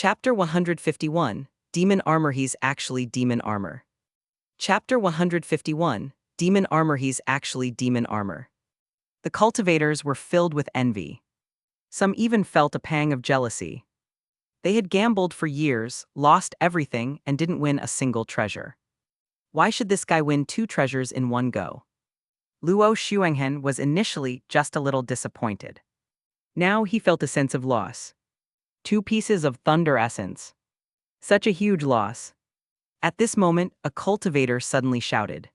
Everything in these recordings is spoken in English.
Chapter 151, Demon Armor. He's actually demon armor. Chapter 151, Demon Armor. He's actually demon armor. The cultivators were filled with envy. Some even felt a pang of jealousy. They had gambled for years, lost everything, and didn't win a single treasure. Why should this guy win 2 treasures in one go? Luo Xuanghen was initially just a little disappointed. Now he felt a sense of loss. 2 pieces of thunder essence. Such a huge loss. At this moment, a cultivator suddenly shouted.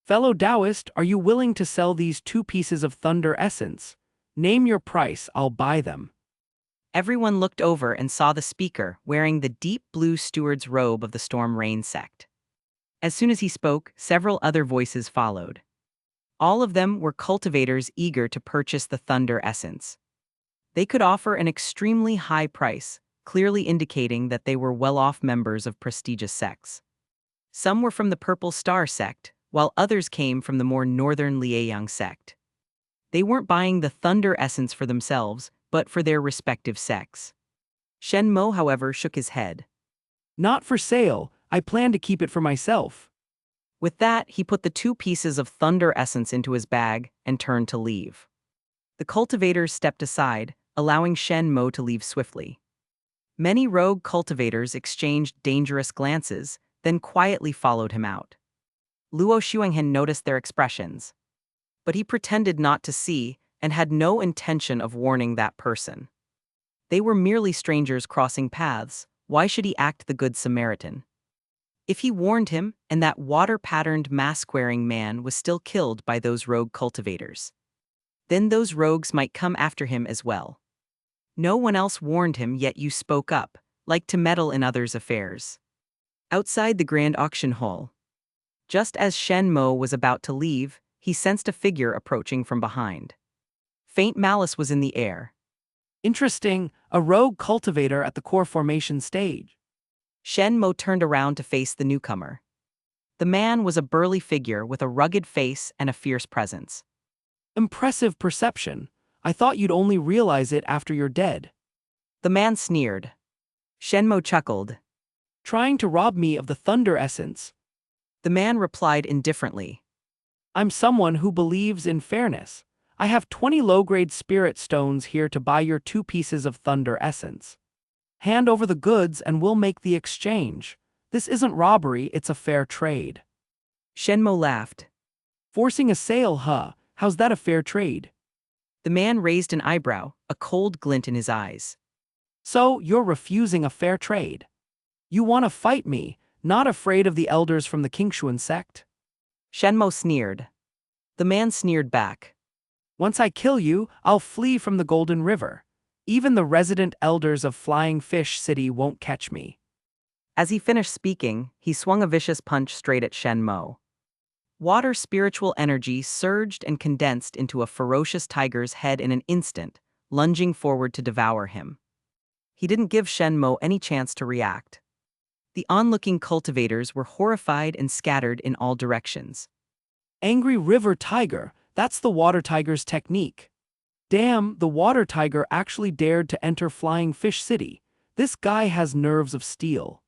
Fellow Taoist, are you willing to sell these 2 pieces of thunder essence? Name your price, I'll buy them. Everyone looked over and saw the speaker wearing the deep blue steward's robe of the Storm Rain Sect. As soon as he spoke, several other voices followed. All of them were cultivators eager to purchase the thunder essence. They could offer an extremely high price, clearly indicating that they were well-off members of prestigious sects. Some were from the Purple Star Sect, while others came from the more northern Liaoyang Sect. They weren't buying the thunder essence for themselves, but for their respective sects. Shen Mo, however, shook his head. Not for sale, I plan to keep it for myself. With that, he put the 2 pieces of thunder essence into his bag and turned to leave. The cultivators stepped aside, allowing Shen Mo to leave swiftly. Many rogue cultivators exchanged dangerous glances, then quietly followed him out. Luo Xuanghen noticed their expressions. But he pretended not to see and had no intention of warning that person. They were merely strangers crossing paths. Why should he act the Good Samaritan? If he warned him, and that water-patterned mask-wearing man was still killed by those rogue cultivators, then those rogues might come after him as well. No one else warned him, yet you spoke up, like to meddle in others' affairs. Outside the grand auction hall, just as Shen Mo was about to leave, he sensed a figure approaching from behind. Faint malice was in the air. Interesting, a rogue cultivator at the core formation stage. Shen Mo turned around to face the newcomer. The man was a burly figure with a rugged face and a fierce presence. Impressive perception. I thought you'd only realize it after you're dead. The man sneered. Shen Mo chuckled. Trying to rob me of the thunder essence. The man replied indifferently. I'm someone who believes in fairness. I have 20 low-grade spirit stones here to buy your 2 pieces of thunder essence. Hand over the goods and we'll make the exchange. This isn't robbery, it's a fair trade. Shen Mo laughed. Forcing a sale, huh? How's that a fair trade? The man raised an eyebrow, a cold glint in his eyes. So, you're refusing a fair trade. You want to fight me, not afraid of the elders from the Qingxuan Sect? Shen Mo sneered. The man sneered back. Once I kill you, I'll flee from the Golden River. Even the resident elders of Flying Fish City won't catch me. As he finished speaking, he swung a vicious punch straight at Shen Mo. Water spiritual energy surged and condensed into a ferocious tiger's head in an instant, lunging forward to devour him. He didn't give Shen Mo any chance to react. The onlooking cultivators were horrified and scattered in all directions. Angry river tiger, that's the water tiger's technique. Damn, the water tiger actually dared to enter Flying Fish City. This guy has nerves of steel.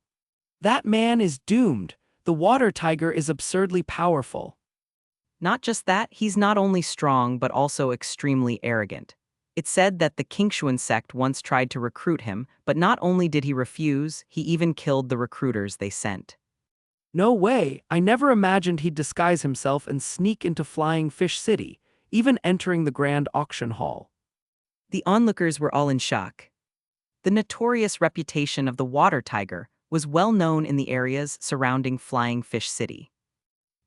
That man is doomed. The water tiger is absurdly powerful. Not just that, he's not only strong but also extremely arrogant. It's said that the Qingxuan Sect once tried to recruit him, but not only did he refuse, he even killed the recruiters they sent. No way, I never imagined he'd disguise himself and sneak into Flying Fish City, even entering the grand auction hall. The onlookers were all in shock. The notorious reputation of the water tiger was well known in the areas surrounding Flying Fish City.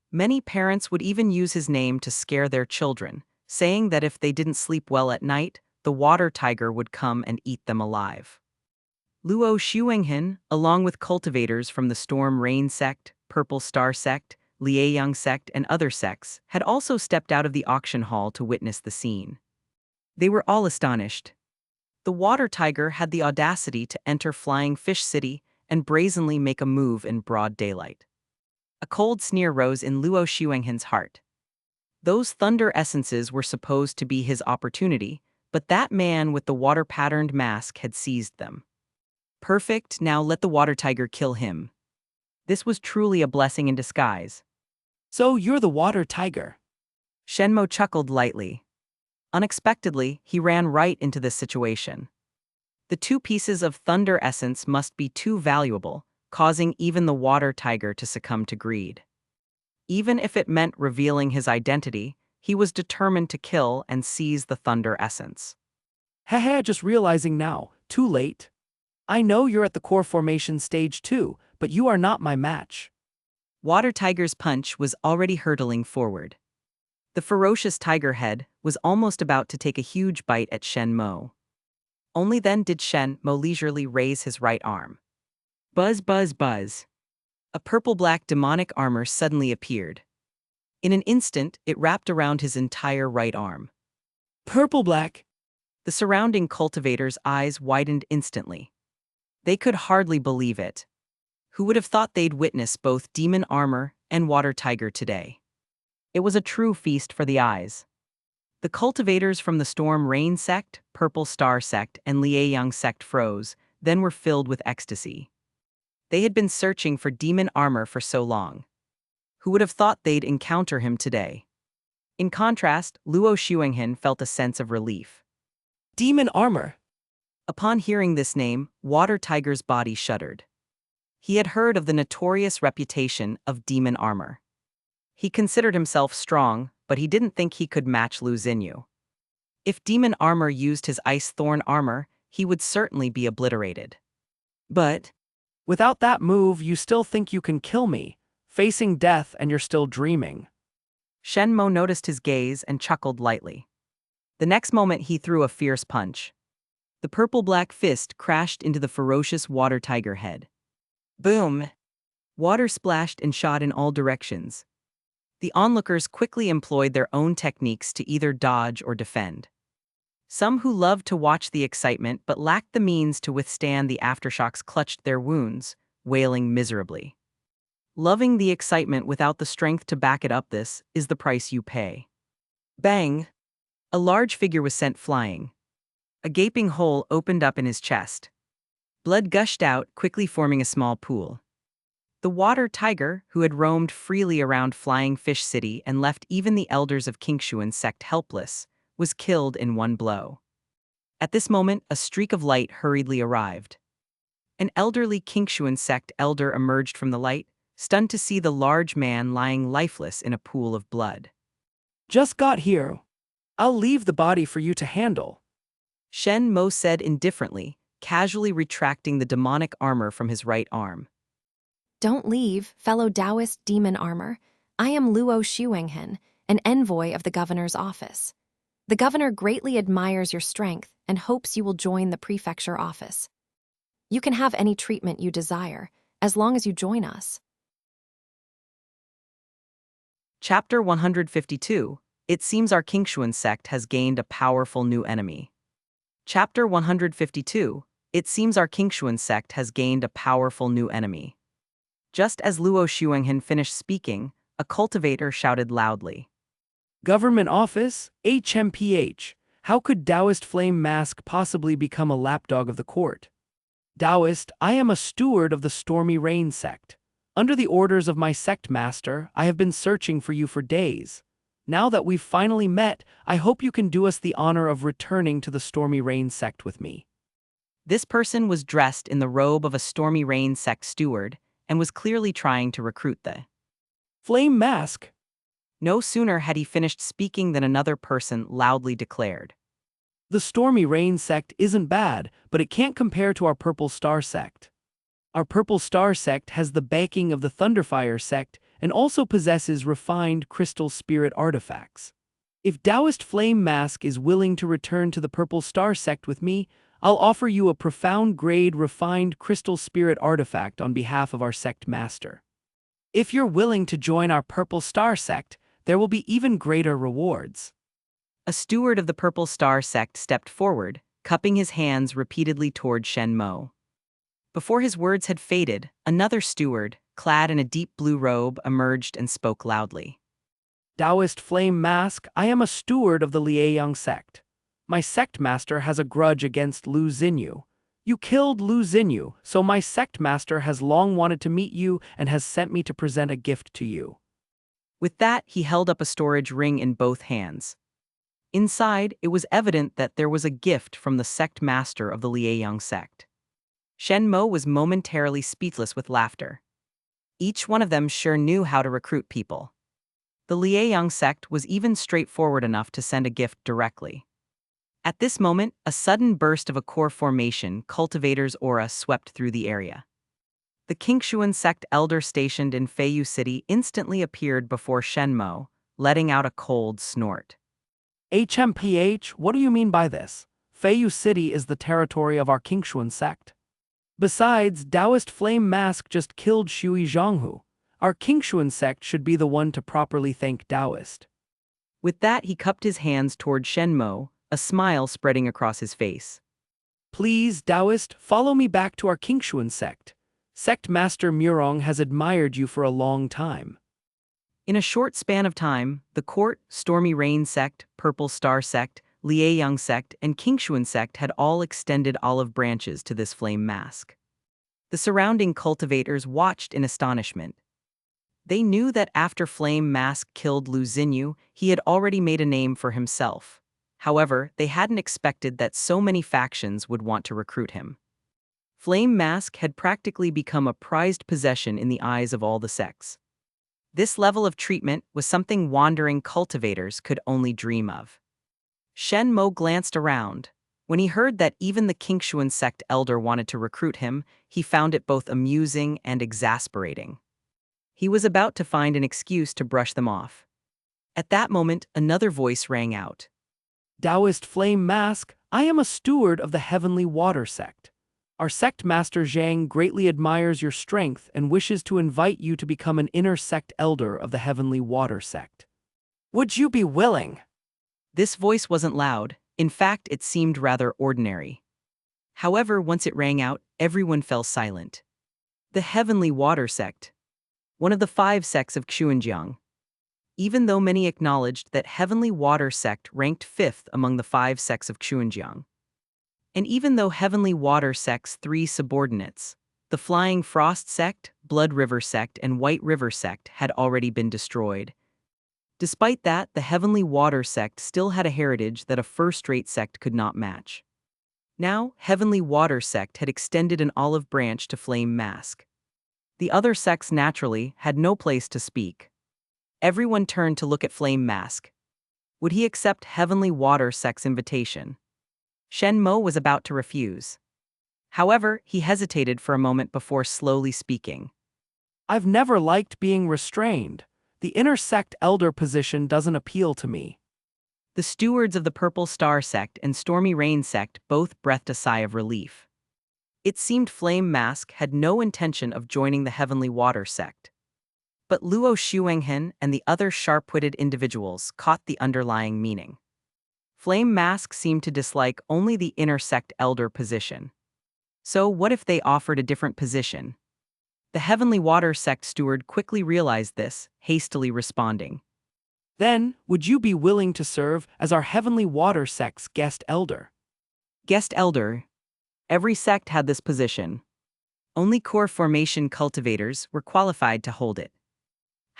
Many parents would even use his name to scare their children, saying that if they didn't sleep well at night, the water tiger would come and eat them alive. Luo Xuanghen, along with cultivators from the Storm Rain Sect, Purple Star Sect, Liaoyang Sect, and other sects, had also stepped out of the auction hall to witness the scene. They were all astonished. The water tiger had the audacity to enter Flying Fish City and brazenly make a move in broad daylight. A cold sneer rose in Luo Xuanghen's heart. Those thunder essences were supposed to be his opportunity, but that man with the water-patterned mask had seized them. Perfect, now let the water tiger kill him. This was truly a blessing in disguise. So you're the water tiger. Shen Mo chuckled lightly. Unexpectedly, he ran right into this situation. The 2 pieces of thunder essence must be too valuable, causing even the water tiger to succumb to greed. Even if it meant revealing his identity, he was determined to kill and seize the thunder essence. Haha, just realizing now, too late. I know you're at the core formation stage too, but you are not my match. Water Tiger's punch was already hurtling forward. The ferocious tiger head was almost about to take a huge bite at Shen Mo. Only then did Shen Mo leisurely raise his right arm. Buzz, buzz, buzz. A purple-black demonic armor suddenly appeared. In an instant, it wrapped around his entire right arm. Purple-black. The surrounding cultivators' eyes widened instantly. They could hardly believe it. Who would have thought they'd witness both demon armor and water tiger today? It was a true feast for the eyes. The cultivators from the Storm Rain Sect, Purple Star Sect, and Liaoyang Sect froze, then were filled with ecstasy. They had been searching for demon armor for so long. Who would have thought they'd encounter him today? In contrast, Luo Xuanghen felt a sense of relief. Demon armor. Upon hearing this name, Water Tiger's body shuddered. He had heard of the notorious reputation of demon armor. He considered himself strong, but he didn't think he could match Lu Xinyu. If demon armor used his ice thorn armor, he would certainly be obliterated. But Without that move, you still think you can kill me, facing death and you're still dreaming. Shen Mo noticed his gaze and chuckled lightly. The next moment he threw a fierce punch. The purple-black fist crashed into the ferocious water tiger head. Boom! Water splashed and shot in all directions. The onlookers quickly employed their own techniques to either dodge or defend. Some who loved to watch the excitement but lacked the means to withstand the aftershocks clutched their wounds, wailing miserably. Loving the excitement without the strength to back it up, this is the price you pay. Bang! A large figure was sent flying. A gaping hole opened up in his chest. Blood gushed out, quickly forming a small pool. The water tiger, who had roamed freely around Flying Fish City and left even the elders of Qingxuan Sect helpless, was killed in one blow. At this moment, a streak of light hurriedly arrived. An elderly Qingxuan Sect elder emerged from the light, stunned to see the large man lying lifeless in a pool of blood. Just got here. I'll leave the body for you to handle. Shen Mo said indifferently, casually retracting the demonic armor from his right arm. Don't leave, fellow Taoist demon armor. I am Luo Xuanghen, an envoy of the governor's office. The governor greatly admires your strength and hopes you will join the prefecture office. You can have any treatment you desire, as long as you join us. Chapter 152. It seems our Qingxuan sect has gained a powerful new enemy. Chapter 152. It seems our Qingxuan sect has gained a powerful new enemy. Just as Luo Xuanghen finished speaking, a cultivator shouted loudly. Government office? HMPH. How could Taoist Flame Mask possibly become a lapdog of the court? Taoist, I am a steward of the Stormy Rain Sect. Under the orders of my sect master, I have been searching for you for days. Now that we've finally met, I hope you can do us the honor of returning to the Stormy Rain Sect with me. This person was dressed in the robe of a Stormy Rain Sect steward and was clearly trying to recruit the Flame Mask. No sooner had he finished speaking than another person loudly declared. The Stormy Rain Sect isn't bad, but it can't compare to our Purple Star Sect. Our Purple Star Sect has the backing of the Thunderfire Sect and also possesses refined crystal spirit artifacts. If Taoist Flame Mask is willing to return to the Purple Star Sect with me, I'll offer you a profound grade refined crystal spirit artifact on behalf of our sect master. If you're willing to join our Purple Star Sect, there will be even greater rewards. A steward of the Purple Star Sect stepped forward, cupping his hands repeatedly toward Shen Mo. Before his words had faded, another steward, clad in a deep blue robe, emerged and spoke loudly. Taoist Flame Mask, I am a steward of the Liaoyang Sect. My sect master has a grudge against Lu Xinyu. You killed Lu Xinyu, so my sect master has long wanted to meet you and has sent me to present a gift to you. With that, he held up a storage ring in both hands. Inside, it was evident that there was a gift from the sect master of the Qingxuan Sect. Shen Mo was momentarily speechless with laughter. Each one of them sure knew how to recruit people. The Qingxuan Sect was even straightforward enough to send a gift directly. At this moment, a sudden burst of a core formation cultivator's aura swept through the area. The Qingxuan Sect elder stationed in Feiyu City instantly appeared before Shen Mo, letting out a cold snort. HMPH, what do you mean by this? Feiyu City is the territory of our Qingxuan Sect. Besides, Taoist Flame Mask just killed Shui Zhonghu. Our Qingxuan Sect should be the one to properly thank Taoist. With that, he cupped his hands toward Shen Mo, a smile spreading across his face. Please, Taoist, follow me back to our Qingxuan Sect. Sect Master Murong has admired you for a long time. In a short span of time, the court, Stormy Rain Sect, Purple Star Sect, Liaoyang Sect, and Qingxuan Sect had all extended olive branches to this flame mask. The surrounding cultivators watched in astonishment. They knew that after Flame Mask killed Lu Xinyu, he had already made a name for himself. However, they hadn't expected that so many factions would want to recruit him. Flame Mask had practically become a prized possession in the eyes of all the sects. This level of treatment was something wandering cultivators could only dream of. Shen Mo glanced around. When he heard that even the Qingxuan Sect elder wanted to recruit him, he found it both amusing and exasperating. He was about to find an excuse to brush them off. At that moment, another voice rang out. Taoist Flame Mask, I am a steward of the Heavenly Water Sect. Our sect master Zhang greatly admires your strength and wishes to invite you to become an inner sect elder of the Heavenly Water Sect. Would you be willing? This voice wasn't loud. In fact, it seemed rather ordinary. However, once it rang out, everyone fell silent. The Heavenly Water Sect, one of the 5 sects of Qingxuan. Even though many acknowledged that Heavenly Water Sect ranked 5th among the 5 sects of Qingxuan. And even though Heavenly Water Sect's 3 subordinates, the Flying Frost Sect, Blood River Sect, and White River Sect had already been destroyed. Despite that, the Heavenly Water Sect still had a heritage that a first-rate sect could not match. Now, Heavenly Water Sect had extended an olive branch to Flame Mask. The other sects naturally had no place to speak. Everyone turned to look at Flame Mask. Would he accept Heavenly Water Sect's invitation? Shen Mo was about to refuse. However, he hesitated for a moment before slowly speaking. I've never liked being restrained. The inner sect elder position doesn't appeal to me. The stewards of the Purple Star Sect and Stormy Rain Sect both breathed a sigh of relief. It seemed Flame Mask had no intention of joining the Heavenly Water Sect. But Luo Shuanghen and the other sharp-witted individuals caught the underlying meaning. Flame Mask seemed to dislike only the inner sect elder position. So what if they offered a different position? The Heavenly Water Sect steward quickly realized this, hastily responding. Then, would you be willing to serve as our Heavenly Water Sect's guest elder? Guest elder. Every sect had this position. Only core formation cultivators were qualified to hold it.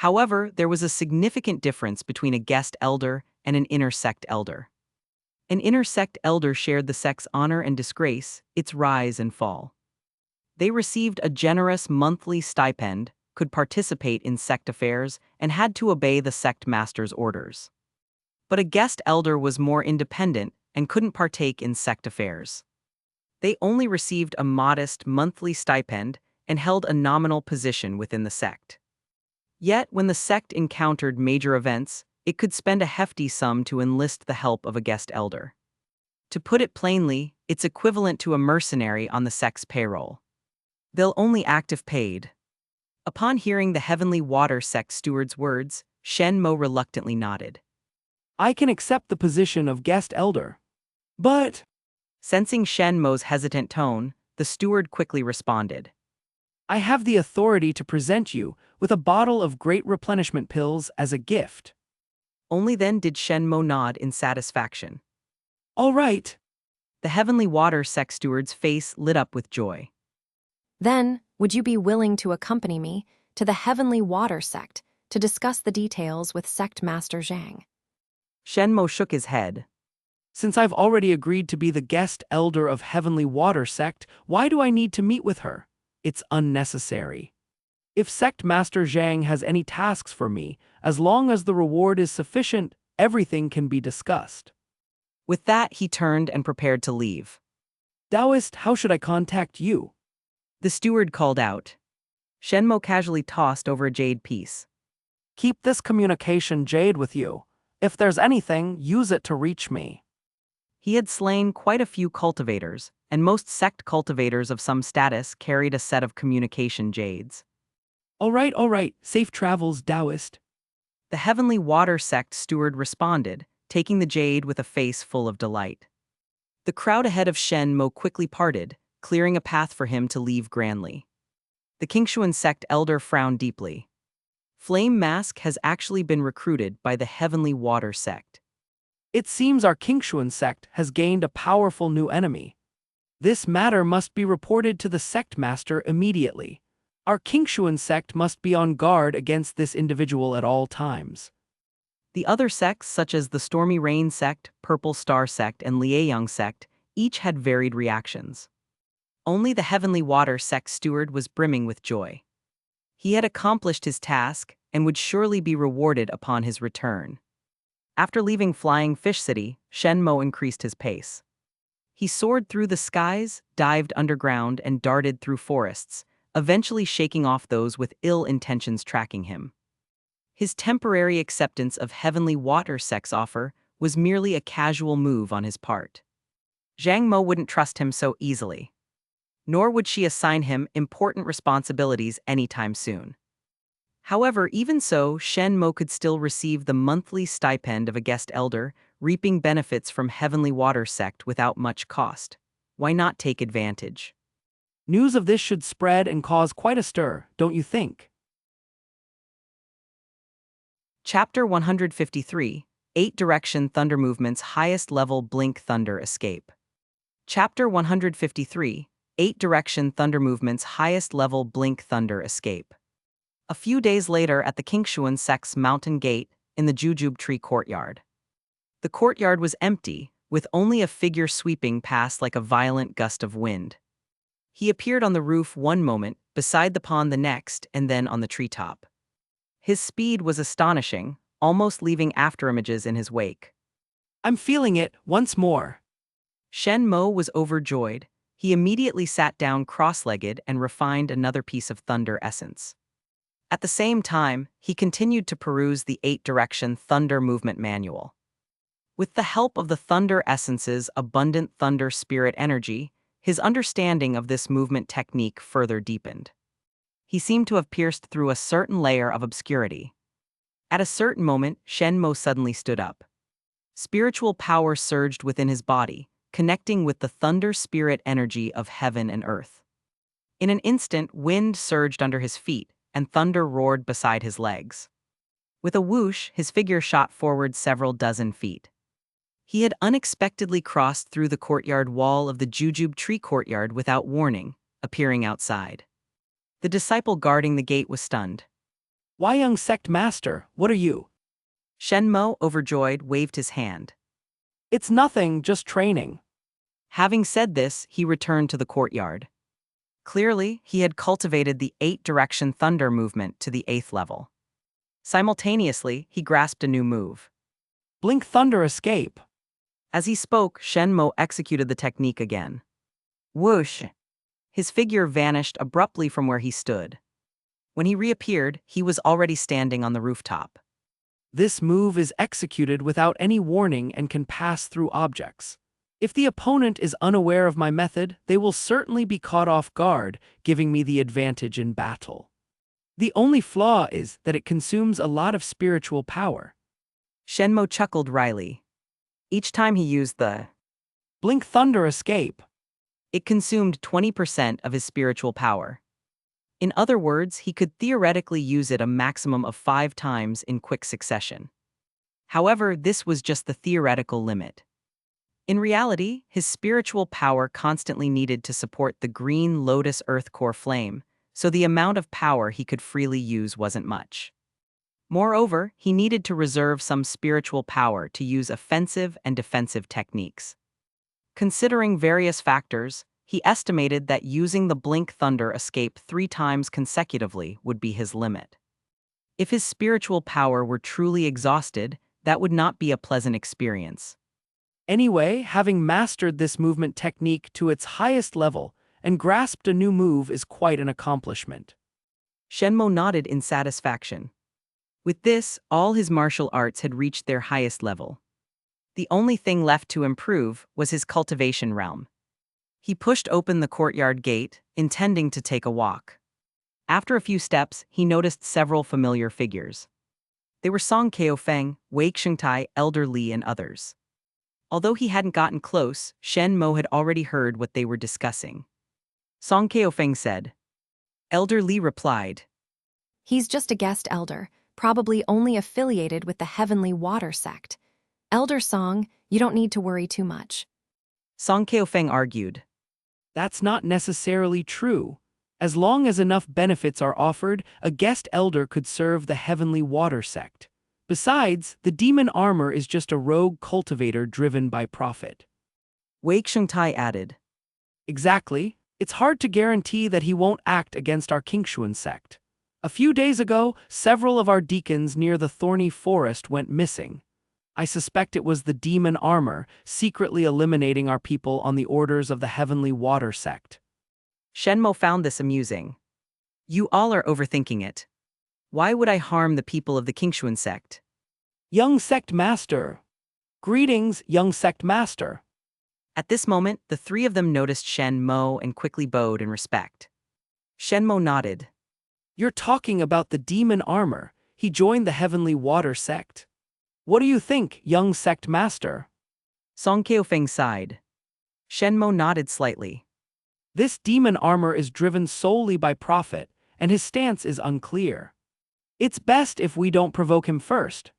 However, there was a significant difference between a guest elder and an inner sect elder. An inner sect elder shared the sect's honor and disgrace, its rise and fall. They received a generous monthly stipend, could participate in sect affairs, and had to obey the sect master's orders. But a guest elder was more independent and couldn't partake in sect affairs. They only received a modest monthly stipend and held a nominal position within the sect. Yet, when the sect encountered major events, it could spend a hefty sum to enlist the help of a guest elder. To put it plainly, it's equivalent to a mercenary on the sect's payroll. They'll only act if paid. Upon hearing the Heavenly Water Sect steward's words, Shen Mo reluctantly nodded. I can accept the position of guest elder. But, Sensing Shen Mo's hesitant tone, the steward quickly responded. I have the authority to present you with a bottle of great replenishment pills as a gift. Only then did Shen Mo nod in satisfaction. All right. The The Heavenly Water Sect steward's face lit up with joy. Then, would you be willing to accompany me to the Heavenly Water Sect to discuss the details with Sect Master Zhang? Shen Mo shook his head. Since I've already agreed to be the guest elder of Heavenly Water Sect, why do I need to meet with her? It's unnecessary. If Sect Master Zhang has any tasks for me, as long as the reward is sufficient, everything can be discussed. With that, he turned and prepared to leave. Taoist, how should I contact you? The steward called out. Shen Mo casually tossed over a jade piece. Keep this communication jade with you. If there's anything, use it to reach me. He had slain quite a few cultivators, and most sect cultivators of some status carried a set of communication jades. All right, safe travels, Taoist. The Heavenly Water Sect steward responded, taking the jade with a face full of delight. The crowd ahead of Shen Mo quickly parted, clearing a path for him to leave grandly. The Qingxuan Sect elder frowned deeply. Flame Mask has actually been recruited by the Heavenly Water Sect. It seems our Qingxuan Sect has gained a powerful new enemy. This matter must be reported to the Sect Master immediately. Our Qingxuan Sect must be on guard against this individual at all times. The other sects, such as the Stormy Rain Sect, Purple Star Sect, and Liaoyang Sect, each had varied reactions. Only the Heavenly Water Sect steward was brimming with joy. He had accomplished his task and would surely be rewarded upon his return. After leaving Flying Fish City, Shen Mo increased his pace. He soared through the skies, dived underground, and darted through forests, eventually shaking off those with ill intentions tracking him. His temporary acceptance of Heavenly Water Sect's offer was merely a casual move on his part. Zhang Mo wouldn't trust him so easily. Nor would she assign him important responsibilities anytime soon. However, even so, Shen Mo could still receive the monthly stipend of a guest elder, reaping benefits from Heavenly Water Sect without much cost. Why not take advantage? News of this should spread and cause quite a stir, don't you think? Chapter 153, 8-Direction Thunder Movement's Highest Level Blink Thunder Escape. Chapter 153, 8-Direction Thunder Movement's Highest Level Blink Thunder Escape. A few days later at the Qingxuan Sect's mountain gate in the Jujube Tree courtyard. The courtyard was empty, with only a figure sweeping past like a violent gust of wind. He appeared on the roof one moment, beside the pond the next, and then on the treetop. His speed was astonishing, almost leaving afterimages in his wake. I'm feeling it, once more. Shen Mo was overjoyed. He immediately sat down cross-legged and refined another piece of thunder essence. At the same time, he continued to peruse the 8-Direction Thunder Movement Manual. With the help of the Thunder Essence's abundant Thunder Spirit energy, his understanding of this movement technique further deepened. He seemed to have pierced through a certain layer of obscurity. At a certain moment, Shen Mo suddenly stood up. Spiritual power surged within his body, connecting with the Thunder Spirit energy of heaven and earth. In an instant, wind surged under his feet, and thunder roared beside his legs. With a whoosh, his figure shot forward several dozen feet. He had unexpectedly crossed through the courtyard wall of the Jujube Tree courtyard without warning, appearing outside. The disciple guarding the gate was stunned. Why, young Sect Master, what are you? Shen Mo, overjoyed, waved his hand. It's nothing, just training. Having said this, he returned to the courtyard. Clearly, he had cultivated the 8-Direction Thunder movement to the 8th level. Simultaneously, he grasped a new move. Blink Thunder Escape. As he spoke, Shen Mo executed the technique again. Whoosh! His figure vanished abruptly from where he stood. When he reappeared, he was already standing on the rooftop. This move is executed without any warning and can pass through objects. If the opponent is unaware of my method, they will certainly be caught off guard, giving me the advantage in battle. The only flaw is that it consumes a lot of spiritual power. Shen Mo chuckled wryly. Each time he used the Blink Thunder Escape, it consumed 20% of his spiritual power. In other words, he could theoretically use it a maximum of 5 times in quick succession. However, this was just the theoretical limit. In reality, his spiritual power constantly needed to support the green lotus earth core flame, so the amount of power he could freely use wasn't much. Moreover, he needed to reserve some spiritual power to use offensive and defensive techniques. Considering various factors, he estimated that using the Blink Thunder escape 3 times consecutively would be his limit. If his spiritual power were truly exhausted, that would not be a pleasant experience. Anyway, having mastered this movement technique to its highest level and grasped a new move is quite an accomplishment. Shen Mo nodded in satisfaction. With this, all his martial arts had reached their highest level. The only thing left to improve was his cultivation realm. He pushed open the courtyard gate, intending to take a walk. After a few steps, he noticed several familiar figures. They were Song Keofeng, Wei Qingtai, Elder Li, and others. Although he hadn't gotten close, Shen Mo had already heard what they were discussing. Song Keofeng said. Elder Li replied. He's just a guest elder, probably only affiliated with the Heavenly Water Sect. Elder Song, you don't need to worry too much. Song Keofeng argued. That's not necessarily true. As long as enough benefits are offered, a guest elder could serve the Heavenly Water Sect. Besides, the demon armor is just a rogue cultivator driven by profit. Wei Qingtai added. Exactly. It's hard to guarantee that he won't act against our Qingxuan Sect. A few days ago, several of our deacons near the thorny forest went missing. I suspect it was the demon armor secretly eliminating our people on the orders of the Heavenly Water Sect. Shen Mo found this amusing. You all are overthinking it. Why would I harm the people of the Qingxuan Sect? Young Sect Master. Greetings, young Sect Master. At this moment, the 3 of them noticed Shen Mo and quickly bowed in respect. Shen Mo nodded. You're talking about the demon armor. He joined the Heavenly Water Sect. What do you think, young Sect Master? Song Keofeng sighed. Shen Mo nodded slightly. This demon armor is driven solely by profit, and his stance is unclear. It's best if we don't provoke him first.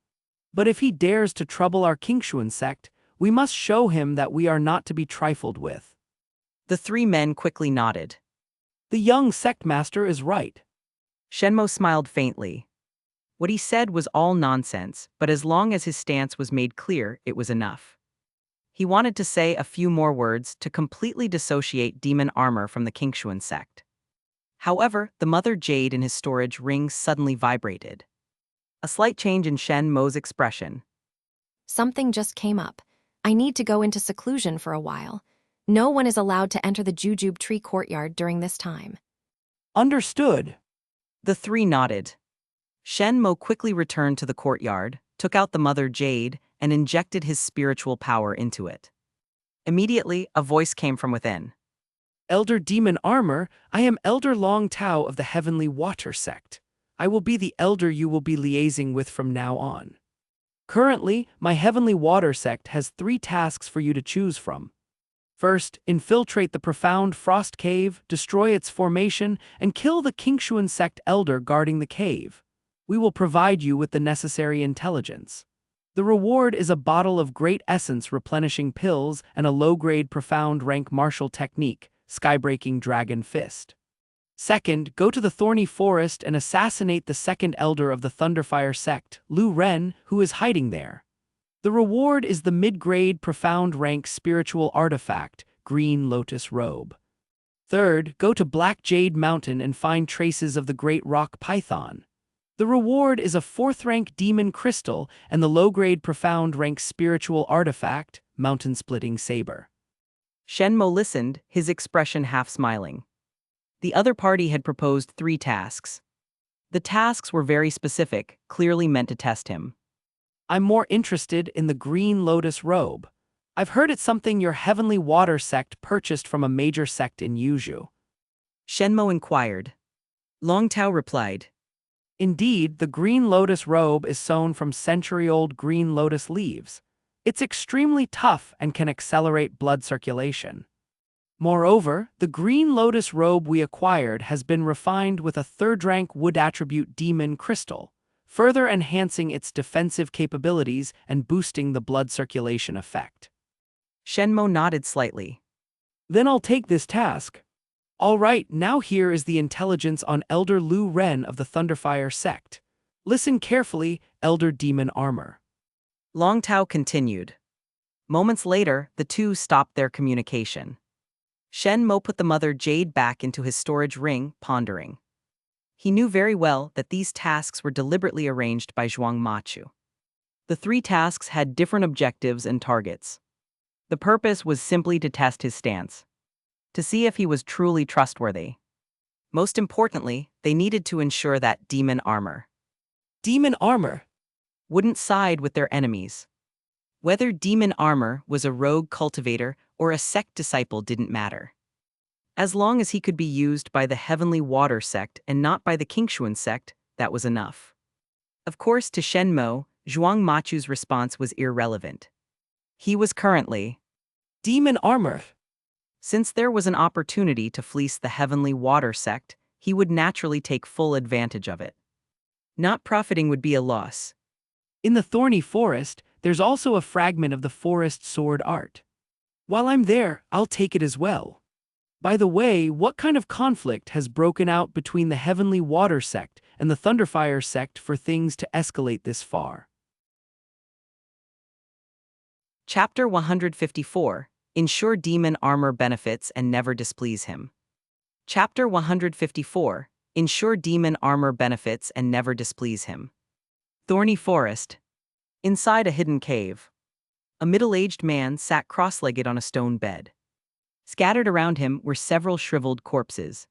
But if he dares to trouble our Qingxuan Sect, we must show him that we are not to be trifled with. The 3 men quickly nodded. The young Sect Master is right. Shen Mo smiled faintly. What he said was all nonsense, but as long as his stance was made clear, it was enough. He wanted to say a few more words to completely dissociate demon armor from the Qingxuan Sect. However, the mother jade in his storage ring suddenly vibrated. A slight change in Shen Mo's expression. Something just came up. I need to go into seclusion for a while. No one is allowed to enter the jujube tree courtyard during this time. Understood. The 3 nodded. Shen Mo quickly returned to the courtyard, took out the mother jade, and injected his spiritual power into it. Immediately, a voice came from within. Elder Demon Armor, I am Elder Long Tao of the Heavenly Water Sect. I will be the elder you will be liaising with from now on. Currently, my Heavenly Water Sect has 3 tasks for you to choose from. First, infiltrate the profound frost cave, destroy its formation, and kill the Qingxuan Sect elder guarding the cave. We will provide you with the necessary intelligence. The reward is a bottle of great essence replenishing pills and a low-grade profound rank martial technique, Skybreaking Dragon Fist. Second, go to the thorny forest and assassinate the second elder of the Thunderfire Sect, Lu Ren, who is hiding there. The reward is the mid-grade profound rank spiritual artifact, Green Lotus Robe. Third, go to Black Jade Mountain and find traces of the Great Rock Python. The reward is a 4th rank demon crystal and the low-grade profound rank spiritual artifact, Mountain Splitting Saber. Shen Mo listened, his expression half smiling. The other party had proposed 3 tasks. The tasks were very specific, clearly meant to test him. I'm more interested in the Green Lotus Robe. I've heard it's something your Heavenly Water Sect purchased from a major sect in Yuzhou. Shen Mo inquired. Long Tao replied. Indeed, the Green Lotus Robe is sewn from century-old green lotus leaves. It's extremely tough and can accelerate blood circulation. Moreover, the Green Lotus Robe we acquired has been refined with a 3rd-rank wood attribute demon crystal, further enhancing its defensive capabilities and boosting the blood circulation effect. Shen Mo nodded slightly. Then I'll take this task. All right, now here is the intelligence on Elder Lu Ren of the Thunderfire Sect. Listen carefully, Elder Demon Armor. Long Tao continued. Moments later, the two stopped their communication. Shen Mo put the mother jade back into his storage ring, pondering. He knew very well that these tasks were deliberately arranged by Zhuang Machu. The three tasks had different objectives and targets. The purpose was simply to test his stance, to see if he was truly trustworthy. Most importantly, they needed to ensure that demon armor wouldn't side with their enemies. Whether demon armor was a rogue cultivator or a sect disciple didn't matter. As long as he could be used by the Heavenly Water Sect and not by the Qingxuan Sect, that was enough. Of course, to Shen Mo, Zhuang Machu's response was irrelevant. He was currently Demon Armor. Since there was an opportunity to fleece the Heavenly Water Sect, he would naturally take full advantage of it. Not profiting would be a loss. In the thorny forest, there's also a fragment of the forest sword art. While I'm there, I'll take it as well. By the way, what kind of conflict has broken out between the Heavenly Water Sect and the Thunderfire Sect for things to escalate this far? Chapter 154. Ensure demon armor benefits and never displease him. Chapter 154. Ensure demon armor benefits and never displease him. Thorny forest. Inside a hidden cave, a middle-aged man sat cross-legged on a stone bed. Scattered around him were several shriveled corpses.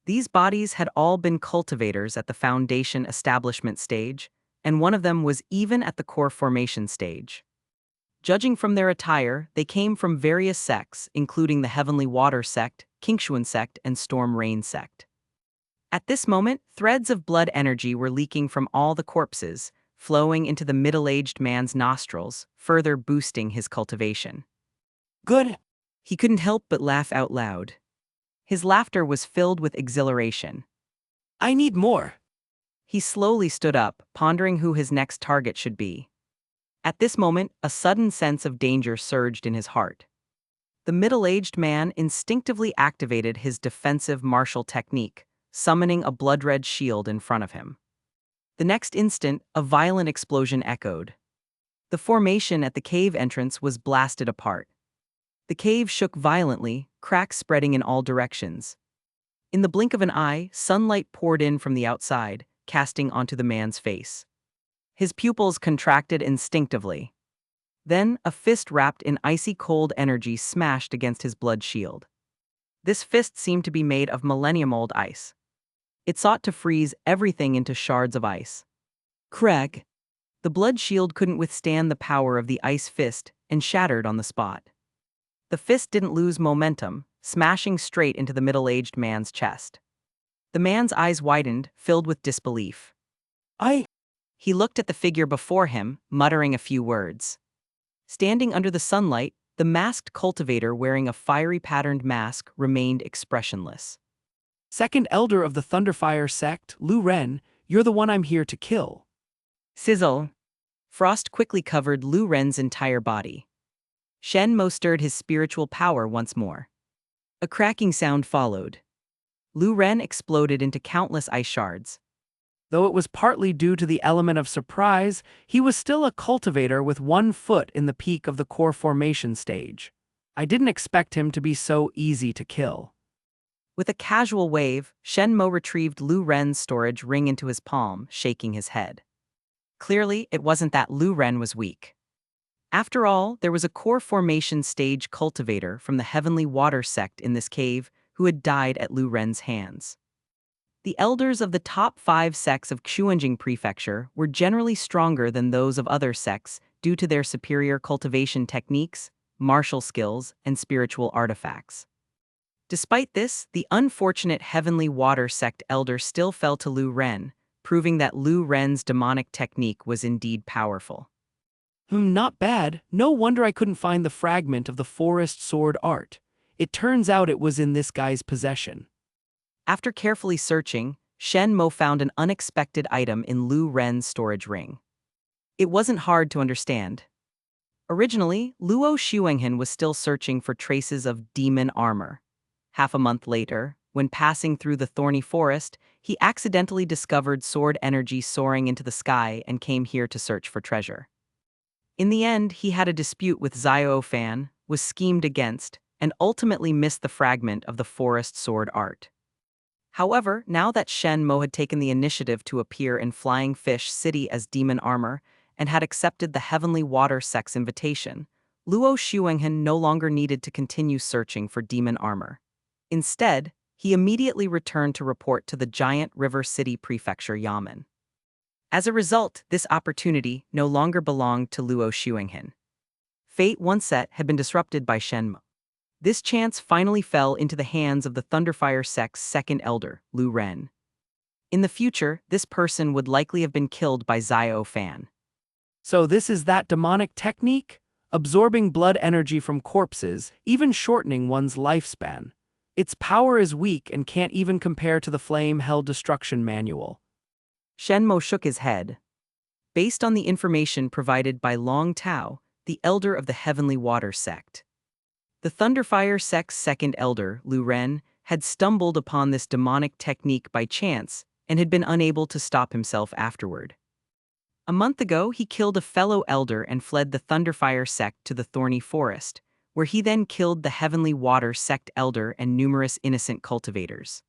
These bodies had all been cultivators at the foundation establishment stage, and one of them was even at the core formation stage. Judging from their attire, they came from various sects, including the Heavenly Water Sect, Qingxuan Sect, and Storm Rain Sect. At this moment, threads of blood energy were leaking from all the corpses, flowing into the middle-aged man's nostrils, further boosting his cultivation. Good. He couldn't help but laugh out loud. His laughter was filled with exhilaration. I need more. He slowly stood up, pondering who his next target should be. At this moment, a sudden sense of danger surged in his heart. The middle-aged man instinctively activated his defensive martial technique, summoning a blood-red shield in front of him. The next instant, a violent explosion echoed. The formation at the cave entrance was blasted apart. The cave shook violently, cracks spreading in all directions. In the blink of an eye, sunlight poured in from the outside, casting onto the man's face. His pupils contracted instinctively. Then, a fist wrapped in icy cold energy smashed against his blood shield. This fist seemed to be made of millennium-old ice. It sought to freeze everything into shards of ice. Crack! The blood shield couldn't withstand the power of the ice fist and shattered on the spot. The fist didn't lose momentum, smashing straight into the middle-aged man's chest. The man's eyes widened, filled with disbelief. He looked at the figure before him, muttering a few words. Standing under the sunlight, the masked cultivator wearing a fiery patterned mask remained expressionless. Second Elder of the Thunderfire Sect, Lu Ren, you're the one I'm here to kill. Sizzle! Frost quickly covered Lu Ren's entire body. Shen Mo stirred his spiritual power once more. A cracking sound followed. Lu Ren exploded into countless ice shards. Though it was partly due to the element of surprise, he was still a cultivator with 1 foot in the peak of the core formation stage. I didn't expect him to be so easy to kill. With a casual wave, Shen Mo retrieved Lu Ren's storage ring into his palm, shaking his head. Clearly, it wasn't that Lu Ren was weak. After all, there was a core formation stage cultivator from the Heavenly Water Sect in this cave who had died at Lu Ren's hands. The elders of the top 5 sects of Xuanjing Prefecture were generally stronger than those of other sects due to their superior cultivation techniques, martial skills, and spiritual artifacts. Despite this, the unfortunate Heavenly Water Sect elder still fell to Lu Ren, proving that Lu Ren's demonic technique was indeed powerful. Not bad. No wonder I couldn't find the fragment of the forest sword art. It turns out it was in this guy's possession. After carefully searching, Shen Mo found an unexpected item in Lu Ren's storage ring. It wasn't hard to understand. Originally, Luo Xuanghen was still searching for traces of demon armor. Half a month later, when passing through the thorny forest, he accidentally discovered sword energy soaring into the sky and came here to search for treasure. In the end, he had a dispute with Xiao Fan, was schemed against, and ultimately missed the fragment of the forest sword art. However, now that Shen Mo had taken the initiative to appear in Flying Fish City as demon armor and had accepted the Heavenly Water Sect's invitation, Luo Xuanghen no longer needed to continue searching for demon armor. Instead, he immediately returned to report to the giant River City Prefecture Yamen. As a result, this opportunity no longer belonged to Luo Xuanghen. Fate once set had been disrupted by Shen Mo. This chance finally fell into the hands of the Thunderfire Sect's second elder, Lu Ren. In the future, this person would likely have been killed by Xiao Fan. So this is that demonic technique? Absorbing blood energy from corpses, even shortening one's lifespan. Its power is weak and can't even compare to the Flame-Hell Destruction Manual. Shen Mo shook his head. Based on the information provided by Long Tao, the elder of the Heavenly Water Sect. The Thunderfire Sect's second elder, Lu Ren, had stumbled upon this demonic technique by chance and had been unable to stop himself afterward. A month ago, he killed a fellow elder and fled the Thunderfire Sect to the Thorny Forest, where he then killed the Heavenly Water Sect elder and numerous innocent cultivators.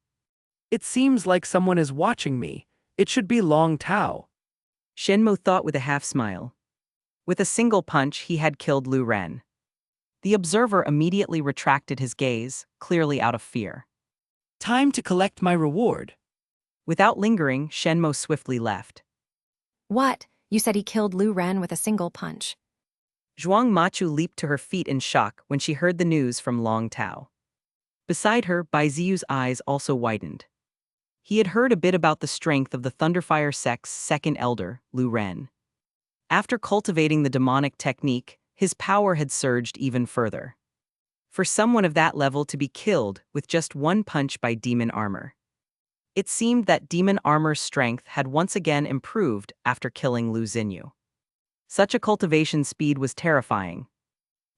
It seems like someone is watching me. It should be Long Tao. Shen Mo thought with a half-smile. With a single punch, he had killed Lu Ren. The observer immediately retracted his gaze, clearly out of fear. Time to collect my reward. Without lingering, Shen Mo swiftly left. What? You said he killed Lu Ren with a single punch. Zhuang Machu leaped to her feet in shock when she heard the news from Long Tao. Beside her, Bai Ziyu's eyes also widened. He had heard a bit about the strength of the Thunderfire Sect's second elder, Lu Ren. After cultivating the demonic technique, his power had surged even further. For someone of that level to be killed with just one punch by demon armor. It seemed that demon armor's strength had once again improved after killing Lu Xinyu. Such a cultivation speed was terrifying.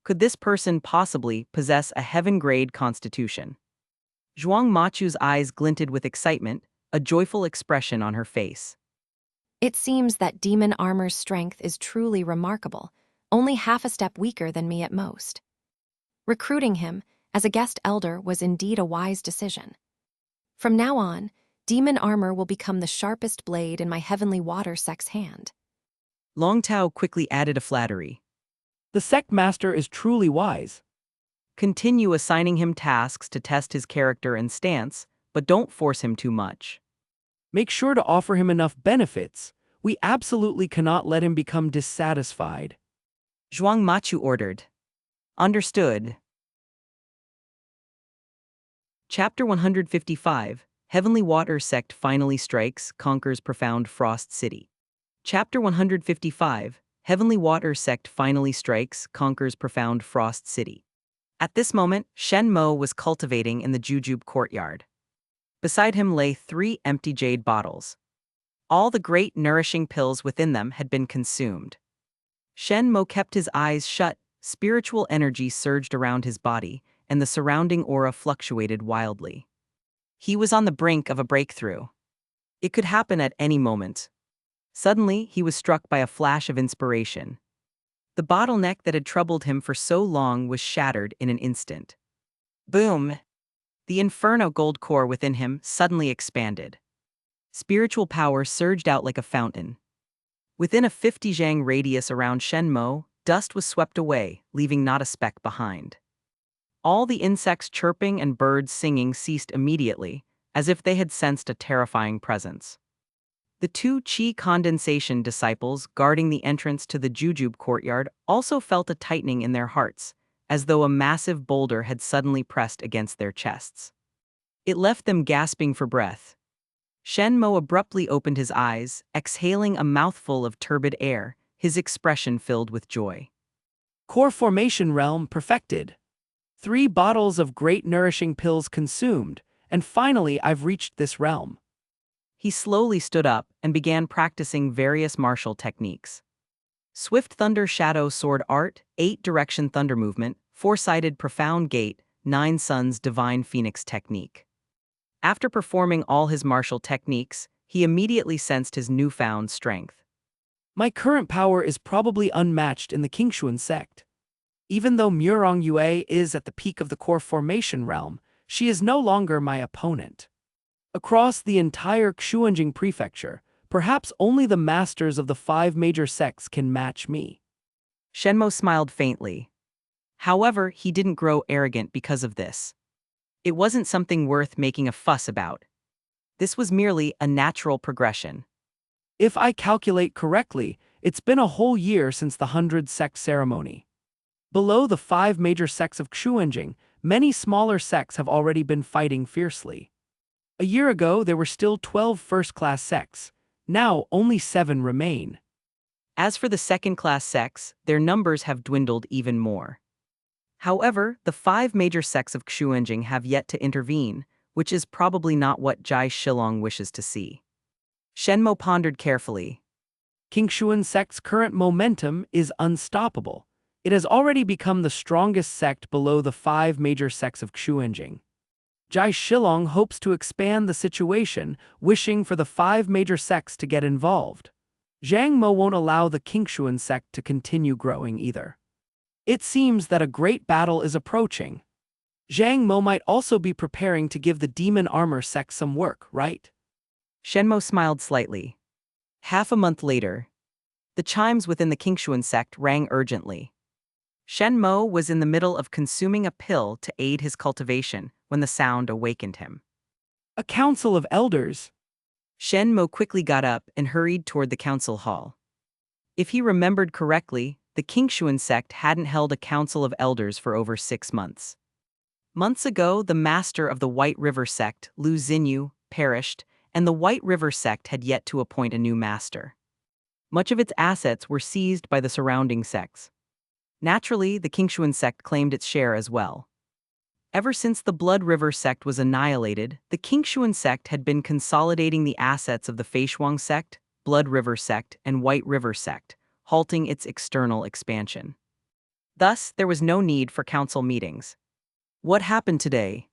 Could this person possibly possess a heaven-grade constitution? Zhuang Machu's eyes glinted with excitement, a joyful expression on her face. It seems that demon armor's strength is truly remarkable, only half a step weaker than me at most. Recruiting him as a guest elder was indeed a wise decision. From now on, demon armor will become the sharpest blade in my Heavenly Water Sect's hand. Long Tao quickly added a flattery. The sect master is truly wise. Continue assigning him tasks to test his character and stance, but don't force him too much. Make sure to offer him enough benefits. We absolutely cannot let him become dissatisfied. Zhuang Machu ordered. Understood. Chapter 155, Heavenly Water Sect finally strikes, conquers profound Frost City. Chapter 155, Heavenly Water Sect finally strikes, conquers profound Frost City. At this moment, Shen Mo was cultivating in the Jujube courtyard. Beside him lay 3 empty jade bottles. All the great nourishing pills within them had been consumed. Shen Mo kept his eyes shut, spiritual energy surged around his body, and the surrounding aura fluctuated wildly. He was on the brink of a breakthrough. It could happen at any moment. Suddenly, he was struck by a flash of inspiration. The bottleneck that had troubled him for so long was shattered in an instant. Boom! The inferno gold core within him suddenly expanded. Spiritual power surged out like a fountain. Within a 50 zhang radius around Shen Mo, dust was swept away, leaving not a speck behind. All the insects chirping and birds singing ceased immediately, as if they had sensed a terrifying presence. The 2 Qi condensation disciples guarding the entrance to the Jujube courtyard also felt a tightening in their hearts, as though a massive boulder had suddenly pressed against their chests. It left them gasping for breath. Shen Mo abruptly opened his eyes, exhaling a mouthful of turbid air, his expression filled with joy. Core formation realm perfected. 3 bottles of great nourishing pills consumed, and finally I've reached this realm. He slowly stood up and began practicing various martial techniques. Swift Thunder Shadow Sword Art, 8-direction Thunder Movement, 4-sided Profound Gate, 9 Suns Divine Phoenix Technique. After performing all his martial techniques, he immediately sensed his newfound strength. My current power is probably unmatched in the Qingxuan Sect. Even though Murong Yue is at the peak of the core formation realm, she is no longer my opponent. Across the entire Xuanjing prefecture, perhaps only the masters of the 5 major sects can match me. Shen Mo smiled faintly. However, he didn't grow arrogant because of this. It wasn't something worth making a fuss about. This was merely a natural progression. If I calculate correctly, it's been a whole year since the 100-sect ceremony. Below the 5 major sects of Xuanjing, many smaller sects have already been fighting fiercely. A year ago, there were still 12 first-class sects. Now, only 7 remain. As for the second-class sects, their numbers have dwindled even more. However, the 5 major sects of Xuanjing have yet to intervene, which is probably not what Jai Shilong wishes to see. Shen Mo pondered carefully. Qingxuan Sect's current momentum is unstoppable. It has already become the strongest sect below the 5 major sects of Xuanjing. Jai Shilong hopes to expand the situation, wishing for the 5 major sects to get involved. Zhang Mo won't allow the Qingxuan Sect to continue growing either. It seems that a great battle is approaching. Zhang Mo might also be preparing to give the Demon Armor Sect some work, right? Shen Mo smiled slightly. Half a month later, the chimes within the Qingxuan Sect rang urgently. Shen Mo was in the middle of consuming a pill to aid his cultivation when the sound awakened him. A council of elders. Shen Mo quickly got up and hurried toward the council hall. If he remembered correctly, the Qingxuan Sect hadn't held a council of elders for over 6 months. Months ago, the master of the White River Sect, Lu Xinyu, perished, and the White River Sect had yet to appoint a new master. Much of its assets were seized by the surrounding sects. Naturally, the Qingxuan Sect claimed its share as well. Ever since the Blood River Sect was annihilated, the Qingxuan Sect had been consolidating the assets of the Feishuang Sect, Blood River Sect, and White River Sect, halting its external expansion. Thus, there was no need for council meetings. What happened today?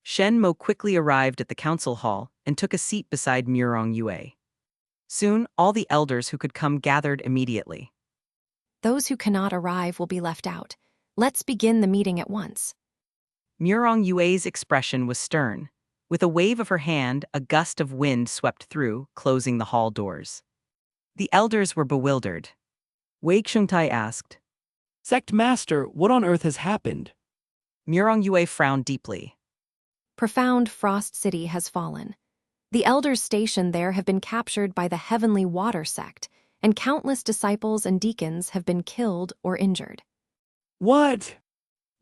Shen Mo quickly arrived at the council hall and took a seat beside Murong Yue. Soon, all the elders who could come gathered immediately. Those who cannot arrive will be left out. Let's begin the meeting at once. Murong Yue's expression was stern. With a wave of her hand, a gust of wind swept through, closing the hall doors. The elders were bewildered. Wei Xingtai asked. Sect Master, what on earth has happened? Murong Yue frowned deeply. Profound Frost City has fallen. The elders stationed there have been captured by the Heavenly Water Sect, and countless disciples and deacons have been killed or injured. What?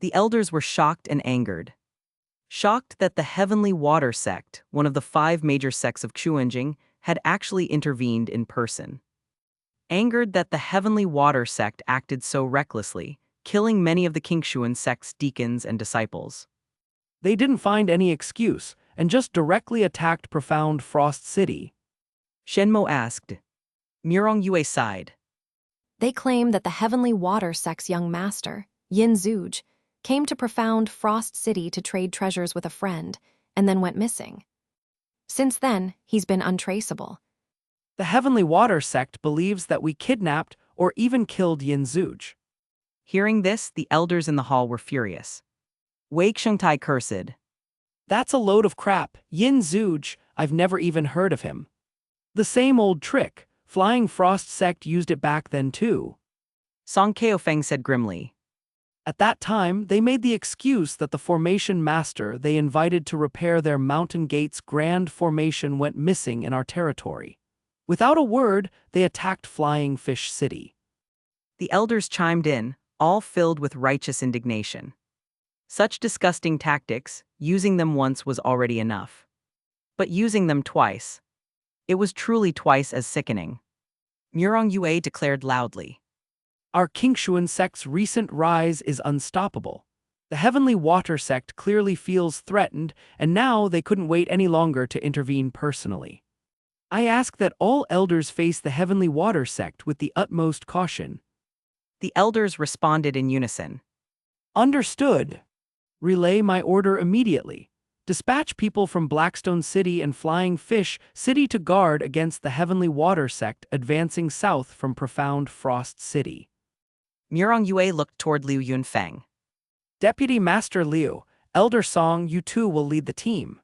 The elders were shocked and angered. Shocked that the Heavenly Water Sect, one of the 5 major sects of Xuanjing, had actually intervened in person. Angered that the Heavenly Water Sect acted so recklessly, killing many of the Qingxuan Sect's deacons and disciples. They didn't find any excuse, and just directly attacked Profound Frost City. Shen Mo asked. Murong Yue sighed. They claim that the Heavenly Water Sect's young master, Yin Zuj, came to Profound Frost City to trade treasures with a friend, and then went missing. Since then, he's been untraceable. The Heavenly Water Sect believes that we kidnapped or even killed Yin Zuj. Hearing this, the elders in the hall were furious. Wei Xingtai cursed. That's a load of crap. Yin Zuj, I've never even heard of him. The same old trick. Flying Frost Sect used it back then too. Song Keofeng said grimly. At that time, they made the excuse that the formation master they invited to repair their Mountain Gate's grand formation went missing in our territory. Without a word, they attacked Flying Fish City. The elders chimed in, all filled with righteous indignation. Such disgusting tactics, using them once was already enough. But using them twice. It was truly twice as sickening. Murong Yue declared loudly. Our Qingxuan Sect's recent rise is unstoppable. The Heavenly Water Sect clearly feels threatened, and now they couldn't wait any longer to intervene personally. I ask that all elders face the Heavenly Water Sect with the utmost caution. The elders responded in unison. Understood. Relay my order immediately. Dispatch people from Blackstone City and Flying Fish City to guard against the Heavenly Water Sect advancing south from Profound Frost City. Murong Yue looked toward Liu Yunfeng. Deputy Master Liu, Elder Song, you two will lead the team.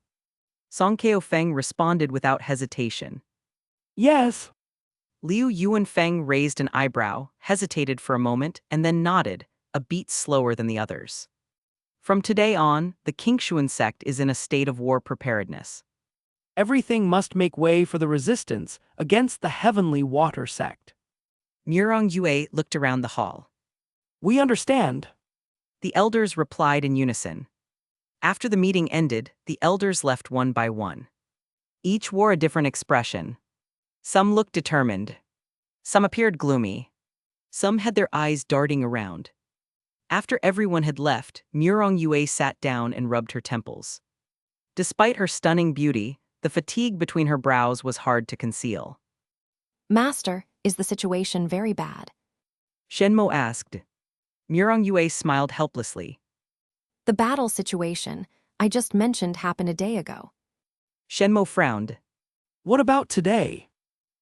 Song Keofeng responded without hesitation. Yes. Liu Yunfeng raised an eyebrow, hesitated for a moment, and then nodded, a beat slower than the others. From today on, the Qingxuan Sect is in a state of war preparedness. Everything must make way for the resistance against the Heavenly Water Sect. Murong Yue looked around the hall. We understand. The elders replied in unison. After the meeting ended, the elders left one by one. Each wore a different expression. Some looked determined. Some appeared gloomy. Some had their eyes darting around. After everyone had left, Murong Yue sat down and rubbed her temples. Despite her stunning beauty, the fatigue between her brows was hard to conceal. Master, is the situation very bad? Shen Mo asked. Murong Yue smiled helplessly. The battle situation I just mentioned happened a day ago. Shen Mo frowned. What about today?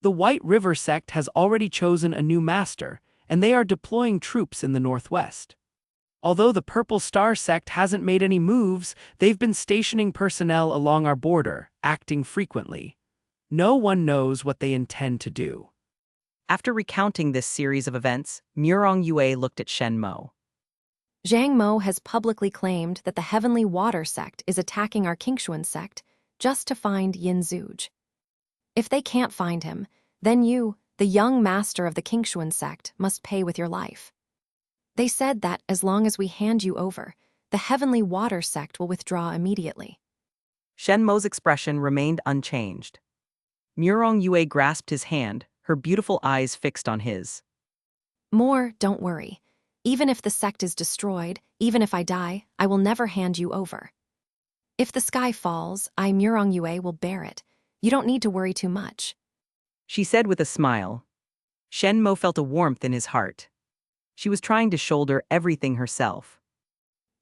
The White River Sect has already chosen a new master, and they are deploying troops in the northwest. Although the Purple Star Sect hasn't made any moves, they've been stationing personnel along our border, acting frequently. No one knows what they intend to do. After recounting this series of events, Murong Yue looked at Shen Mo. Zhang Mo has publicly claimed that the Heavenly Water Sect is attacking our Qingxuan Sect just to find Yin Zuj. If they can't find him, then you, the young master of the Qingxuan Sect, must pay with your life. They said that as long as we hand you over, the Heavenly Water Sect will withdraw immediately. Shen Mo's expression remained unchanged. Murong Yue grasped his hand, her beautiful eyes fixed on his. More, don't worry. Even if the sect is destroyed, even if I die, I will never hand you over. If the sky falls, I, Murong Yue, will bear it. You don't need to worry too much. She said with a smile. Shen Mo felt a warmth in his heart. She was trying to shoulder everything herself.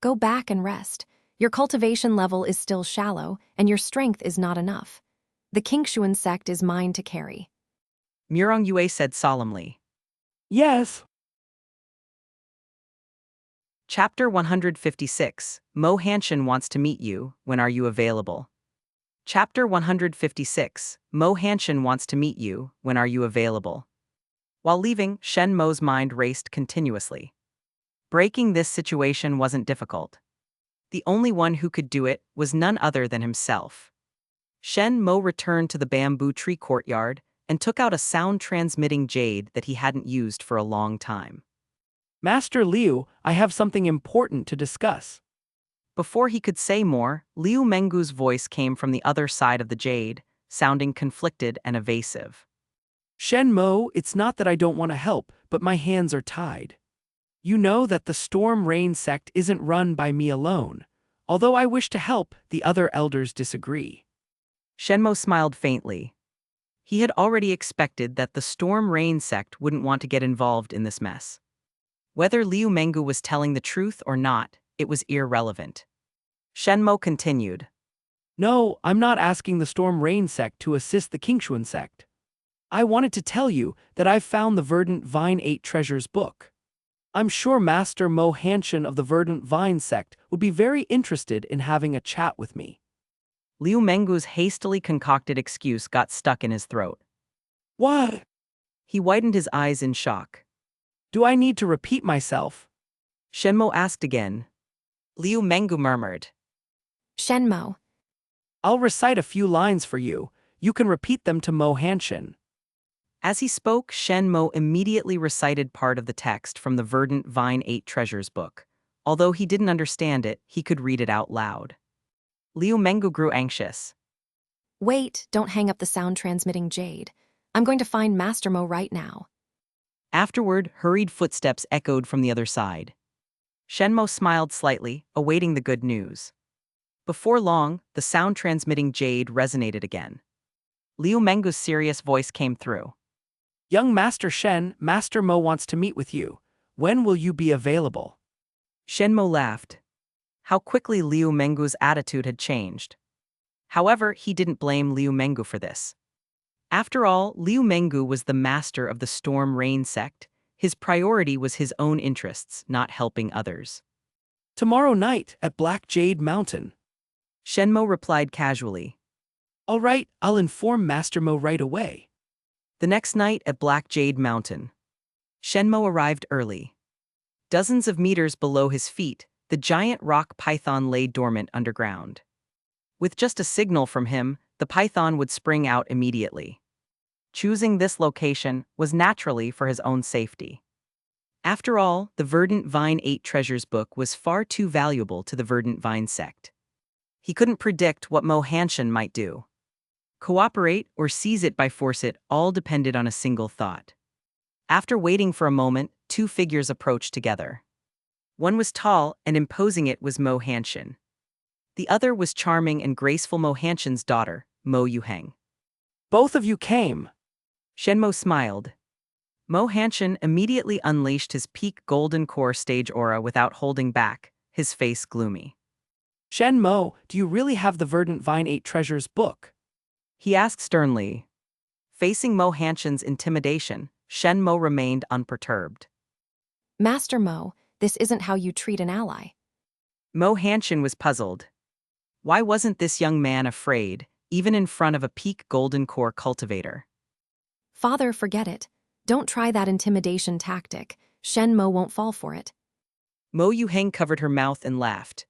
Go back and rest. Your cultivation level is still shallow, and your strength is not enough. The Qingxuan Sect is mine to carry. Murong Yue said solemnly. Yes. Chapter 156, Mo Hanshin wants to meet you, when are you available? Chapter 156, Mo Hanshin wants to meet you, when are you available? While leaving, Shen Mo's mind raced continuously. Breaking this situation wasn't difficult. The only one who could do it was none other than himself. Shen Mo returned to the bamboo tree courtyard and took out a sound-transmitting jade that he hadn't used for a long time. Master Liu, I have something important to discuss. Before he could say more, Liu Mengu's voice came from the other side of the jade, sounding conflicted and evasive. Shen Mo, it's not that I don't want to help, but my hands are tied. You know that the Storm Rain Sect isn't run by me alone. Although I wish to help, the other elders disagree. Shen Mo smiled faintly. He had already expected that the Storm Rain Sect wouldn't want to get involved in this mess. Whether Liu Mengu was telling the truth or not, it was irrelevant. Shen Mo continued. No, I'm not asking the Storm Rain Sect to assist the Qingxuan Sect. I wanted to tell you that I've found the Verdant Vine 8 Treasures book. I'm sure Master Mo Hanshin of the Verdant Vine Sect would be very interested in having a chat with me. Liu Mengu's hastily concocted excuse got stuck in his throat. What? He widened his eyes in shock. Do I need to repeat myself? Shen Mo asked again. Liu Mengu murmured. Shen Mo. I'll recite a few lines for you. You can repeat them to Mo Hanshin. As he spoke, Shen Mo immediately recited part of the text from the Verdant Vine 8 Treasures book. Although he didn't understand it, he could read it out loud. Liu Mengu grew anxious. Wait, don't hang up the sound-transmitting jade. I'm going to find Master Mo right now. Afterward, hurried footsteps echoed from the other side. Shen Mo smiled slightly, awaiting the good news. Before long, the sound-transmitting jade resonated again. Liu Mengu's serious voice came through. Young Master Shen, Master Mo wants to meet with you. When will you be available? Shen Mo laughed. How quickly Liu Mengu's attitude had changed. However, he didn't blame Liu Mengu for this. After all, Liu Mengu was the master of the Storm Rain sect. His priority was his own interests, not helping others. Tomorrow night at Black Jade Mountain. Shen Mo replied casually. All right, I'll inform Master Mo right away. The next night at Black Jade Mountain, Shen Mo arrived early. Dozens of meters below his feet, the giant rock python lay dormant underground. With just a signal from him, the python would spring out immediately. Choosing this location was naturally for his own safety. After all, the Verdant Vine 8 Treasures book was far too valuable to the Verdant Vine sect. He couldn't predict what Mo Hanshin might do. Cooperate or seize it by force, it all depended on a single thought. After waiting for a moment, two figures approached together. One was tall and imposing, it was Mo Hanshin. The other was charming and graceful, Mo Hanshin's daughter, Mo Yuheng. Both of you came. Shen Mo smiled. Mo Hanshin immediately unleashed his peak golden core stage aura without holding back, his face gloomy. Shen Mo, do you really have the Verdant Vine 8 Treasures book? He asked sternly. Facing Mo Hanshin's intimidation, Shen Mo remained unperturbed. Master Mo, this isn't how you treat an ally. Mo Hanshin was puzzled. Why wasn't this young man afraid, even in front of a peak golden core cultivator? Father, forget it. Don't try that intimidation tactic. Shen Mo won't fall for it. Mo Yuheng covered her mouth and laughed.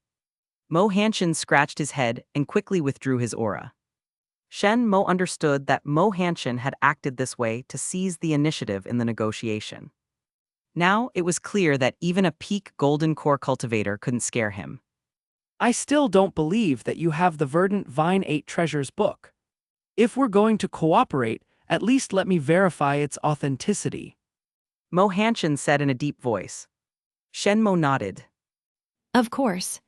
Mo Hanshin scratched his head and quickly withdrew his aura. Shen Mo understood that Mo Hanshin had acted this way to seize the initiative in the negotiation. Now it was clear that even a peak golden core cultivator couldn't scare him. I still don't believe that you have the Verdant Vine 8 Treasures book. If we're going to cooperate, at least let me verify its authenticity. Mo Hanshin said in a deep voice. Shen Mo nodded. Of course.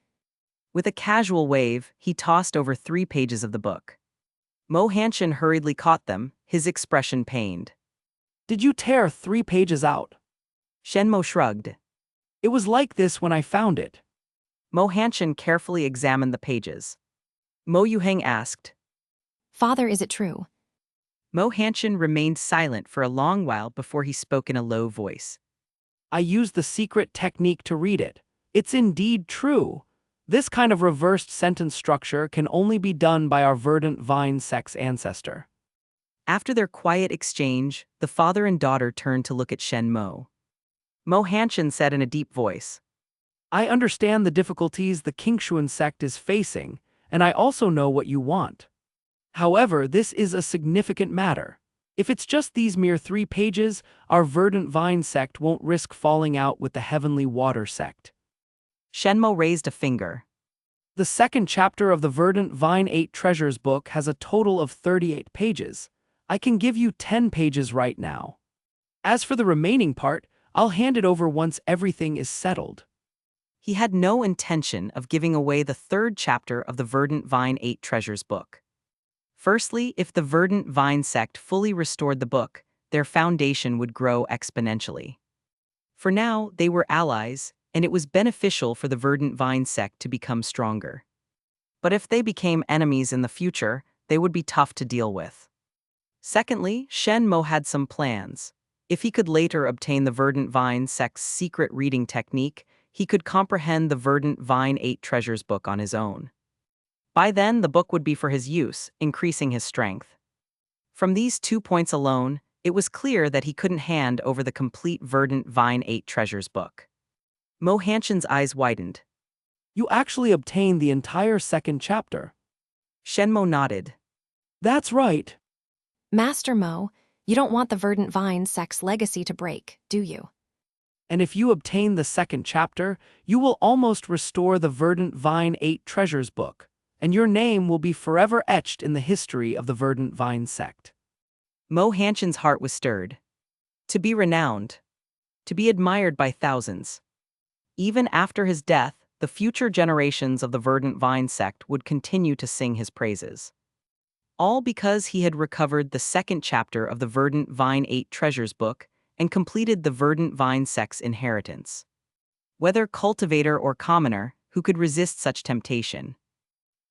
With a casual wave, he tossed over 3 pages of the book. Mo Hanshin hurriedly caught them, his expression pained. Did you tear 3 pages out? Shen Mo shrugged. It was like this when I found it. Mo Hanshin carefully examined the pages. Mo Yuheng asked. Father, is it true? Mo Hanshin remained silent for a long while before he spoke in a low voice. I used the secret technique to read it. It's indeed true. This kind of reversed sentence structure can only be done by our Verdant Vine Sect's ancestor. After their quiet exchange, the father and daughter turned to look at Shen Mo. Mo Hanshin said in a deep voice. I understand the difficulties the Qingxuan Sect is facing, and I also know what you want. However, this is a significant matter. If it's just these mere 3 pages, our Verdant Vine Sect won't risk falling out with the Heavenly Water Sect. Shen Mo raised a finger. The second chapter of the Verdant Vine 8 Treasures book has a total of 38 pages. I can give you 10 pages right now. As for the remaining part, I'll hand it over once everything is settled. He had no intention of giving away the 3rd chapter of the Verdant Vine 8 Treasures book. Firstly, if the Verdant Vine Sect fully restored the book, their foundation would grow exponentially. For now, they were allies, and it was beneficial for the Verdant Vine Sect to become stronger. But if they became enemies in the future, they would be tough to deal with. Secondly, Shen Mo had some plans. If he could later obtain the Verdant Vine Sect's secret reading technique, he could comprehend the Verdant Vine 8 Treasures book on his own. By then, the book would be for his use, increasing his strength. From these 2 points alone, it was clear that he couldn't hand over the complete Verdant Vine 8 Treasures book. Mo Hanshin's eyes widened. You actually obtained the entire 2nd chapter. Shen Mo nodded. That's right. Master Mo, you don't want the Verdant Vine Sect's legacy to break, do you? And if you obtain the 2nd chapter, you will almost restore the Verdant Vine 8 Treasures book, and your name will be forever etched in the history of the Verdant Vine Sect. Mo Hanshin's heart was stirred. To be renowned. To be admired by thousands. Even after his death, the future generations of the Verdant Vine Sect would continue to sing his praises. all because he had recovered the second chapter of the Verdant Vine 8 Treasures book and completed the Verdant Vine Sect's inheritance. Whether cultivator or commoner, who could resist such temptation?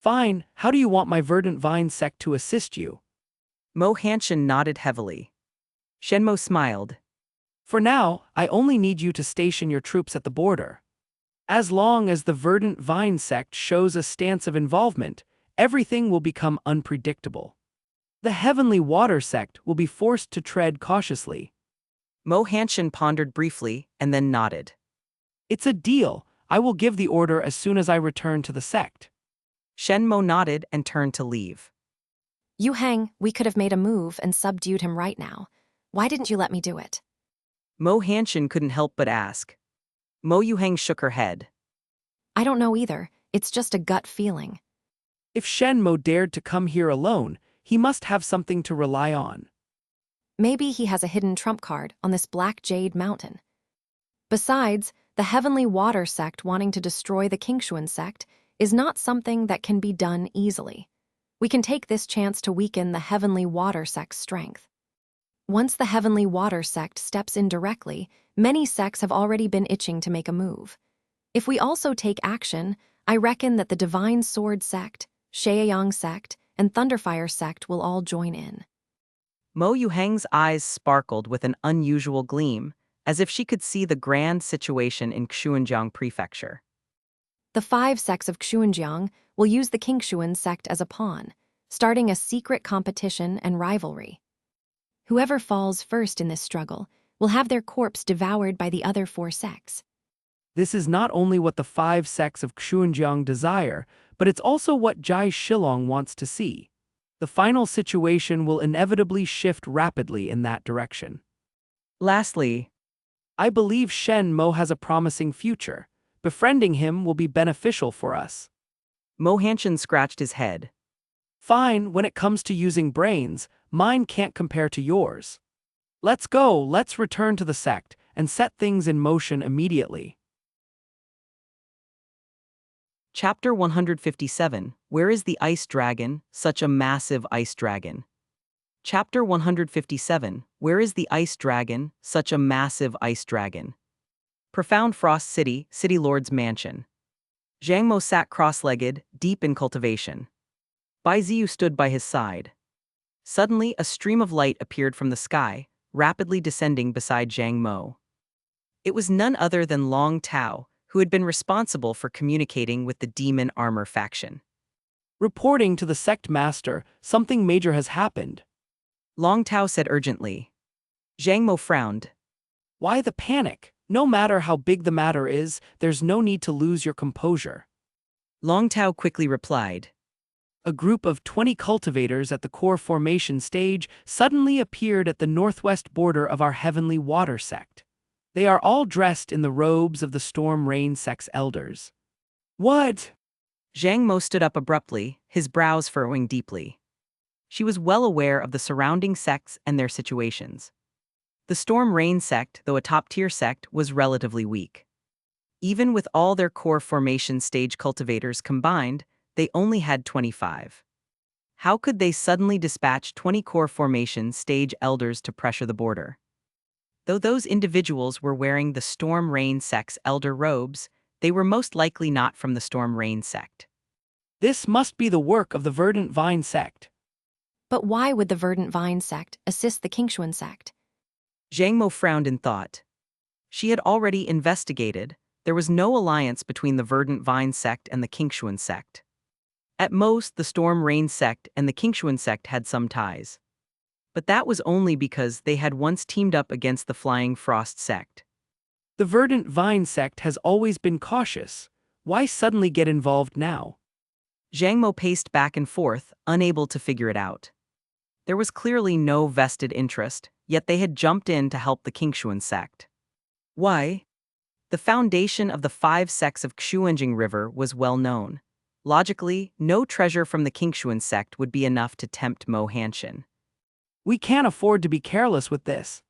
Fine, how do you want my Verdant Vine Sect to assist you? Mo Hanshin nodded heavily. Shen Mo smiled. For now, I only need you to station your troops at the border. As long as the Verdant Vine Sect shows a stance of involvement, everything will become unpredictable. The Heavenly Water Sect will be forced to tread cautiously. Mo Hanshin pondered briefly and then nodded. It's a deal. I will give the order as soon as I return to the sect. Shen Mo nodded and turned to leave. Yu Heng, we could have made a move and subdued him right now. Why didn't you let me do it? Mo Hanshin couldn't help but ask. Mo Yuheng shook her head. I don't know either. It's just a gut feeling. If Shen Mo dared to come here alone, he must have something to rely on. Maybe he has a hidden trump card on this Black Jade Mountain. Besides, the Heavenly Water Sect wanting to destroy the Qingxuan Sect is not something that can be done easily. We can take this chance to weaken the Heavenly Water Sect's strength. Once the Heavenly Water Sect steps in directly, many sects have already been itching to make a move. If we also take action, I reckon that the Divine Sword Sect, Sheeyang Sect, and Thunderfire Sect will all join in. Mo Yuheng's eyes sparkled with an unusual gleam, as if she could see the grand situation in Qingxuan Prefecture. The 5 sects of Qingxuan will use the Qingxuan Sect as a pawn, starting a secret competition and rivalry. Whoever falls first in this struggle will have their corpse devoured by the other 4 sects. This is not only what the 5 sects of Qingxuan desire, but it's also what Jai Shilong wants to see. The final situation will inevitably shift rapidly in that direction. Lastly, I believe Shen Mo has a promising future. Befriending him will be beneficial for us. Mo Hanshin scratched his head. Fine, when it comes to using brains, mine can't compare to yours. Let's go, let's return to the sect, and set things in motion immediately. Chapter 157, Where is the Ice Dragon, such a massive ice dragon? Chapter 157, Where is the Ice Dragon, such a massive ice dragon? Profound Frost City, City Lord's Mansion. Zhang Mo sat cross-legged, deep in cultivation. Bai Ziyu stood by his side. Suddenly, a stream of light appeared from the sky, rapidly descending beside Zhang Mo. It was none other than Long Tao, who had been responsible for communicating with the Demon Armor faction. Reporting to the sect master, something major has happened. Long Tao said urgently. Zhang Mo frowned. Why the panic? No matter how big the matter is, there's no need to lose your composure. Long Tao quickly replied. A group of 20 cultivators at the core formation stage suddenly appeared at the northwest border of our Heavenly Water Sect. They are all dressed in the robes of the Storm Rain Sect's elders. What? Zhang Mo stood up abruptly, his brows furrowing deeply. She was well aware of the surrounding sects and their situations. The Storm Rain Sect, though a top-tier sect, was relatively weak. Even with all their core formation stage cultivators combined, they only had 25. How could they suddenly dispatch 20 core formation stage elders to pressure the border? Though those individuals were wearing the Storm Rain Sect's elder robes, they were most likely not from the Storm Rain Sect. This must be the work of the Verdant Vine Sect. But why would the Verdant Vine Sect assist the Qingxuan Sect? Zhang Mo frowned in thought. She had already investigated. There was no alliance between the Verdant Vine Sect and the Qingxuan Sect. At most, the Storm Rain Sect and the Qingxuan Sect had some ties. But that was only because they had once teamed up against the Flying Frost Sect. The Verdant Vine Sect has always been cautious. Why suddenly get involved now? Zhang Mo paced back and forth, unable to figure it out. There was clearly no vested interest, yet they had jumped in to help the Qingxuan Sect. Why? The foundation of the 5 sects of Xuanjing River was well known. Logically, no treasure from the Qingxuan Sect would be enough to tempt Mo Hanshin. We can't afford to be careless with this.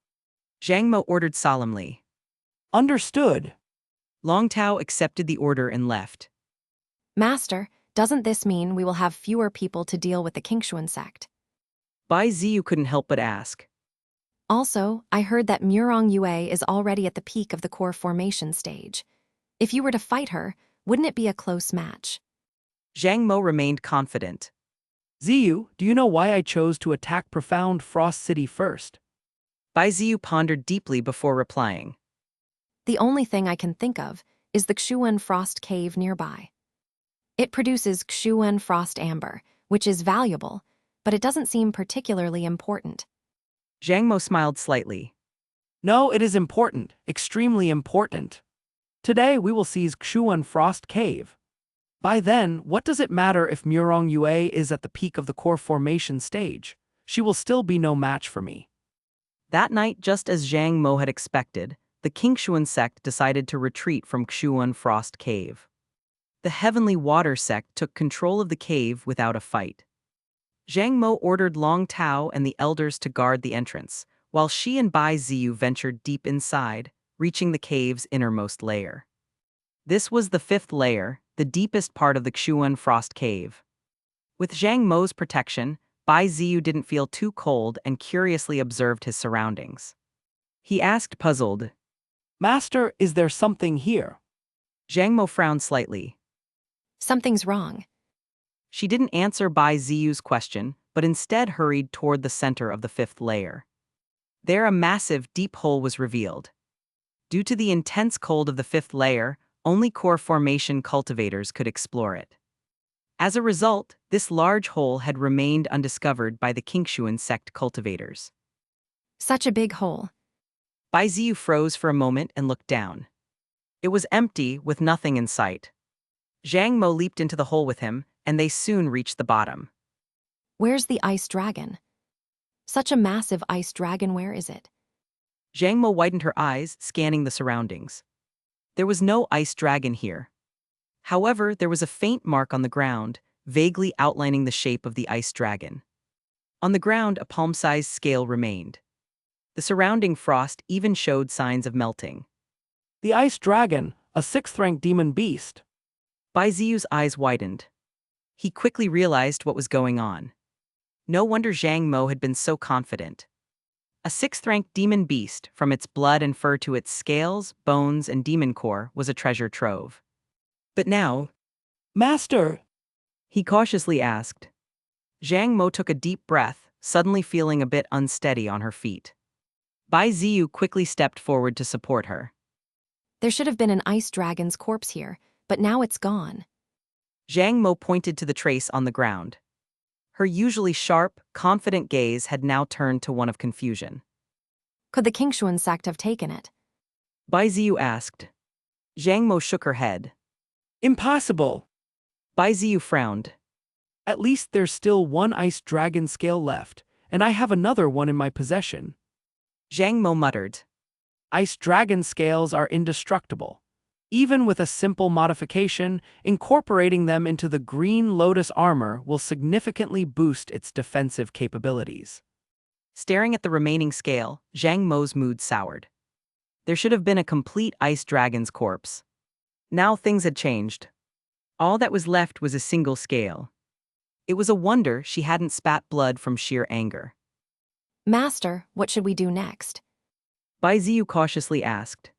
Zhang Mo ordered solemnly. Understood. Long Tao accepted the order and left. Master, Doesn't this mean we will have fewer people to deal with the Qingxuan Sect? Bai Ziyu couldn't help but ask. Also, I heard that Murong Yue is already at the peak of the core formation stage. If you were to fight her, wouldn't it be a close match? Zhang Mo remained confident. Ziyu, do you know why I chose to attack Profound Frost City first? Bai Ziyu pondered deeply before replying. The only thing I can think of is the Qingxuan Frost Cave nearby. It produces Qingxuan Frost Amber, which is valuable, but it doesn't seem particularly important. Zhang Mo smiled slightly. No, it is important, extremely important. Today we will seize Qingxuan Frost Cave. By then, what does it matter if Murong Yue is at the peak of the core formation stage? She will still be no match for me. That night, just as Zhang Mo had expected, the Qingxuan Sect decided to retreat from Qingxuan Frost Cave. The Heavenly Water Sect took control of the cave without a fight. Zhang Mo ordered Long Tao and the elders to guard the entrance, while she and Bai Ziyu ventured deep inside, reaching the cave's innermost layer. This was the fifth layer, the deepest part of the Qingxuan Frost Cave. With Zhang Mo's protection, Bai Ziyu didn't feel too cold and curiously observed his surroundings. He asked, puzzled. Master, is there something here? Zhang Mo frowned slightly. Something's wrong. She didn't answer Bai Ziyu's question, but instead hurried toward the center of the fifth layer. There, a massive, deep hole was revealed. Due to the intense cold of the fifth layer, only core formation cultivators could explore it. As a result, this large hole had remained undiscovered by the Qingxuan Sect cultivators. Such a big hole. Bai Ziyu froze for a moment and looked down. It was empty, with nothing in sight. Zhang Mo leaped into the hole with him, and they soon reached the bottom. Where's the ice dragon? Such a massive ice dragon, where is it? Zhang Mo widened her eyes, scanning the surroundings. There was no ice dragon here. However, there was a faint mark on the ground, vaguely outlining the shape of the ice dragon. On the ground, a palm-sized scale remained. The surrounding frost even showed signs of melting. The Ice Dragon, a 6th-rank demon beast. Bai Ziyu's eyes widened. He quickly realized what was going on. No wonder Zhang Mo had been so confident. A 6th-rank demon beast, from its blood and fur to its scales, bones, and demon core, was a treasure trove. But now, Master! he cautiously asked. Zhang Mo took a deep breath, suddenly feeling a bit unsteady on her feet. Bai Ziyu quickly stepped forward to support her. There should have been an ice dragon's corpse here, but now it's gone. Zhang Mo pointed to the trace on the ground. Her usually sharp, confident gaze had now turned to one of confusion. Could the Qingxuan Sect have taken it? Bai Ziyu asked. Zhang Mo shook her head. Impossible! Bai Ziyu frowned. At least there's still one ice dragon scale left, and I have another one in my possession. Zhang Mo muttered. Ice dragon scales are indestructible. Even with a simple modification, incorporating them into the green lotus armor will significantly boost its defensive capabilities. Staring at the remaining scale, Zhang Mo's mood soured. There should have been a complete ice dragon's corpse. Now things had changed. All that was left was a single scale. It was a wonder she hadn't spat blood from sheer anger. Master, what should we do next? Bai Ziyu cautiously asked.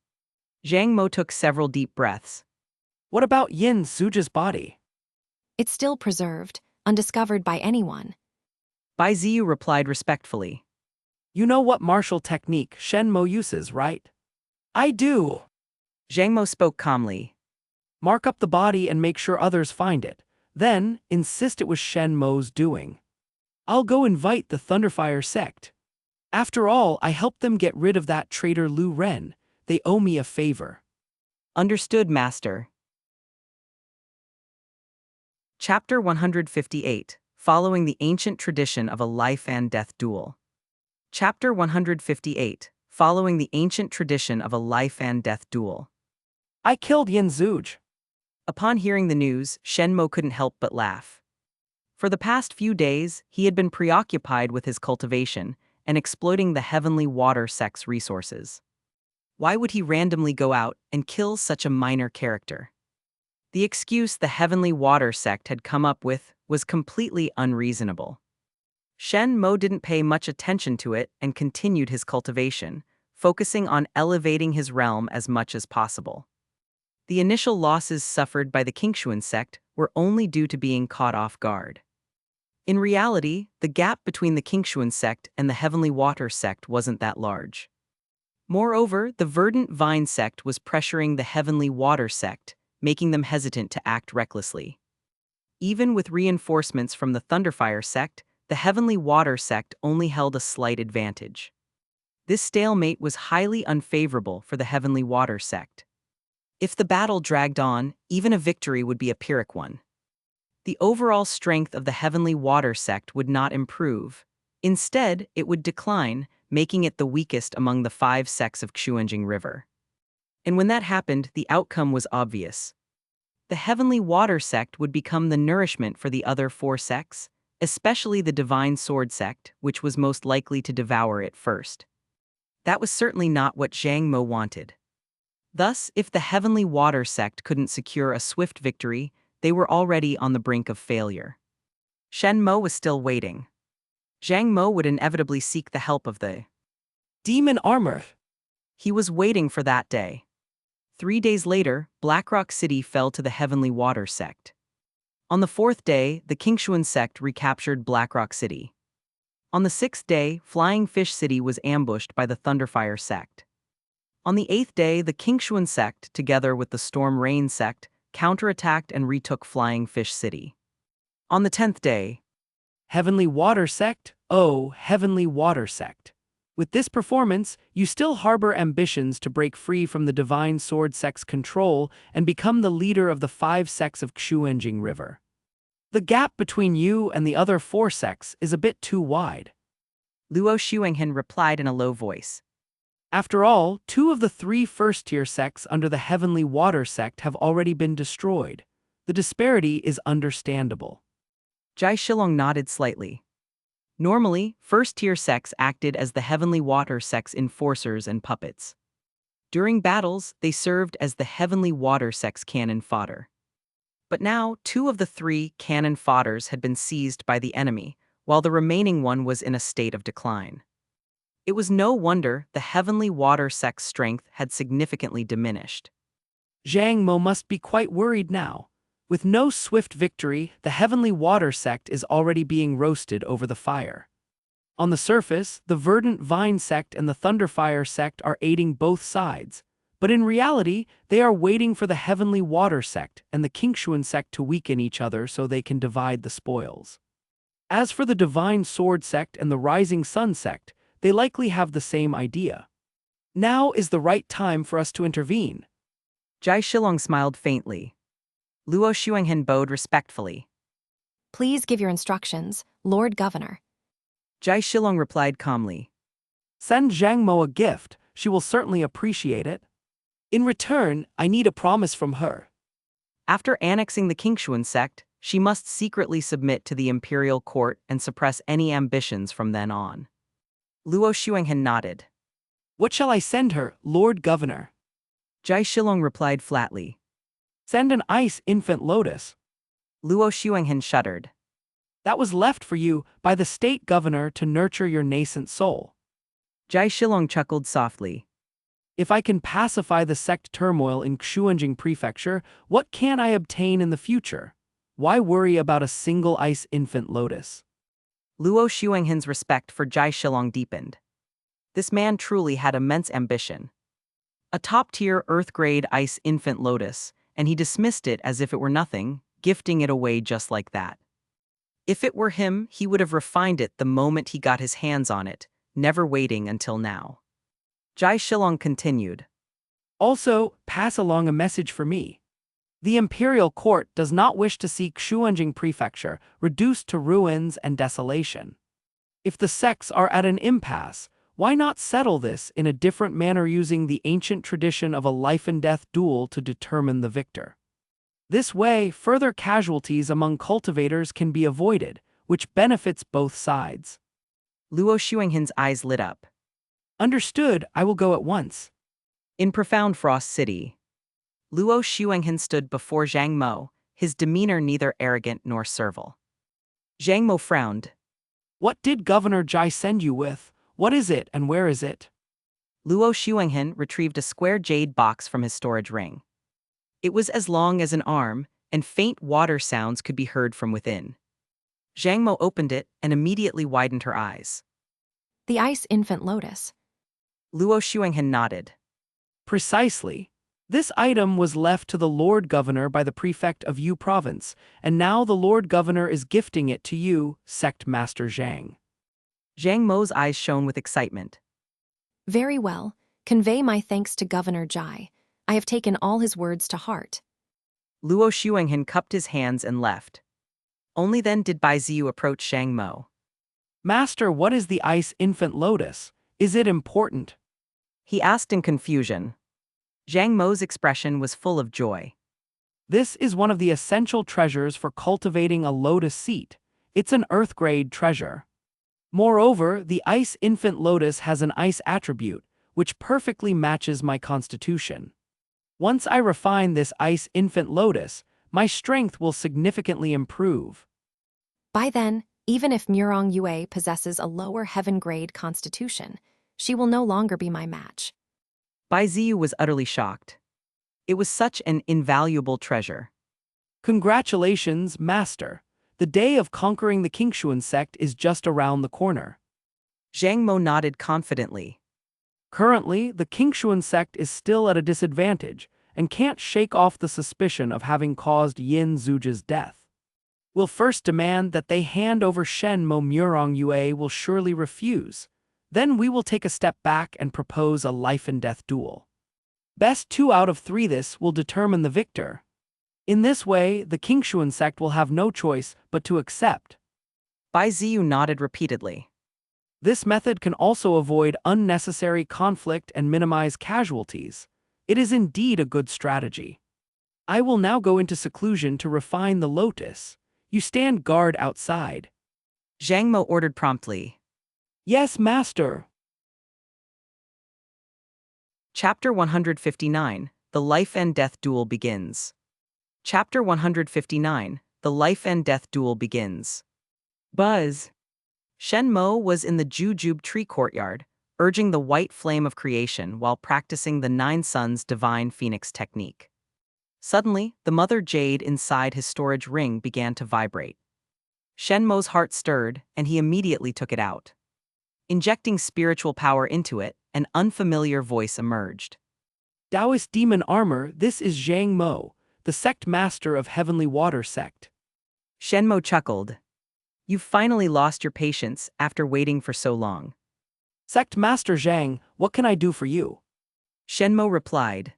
Zhang Mo took several deep breaths. What about Yin Zuja's body? It's still preserved, undiscovered by anyone. Bai Ziyu replied respectfully. You know what martial technique Shen Mo uses, right? I do. Zhang Mo spoke calmly. Mark up the body and make sure others find it. Then, insist it was Shen Mo's doing. I'll go invite the Thunderfire sect. After all, I helped them get rid of that traitor Lu Ren. They owe me a favor. Understood, Master. Chapter 158, Following the Ancient Tradition of a Life and Death Duel. Chapter 158, Following the Ancient Tradition of a Life and Death Duel. I killed Yin Zuj. Upon hearing the news, Shen Mo couldn't help but laugh. For the past few days, he had been preoccupied with his cultivation and exploiting the Heavenly Water Sect's resources. Why would he randomly go out and kill such a minor character? The excuse the Heavenly Water Sect had come up with was completely unreasonable. Shen Mo didn't pay much attention to it and continued his cultivation, focusing on elevating his realm as much as possible. The initial losses suffered by the Qingxuan Sect were only due to being caught off guard. In reality, the gap between the Qingxuan Sect and the Heavenly Water Sect wasn't that large. Moreover, the Verdant Vine Sect was pressuring the Heavenly Water Sect, making them hesitant to act recklessly. Even with reinforcements from the Thunderfire Sect, the Heavenly Water Sect only held a slight advantage. This stalemate was highly unfavorable for the Heavenly Water Sect. If the battle dragged on, even a victory would be a Pyrrhic one. The overall strength of the Heavenly Water Sect would not improve. Instead, it would decline, making it the weakest among the 5 sects of Qingxuan River. And when that happened, the outcome was obvious. The Heavenly Water Sect would become the nourishment for the other 4 sects, especially the Divine Sword Sect, which was most likely to devour it first. That was certainly not what Zhang Mo wanted. Thus, if the Heavenly Water Sect couldn't secure a swift victory, they were already on the brink of failure. Shen Mo was still waiting. Zhang Mo would inevitably seek the help of the demon armor. He was waiting for that day. 3 days later, Blackrock City fell to the Heavenly Water Sect. On the 4th day, the Qingxuan Sect recaptured Blackrock City. On the 6th day, Flying Fish City was ambushed by the Thunderfire Sect. On the 8th day, the Qingxuan Sect, together with the Storm Rain Sect, counterattacked and retook Flying Fish City. On the 10th day, Heavenly Water Sect, oh, Heavenly Water Sect. With this performance, you still harbor ambitions to break free from the Divine Sword Sect's control and become the leader of the 5 sects of Qingxuan River. The gap between you and the other 4 sects is a bit too wide. Luo Xuanghen replied in a low voice. After all, 2 of the 3 first-tier sects under the Heavenly Water Sect have already been destroyed. The disparity is understandable. Jai Shilong nodded slightly. Normally, first-tier sects acted as the Heavenly Water Sect's enforcers and puppets. During battles, they served as the Heavenly Water Sect's cannon fodder. But now, 2 of the 3 cannon fodders had been seized by the enemy, while the remaining one was in a state of decline. It was no wonder the Heavenly Water Sect's strength had significantly diminished. Zhang Mo must be quite worried now. With no swift victory, the Heavenly Water Sect is already being roasted over the fire. On the surface, the Verdant Vine Sect and the Thunderfire Sect are aiding both sides, but in reality, they are waiting for the Heavenly Water Sect and the Qingxuan Sect to weaken each other so they can divide the spoils. As for the Divine Sword Sect and the Rising Sun Sect, they likely have the same idea. Now is the right time for us to intervene. Jai Shilong smiled faintly. Luo Xuanghen bowed respectfully. Please give your instructions, Lord Governor. Jai Shilong replied calmly. Send Zhang Mo a gift, she will certainly appreciate it. In return, I need a promise from her. After annexing the Qingxuan Sect, she must secretly submit to the imperial court and suppress any ambitions from then on. Luo Xuanghen nodded. What shall I send her, Lord Governor? Jai Shilong replied flatly. Send an ice infant lotus. Luo Xuanghen shuddered. That was left for you by the state governor to nurture your nascent soul. Jai Shilong chuckled softly. If I can pacify the sect turmoil in Qingxuan Prefecture, what can I obtain in the future? Why worry about a single ice infant lotus? Luo Xuanghen's respect for Jai Shilong deepened. This man truly had immense ambition. A top-tier Earth-grade ice infant lotus, and he dismissed it as if it were nothing, gifting it away just like that. If it were him, he would have refined it the moment he got his hands on it, never waiting until now. Jai Shilong continued. Also, pass along a message for me. The imperial court does not wish to see Qingxuan Prefecture reduced to ruins and desolation. If the sects are at an impasse, why not settle this in a different manner using the ancient tradition of a life-and-death duel to determine the victor? This way, further casualties among cultivators can be avoided, which benefits both sides. Luo Xuanghen's eyes lit up. Understood, I will go at once. In profound Frost City, Luo Xuanghen stood before Zhang Mo, his demeanor neither arrogant nor servile. Zhang Mo frowned. What did Governor Jai send you with? What is it and where is it? Luo Xuanghen retrieved a square jade box from his storage ring. It was as long as an arm, and faint water sounds could be heard from within. Zhang Mo opened it and immediately widened her eyes. The ice infant lotus. Luo Xuanghen nodded. Precisely. This item was left to the Lord Governor by the Prefect of Yu Province, and now the Lord Governor is gifting it to you, Sect Master Zhang. Zhang Mo's eyes shone with excitement. Very well. Convey my thanks to Governor Jai. I have taken all his words to heart. Luo Xuanghen cupped his hands and left. Only then did Bai Ziyu approach Zhang Mo. Master, what is the ice infant lotus? Is it important? He asked in confusion. Zhang Mo's expression was full of joy. This is one of the essential treasures for cultivating a lotus seed. It's an earth-grade treasure. Moreover, the ice infant lotus has an ice attribute, which perfectly matches my constitution. Once I refine this ice infant lotus, my strength will significantly improve. By then, even if Murong Yue possesses a lower heaven-grade constitution, she will no longer be my match. Bai Ziyu was utterly shocked. It was such an invaluable treasure. Congratulations, Master. The day of conquering the Qingxuan Sect is just around the corner. Zhang Mo nodded confidently. Currently, the Qingxuan Sect is still at a disadvantage and can't shake off the suspicion of having caused Yin Zuge's death. We'll first demand that they hand over Shen Mo. Murong Yue will surely refuse. Then we will take a step back and propose a life-and-death duel. Best 2 out of 3 this will determine the victor. In this way, the Qingxuan Sect will have no choice but to accept. Bai Ziyu nodded repeatedly. This method can also avoid unnecessary conflict and minimize casualties. It is indeed a good strategy. I will now go into seclusion to refine the lotus. You stand guard outside. Zhang Mo ordered promptly. Yes, Master. Chapter 159, The Life and Death Duel Begins. Chapter 159, The Life and Death Duel Begins. Buzz. Shen Mo was in the Jujube tree courtyard, urging the white flame of creation while practicing the Nine Suns divine phoenix technique. Suddenly, the mother jade inside his storage ring began to vibrate. Shen Mo's heart stirred, and he immediately took it out. Injecting spiritual power into it, an unfamiliar voice emerged. Taoist demon armor, this is Zhang Mo, the sect master of Heavenly Water Sect. Shen Mo chuckled. You've finally lost your patience after waiting for so long. Sect Master Zhang, what can I do for you? Shen Mo replied.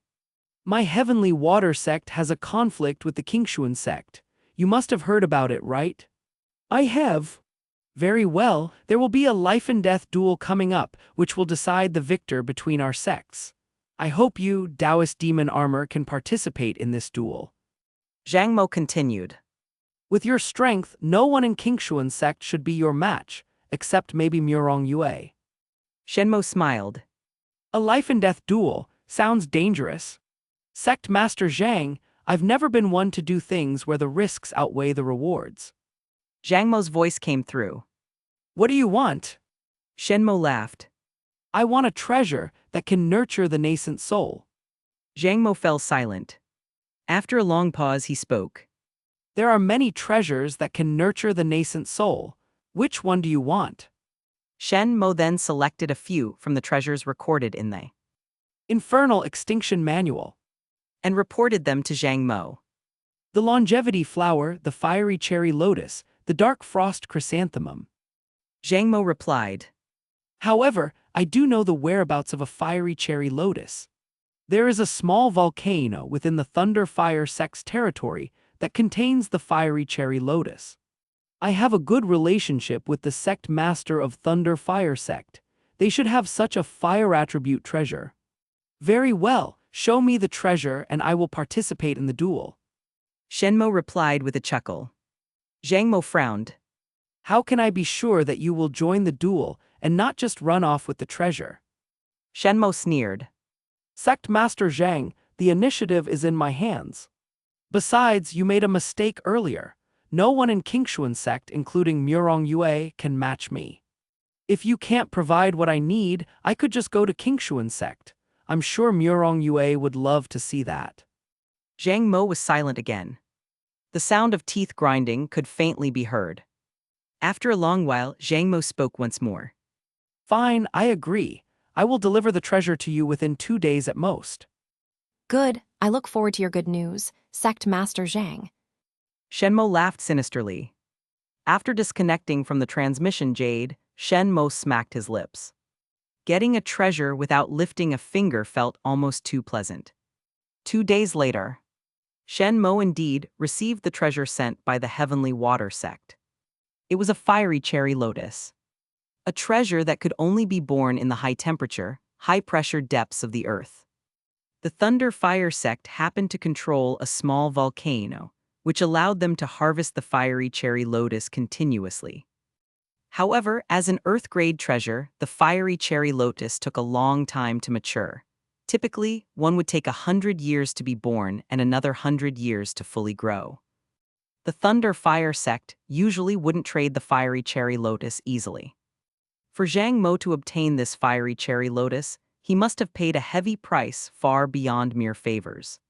My Heavenly Water Sect has a conflict with the Qingxuan Sect. You must have heard about it, right? I have. Very well, there will be a life-and-death duel coming up, which will decide the victor between our sects. I hope you, Taoist demon armor, can participate in this duel. Zhang Mo continued. With your strength, no one in Qingxuan Sect should be your match, except maybe Murong Yue. Shen Mo smiled. A life-and-death duel sounds dangerous. Sect Master Zhang, I've never been one to do things where the risks outweigh the rewards. Zhang Mo's voice came through. What do you want? Shen Mo laughed. I want a treasure that can nurture the nascent soul. Zhang Mo fell silent. After a long pause, he spoke. There are many treasures that can nurture the nascent soul. Which one do you want? Shen Mo then selected a few from the treasures recorded in the Infernal Extinction Manual, and reported them to Zhang Mo. the Longevity Flower, the Fiery Cherry Lotus, the Dark Frost Chrysanthemum. Zhang Mo replied. However, I do know the whereabouts of a Fiery Cherry Lotus. There is a small volcano within the Thunder Fire Sect's territory that contains the Fiery Cherry Lotus. I have a good relationship with the sect master of Thunder Fire Sect. They should have such a fire attribute treasure. Very well, show me the treasure and I will participate in the duel. Shen Mo replied with a chuckle. Zhang Mo frowned. How can I be sure that you will join the duel and not just run off with the treasure? Shen Mo sneered. Sect Master Zhang, the initiative is in my hands. Besides, you made a mistake earlier. No one in Qingxuan Sect, including Murong Yue, can match me. If you can't provide what I need, I could just go to Qingxuan Sect. I'm sure Murong Yue would love to see that. Zhang Mo was silent again. The sound of teeth grinding could faintly be heard. After a long while, Zhang Mo spoke once more. Fine, I agree. I will deliver the treasure to you within 2 days at most. Good, I look forward to your good news, Sect Master Zhang. Shen Mo laughed sinisterly. After disconnecting from the transmission jade, Shen Mo smacked his lips. Getting a treasure without lifting a finger felt almost too pleasant. 2 days later, Shen Mo indeed received the treasure sent by the Heavenly Water Sect. It was a fiery cherry lotus. A treasure that could only be born in the high-temperature, high-pressure depths of the earth. The Thunder Fire Sect happened to control a small volcano, which allowed them to harvest the fiery cherry lotus continuously. However, as an Earth-grade treasure, the fiery cherry lotus took a long time to mature. Typically, one would take 100 years to be born and another 100 years to fully grow. The Thunder Fire Sect usually wouldn't trade the fiery cherry lotus easily. For Zhang Mo to obtain this fiery cherry lotus, he must have paid a heavy price far beyond mere favors.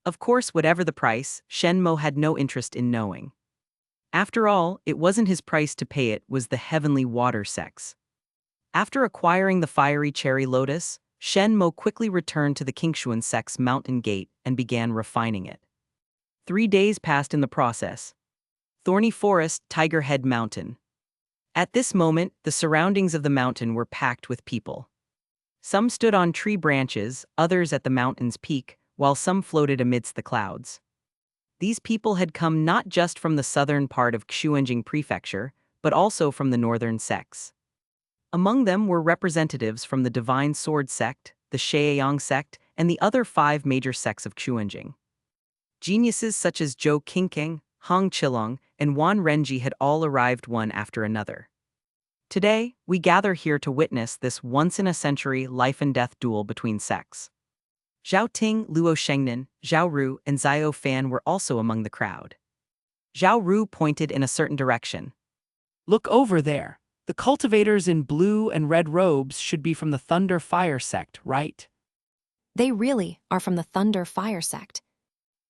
Of course, whatever the price, Shen Mo had no interest in knowing. After all, it wasn't his price to pay, it was the Heavenly Water Sect's. After acquiring the fiery cherry lotus, Shen Mo quickly returned to the Qingxuan Sect's mountain gate and began refining it. 3 days passed in the process. Thorny Forest, Tiger Head Mountain. At this moment, the surroundings of the mountain were packed with people. Some stood on tree branches, others at the mountain's peak, while some floated amidst the clouds. These people had come not just from the southern part of Xuanjing Prefecture, but also from the northern sects. Among them were representatives from the Divine Sword Sect, the Qingxuan Sect, and the other 5 major sects of Xuanjing. Geniuses such as Zhou Qingqing, Hong Qilong, and Wan Renji had all arrived one after another. Today, we gather here to witness this once-in-a-century life-and-death duel between sects. Zhao Ting, Luo Shengnan, Zhao Ru, and Xiao Fan were also among the crowd. Zhao Ru pointed in a certain direction. Look over there. The cultivators in blue and red robes should be from the Thunder Fire Sect, right? They really are from the Thunder Fire Sect.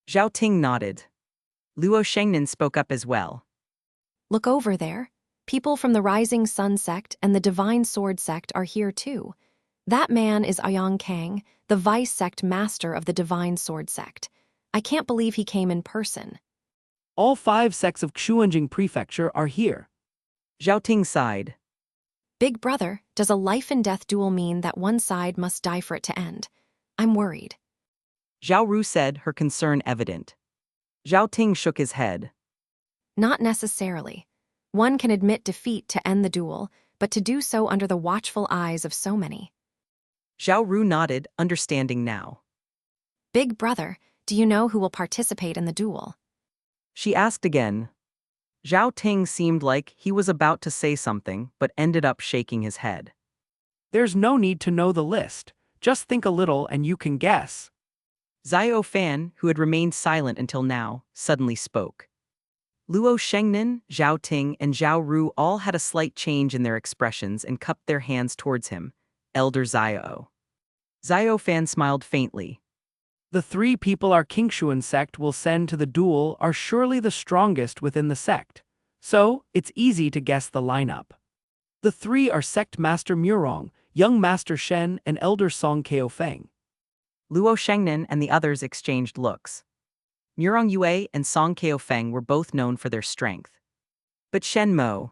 Zhao Ting nodded. Luo Shengnan spoke up as well. Look over there. People from the Rising Sun Sect and the Divine Sword Sect are here too. That man is Ayang Kang, the Vice Sect Master of the Divine Sword Sect. I can't believe he came in person. All 5 sects of Xuanjing Prefecture are here. Zhao Ting sighed. Big brother, does a life-and-death duel mean that one side must die for it to end? I'm worried. Zhao Ru said, her concern evident. Zhao Ting shook his head. Not necessarily. One can admit defeat to end the duel, but to do so under the watchful eyes of so many. Zhao Ru nodded, understanding now. Big brother, do you know who will participate in the duel? She asked again. Zhao Ting seemed like he was about to say something, but ended up shaking his head. There's no need to know the list. Just think a little and you can guess. Xiao Fan, who had remained silent until now, suddenly spoke. Luo Shengnan, Zhao Ting, and Zhao Ru all had a slight change in their expressions and cupped their hands towards him. Elder Xiao. Xiao Fan smiled faintly. The 3 people our Qingxuan Sect will send to the duel are surely the strongest within the sect. So, it's easy to guess the lineup. The 3 are Sect Master Murong, Young Master Shen, and Elder Song Keofeng. Luo Shengnan and the others exchanged looks. Murong Yue and Song Keofeng were both known for their strength. But Shen Mo.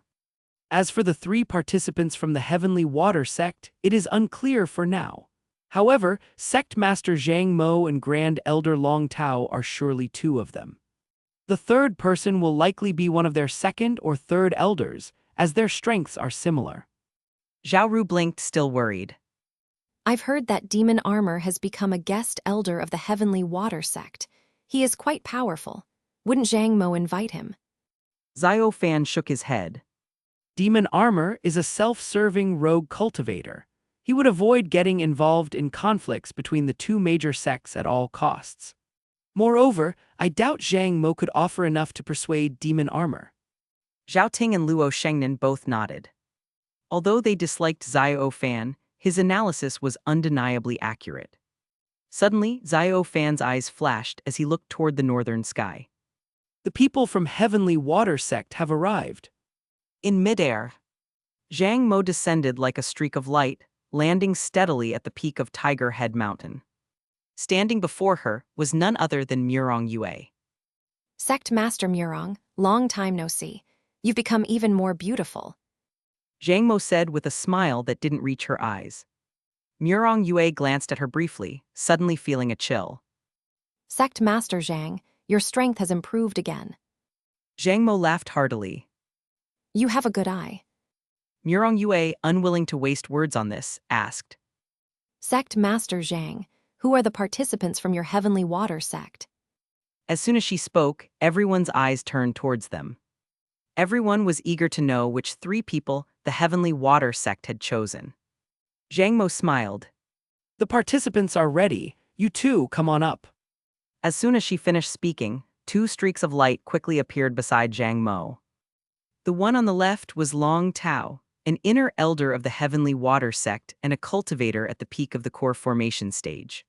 As for the 3 participants from the Heavenly Water Sect, it is unclear for now. However, Sect Master Zhang Mo and Grand Elder Long Tao are surely 2 of them. The 3rd person will likely be one of their 2nd or 3rd elders, as their strengths are similar. Zhao Ru blinked, still worried. I've heard that Demon Armor has become a guest elder of the Heavenly Water Sect. He is quite powerful. Wouldn't Zhang Mo invite him? Xiao Fan shook his head. Demon Armor is a self-serving rogue cultivator. He would avoid getting involved in conflicts between the two major sects at all costs. Moreover, I doubt Zhang Mo could offer enough to persuade demon armor. Zhao Ting and Luo Shengnan both nodded. Although they disliked Xiao Fan, his analysis was undeniably accurate. Suddenly, Xiao Fan's eyes flashed as he looked toward the northern sky. The people from Heavenly Water Sect have arrived. In midair, Zhang Mo descended like a streak of light, landing steadily at the peak of Tiger Head Mountain. Standing before her was none other than Murong Yue. Sect Master Murong, long time no see. You've become even more beautiful. Zhang Mo said with a smile that didn't reach her eyes. Murong Yue glanced at her briefly, suddenly feeling a chill. Sect Master Zhang, your strength has improved again. Zhang Mo laughed heartily. You have a good eye. Murong Yue, unwilling to waste words on this, asked. Sect Master Zhang, who are the participants from your Heavenly Water Sect? As soon as she spoke, everyone's eyes turned towards them. Everyone was eager to know which three people the Heavenly Water Sect had chosen. Zhang Mo smiled. The participants are ready. You two, come on up. As soon as she finished speaking, two streaks of light quickly appeared beside Zhang Mo. The one on the left was Long Tao, an inner elder of the Heavenly Water Sect and a cultivator at the peak of the core formation stage.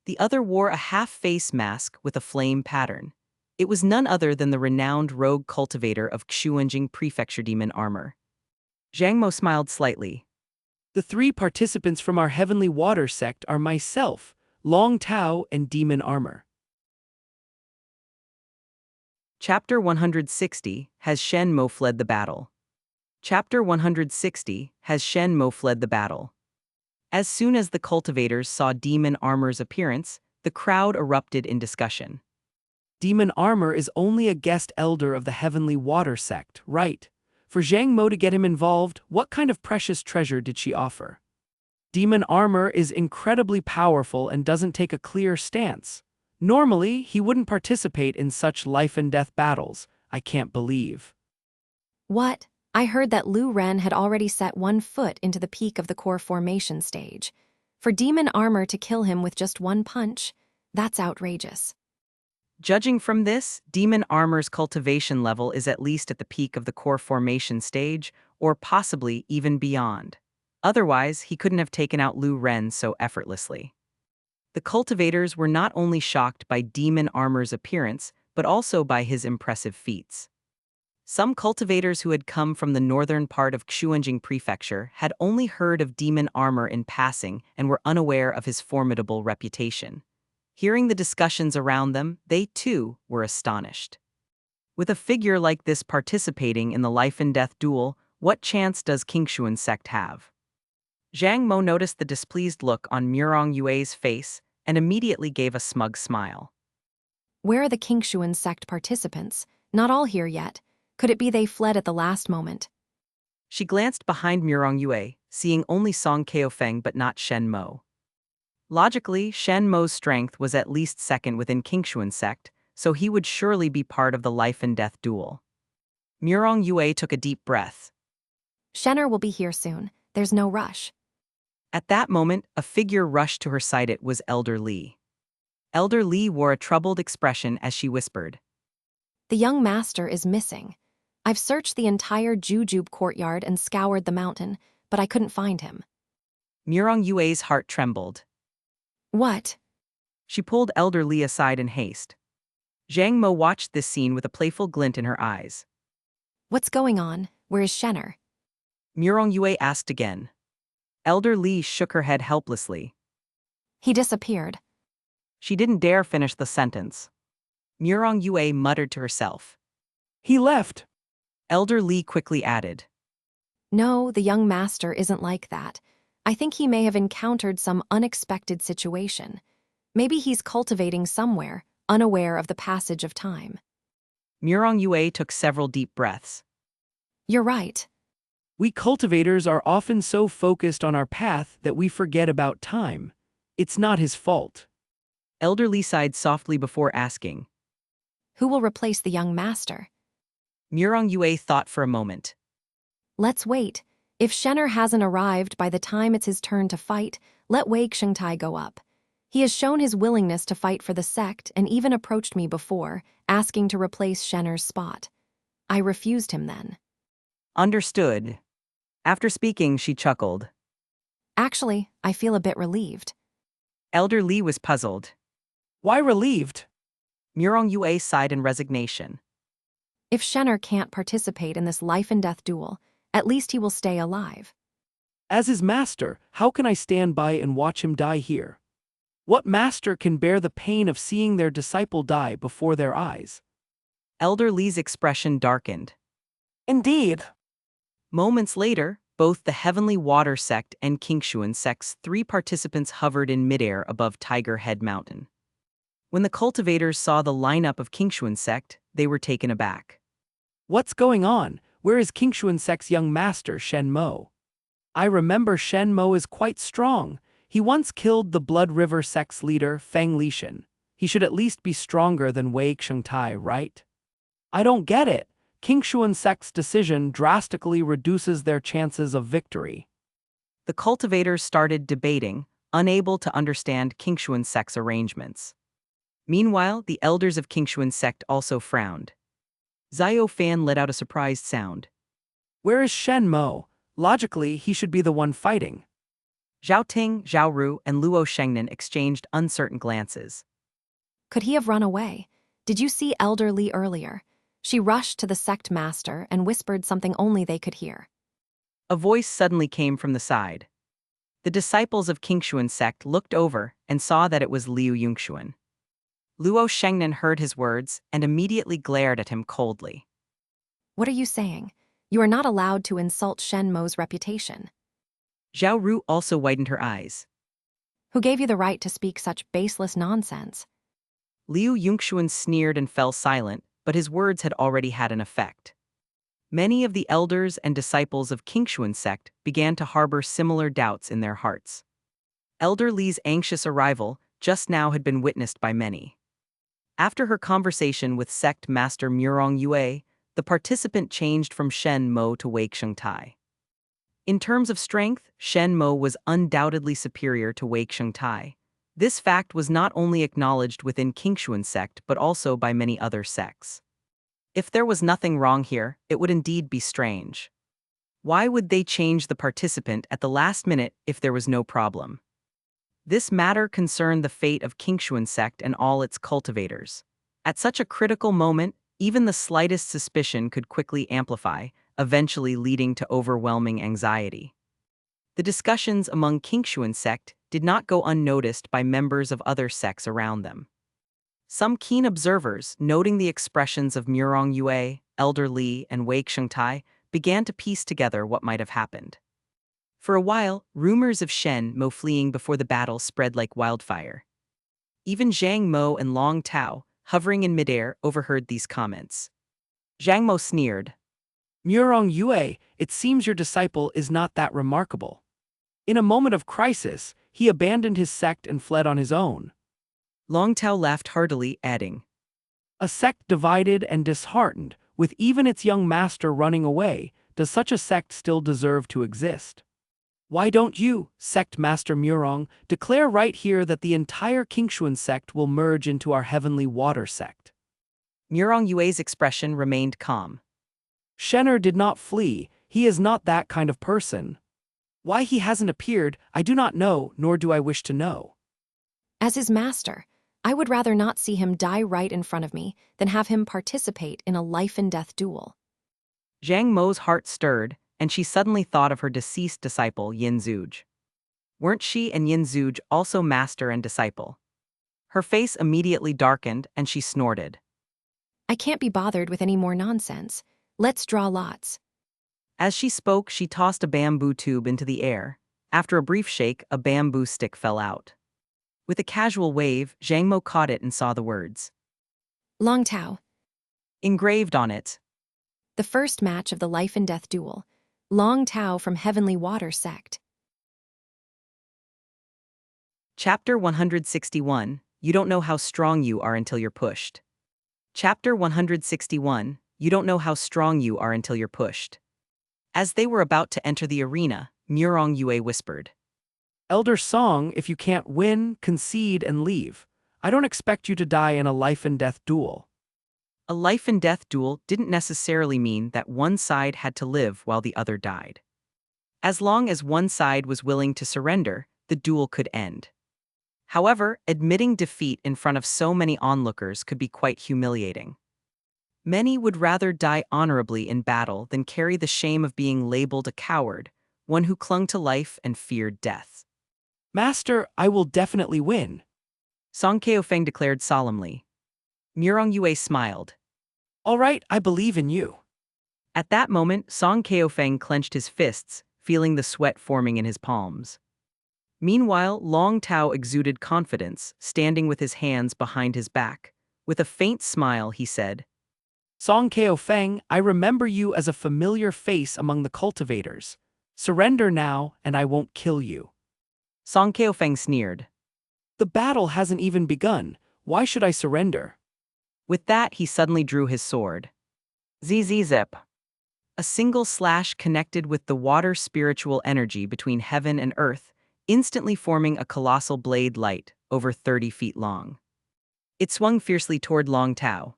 The other wore a half-face mask with a flame pattern. It was none other than the renowned rogue cultivator of Qingxuan Prefecture demon armor. Zhang Mo smiled slightly. The three participants from our Heavenly Water Sect are myself, Long Tao, and Demon Armor. Chapter 160, Has Shen Mo fled the battle? Chapter 160, Has Shen Mo fled the battle? As soon as the cultivators saw Demon Armor's appearance, the crowd erupted in discussion. Demon Armor is only a guest elder of the Heavenly Water Sect, right? For Zhang Mo to get him involved, what kind of precious treasure did she offer? Demon Armor is incredibly powerful and doesn't take a clear stance. Normally, he wouldn't participate in such life-and-death battles. I can't believe. What? I heard that Lu Ren had already set 1 foot into the peak of the core formation stage. For Demon Armor to kill him with just 1 punch, that's outrageous. Judging from this, Demon Armor's cultivation level is at least at the peak of the core formation stage, or possibly even beyond. Otherwise, he couldn't have taken out Lu Ren so effortlessly. The cultivators were not only shocked by Demon Armor's appearance, but also by his impressive feats. Some cultivators who had come from the northern part of Qingxuan Prefecture had only heard of Demon Armor in passing and were unaware of his formidable reputation. Hearing the discussions around them, they too were astonished. With a figure like this participating in the life-and-death duel, what chance does Qingxuan Sect have? Zhang Mo noticed the displeased look on Murong Yue's face and immediately gave a smug smile. Where are the Qingxuan Sect participants? Not all here yet. Could it be they fled at the last moment? She glanced behind Murong Yue, seeing only Song Keofeng but not Shen Mo. Logically, Shen Mo's strength was at least second within Qingxuan Sect, so he would surely be part of the life-and-death duel. Murong Yue took a deep breath. Shenner will be here soon. There's no rush. At that moment, a figure rushed to her side. It was Elder Li. Elder Li wore a troubled expression as she whispered. The young master is missing. I've searched the entire Jujube courtyard and scoured the mountain, but I couldn't find him. Murong Yue's heart trembled. What? She pulled Elder Li aside in haste. Zhang Mo watched this scene with a playful glint in her eyes. What's going on? Where is Shenner? Murong Yue asked again. Elder Li shook her head helplessly. He disappeared. She didn't dare finish the sentence. Murong Yue muttered to herself. He left. Elder Li quickly added. No, the young master isn't like that. I think he may have encountered some unexpected situation. Maybe he's cultivating somewhere, unaware of the passage of time. Murong Yue took several deep breaths. You're right. We cultivators are often so focused on our path that we forget about time. It's not his fault. Elder Li sighed softly before asking. Who will replace the young master? Murong Yue thought for a moment. Let's wait. If Shenner hasn't arrived by the time it's his turn to fight, let Wei Qingtai go up. He has shown his willingness to fight for the sect and even approached me before, asking to replace Shenner's spot. I refused him then. Understood. After speaking, she chuckled. Actually, I feel a bit relieved. Elder Li was puzzled. Why relieved? Murong Yue sighed in resignation. If Shenner can't participate in this life-and-death duel, at least he will stay alive. As his master, how can I stand by and watch him die here? What master can bear the pain of seeing their disciple die before their eyes? Elder Li's expression darkened. Indeed. Moments later, both the Heavenly Water Sect and Qingxuan Sect's 3 participants hovered in midair above Tiger Head Mountain. When the cultivators saw the lineup of Qingxuan Sect, they were taken aback. What's going on? Where is Qingxuan Sect's young master, Shen Mo? I remember Shen Mo is quite strong. He once killed the Blood River Sect's leader, Feng Lishan. He should at least be stronger than Wei Qingtai, right? I don't get it. Qingxuan Sect's decision drastically reduces their chances of victory. The cultivators started debating, unable to understand Qingxuan Sect's arrangements. Meanwhile, the elders of Qingxuan Sect also frowned. Zio Fan let out a surprised sound. Where is Shen Mo? Logically, he should be the one fighting. Zhao Ting, Zhao Ru, and Luo Shengnan exchanged uncertain glances. Could he have run away? Did you see Elder Li earlier? She rushed to the sect master and whispered something only they could hear. A voice suddenly came from the side. The disciples of Qingxuan Sect looked over and saw that it was Liu Yongxuan. Luo Shengnan heard his words and immediately glared at him coldly. What are you saying? You are not allowed to insult Shen Mo's reputation. Zhao Ru also widened her eyes. Who gave you the right to speak such baseless nonsense? Liu Yongxuan sneered and fell silent, but his words had already had an effect. Many of the elders and disciples of Qingxuan Sect began to harbor similar doubts in their hearts. Elder Li's anxious arrival just now had been witnessed by many. After her conversation with sect master Murong Yue, the participant changed from Shen Mo to Wei Qingtai. In terms of strength, Shen Mo was undoubtedly superior to Wei Qingtai. This fact was not only acknowledged within Qingxuan Sect but also by many other sects. If there was nothing wrong here, it would indeed be strange. Why would they change the participant at the last minute if there was no problem? This matter concerned the fate of Qingxuan Sect and all its cultivators. At such a critical moment, even the slightest suspicion could quickly amplify, eventually leading to overwhelming anxiety. The discussions among Qingxuan Sect did not go unnoticed by members of other sects around them. Some keen observers, noting the expressions of Murong Yue, Elder Li, and Wei Qingtai, began to piece together what might have happened. For a while, rumors of Shen Mo fleeing before the battle spread like wildfire. Even Zhang Mo and Long Tao, hovering in midair, overheard these comments. Zhang Mo sneered. Murong Yue, it seems your disciple is not that remarkable. In a moment of crisis, he abandoned his sect and fled on his own. Long Tao laughed heartily, adding, A sect divided and disheartened, with even its young master running away, does such a sect still deserve to exist? Why don't you, Sect Master Murong, declare right here that the entire Qingxuan Sect will merge into our Heavenly Water Sect? Murong Yue's expression remained calm. Shenner did not flee, he is not that kind of person. Why he hasn't appeared, I do not know, nor do I wish to know. As his master, I would rather not see him die right in front of me than have him participate in a life-and-death duel. Zhang Mo's heart stirred, and she suddenly thought of her deceased disciple Yin Zuj. Weren't she and Yin Zuj also master and disciple? Her face immediately darkened and she snorted. I can't be bothered with any more nonsense. Let's draw lots. As she spoke, she tossed a bamboo tube into the air. After a brief shake, a bamboo stick fell out. With a casual wave, Zhang Mo caught it and saw the words. Long Tao. Engraved on it. The first match of the life-and-death duel. Long Tao from Heavenly Water Sect. Chapter 161, You don't know how strong you are until you're pushed. Chapter 161, You don't know how strong you are until you're pushed. As they were about to enter the arena, Murong Yue whispered. Elder Song, if you can't win, concede and leave. I don't expect you to die in a life-and-death duel. A life-and-death duel didn't necessarily mean that one side had to live while the other died. As long as one side was willing to surrender, the duel could end. However, admitting defeat in front of so many onlookers could be quite humiliating. Many would rather die honorably in battle than carry the shame of being labeled a coward, one who clung to life and feared death. Master, I will definitely win. Song Keofeng declared solemnly. Murong Yue smiled. All right, I believe in you. At that moment, Song Keofeng clenched his fists, feeling the sweat forming in his palms. Meanwhile, Long Tao exuded confidence, standing with his hands behind his back. With a faint smile, he said, Song Keofeng, I remember you as a familiar face among the cultivators. Surrender now, and I won't kill you. Song Keofeng sneered. The battle hasn't even begun. Why should I surrender? With that, he suddenly drew his sword. Zip. A single slash connected with the water spiritual energy between heaven and earth, instantly forming a colossal blade light, over 30 feet long. It swung fiercely toward Long Tao.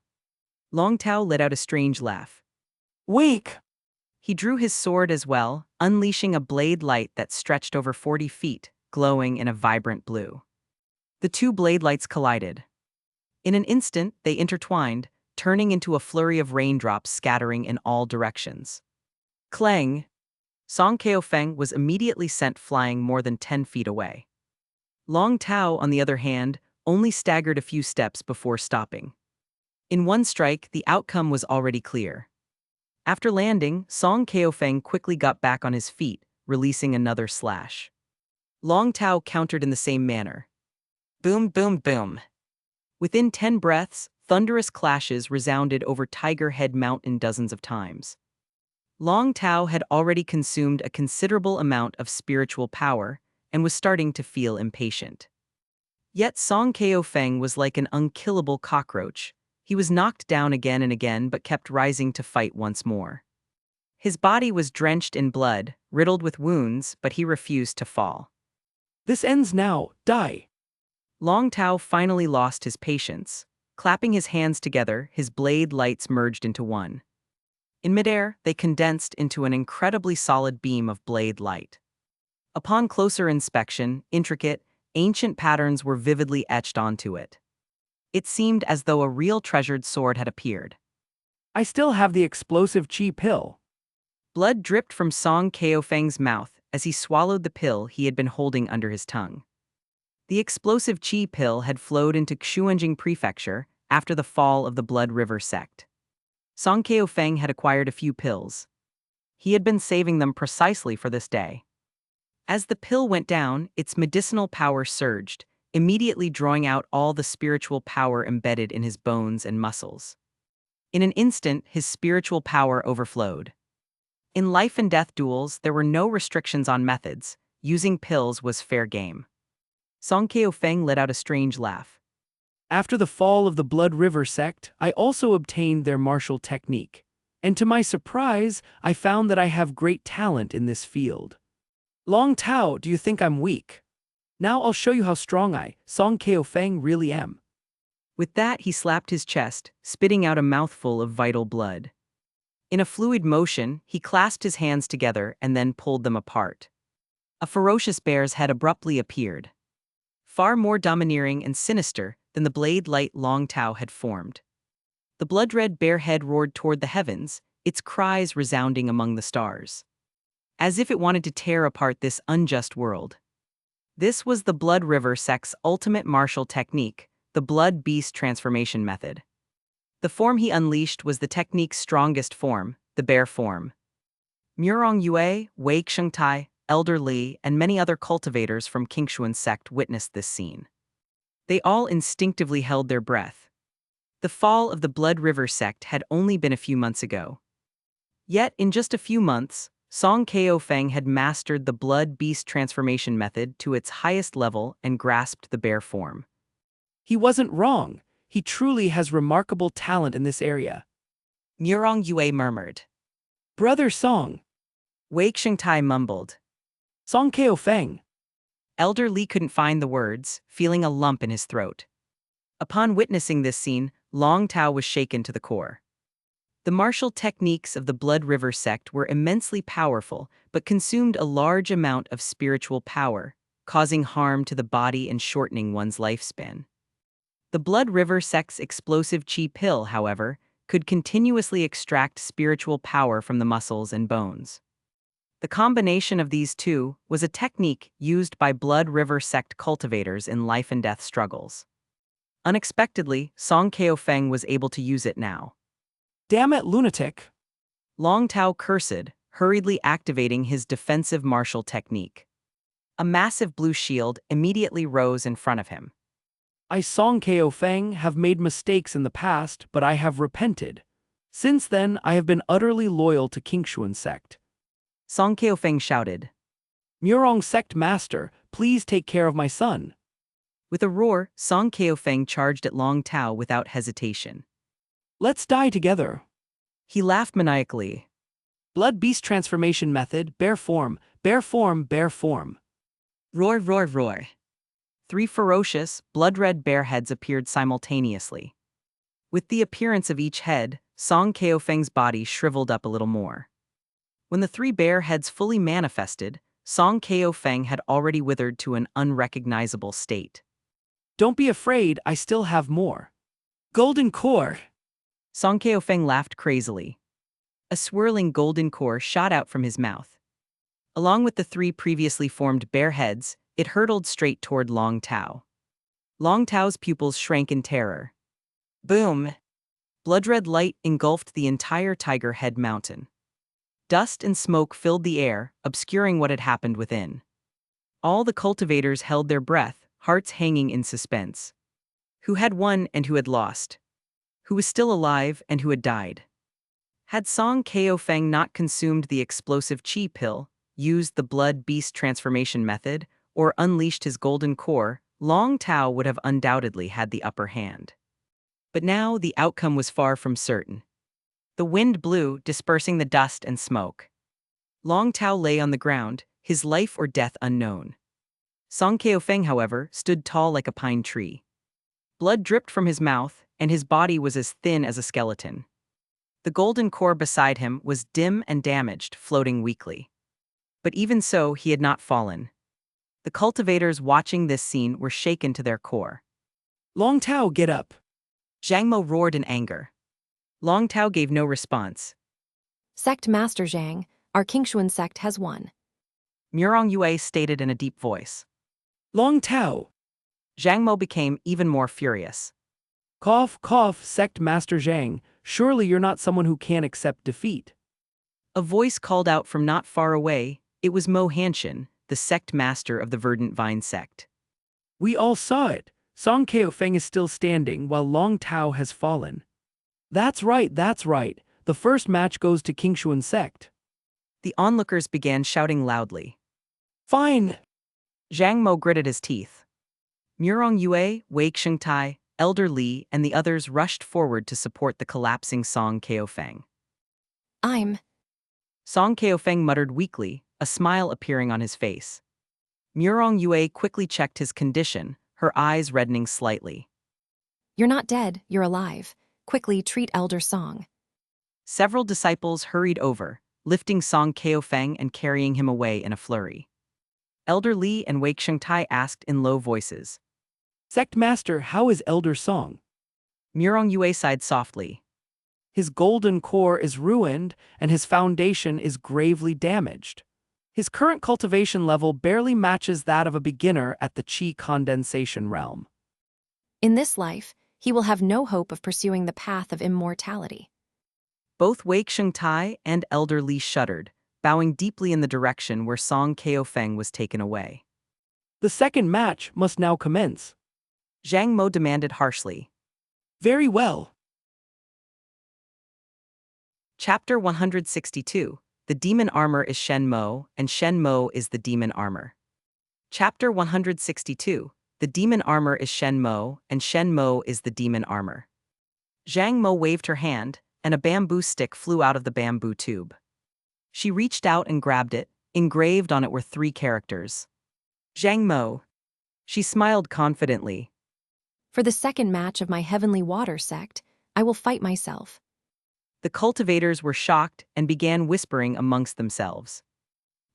Long Tao let out a strange laugh. Weak! He drew his sword as well, unleashing a blade light that stretched over 40 feet, glowing in a vibrant blue. The two blade lights collided. In an instant, they intertwined, turning into a flurry of raindrops scattering in all directions. Clang! Song Keofeng was immediately sent flying more than 10 feet away. Long Tao, on the other hand, only staggered a few steps before stopping. In one strike, the outcome was already clear. After landing, Song Keofeng quickly got back on his feet, releasing another slash. Long Tao countered in the same manner. Boom, boom, boom. Within 10 breaths, thunderous clashes resounded over Tiger Head Mountain dozens of times. Long Tao had already consumed a considerable amount of spiritual power and was starting to feel impatient. Yet Song Keofeng was like an unkillable cockroach. He was knocked down again and again but kept rising to fight once more. His body was drenched in blood, riddled with wounds, but he refused to fall. This ends now, die! Long Tao finally lost his patience. Clapping his hands together, his blade lights merged into one. In midair, they condensed into an incredibly solid beam of blade light. Upon closer inspection, intricate, ancient patterns were vividly etched onto it. It seemed as though a real treasured sword had appeared. I still have the explosive chi pill. Blood dripped from Song Keofeng's mouth as he swallowed the pill he had been holding under his tongue. The explosive chi pill had flowed into Qingxuan Prefecture after the fall of the Blood River Sect. Song Keofeng had acquired a few pills. He had been saving them precisely for this day. As the pill went down, its medicinal power surged, immediately drawing out all the spiritual power embedded in his bones and muscles. In an instant, his spiritual power overflowed. In life and death duels, there were no restrictions on methods. Using pills was fair game. Song Keofeng let out a strange laugh. After the fall of the Blood River Sect, I also obtained their martial technique. And to my surprise, I found that I have great talent in this field. Long Tao, do you think I'm weak? Now I'll show you how strong I, Song Keofeng, really am. With that, he slapped his chest, spitting out a mouthful of vital blood. In a fluid motion, he clasped his hands together and then pulled them apart. A ferocious bear's head abruptly appeared. Far more domineering and sinister than the blade light Long Tao had formed. The blood-red bear head roared toward the heavens, its cries resounding among the stars. As if it wanted to tear apart this unjust world. This was the Blood River Sect's ultimate martial technique, the Blood Beast transformation method. The form he unleashed was the technique's strongest form, the bear form. Murong Yue, Wei Xingtai, Elder Li, and many other cultivators from Qingxuan Sect witnessed this scene. They all instinctively held their breath. The fall of the Blood River Sect had only been a few months ago. Yet, in just a few months, Song Keofeng had mastered the Blood Beast transformation method to its highest level and grasped the bear form. He wasn't wrong. He truly has remarkable talent in this area. Murong Yue murmured. Brother Song, Wei Qingtai mumbled. Song Kao Feng. Elder Li couldn't find the words, feeling a lump in his throat. Upon witnessing this scene, Long Tao was shaken to the core. The martial techniques of the Blood River sect were immensely powerful, but consumed a large amount of spiritual power, causing harm to the body and shortening one's lifespan. The Blood River sect's explosive chi pill, however, could continuously extract spiritual power from the muscles and bones. The combination of these two was a technique used by Blood River sect cultivators in life and death struggles. Unexpectedly, Song Kao Feng was able to use it now. Damn it, lunatic. Long Tao cursed, hurriedly activating his defensive martial technique. A massive blue shield immediately rose in front of him. I, Song Kao Feng, have made mistakes in the past, but I have repented. Since then, I have been utterly loyal to Qingxuan Sect. Song Kao Feng shouted. Murong Sect Master, please take care of my son. With a roar, Song Kao Feng charged at Long Tao without hesitation. Let's die together. He laughed maniacally. Blood Beast Transformation Method, bear form, bear form, bear form. Roar, roar, roar. 3 ferocious, blood-red bear heads appeared simultaneously. With the appearance of each head, Song Kao Feng's body shriveled up a little more. When the 3 bear heads fully manifested, Song Kao Feng had already withered to an unrecognizable state. Don't be afraid, I still have more. Golden Core. Song Kao Feng laughed crazily. A swirling golden core shot out from his mouth. Along with the 3 previously formed bear heads, it hurtled straight toward Long Tao. Long Tao's pupils shrank in terror. Boom! Blood-red light engulfed the entire tiger head mountain. Dust and smoke filled the air, obscuring what had happened within. All the cultivators held their breath, hearts hanging in suspense. Who had won and who had lost? Who was still alive and who had died? Had Song Kao Feng not consumed the explosive chi pill, used the Blood Beast Transformation method, or unleashed his golden core, Long Tao would have undoubtedly had the upper hand. But now the outcome was far from certain. The wind blew, dispersing the dust and smoke. Long Tao lay on the ground, his life or death unknown. Song Kao Feng, however, stood tall like a pine tree. Blood dripped from his mouth, and his body was as thin as a skeleton. The golden core beside him was dim and damaged, floating weakly. But even so, he had not fallen. The cultivators watching this scene were shaken to their core. Long Tao, get up. Zhang Mo roared in anger. Long Tao gave no response. Sect Master Zhang, our Qingxuan sect has won. Murong Yue stated in a deep voice. Long Tao. Zhang Mo became even more furious. Cough, cough, Sect Master Zhang, surely you're not someone who can't accept defeat. A voice called out from not far away. It was Mo Hanshin, the sect master of the Verdant Vine sect. We all saw it. Song Kao Feng is still standing while Long Tao has fallen. That's right, that's right. The first match goes to Qingxuan Sect. The onlookers began shouting loudly. Fine. Zhang Mo gritted his teeth. Murong Yue, Wei Qingtai, Elder Li, and the others rushed forward to support the collapsing Song Kao Feng. Song Kao Feng muttered weakly, a smile appearing on his face. Murong Yue quickly checked his condition, her eyes reddening slightly. You're not dead, you're alive. Quickly treat Elder Song. Several disciples hurried over, lifting Song Kao Feng and carrying him away in a flurry. Elder Li and Wei Qingtai asked in low voices. Sect Master, how is Elder Song? Murong Yue sighed softly. His golden core is ruined, and his foundation is gravely damaged. His current cultivation level barely matches that of a beginner at the chi condensation realm. In this life, he will have no hope of pursuing the path of immortality. Both Wei Qingtai and Elder Li shuddered, bowing deeply in the direction where Song Kao Feng was taken away. The second match must now commence. Zhang Mo demanded harshly. Very well. Chapter 162. The demon armor is Shen Mo, and Shen Mo is the demon armor. Chapter 162. The demon armor is Shen Mo, and Shen Mo is the demon armor. Zhang Mo waved her hand, and a bamboo stick flew out of the bamboo tube. She reached out and grabbed it. Engraved on it were 3 characters. Zhang Mo. She smiled confidently. For the second match of my Heavenly Water Sect, I will fight myself. The cultivators were shocked and began whispering amongst themselves.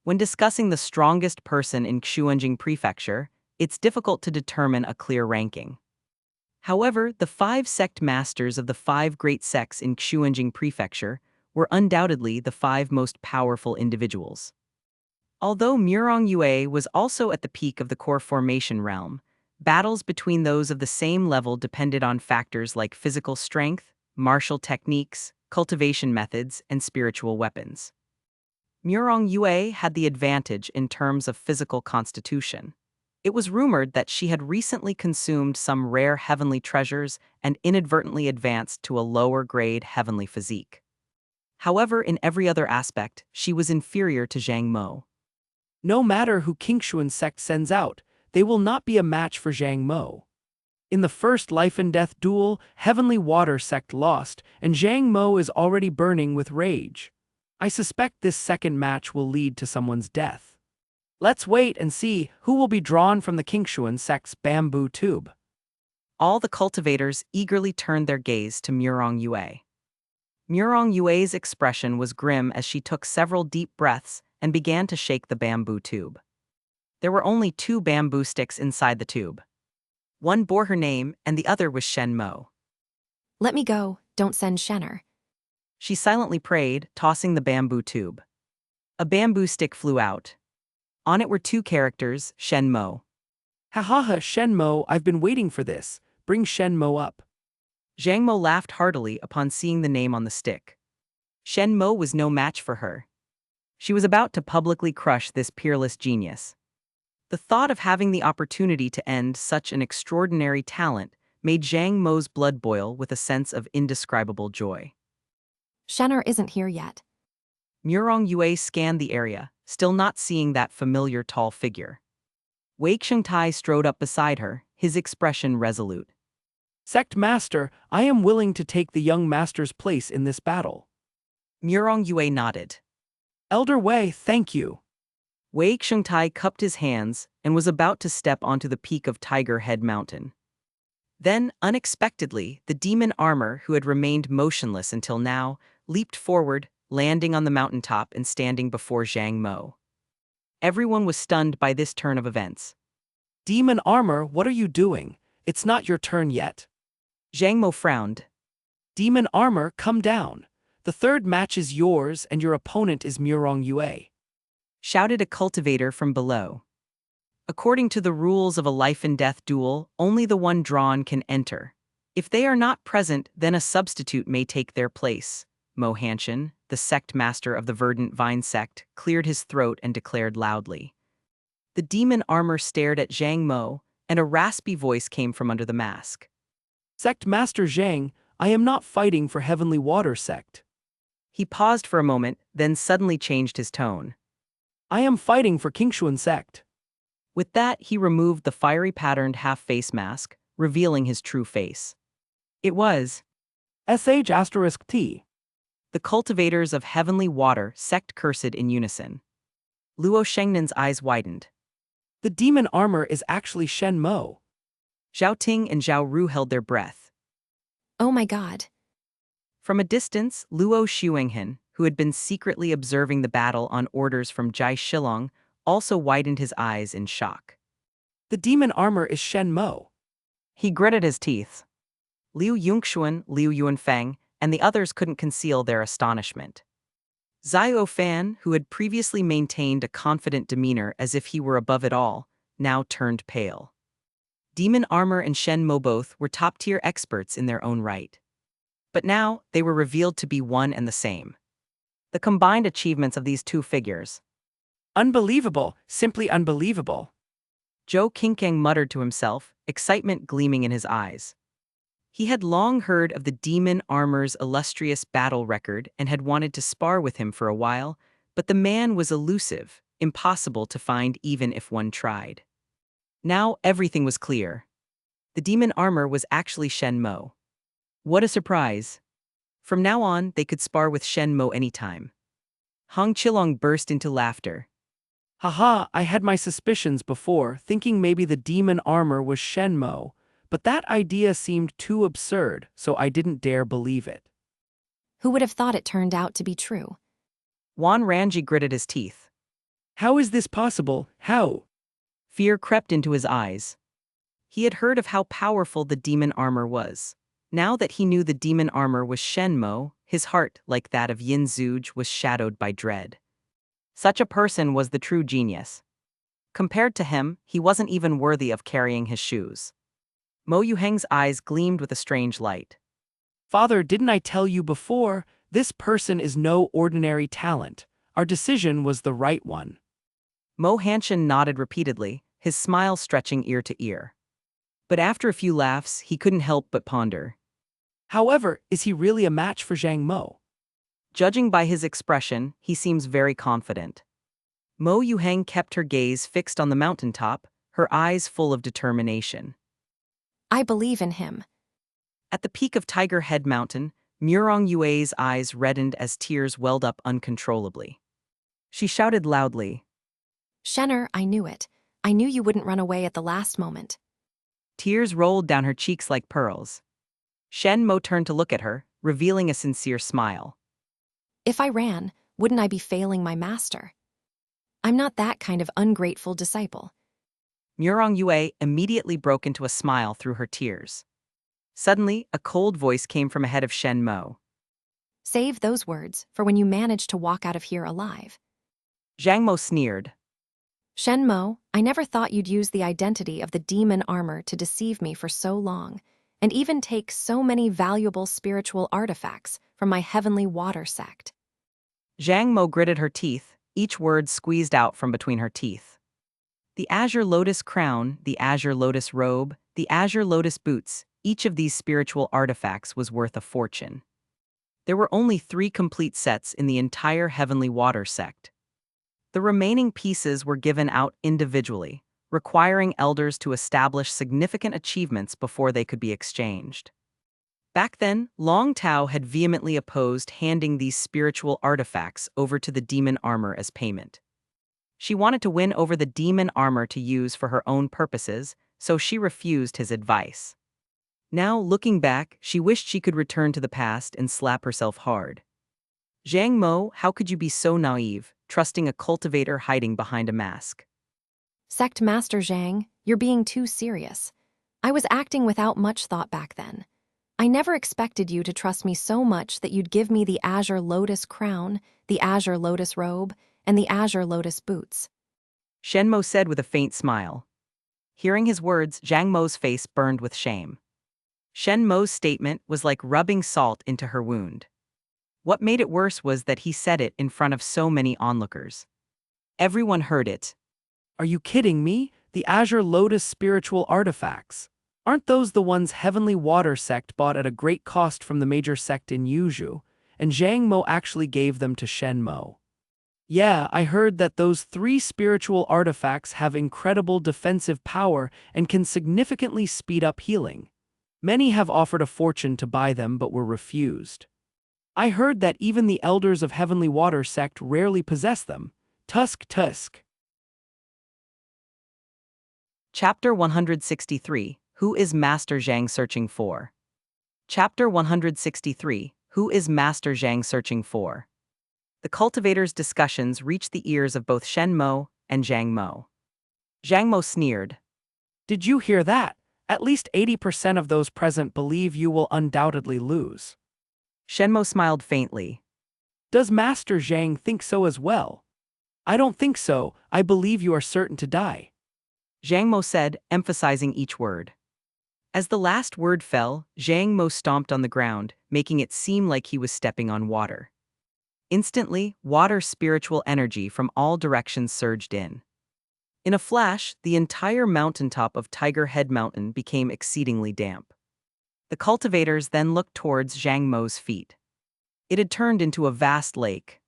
When discussing the strongest person in Qingxuan Prefecture, it's difficult to determine a clear ranking. However, the 5 sect masters of the 5 great sects in Qingxuan Prefecture were undoubtedly the 5 most powerful individuals. Although Murong Yue was also at the peak of the core formation realm, battles between those of the same level depended on factors like physical strength, martial techniques, cultivation methods, and spiritual weapons. Murong Yue had the advantage in terms of physical constitution. It was rumored that she had recently consumed some rare heavenly treasures and inadvertently advanced to a lower-grade heavenly physique. However, in every other aspect, she was inferior to Zhang Mo. No matter who Qingxuan Sect sends out, they will not be a match for Zhang Mo. In the first life-and-death duel, Heavenly Water Sect lost, and Zhang Mo is already burning with rage. I suspect this second match will lead to someone's death. Let's wait and see who will be drawn from the Qingxuan Sect's bamboo tube. All the cultivators eagerly turned their gaze to Murong Yue. Murong Yue's expression was grim as she took several deep breaths and began to shake the bamboo tube. There were only 2 bamboo sticks inside the tube. One bore her name and the other was Shen Mo. Let me go, don't send Shenner. She silently prayed, tossing the bamboo tube. A bamboo stick flew out. On it were 2 characters, Shen Mo. Ha ha ha, Shen Mo, I've been waiting for this. Bring Shen Mo up. Zhang Mo laughed heartily upon seeing the name on the stick. Shen Mo was no match for her. She was about to publicly crush this peerless genius. The thought of having the opportunity to end such an extraordinary talent made Zhang Mo's blood boil with a sense of indescribable joy. Shenner isn't here yet. Murong Yue scanned the area, still not seeing that familiar tall figure. Wei Qingtai strode up beside her, his expression resolute. Sect Master, I am willing to take the young master's place in this battle. Murong Yue nodded. Elder Wei, thank you. Wei Qingtai cupped his hands and was about to step onto the peak of Tiger Head Mountain. Then, unexpectedly, the demon armor, who had remained motionless until now, leaped forward, landing on the mountaintop and standing before Zhang Mo. Everyone was stunned by this turn of events. Demon armor, what are you doing? It's not your turn yet. Zhang Mo frowned. Demon armor, come down. The third match is yours and your opponent is Murong Yue. Shouted a cultivator from below. According to the rules of a life-and-death duel, only the one drawn can enter. If they are not present, then a substitute may take their place. Mo Hanshan, the sect master of the Verdant Vine Sect, cleared his throat and declared loudly. The demon armor stared at Zhang Mo, and a raspy voice came from under the mask. Sect Master Zhang, I am not fighting for Heavenly Water Sect. He paused for a moment, then suddenly changed his tone. I am fighting for Qingxuan Sect. With that, he removed the fiery patterned half-face mask, revealing his true face. It was **T. The cultivators of Heavenly Water Sect cursed in unison. Luo Shengnan's eyes widened. The demon armor is actually Shen Mo. Zhao Ting and Zhao Ru held their breath. Oh my god. From a distance, Luo Xuanghen, who had been secretly observing the battle on orders from Jai Shilong, also widened his eyes in shock. The demon armor is Shen Mo. He gritted his teeth. Liu Yunxuan, Liu Yuanfeng, and the others couldn't conceal their astonishment. Zhao Fan, who had previously maintained a confident demeanor as if he were above it all, now turned pale. Demon armor and Shen Mo both were top-tier experts in their own right. But now, they were revealed to be one and the same. The combined achievements of these 2 figures. Unbelievable, simply unbelievable. Zhou Qingkang muttered to himself, excitement gleaming in his eyes. He had long heard of the demon armor's illustrious battle record and had wanted to spar with him for a while, but the man was elusive, impossible to find even if one tried. Now everything was clear. The demon armor was actually Shen Mo. What a surprise! From now on, they could spar with Shen Mo anytime. Hong Chilong burst into laughter. Haha, I had my suspicions before, thinking maybe the demon armor was Shen Mo, but that idea seemed too absurd, so I didn't dare believe it. Who would have thought it turned out to be true? Wan Ranji gritted his teeth. How is this possible? How? Fear crept into his eyes. He had heard of how powerful the demon armor was. Now that he knew the demon armor was Shen Mo, his heart, like that of Yin Zuj, was shadowed by dread. Such a person was the true genius. Compared to him, he wasn't even worthy of carrying his shoes. Mo Yuheng's eyes gleamed with a strange light. Father, didn't I tell you before? This person is no ordinary talent. Our decision was the right one. Mo Hanshin nodded repeatedly, his smile stretching ear to ear. But after a few laughs, he couldn't help but ponder. However, is he really a match for Zhang Mo? Judging by his expression, he seems very confident. Mo Yuheng kept her gaze fixed on the mountaintop, her eyes full of determination. I believe in him. At the peak of Tiger Head Mountain, Murong Yue's eyes reddened as tears welled up uncontrollably. She shouted loudly. Shenner, I knew it. I knew you wouldn't run away at the last moment. Tears rolled down her cheeks like pearls. Shen Mo turned to look at her, revealing a sincere smile. If I ran, wouldn't I be failing my master? I'm not that kind of ungrateful disciple. Murong Yue immediately broke into a smile through her tears. Suddenly, a cold voice came from ahead of Shen Mo. Save those words for when you manage to walk out of here alive. Zhang Mo sneered. Shen Mo, I never thought you'd use the identity of the demon armor to deceive me for so long, and even take so many valuable spiritual artifacts from my heavenly water sect. Zhang Mo gritted her teeth, each word squeezed out from between her teeth. The azure lotus crown, the azure lotus robe, the azure lotus boots, each of these spiritual artifacts was worth a fortune. There were only 3 complete sets in the entire heavenly water sect. The remaining pieces were given out individually, requiring elders to establish significant achievements before they could be exchanged. Back then, Long Tao had vehemently opposed handing these spiritual artifacts over to the demon armor as payment. She wanted to win over the demon armor to use for her own purposes, so she refused his advice. Now, looking back, she wished she could return to the past and slap herself hard. Zhang Mo, how could you be so naive, trusting a cultivator hiding behind a mask? Sect Master Zhang, you're being too serious. I was acting without much thought back then. I never expected you to trust me so much that you'd give me the azure lotus crown, the azure lotus robe, and the azure lotus boots. Shen Mo said with a faint smile. Hearing his words, Zhang Mo's face burned with shame. Shen Mo's statement was like rubbing salt into her wound. What made it worse was that he said it in front of so many onlookers. Everyone heard it. Are you kidding me? The azure lotus spiritual artifacts. Aren't those the ones Heavenly Water Sect bought at a great cost from the major sect in Yuzhou, and Zhang Mo actually gave them to Shen Mo? Yeah, I heard that those 3 spiritual artifacts have incredible defensive power and can significantly speed up healing. Many have offered a fortune to buy them but were refused. I heard that even the elders of Heavenly Water Sect rarely possess them. Tusk. Chapter 163, Who is Master Zhang searching for? Chapter 163, Who is Master Zhang searching for? The cultivator's discussions reached the ears of both Shen Mo and Zhang Mo. Zhang Mo sneered. Did you hear that? At least 80% of those present believe you will undoubtedly lose. Shen Mo smiled faintly. Does Master Zhang think so as well? I don't think so. I believe you are certain to die. Zhang Mo said, emphasizing each word. As the last word fell, Zhang Mo stomped on the ground, making it seem like he was stepping on water. Instantly, water spiritual energy from all directions surged in. In a flash, the entire mountaintop of Tiger Head Mountain became exceedingly damp. The cultivators then looked towards Zhang Mo's feet. It had turned into a vast lake.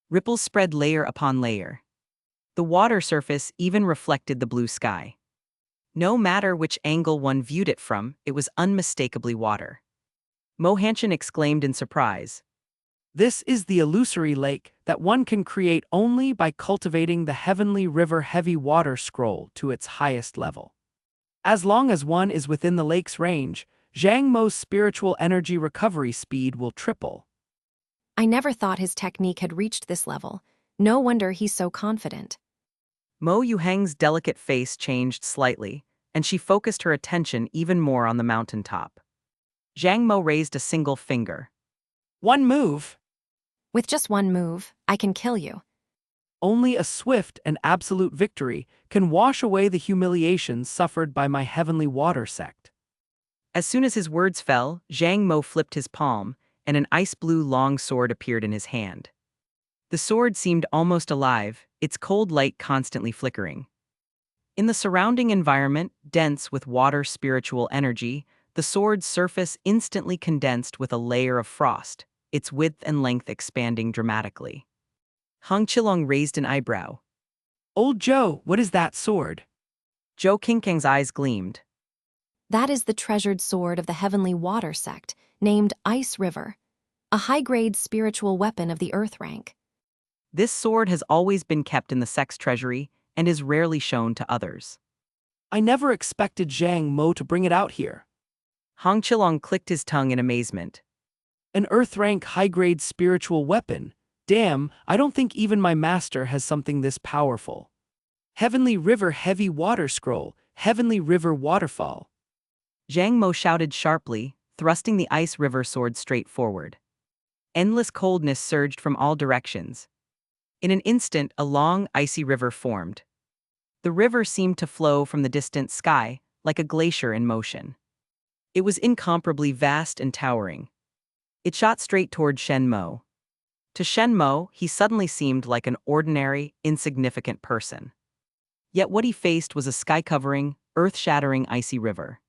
Ripples spread layer upon layer. The water surface even reflected the blue sky. No matter which angle one viewed it from, it was unmistakably water. Mo Hanshin exclaimed in surprise. This is the illusory lake that one can create only by cultivating the Heavenly River Heavy Water Scroll to its highest level. As long as one is within the lake's range, Zhang Mo's spiritual energy recovery speed will triple. I never thought his technique had reached this level. No wonder he's so confident. Mo Yuheng's delicate face changed slightly, and she focused her attention even more on the mountaintop. Zhang Mo raised a single finger. One move. With just one move, I can kill you. Only a swift and absolute victory can wash away the humiliations suffered by my Heavenly Water Sect. As soon as his words fell, Zhang Mo flipped his palm, and an ice-blue long sword appeared in his hand. The sword seemed almost alive, its cold light constantly flickering. In the surrounding environment, dense with water spiritual energy, the sword's surface instantly condensed with a layer of frost, its width and length expanding dramatically. Hong Qilong raised an eyebrow. Old Joe, what is that sword? Zhou Qingkang's eyes gleamed. That is the treasured sword of the Heavenly Water Sect, named Ice River, a high-grade spiritual weapon of the Earth rank. This sword has always been kept in the sect's treasury and is rarely shown to others. I never expected Zhang Mo to bring it out here. Hong Qilong clicked his tongue in amazement. An Earth-rank high-grade spiritual weapon. Damn, I don't think even my master has something this powerful. Heavenly River Heavy Water Scroll, Heavenly River Waterfall. Zhang Mo shouted sharply, thrusting the ice river sword straight forward. Endless coldness surged from all directions. In an instant, a long, icy river formed. The river seemed to flow from the distant sky, like a glacier in motion. It was incomparably vast and towering. It shot straight toward Shen Mo. To Shen Mo, he suddenly seemed like an ordinary, insignificant person. Yet what he faced was a sky-covering, earth-shattering icy river.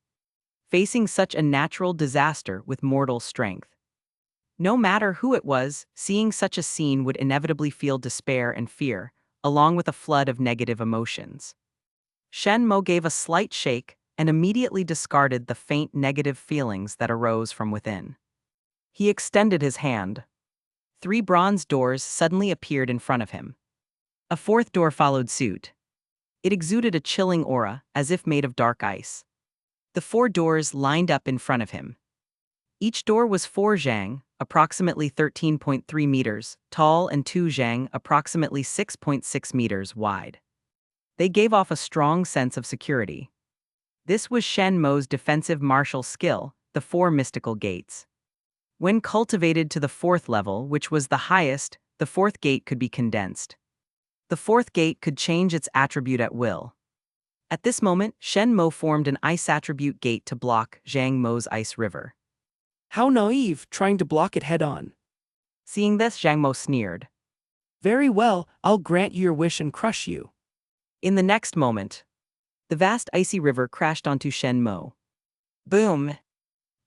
Facing such a natural disaster with mortal strength. No matter who it was, seeing such a scene would inevitably feel despair and fear, along with a flood of negative emotions. Shen Mo gave a slight shake and immediately discarded the faint negative feelings that arose from within. He extended his hand. 3 bronze doors suddenly appeared in front of him. A 4th door followed suit. It exuded a chilling aura, as if made of dark ice. The 4 doors lined up in front of him. Each door was 4 zhang, approximately 13.3 meters, tall, and 2 zhang, approximately 6.6 meters wide. They gave off a strong sense of security. This was Shen Mo's defensive martial skill, the 4 mystical gates. When cultivated to the 4th level, which was the highest, the 4th gate could be condensed. The 4th gate could change its attribute at will. At this moment, Shen Mo formed an ice attribute gate to block Zhang Mo's ice river. How naive, trying to block it head-on. Seeing this, Zhang Mo sneered. Very well, I'll grant you your wish and crush you. In the next moment, the vast icy river crashed onto Shen Mo. Boom!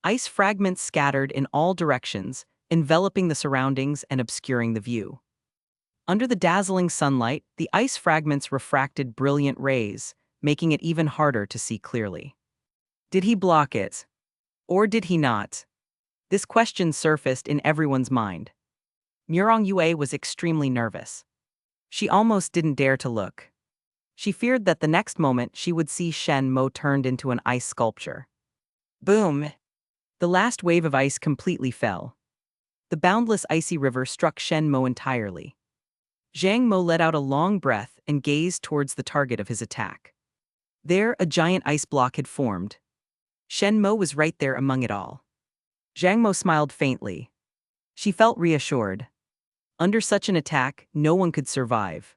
Ice fragments scattered in all directions, enveloping the surroundings and obscuring the view. Under the dazzling sunlight, the ice fragments refracted brilliant rays, making it even harder to see clearly. Did he block it? Or did he not? This question surfaced in everyone's mind. Murong Yue was extremely nervous. She almost didn't dare to look. She feared that the next moment she would see Shen Mo turned into an ice sculpture. Boom! The last wave of ice completely fell. The boundless icy river struck Shen Mo entirely. Zhang Mo let out a long breath and gazed towards the target of his attack. There, a giant ice block had formed. Shen Mo was right there among it all. Zhang Mo smiled faintly. She felt reassured. Under such an attack, no one could survive.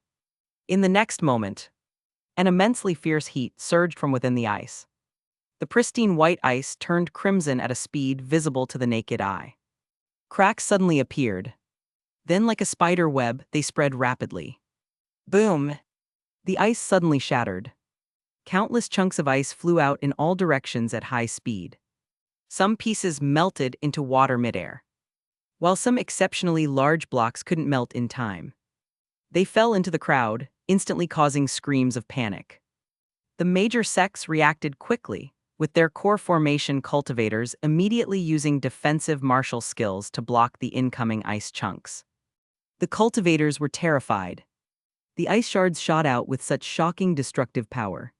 In the next moment, an immensely fierce heat surged from within the ice. The pristine white ice turned crimson at a speed visible to the naked eye. Cracks suddenly appeared. Then, like a spider web, they spread rapidly. Boom! The ice suddenly shattered. Countless chunks of ice flew out in all directions at high speed. Some pieces melted into water midair, while some exceptionally large blocks couldn't melt in time. They fell into the crowd, instantly causing screams of panic. The major sects reacted quickly, with their core formation cultivators immediately using defensive martial skills to block the incoming ice chunks. The cultivators were terrified. The ice shards shot out with such shocking destructive power.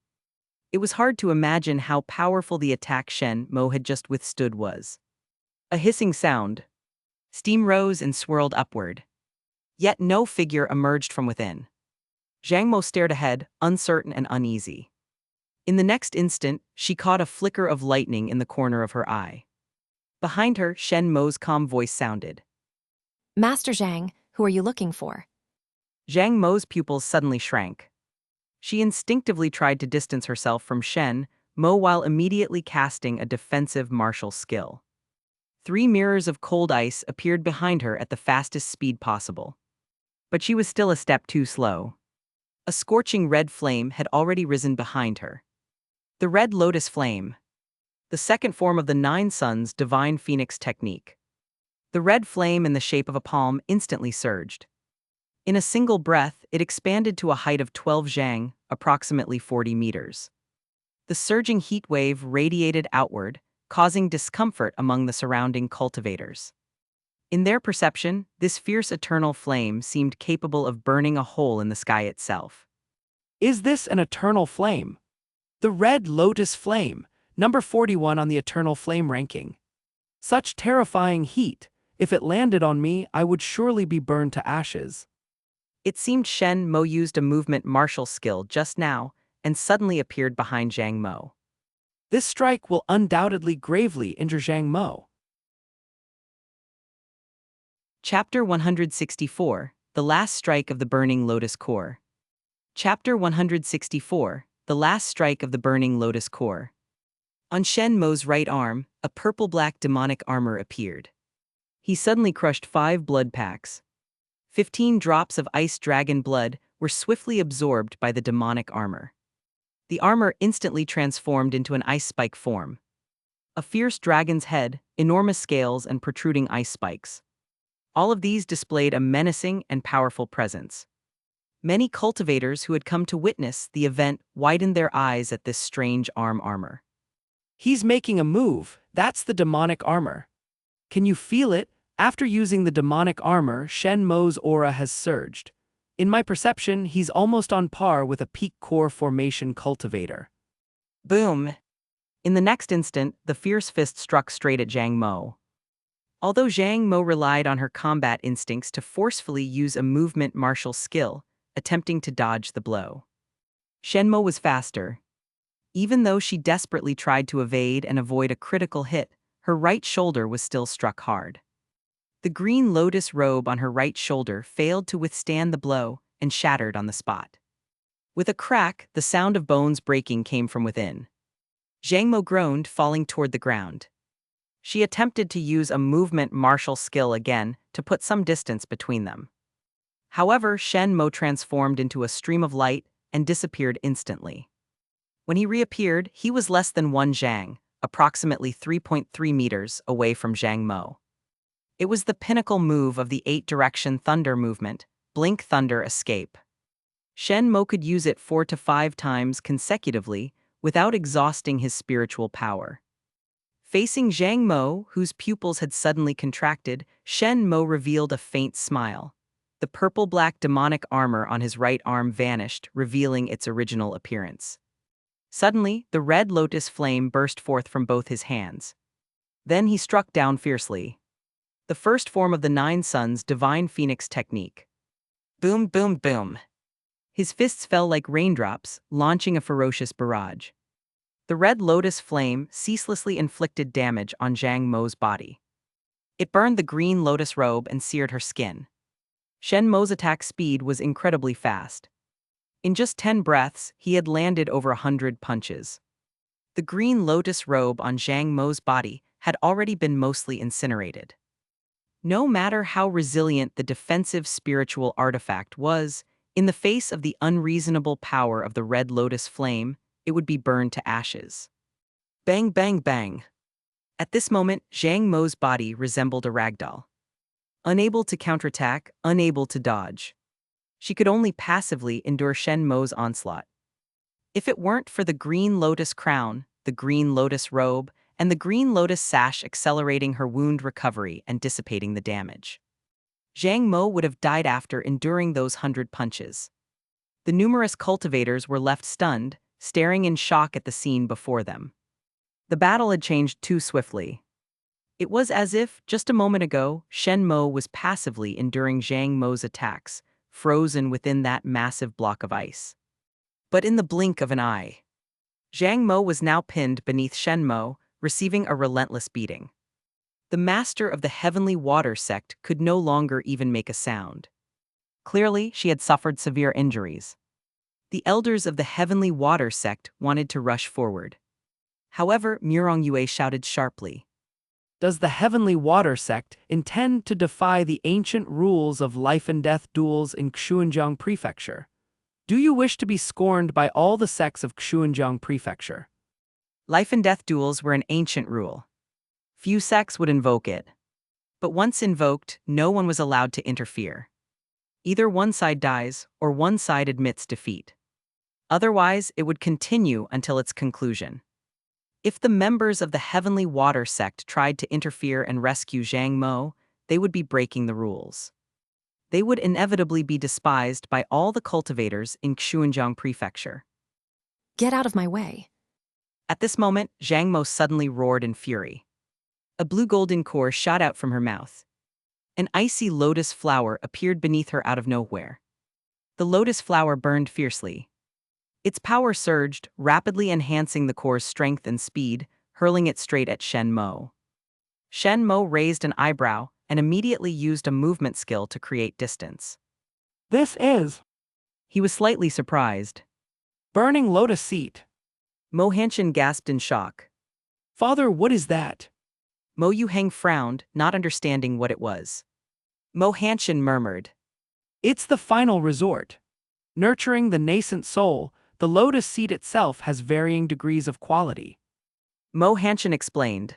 It was hard to imagine how powerful the attack Shen Mo had just withstood was. A hissing sound. Steam rose and swirled upward. Yet no figure emerged from within. Zhang Mo stared ahead, uncertain and uneasy. In the next instant, she caught a flicker of lightning in the corner of her eye. Behind her, Shen Mo's calm voice sounded. Master Zhang, who are you looking for? Zhang Mo's pupils suddenly shrank. She instinctively tried to distance herself from Shen Mo while immediately casting a defensive martial skill. 3 mirrors of cold ice appeared behind her at the fastest speed possible. But she was still a step too slow. A scorching red flame had already risen behind her. The red lotus flame. The second form of the 9 Suns' divine phoenix technique. The red flame in the shape of a palm instantly surged. In a single breath, it expanded to a height of 12 zhang, approximately 40 meters. The surging heat wave radiated outward, causing discomfort among the surrounding cultivators. In their perception, this fierce eternal flame seemed capable of burning a hole in the sky itself. Is this an eternal flame? The red lotus flame, number 41 on the eternal flame ranking. Such terrifying heat, if it landed on me, I would surely be burned to ashes. It seemed Shen Mo used a movement martial skill just now and suddenly appeared behind Zhang Mo. This strike will undoubtedly gravely injure Zhang Mo. Chapter 164, The Last Strike of the Burning Lotus Core. Chapter 164, The Last Strike of the Burning Lotus Core. On Shen Mo's right arm, a purple-black demonic armor appeared. He suddenly crushed 5 blood packs. 15 drops of ice dragon blood were swiftly absorbed by the demonic armor. The armor instantly transformed into an ice spike form. A fierce dragon's head, enormous scales, and protruding ice spikes. All of these displayed a menacing and powerful presence. Many cultivators who had come to witness the event widened their eyes at this strange armor. He's making a move, that's the demonic armor. Can you feel it? After using the demonic armor, Shen Mo's aura has surged. In my perception, he's almost on par with a peak core formation cultivator. Boom! In the next instant, the fierce fist struck straight at Zhang Mo. Although Zhang Mo relied on her combat instincts to forcefully use a movement martial skill, attempting to dodge the blow. Shen Mo was faster. Even though she desperately tried to evade and avoid a critical hit, her right shoulder was still struck hard. The green lotus robe on her right shoulder failed to withstand the blow and shattered on the spot. With a crack, the sound of bones breaking came from within. Zhang Mo groaned, falling toward the ground. She attempted to use a movement martial skill again to put some distance between them. However, Shen Mo transformed into a stream of light and disappeared instantly. When he reappeared, he was less than 1 zhang, approximately 3.3 meters away from Zhang Mo. It was the pinnacle move of the 8-direction thunder movement, Blink Thunder Escape. Shen Mo could use it 4 to 5 times consecutively without exhausting his spiritual power. Facing Zhang Mo, whose pupils had suddenly contracted, Shen Mo revealed a faint smile. The purple-black demonic armor on his right arm vanished, revealing its original appearance. Suddenly, the red lotus flame burst forth from both his hands. Then he struck down fiercely. The first form of the 9 Suns' divine phoenix technique. Boom, boom, boom. His fists fell like raindrops, launching a ferocious barrage. The red lotus flame ceaselessly inflicted damage on Zhang Mo's body. It burned the green lotus robe and seared her skin. Shen Mo's attack speed was incredibly fast. In just 10 breaths, he had landed over 100 punches. The green lotus robe on Zhang Mo's body had already been mostly incinerated. No matter how resilient the defensive spiritual artifact was, in the face of the unreasonable power of the red lotus flame, it would be burned to ashes. Bang, bang, bang. At this moment, Zhang Mo's body resembled a ragdoll. Unable to counterattack, unable to dodge. She could only passively endure Shen Mo's onslaught. If it weren't for the green lotus crown, the green lotus robe, and the green lotus sash accelerating her wound recovery and dissipating the damage. Zhang Mo would have died after enduring those 100 punches. The numerous cultivators were left stunned, staring in shock at the scene before them. The battle had changed too swiftly. It was as if, just a moment ago, Shen Mo was passively enduring Zhang Mo's attacks, frozen within that massive block of ice. But in the blink of an eye, Zhang Mo was now pinned beneath Shen Mo, receiving a relentless beating. The master of the Heavenly Water Sect could no longer even make a sound. Clearly, she had suffered severe injuries. The elders of the Heavenly Water Sect wanted to rush forward. However, Murong Yue shouted sharply. Does the Heavenly Water Sect intend to defy the ancient rules of life and death duels in Qingxuan Prefecture? Do you wish to be scorned by all the sects of Qingxuan Prefecture? Life and death duels were an ancient rule. Few sects would invoke it. But once invoked, no one was allowed to interfere. Either one side dies, or one side admits defeat. Otherwise, it would continue until its conclusion. If the members of the Heavenly Water Sect tried to interfere and rescue Zhang Mo, they would be breaking the rules. They would inevitably be despised by all the cultivators in Qingxuan Prefecture. Get out of my way. At this moment, Zhang Mo suddenly roared in fury. A blue golden core shot out from her mouth. An icy lotus flower appeared beneath her out of nowhere. The lotus flower burned fiercely. Its power surged, rapidly enhancing the core's strength and speed, hurling it straight at Shen Mo. Shen Mo raised an eyebrow and immediately used a movement skill to create distance. This is He was slightly surprised. burning lotus seed. Mo Hanshan gasped in shock. Father, what is that? Mo Yuheng frowned, not understanding what it was. Mo Hanshan murmured. It's the final resort. Nurturing the nascent soul, the lotus seed itself has varying degrees of quality. Mo Hanshan explained.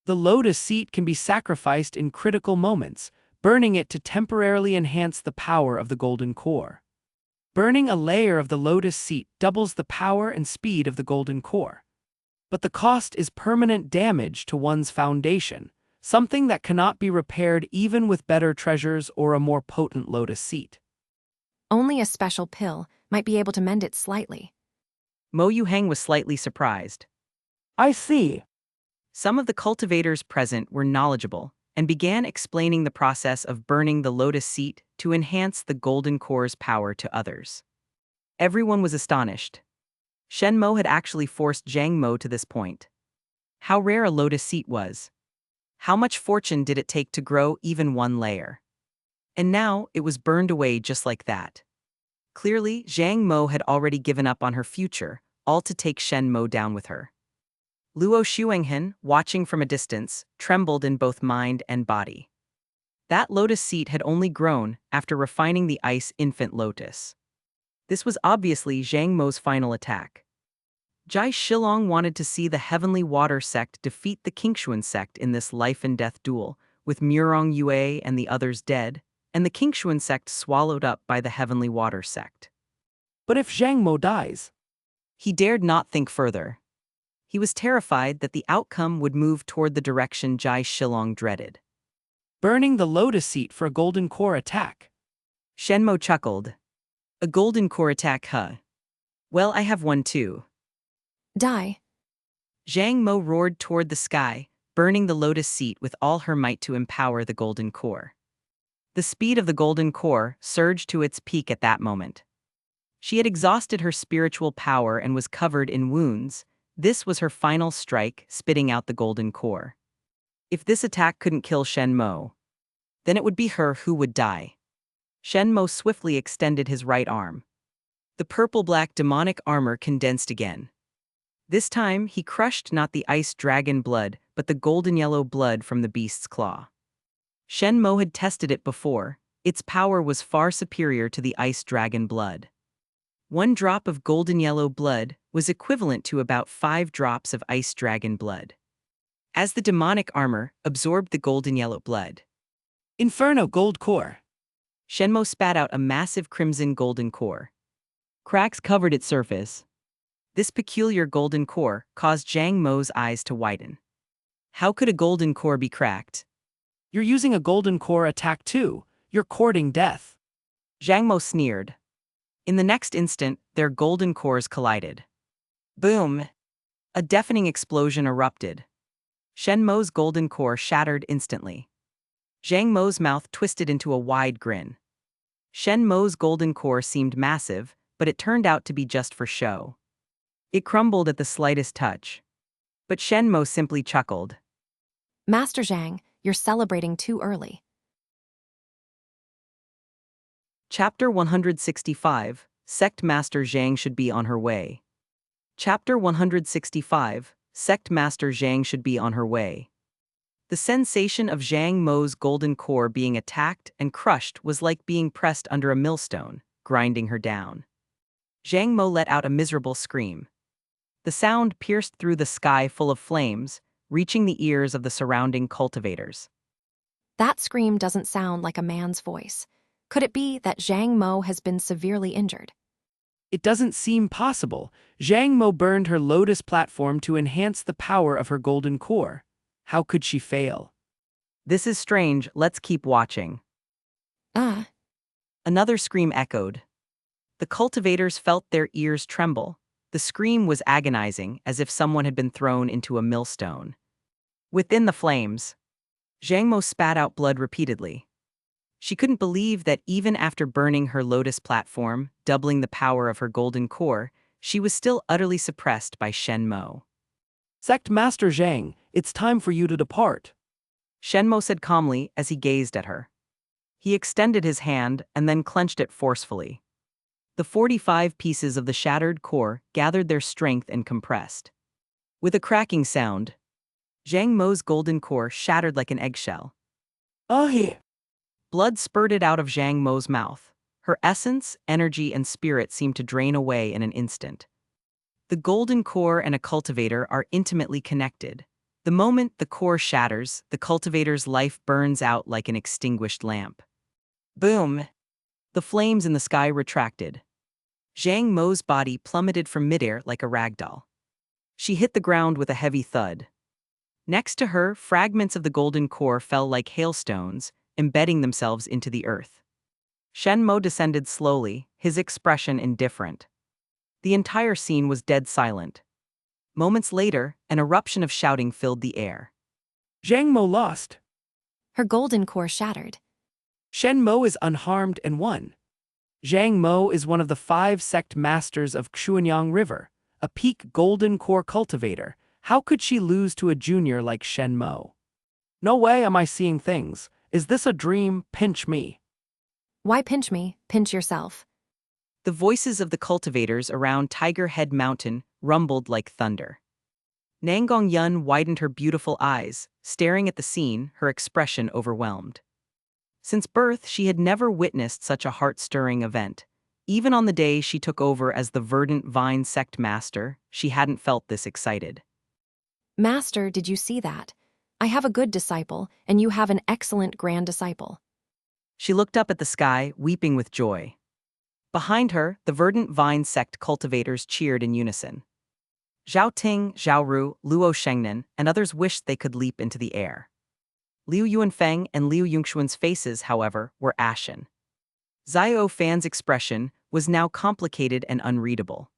The lotus seed can be sacrificed in critical moments, burning it to temporarily enhance the power of the golden core. Burning a layer of the lotus seed doubles the power and speed of the golden core. But the cost is permanent damage to one's foundation, something that cannot be repaired even with better treasures or a more potent lotus seed. Only a special pill might be able to mend it slightly. Mo Yuheng was slightly surprised. I see. Some of the cultivators present were knowledgeable and began explaining the process of burning the lotus seed to enhance the golden core's power to others. Everyone was astonished. Shen Mo had actually forced Zhang Mo to this point. How rare a lotus seed was. How much fortune did it take to grow even one layer? And now it was burned away just like that. Clearly, Zhang Mo had already given up on her future, all to take Shen Mo down with her. Luo Shuanghen, watching from a distance, trembled in both mind and body. That lotus seed had only grown after refining the ice infant lotus. This was obviously Zhang Mo's final attack. Jai Shilong wanted to see the Heavenly Water Sect defeat the Qingxuan Sect in this life and death duel, with Murong Yue and the others dead, and the Qingxuan Sect swallowed up by the Heavenly Water Sect. But if Zhang Mo dies, He dared not think further. He was terrified that the outcome would move toward the direction Jai Shilong dreaded. burning the lotus seed for a golden core attack. Shen Mo chuckled. A golden core attack, huh? Well, I have one too. Die. Zhang Mo roared toward the sky, burning the lotus seed with all her might to empower the golden core. The speed of the golden core surged to its peak at that moment. She had exhausted her spiritual power and was covered in wounds. This was her final strike, spitting out the golden core. If this attack couldn't kill Shen Mo, then it would be her who would die. Shen Mo swiftly extended his right arm. The purple-black demonic armor condensed again. This time, he crushed not the ice dragon blood, but the golden-yellow blood from the beast's claw. Shen Mo had tested it before. Its power was far superior to the ice dragon blood. 1 drop of golden-yellow blood was equivalent to about 5 drops of ice dragon blood. As the demonic armor absorbed the golden-yellow blood, Inferno gold core. Shen Mo spat out a massive crimson golden core. Cracks covered its surface. This peculiar golden core caused Zhang Mo's eyes to widen. How could a golden core be cracked? You're using a golden core attack too. You're courting death. Zhang Mo sneered. In the next instant, their golden cores collided. Boom! A deafening explosion erupted. Shen Mo's golden core shattered instantly. Zhang Mo's mouth twisted into a wide grin. Shen Mo's golden core seemed massive, but it turned out to be just for show. It crumbled at the slightest touch. But Shen Mo simply chuckled. Master Zhang, you're celebrating too early. Chapter 165, Sect Master Zhang should be on her way. Chapter 165, Sect Master Zhang should be on her way. The sensation of Zhang Mo's golden core being attacked and crushed was like being pressed under a millstone, grinding her down. Zhang Mo let out a miserable scream. The sound pierced through the sky full of flames, reaching the ears of the surrounding cultivators. That scream doesn't sound like a man's voice. Could it be that Zhang Mo has been severely injured? It doesn't seem possible. Zhang Mo burned her lotus platform to enhance the power of her golden core. How could she fail? This is strange, let's keep watching. Another scream echoed. The cultivators felt their ears tremble. The scream was agonizing, as if someone had been thrown into a millstone. Within the flames, Zhang Mo spat out blood repeatedly. She couldn't believe that even after burning her lotus platform, doubling the power of her golden core, she was still utterly suppressed by Shen Mo. Sect Master Zhang, it's time for you to depart. Shen Mo said calmly as he gazed at her. He extended his hand and then clenched it forcefully. The 45 pieces of the shattered core gathered their strength and compressed. With a cracking sound, Zhang Mo's golden core shattered like an eggshell. Here. Blood spurted out of Zhang Mo's mouth. Her essence, energy, and spirit seemed to drain away in an instant. The golden core and a cultivator are intimately connected. The moment the core shatters, the cultivator's life burns out like an extinguished lamp. Boom! The flames in the sky retracted. Zhang Mo's body plummeted from midair like a ragdoll. She hit the ground with a heavy thud. Next to her, fragments of the golden core fell like hailstones, embedding themselves into the earth. Shen Mo descended slowly, his expression indifferent. The entire scene was dead silent. Moments later, an eruption of shouting filled the air. Zhang Mo lost. Her golden core shattered. Shen Mo is unharmed and won. Zhang Mo is one of the 5 sect masters of Qingxuan River, a peak golden core cultivator. How could she lose to a junior like Shen Mo? No way am I seeing things. Is this a dream? Pinch me. Why pinch me? Pinch yourself. The voices of the cultivators around Tiger Head Mountain rumbled like thunder. Nangong Yun widened her beautiful eyes, staring at the scene, her expression overwhelmed. Since birth, she had never witnessed such a heart-stirring event. Even on the day she took over as the Verdant Vine Sect Master, she hadn't felt this excited. Master, did you see that? I have a good disciple, and you have an excellent grand disciple. She looked up at the sky, weeping with joy. Behind her, the Verdant Vine Sect cultivators cheered in unison. Zhao Ting, Zhao Ru, Luo Shengnan, and others wished they could leap into the air. Liu Yuanfeng and Liu Yongxuan's faces, however, were ashen. Xiao Fan's expression was now complicated and unreadable.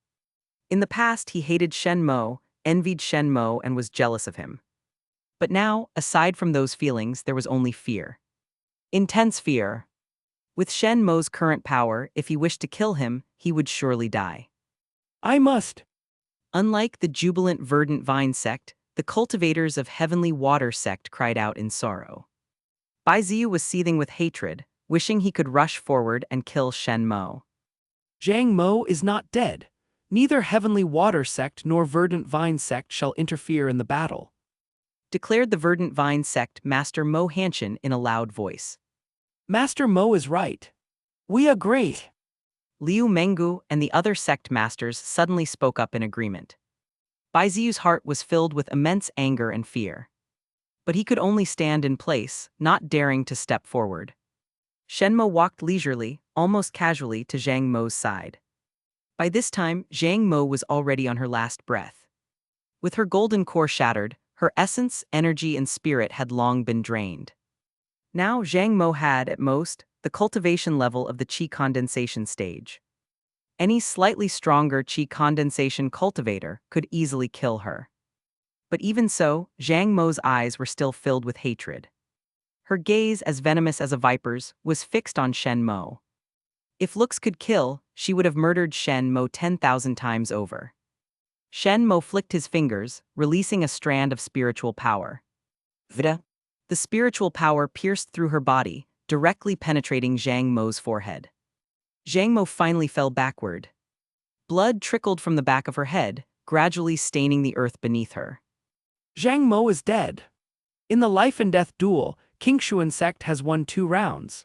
In the past, he hated Shen Mo, envied Shen Mo, and was jealous of him. But now, aside from those feelings, there was only fear. Intense fear. With Shen Mo's current power, if he wished to kill him, he would surely die. I must. Unlike the jubilant Verdant Vine Sect, the cultivators of Heavenly Water Sect cried out in sorrow. Bai Ziyu was seething with hatred, wishing he could rush forward and kill Shen Mo. Zhang Mo is not dead. Neither Heavenly Water Sect nor Verdant Vine Sect shall interfere in the battle, Declared the Verdant Vine Sect Master Mo Hanshin in a loud voice. Master Mo is right. We agree. Liu Mengu and the other sect masters suddenly spoke up in agreement. Bai Ziyu's heart was filled with immense anger and fear. But he could only stand in place, not daring to step forward. Shen Mo walked leisurely, almost casually, to Zhang Mo's side. By this time, Zhang Mo was already on her last breath. With her golden core shattered, her essence, energy, and spirit had long been drained. Now Zhang Mo had, at most, the cultivation level of the qi condensation stage. Any slightly stronger qi condensation cultivator could easily kill her. But even so, Zhang Mo's eyes were still filled with hatred. Her gaze, as venomous as a viper's, was fixed on Shen Mo. If looks could kill, she would have murdered Shen Mo 10,000 times over. Shen Mo flicked his fingers, releasing a strand of spiritual power. Vida. The spiritual power pierced through her body, directly penetrating Zhang Mo's forehead. Zhang Mo finally fell backward. Blood trickled from the back of her head, gradually staining the earth beneath her. Zhang Mo is dead. In the life and death duel, Qingxuan Sect has won 2 rounds.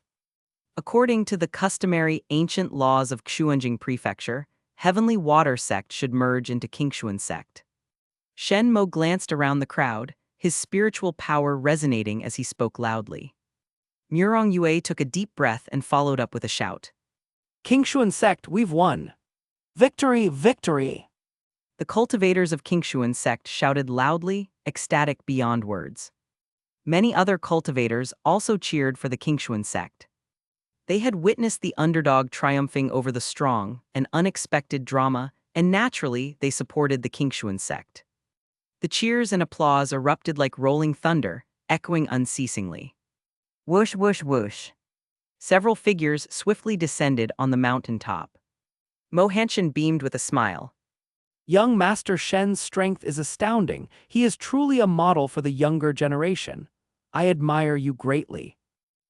According to the customary ancient laws of Qingxuan Prefecture, Heavenly Water Sect should merge into Qingxuan Sect. Shen Mo glanced around the crowd, his spiritual power resonating as he spoke loudly. Murong Yue took a deep breath and followed up with a shout. Qingxuan Sect, we've won. Victory, victory! The cultivators of Qingxuan Sect shouted loudly, ecstatic beyond words. Many other cultivators also cheered for the Qingxuan Sect. They had witnessed the underdog triumphing over the strong, an unexpected drama, and naturally they supported the Qingxuan Sect. The cheers and applause erupted like rolling thunder, echoing unceasingly. Whoosh, whoosh, whoosh. Several figures swiftly descended on the mountain top. Mo Hanshan beamed with a smile. Young Master Shen's strength is astounding. He is truly a model for the younger generation. I admire you greatly.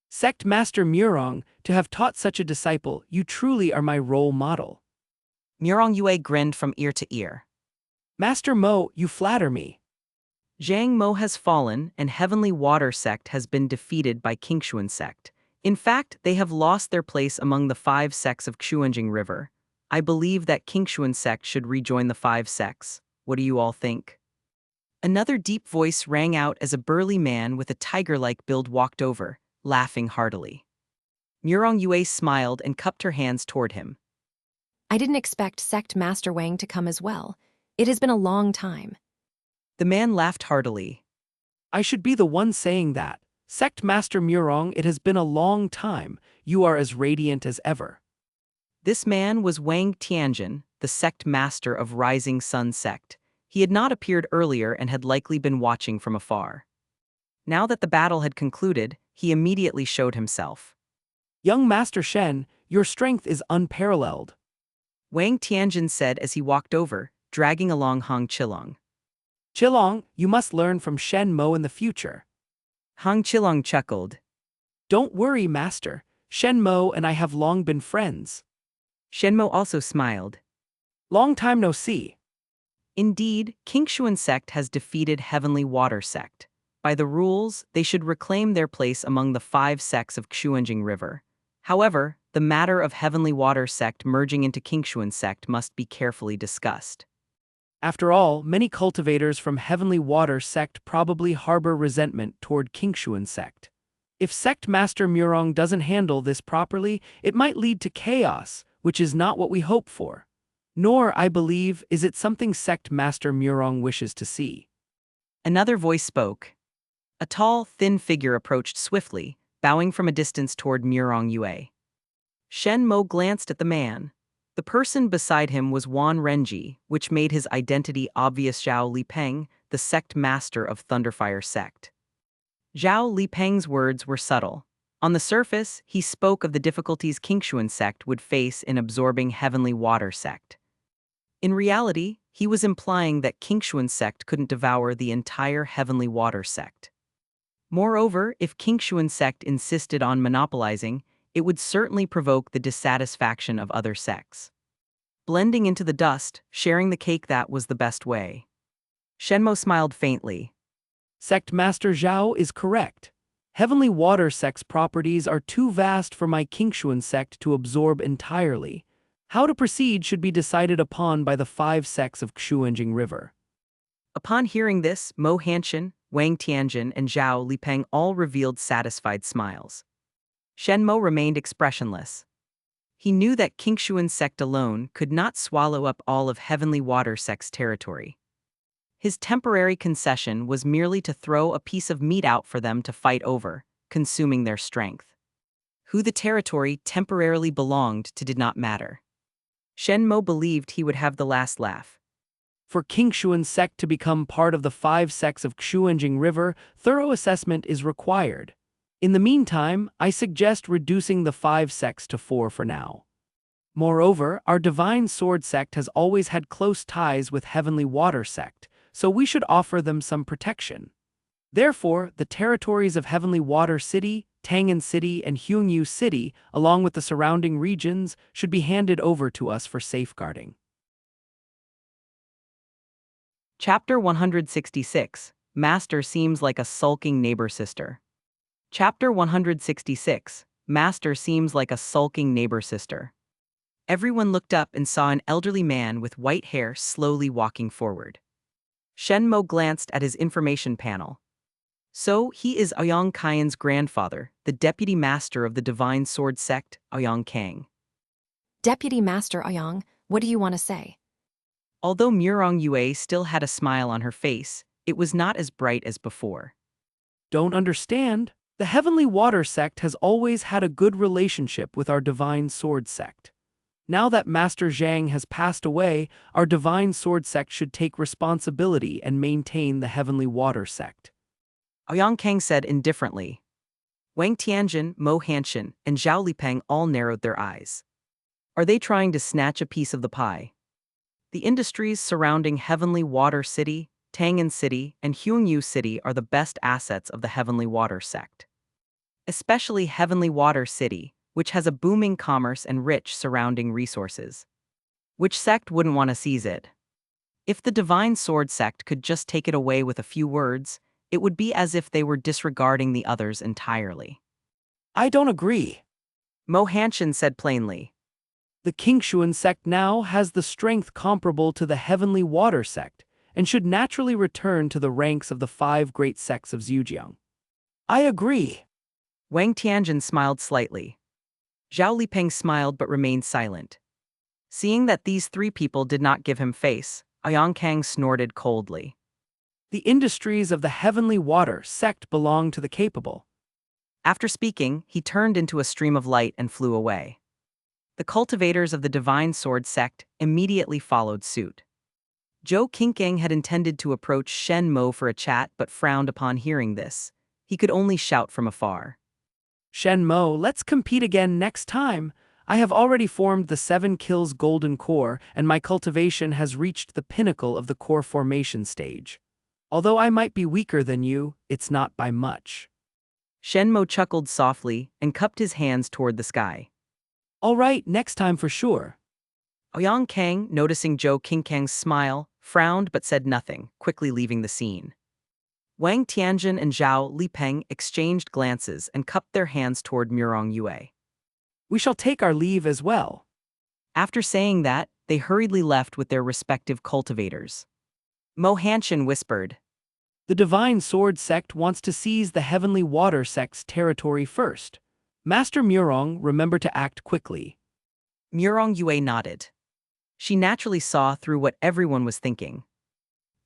Sect Master Murong, to have taught such a disciple, you truly are my role model. Murong Yue grinned from ear to ear. Master Mo, you flatter me. Zhang Mo has fallen, and Heavenly Water Sect has been defeated by Qingxuan Sect. In fact, they have lost their place among the 5 sects of Qingxuan River. I believe that Qingxuan Sect should rejoin the 5 sects. What do you all think? Another deep voice rang out as a burly man with a tiger-like build walked over, laughing heartily. Murong Yue smiled and cupped her hands toward him. I didn't expect Sect Master Wang to come as well. It has been a long time. The man laughed heartily. I should be the one saying that. Sect Master Murong, it has been a long time. You are as radiant as ever. This man was Wang Tianjin, the sect master of Rising Sun Sect. He had not appeared earlier and had likely been watching from afar. Now that the battle had concluded, he immediately showed himself. Young Master Shen, your strength is unparalleled. Wang Tianjin said as he walked over, dragging along Hong Qilong. Qilong, you must learn from Shen Mo in the future. Hong Qilong chuckled. Don't worry, Master. Shen Mo and I have long been friends. Shen Mo also smiled. Long time no see. Indeed, Qingxuan Sect has defeated Heavenly Water Sect. By the rules, they should reclaim their place among the 5 sects of Qingxuan River. However, the matter of Heavenly Water Sect merging into Qingxuan Sect must be carefully discussed. After all, many cultivators from Heavenly Water Sect probably harbor resentment toward Qingxuan Sect. If Sect Master Murong doesn't handle this properly, it might lead to chaos, which is not what we hope for. Nor, I believe, is it something Sect Master Murong wishes to see. Another voice spoke. A tall, thin figure approached swiftly, bowing from a distance toward Murong Yue. Shen Mo glanced at the man. The person beside him was Wan Renji, which made his identity obvious. Zhao Lipeng, the sect master of Thunderfire Sect. Zhao Lipeng's words were subtle. On the surface, he spoke of the difficulties Qingxuan Sect would face in absorbing Heavenly Water Sect. In reality, he was implying that Qingxuan Sect couldn't devour the entire Heavenly Water Sect. Moreover, if Qingxuan Sect insisted on monopolizing, it would certainly provoke the dissatisfaction of other sects. Blending into the dust, sharing the cake, that was the best way. Shen Mo smiled faintly. Sect Master Zhao is correct. Heavenly Water Sect's properties are too vast for my Qingxuan Sect to absorb entirely. How to proceed should be decided upon by the 5 sects of Qingxuan River. Upon hearing this, Mo Hanshan, Wang Tianjin, and Zhao Lipeng all revealed satisfied smiles. Shen Mo remained expressionless. He knew that Qingxuan Sect alone could not swallow up all of Heavenly Water Sect's territory. His temporary concession was merely to throw a piece of meat out for them to fight over, consuming their strength. Who the territory temporarily belonged to did not matter. Shen Mo believed he would have the last laugh. For Qingxuan Sect to become part of the 5 sects of Xuanjing River, thorough assessment is required. In the meantime, I suggest reducing the 5 sects to 4 for now. Moreover, our Divine Sword Sect has always had close ties with Heavenly Water Sect, so we should offer them some protection. Therefore, the territories of Heavenly Water City, Tangan City, and Hyungyu City, along with the surrounding regions, should be handed over to us for safeguarding. Chapter 166. Master seems like a sulking neighbor sister. Chapter 166. Master seems like a sulking neighbor sister. Everyone looked up and saw an elderly man with white hair slowly walking forward. Shen Mo glanced at his information panel. So, he is Aoyang Kaian's grandfather, the deputy master of the Divine Sword Sect, Aoyang Kang. Deputy Master Aoyang, what do you want to say? Although Murong Yue still had a smile on her face, it was not as bright as before. Don't understand? The Heavenly Water Sect has always had a good relationship with our Divine Sword Sect. Now that Master Zhang has passed away, our Divine Sword Sect should take responsibility and maintain the Heavenly Water Sect. Aoyang Kang said indifferently. Wang Tianjin, Mo Hanshin, and Zhao Lipeng all narrowed their eyes. Are they trying to snatch a piece of the pie? The industries surrounding Heavenly Water City, Tangan City, and Hyungyu City are the best assets of the Heavenly Water Sect. Especially Heavenly Water City, which has a booming commerce and rich surrounding resources. Which sect wouldn't want to seize it? If the Divine Sword Sect could just take it away with a few words, it would be as if they were disregarding the others entirely. I don't agree. Mo Hanshin said plainly. The Qingxuan Sect now has the strength comparable to the Heavenly Water Sect, and should naturally return to the ranks of the 5 great sects of Zhujiang. I agree. Wang Tianjin smiled slightly. Zhao Lipeng smiled but remained silent. Seeing that these 3 people did not give him face, Aoyang Kang snorted coldly. The industries of the Heavenly Water Sect belong to the capable. After speaking, he turned into a stream of light and flew away. The cultivators of the Divine Sword Sect immediately followed suit. Zhou Qinggang had intended to approach Shen Mo for a chat but frowned upon hearing this. He could only shout from afar. Shen Mo, let's compete again next time. I have already formed the 7 kills golden core, and my cultivation has reached the pinnacle of the core formation stage. Although I might be weaker than you, it's not by much. Shen Mo chuckled softly and cupped his hands toward the sky. All right, next time for sure. Aoyang Kang, noticing Zhou Qingkang's smile, frowned but said nothing, quickly leaving the scene. Wang Tianjin and Zhao Lipeng exchanged glances and cupped their hands toward Murong Yue. We shall take our leave as well. After saying that, they hurriedly left with their respective cultivators. Mo Hanshin whispered. The Divine Sword Sect wants to seize the Heavenly Water Sect's territory first. Master Murong, remember to act quickly. Murong Yue nodded. She naturally saw through what everyone was thinking.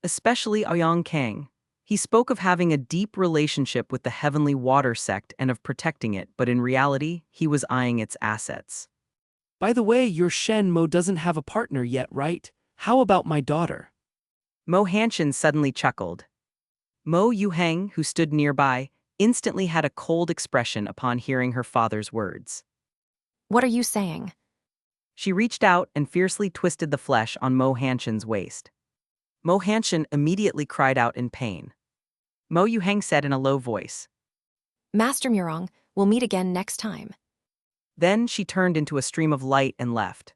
Especially Aoyang Kang. He spoke of having a deep relationship with the Heavenly Water Sect and of protecting it, but in reality, he was eyeing its assets. By the way, your Shen Mo doesn't have a partner yet, right? How about my daughter? Mo Hanshin suddenly chuckled. Mo Yuheng, who stood nearby, instantly had a cold expression upon hearing her father's words. What are you saying? She reached out and fiercely twisted the flesh on Mo Hanshin's waist. Mo Hanshin immediately cried out in pain. Mo Yuheng said in a low voice. Master Murong, we'll meet again next time. Then she turned into a stream of light and left.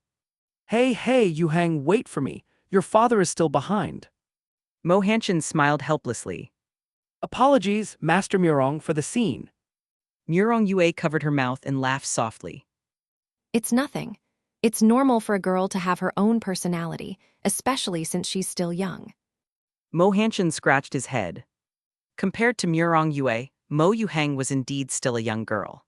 Hey, Yuheng, wait for me. Your father is still behind. Mo Hanshin smiled helplessly. Apologies, Master Murong, for the scene. Murong Yue covered her mouth and laughed softly. It's nothing. It's normal for a girl to have her own personality, especially since she's still young. Mo Hanshin scratched his head. Compared to Murong Yue, Mo Yuheng was indeed still a young girl.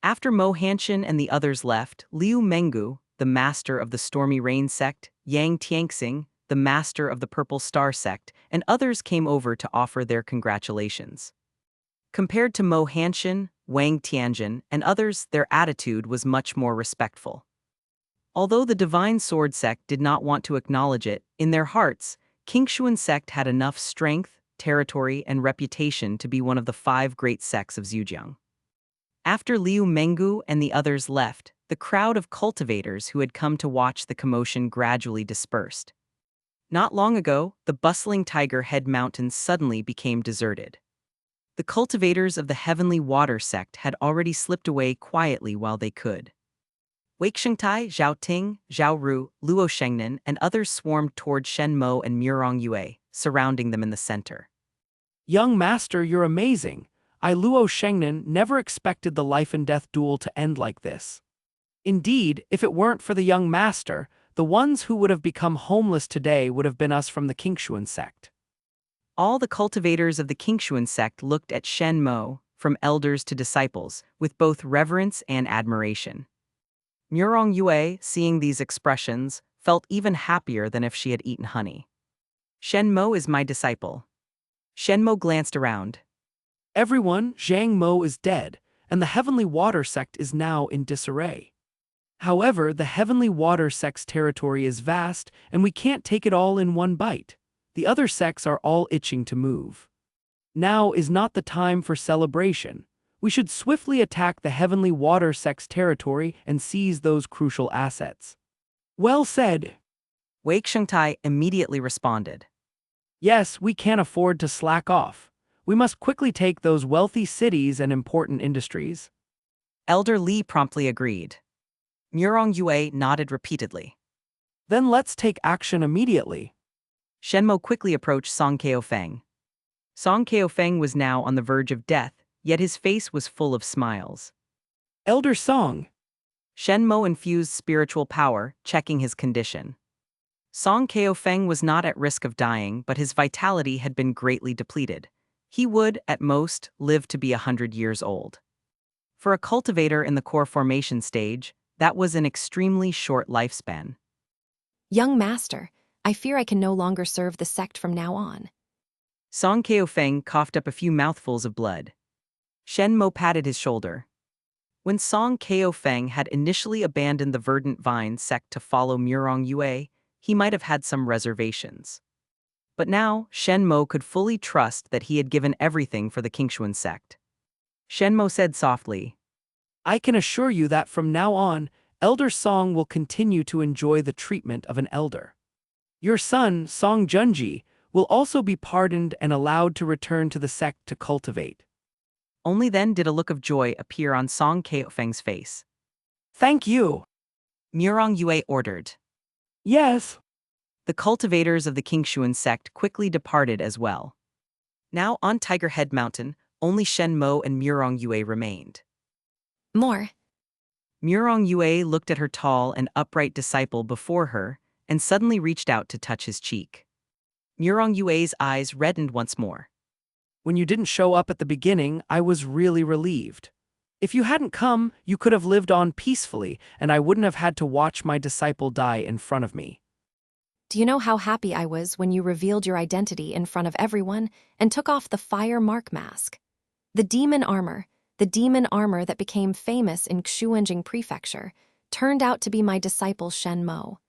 After Mo Hanshan and the others left, Liu Mengu, the master of the Stormy Rain sect, Yang Tianxing, the master of the Purple Star sect, and others came over to offer their congratulations. Compared to Mo Hanshan, Wang Tianjin, and others, their attitude was much more respectful. Although the Divine Sword sect did not want to acknowledge it, in their hearts, Qingxuan Sect had enough strength, territory, and reputation to be one of the 5 great sects of Zhejiang. After Liu Mengu and the others left, the crowd of cultivators who had come to watch the commotion gradually dispersed. Not long ago, the bustling Tiger Head Mountains suddenly became deserted. The cultivators of the Heavenly Water sect had already slipped away quietly while they could. Wei Shengtai, Zhao Ting, Zhao Ru, Luo Shengnan, and others swarmed toward Shen Mo and Murong Yue, surrounding them in the center. Young master, you're amazing. I, Luo Shengnan, never expected the life-and-death duel to end like this. Indeed, if it weren't for the young master, the ones who would have become homeless today would have been us from the Qingxuan Sect. All the cultivators of the Qingxuan Sect looked at Shen Mo, from elders to disciples, with both reverence and admiration. Murong Yue, seeing these expressions, felt even happier than if she had eaten honey. Shen Mo is my disciple. Shen Mo glanced around. Everyone, Zhang Mo is dead, and the Heavenly Water Sect is now in disarray. However, the Heavenly Water Sect's territory is vast, and we can't take it all in one bite. The other sects are all itching to move. Now is not the time for celebration. We should swiftly attack the Heavenly Water Sect's territory and seize those crucial assets. Well said. Wei Shengtai immediately responded. Yes, we can't afford to slack off. We must quickly take those wealthy cities and important industries. Elder Li promptly agreed. Murong Yue nodded repeatedly. Then let's take action immediately. Shen Mo quickly approached Song Keofeng. Song Keofeng was now on the verge of death, yet his face was full of smiles. Elder Song. Shen Mo infused spiritual power, checking his condition. Song Keofeng was not at risk of dying, but his vitality had been greatly depleted. He would, at most, live to be 100 years old. For a cultivator in the core formation stage, that was an extremely short lifespan. Young master, I fear I can no longer serve the sect from now on. Song Keofeng coughed up a few mouthfuls of blood. Shen Mo patted his shoulder. When Song Keofeng had initially abandoned the Verdant Vine sect to follow Murong Yue, he might have had some reservations. But now, Shen Mo could fully trust that he had given everything for the Qingxuan sect. Shen Mo said softly, I can assure you that from now on, Elder Song will continue to enjoy the treatment of an elder. Your son, Song Junji, will also be pardoned and allowed to return to the sect to cultivate. Only then did a look of joy appear on Song Keofeng's face. Thank you. Murong Yue ordered. Yes. The cultivators of the Qingxuan sect quickly departed as well. Now on Tiger Head Mountain, only Shen Mo and Murong Yue remained. More. Murong Yue looked at her tall and upright disciple before her and suddenly reached out to touch his cheek. Murong Yue's eyes reddened once more. When you didn't show up at the beginning, I was really relieved. If you hadn't come, you could have lived on peacefully, and I wouldn't have had to watch my disciple die in front of me. Do you know how happy I was when you revealed your identity in front of everyone and took off the fire mark mask? The demon armor that became famous in Xuanjing Prefecture, turned out to be my disciple Shen Mo.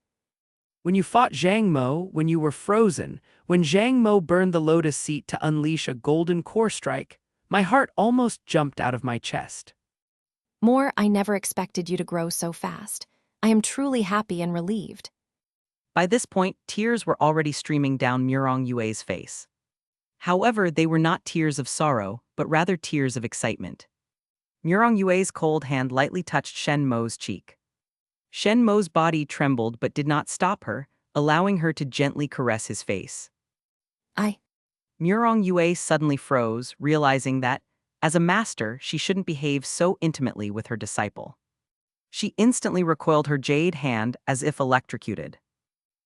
When you fought Zhang Mo, when you were frozen, when Zhang Mo burned the lotus seat to unleash a golden core strike, my heart almost jumped out of my chest. More, I never expected you to grow so fast. I am truly happy and relieved. By this point, tears were already streaming down Murong Yue's face. However, they were not tears of sorrow, but rather tears of excitement. Murong Yue's cold hand lightly touched Shen Mo's cheek. Shen Mo's body trembled but did not stop her, allowing her to gently caress his face. Murong Yue suddenly froze, realizing that, as a master, she shouldn't behave so intimately with her disciple. She instantly recoiled her jade hand as if electrocuted.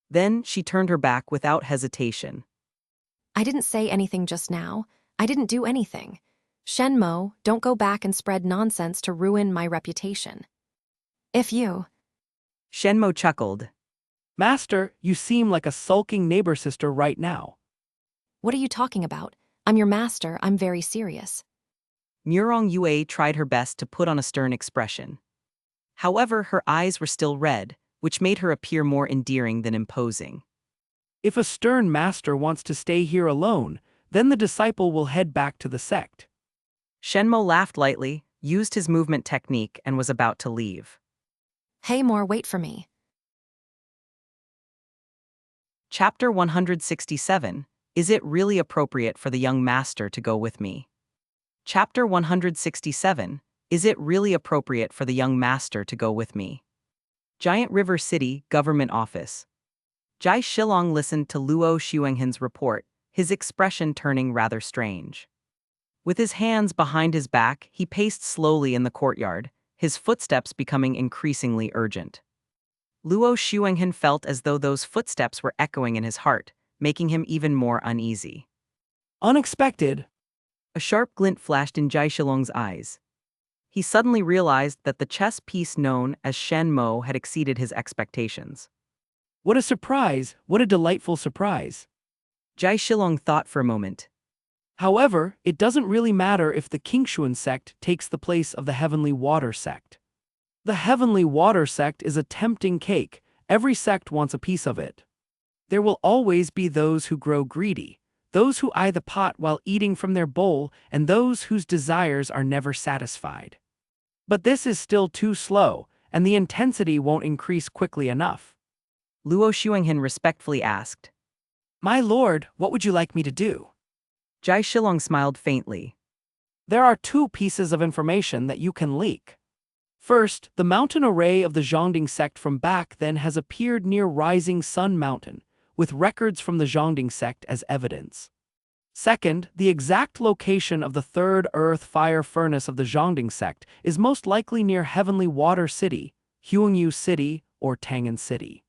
Then she turned her back without hesitation. I didn't say anything just now. I didn't do anything. Shen Mo, don't go back and spread nonsense to ruin my reputation. If you... Shen Mo chuckled. Master, you seem like a sulking neighbor sister right now. What are you talking about? I'm your master, I'm very serious. Murong Yue tried her best to put on a stern expression. However, her eyes were still red, which made her appear more endearing than imposing. If a stern master wants to stay here alone, then the disciple will head back to the sect. Shen Mo laughed lightly, used his movement technique, and was about to leave. Hey, more, wait for me. Chapter 167. Is it really appropriate for the young master to go with me? Chapter 167. Is it really appropriate for the young master to go with me? Giant River City, Government Office. Jai Shilong listened to Luo Xuenghen's report, his expression turning rather strange. With his hands behind his back, he paced slowly in the courtyard, his footsteps becoming increasingly urgent. Luo Xuenghen felt as though those footsteps were echoing in his heart, making him even more uneasy. Unexpected. A sharp glint flashed in Jai Shilong's eyes. He suddenly realized that the chess piece known as Shen Mo had exceeded his expectations. What a surprise, what a delightful surprise. Jai Shilong thought for a moment. However, it doesn't really matter if the Qingxuan Sect takes the place of the Heavenly Water Sect. The Heavenly Water Sect is a tempting cake, every sect wants a piece of it. There will always be those who grow greedy, those who eye the pot while eating from their bowl, and those whose desires are never satisfied. But this is still too slow, and the intensity won't increase quickly enough. Luo Xuenghen respectfully asked. My lord, what would you like me to do? Jai Shilong smiled faintly. There are two pieces of information that you can leak. First, the mountain array of the Zhongding sect from back then has appeared near Rising Sun Mountain, with records from the Zhongding sect as evidence. Second, the exact location of the third earth fire furnace of the Zhongding sect is most likely near Heavenly Water City, Huangyu City, or Tangan City.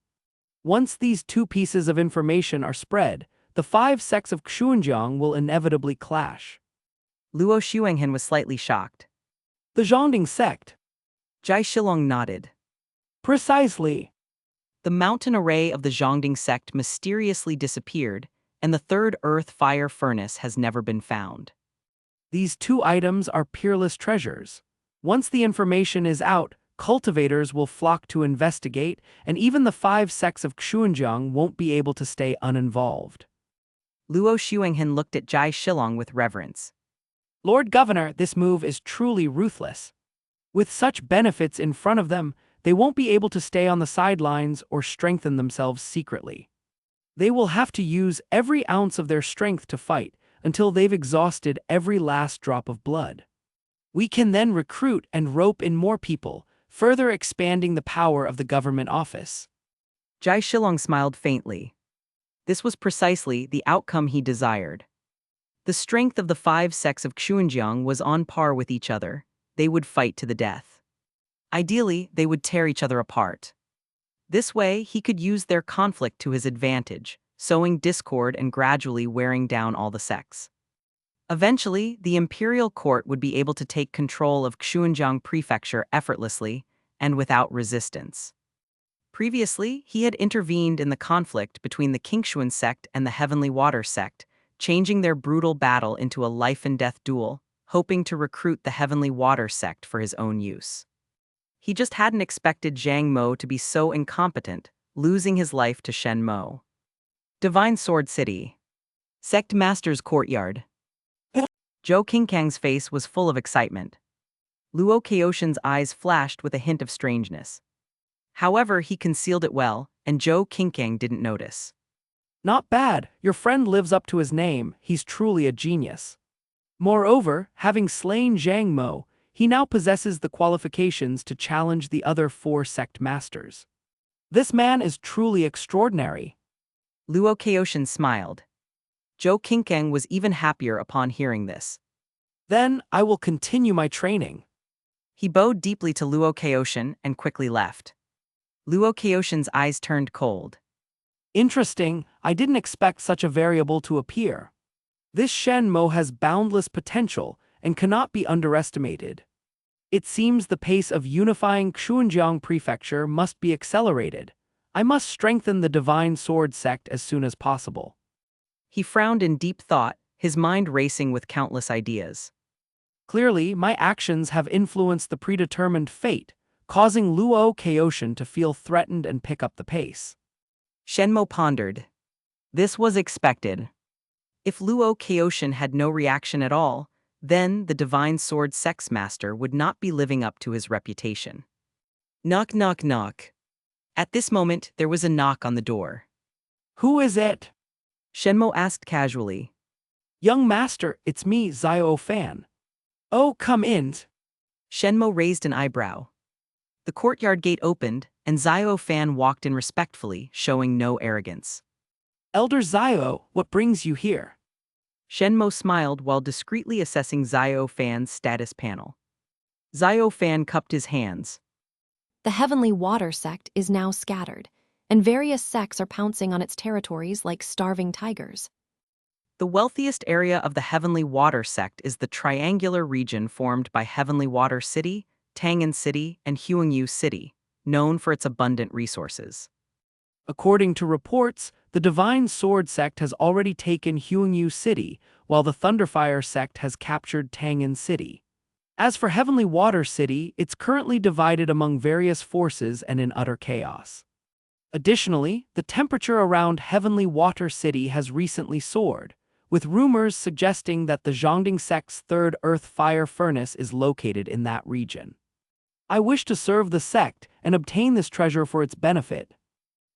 Once these two pieces of information are spread, the 5 sects of Xunjiang will inevitably clash. Luo Xuenghen was slightly shocked. The Zhongding sect. Jai Shilong nodded. Precisely. The mountain array of the Zhongding sect mysteriously disappeared, and the third earth fire furnace has never been found. These two items are peerless treasures. Once the information is out, cultivators will flock to investigate, and even the 5 sects of Xunjiang won't be able to stay uninvolved. Luo Xuenghen looked at Jai Shilong with reverence. Lord Governor, this move is truly ruthless. With such benefits in front of them, they won't be able to stay on the sidelines or strengthen themselves secretly. They will have to use every ounce of their strength to fight until they've exhausted every last drop of blood. We can then recruit and rope in more people, further expanding the power of the government office. Jai Shilong smiled faintly. This was precisely the outcome he desired. The strength of the 5 sects of Xunjiang was on par with each other. They would fight to the death. Ideally, they would tear each other apart. This way, he could use their conflict to his advantage, sowing discord and gradually wearing down all the sects. Eventually, the imperial court would be able to take control of Xunjiang Prefecture effortlessly and without resistance. Previously, he had intervened in the conflict between the Qingxuan Sect and the Heavenly Water Sect, changing their brutal battle into a life-and-death duel, hoping to recruit the Heavenly Water Sect for his own use. He just hadn't expected Zhang Mo to be so incompetent, losing his life to Shen Mo. Divine Sword City. Sect Master's Courtyard. Zhou Qingkang's face was full of excitement. Luo Kaoshan's eyes flashed with a hint of strangeness. However, he concealed it well, and Zhou Qingkang didn't notice. Not bad, your friend lives up to his name, he's truly a genius. Moreover, having slain Zhang Mo, he now possesses the qualifications to challenge the other 4 sect masters. This man is truly extraordinary. Luo Kaoshan smiled. Zhou Qingkang was even happier upon hearing this. Then, I will continue my training. He bowed deeply to Luo Kaoshan and quickly left. Luo Kaoshan's eyes turned cold. Interesting, I didn't expect such a variable to appear. This Shen Mo has boundless potential, and cannot be underestimated. It seems the pace of unifying Qingxuan Prefecture must be accelerated. I must strengthen the Divine Sword Sect as soon as possible. He frowned in deep thought, his mind racing with countless ideas. Clearly, my actions have influenced the predetermined fate, causing Luo Kaoshan to feel threatened and pick up the pace. Shen Mo pondered. This was expected. If Luo Kaoshan had no reaction at all, then the Divine Sword Sect's master would not be living up to his reputation. Knock, knock, knock. At this moment, there was a knock on the door. Who is it? Shen Mo asked casually. Young master, it's me, Xiao Fan. Oh, come in. Shen Mo raised an eyebrow. The courtyard gate opened, and Xiao Fan walked in respectfully, showing no arrogance. Elder Xiao, what brings you here? Shen Mo smiled while discreetly assessing Xiao Fan's status panel. Xiao Fan cupped his hands. The Heavenly Water Sect is now scattered, and various sects are pouncing on its territories like starving tigers. The wealthiest area of the Heavenly Water Sect is the triangular region formed by Heavenly Water City, Tang'an City, and Huangyu City, known for its abundant resources. According to reports, the Divine Sword Sect has already taken Huangyu City, while the Thunderfire Sect has captured Tang'an City. As for Heavenly Water City, it's currently divided among various forces and in utter chaos. Additionally, the temperature around Heavenly Water City has recently soared, with rumors suggesting that the Zhongding Sect's third earth fire furnace is located in that region. I wish to serve the sect and obtain this treasure for its benefit.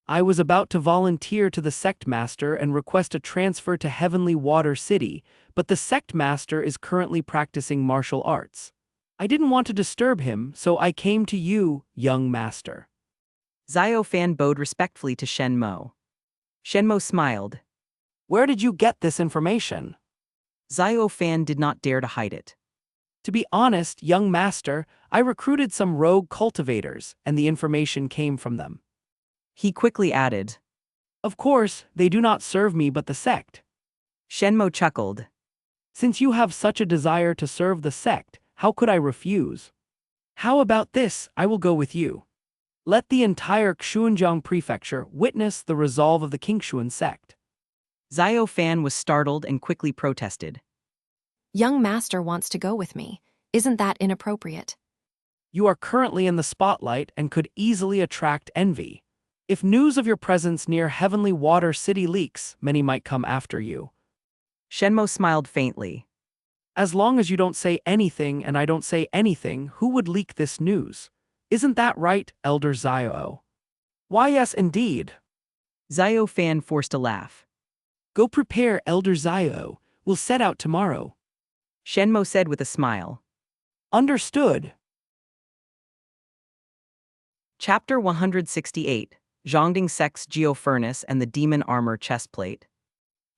I was about to volunteer to the sect master and request a transfer to Heavenly Water City, but the sect master is currently practicing martial arts. I didn't want to disturb him, so I came to you, young master. Xiao Fan bowed respectfully to Shen Mo. Shen Mo smiled. Where did you get this information? Xiao Fan did not dare to hide it. To be honest, young master, I recruited some rogue cultivators, and the information came from them. He quickly added. Of course, they do not serve me but the sect. Shen Mo chuckled. Since you have such a desire to serve the sect, how could I refuse? How about this, I will go with you. Let the entire Qingxuan Prefecture witness the resolve of the Qingxuan Sect. Xiao Fan was startled and quickly protested. Young master wants to go with me. Isn't that inappropriate? You are currently in the spotlight and could easily attract envy. If news of your presence near Heavenly Water City leaks, many might come after you. Shen Mo smiled faintly. As long as you don't say anything and I don't say anything, who would leak this news? Isn't that right, Elder Xiao? Why, yes, indeed. Xiao Fan forced a laugh. Go prepare, Elder Xiao. We'll set out tomorrow. Shen Mo said with a smile. Understood. Chapter 168, Zhongding Sect's Geo-Furnace and the Demon Armor Chestplate.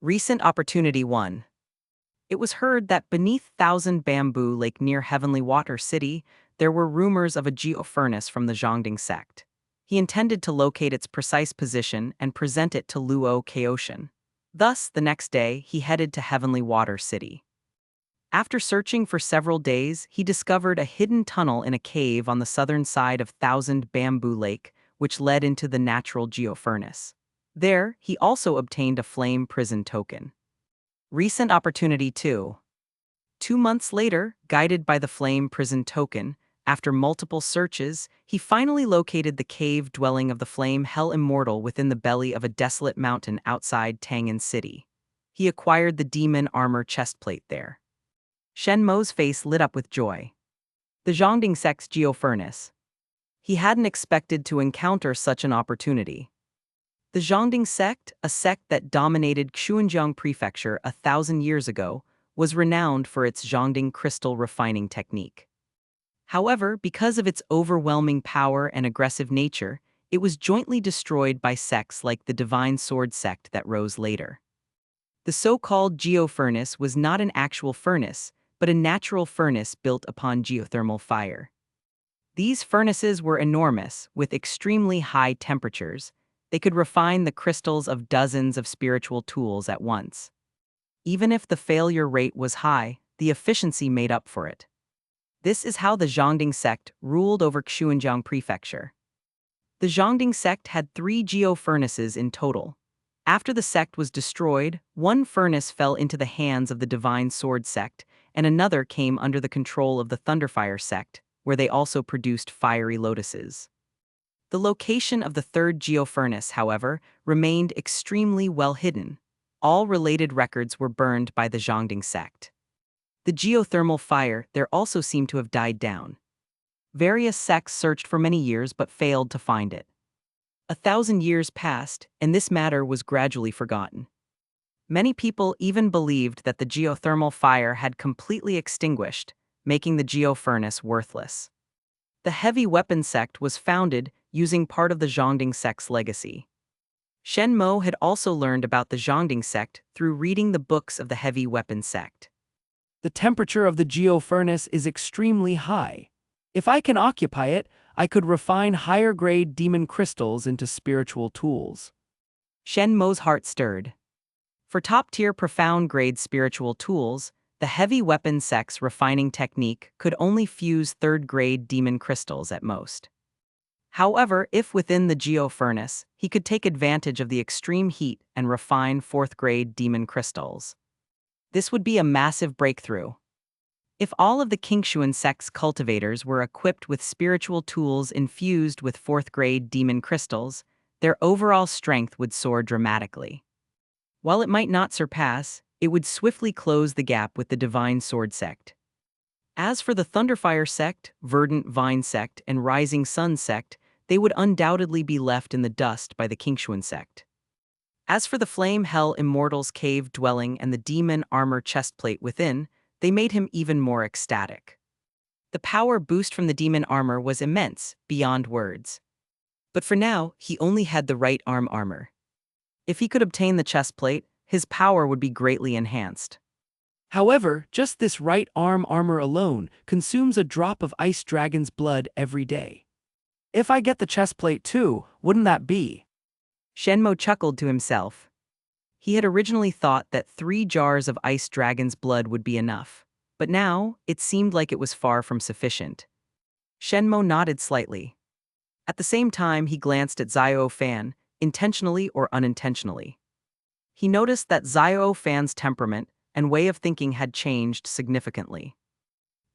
Recent Opportunity 1. It was heard that beneath Thousand Bamboo Lake near Heavenly Water City, there were rumors of a geo-furnace from the Zhongding Sect. He intended to locate its precise position and present it to Luo Kaoshan. Thus, the next day, he headed to Heavenly Water City. After searching for several days, he discovered a hidden tunnel in a cave on the southern side of Thousand Bamboo Lake, which led into the natural geo-furnace. There, he also obtained a flame prison token. Recent Opportunity 2. 2 months later, guided by the flame prison token, after multiple searches, he finally located the cave dwelling of the flame hell immortal within the belly of a desolate mountain outside Tang'an City. He acquired the demon armor chestplate there. Shen Mo's face lit up with joy. The Zhongding Sect's geo-furnace. He hadn't expected to encounter such an opportunity. The Zhongding Sect, a sect that dominated Qingxuan Prefecture 1,000 years ago, was renowned for its Zhongding crystal refining technique. However, because of its overwhelming power and aggressive nature, it was jointly destroyed by sects like the Divine Sword Sect that rose later. The so-called geo-furnace was not an actual furnace, but a natural furnace built upon geothermal fire. These furnaces were enormous, with extremely high temperatures. They could refine the crystals of dozens of spiritual tools at once. Even if the failure rate was high, the efficiency made up for it. This is how the Zhongding sect ruled over Qingxuan Prefecture. The Zhongding sect had 3 geo-furnaces in total. After the sect was destroyed, one furnace fell into the hands of the Divine Sword sect, and another came under the control of the Thunderfire sect, where they also produced fiery lotuses. The location of the third geo-furnace, however, remained extremely well hidden. All related records were burned by the Zhongding sect. The geothermal fire there also seemed to have died down. Various sects searched for many years but failed to find it. 1,000 years passed, and this matter was gradually forgotten. Many people even believed that the geothermal fire had completely extinguished, making the geofurnace worthless. The heavy weapon sect was founded using part of the Zhongding sect's legacy. Shen Mo had also learned about the Zhongding sect through reading the books of the heavy weapon sect. The temperature of the geofurnace is extremely high. If I can occupy it, I could refine higher-grade demon crystals into spiritual tools. Shen Mo's heart stirred. For top-tier profound-grade spiritual tools, the heavy weapon sect's refining technique could only fuse third-grade demon crystals at most. However, if within the geo-furnace, he could take advantage of the extreme heat and refine fourth-grade demon crystals. This would be a massive breakthrough. If all of the Qingxuan Sect's cultivators were equipped with spiritual tools infused with fourth-grade demon crystals, their overall strength would soar dramatically. While it might not surpass, it would swiftly close the gap with the Divine Sword Sect. As for the Thunderfire Sect, Verdant Vine Sect, and Rising Sun Sect, they would undoubtedly be left in the dust by the Qingxuan Sect. As for the Flame Hell Immortal's cave dwelling and the demon armor chestplate within, they made him even more ecstatic. The power boost from the demon armor was immense, beyond words. But for now, he only had the right arm armor. If he could obtain the chestplate, his power would be greatly enhanced. However, just this right arm armor alone consumes a drop of Ice Dragon's blood every day. If I get the chestplate too, wouldn't that be? Shen Mo chuckled to himself. He had originally thought that 3 jars of Ice Dragon's blood would be enough, but now it seemed like it was far from sufficient. Shen Mo nodded slightly. At the same time, he glanced at Xiao Fan, intentionally or unintentionally. He noticed that Xiao Fan's temperament and way of thinking had changed significantly.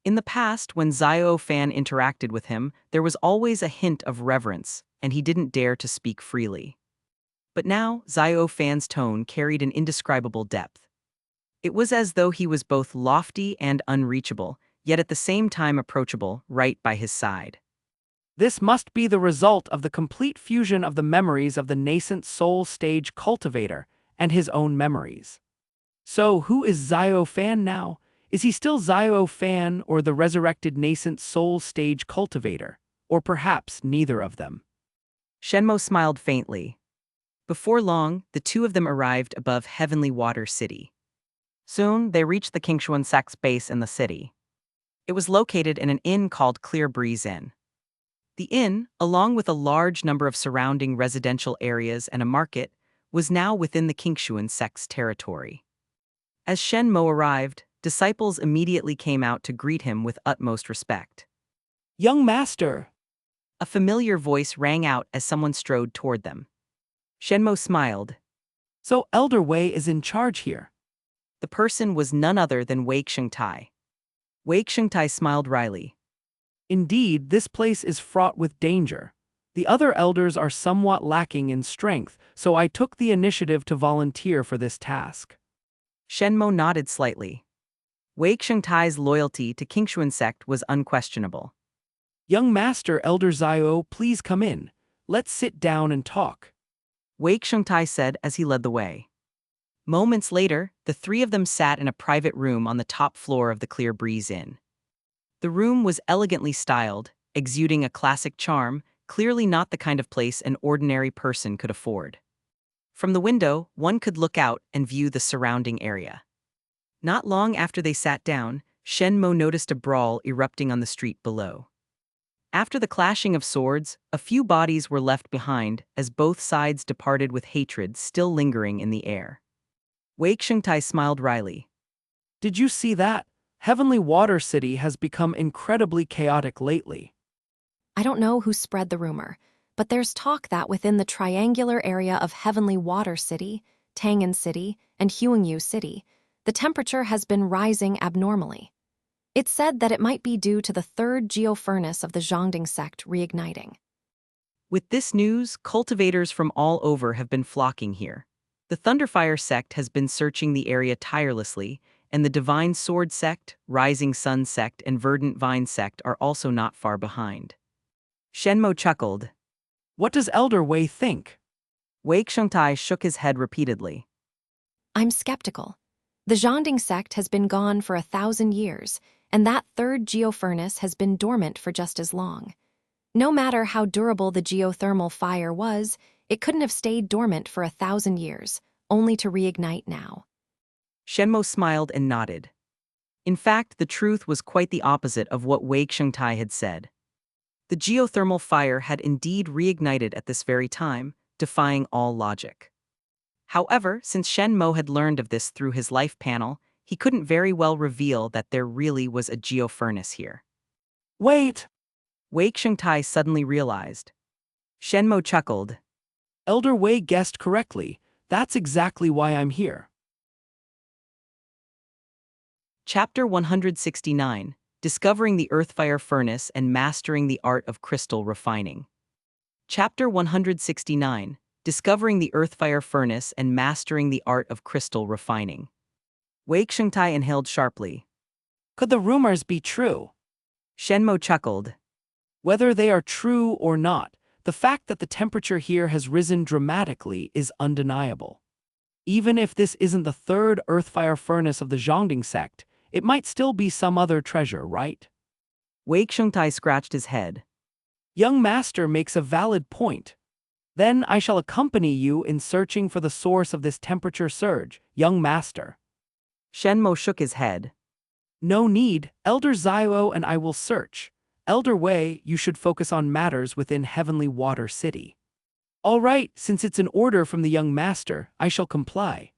In the past, when Xiao Fan interacted with him, there was always a hint of reverence, and he didn't dare to speak freely. But now, Xiao Fan's tone carried an indescribable depth. It was as though he was both lofty and unreachable, yet at the same time approachable, right by his side. This must be the result of the complete fusion of the memories of the nascent soul stage cultivator and his own memories. So, who is Xiao Fan now? Is he still Xiao Fan or the resurrected nascent soul stage cultivator? Or perhaps neither of them? Shen Mo smiled faintly. Before long, the two of them arrived above Heavenly Water City. Soon, they reached the Qingxuan Sect's base in the city. It was located in an inn called Clear Breeze Inn. The inn, along with a large number of surrounding residential areas and a market, was now within the Qingxuan Sect's territory. As Shen Mo arrived, disciples immediately came out to greet him with utmost respect. Young master! A familiar voice rang out as someone strode toward them. Shen Mo smiled. So Elder Wei is in charge here. The person was none other than Wei Qingtai. Wei Qingtai smiled wryly. Indeed, this place is fraught with danger. The other elders are somewhat lacking in strength, so I took the initiative to volunteer for this task. Shen Mo nodded slightly. Wei Qingtai's loyalty to Qingxuan Sect was unquestionable. Young master Elder Xiao, please come in. Let's sit down and talk. Wei Qingtai said as he led the way. Moments later, the 3 of them sat in a private room on the top floor of the Clear Breeze Inn. The room was elegantly styled, exuding a classic charm, clearly not the kind of place an ordinary person could afford. From the window, one could look out and view the surrounding area. Not long after they sat down, Shen Mo noticed a brawl erupting on the street below. After the clashing of swords, a few bodies were left behind as both sides departed with hatred still lingering in the air. Wei Qingtai smiled wryly. Did you see that? Heavenly Water City has become incredibly chaotic lately. I don't know who spread the rumor, but there's talk that within the triangular area of Heavenly Water City, Tangan City, and Huangyu City, the temperature has been rising abnormally. It's said that it might be due to the third geofurnace of the Zhongding sect reigniting. With this news, cultivators from all over have been flocking here. The Thunderfire sect has been searching the area tirelessly, and the Divine Sword sect, Rising Sun sect, and Verdant Vine sect are also not far behind. Shen Mo chuckled. What does Elder Wei think? Wei Xiongtai shook his head repeatedly. I'm skeptical. The Zhongding sect has been gone for 1,000 years, and that third geofurnace has been dormant for just as long. No matter how durable the geothermal fire was, it couldn't have stayed dormant for 1,000 years, only to reignite now. Shen Mo smiled and nodded. In fact, the truth was quite the opposite of what Wei Xiongtai had said. The geothermal fire had indeed reignited at this very time, defying all logic. However, since Shen Mo had learned of this through his life panel, he couldn't very well reveal that there really was a geofurnace here. Wait! Wei Xiongtai suddenly realized. Shen Mo chuckled. Elder Wei guessed correctly. That's exactly why I'm here. Chapter 169, Discovering the Earthfire Furnace and Mastering the Art of Crystal Refining. Chapter 169, Discovering the Earthfire Furnace and Mastering the Art of Crystal Refining. Wei Xiongtai inhaled sharply. Could the rumors be true? Shen Mo chuckled. Whether they are true or not, the fact that the temperature here has risen dramatically is undeniable. Even if this isn't the third Earthfire Furnace of the Zhongding sect, it might still be some other treasure, right? Wei Xiongtai scratched his head. Young Master makes a valid point. Then I shall accompany you in searching for the source of this temperature surge, young Master. Shen Mo shook his head. No need, Elder Zio and I will search. Elder Wei, you should focus on matters within Heavenly Water City. All right, since it's an order from the young Master, I shall comply.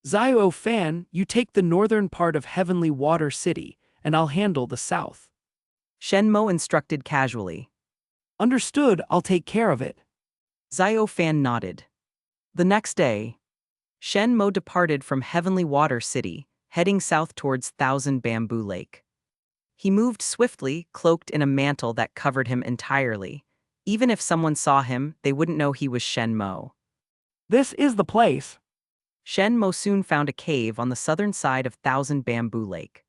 Zio Fan, you take the northern part of Heavenly Water City, and I'll handle the south. Shen Mo instructed casually. Understood, I'll take care of it. Zio Fan nodded. The next day, Shen Mo departed from Heavenly Water City, heading south towards Thousand Bamboo Lake. He moved swiftly, cloaked in a mantle that covered him entirely. Even if someone saw him, they wouldn't know he was Shen Mo. This is the place. Shen Mo soon found a cave on the southern side of Thousand Bamboo Lake.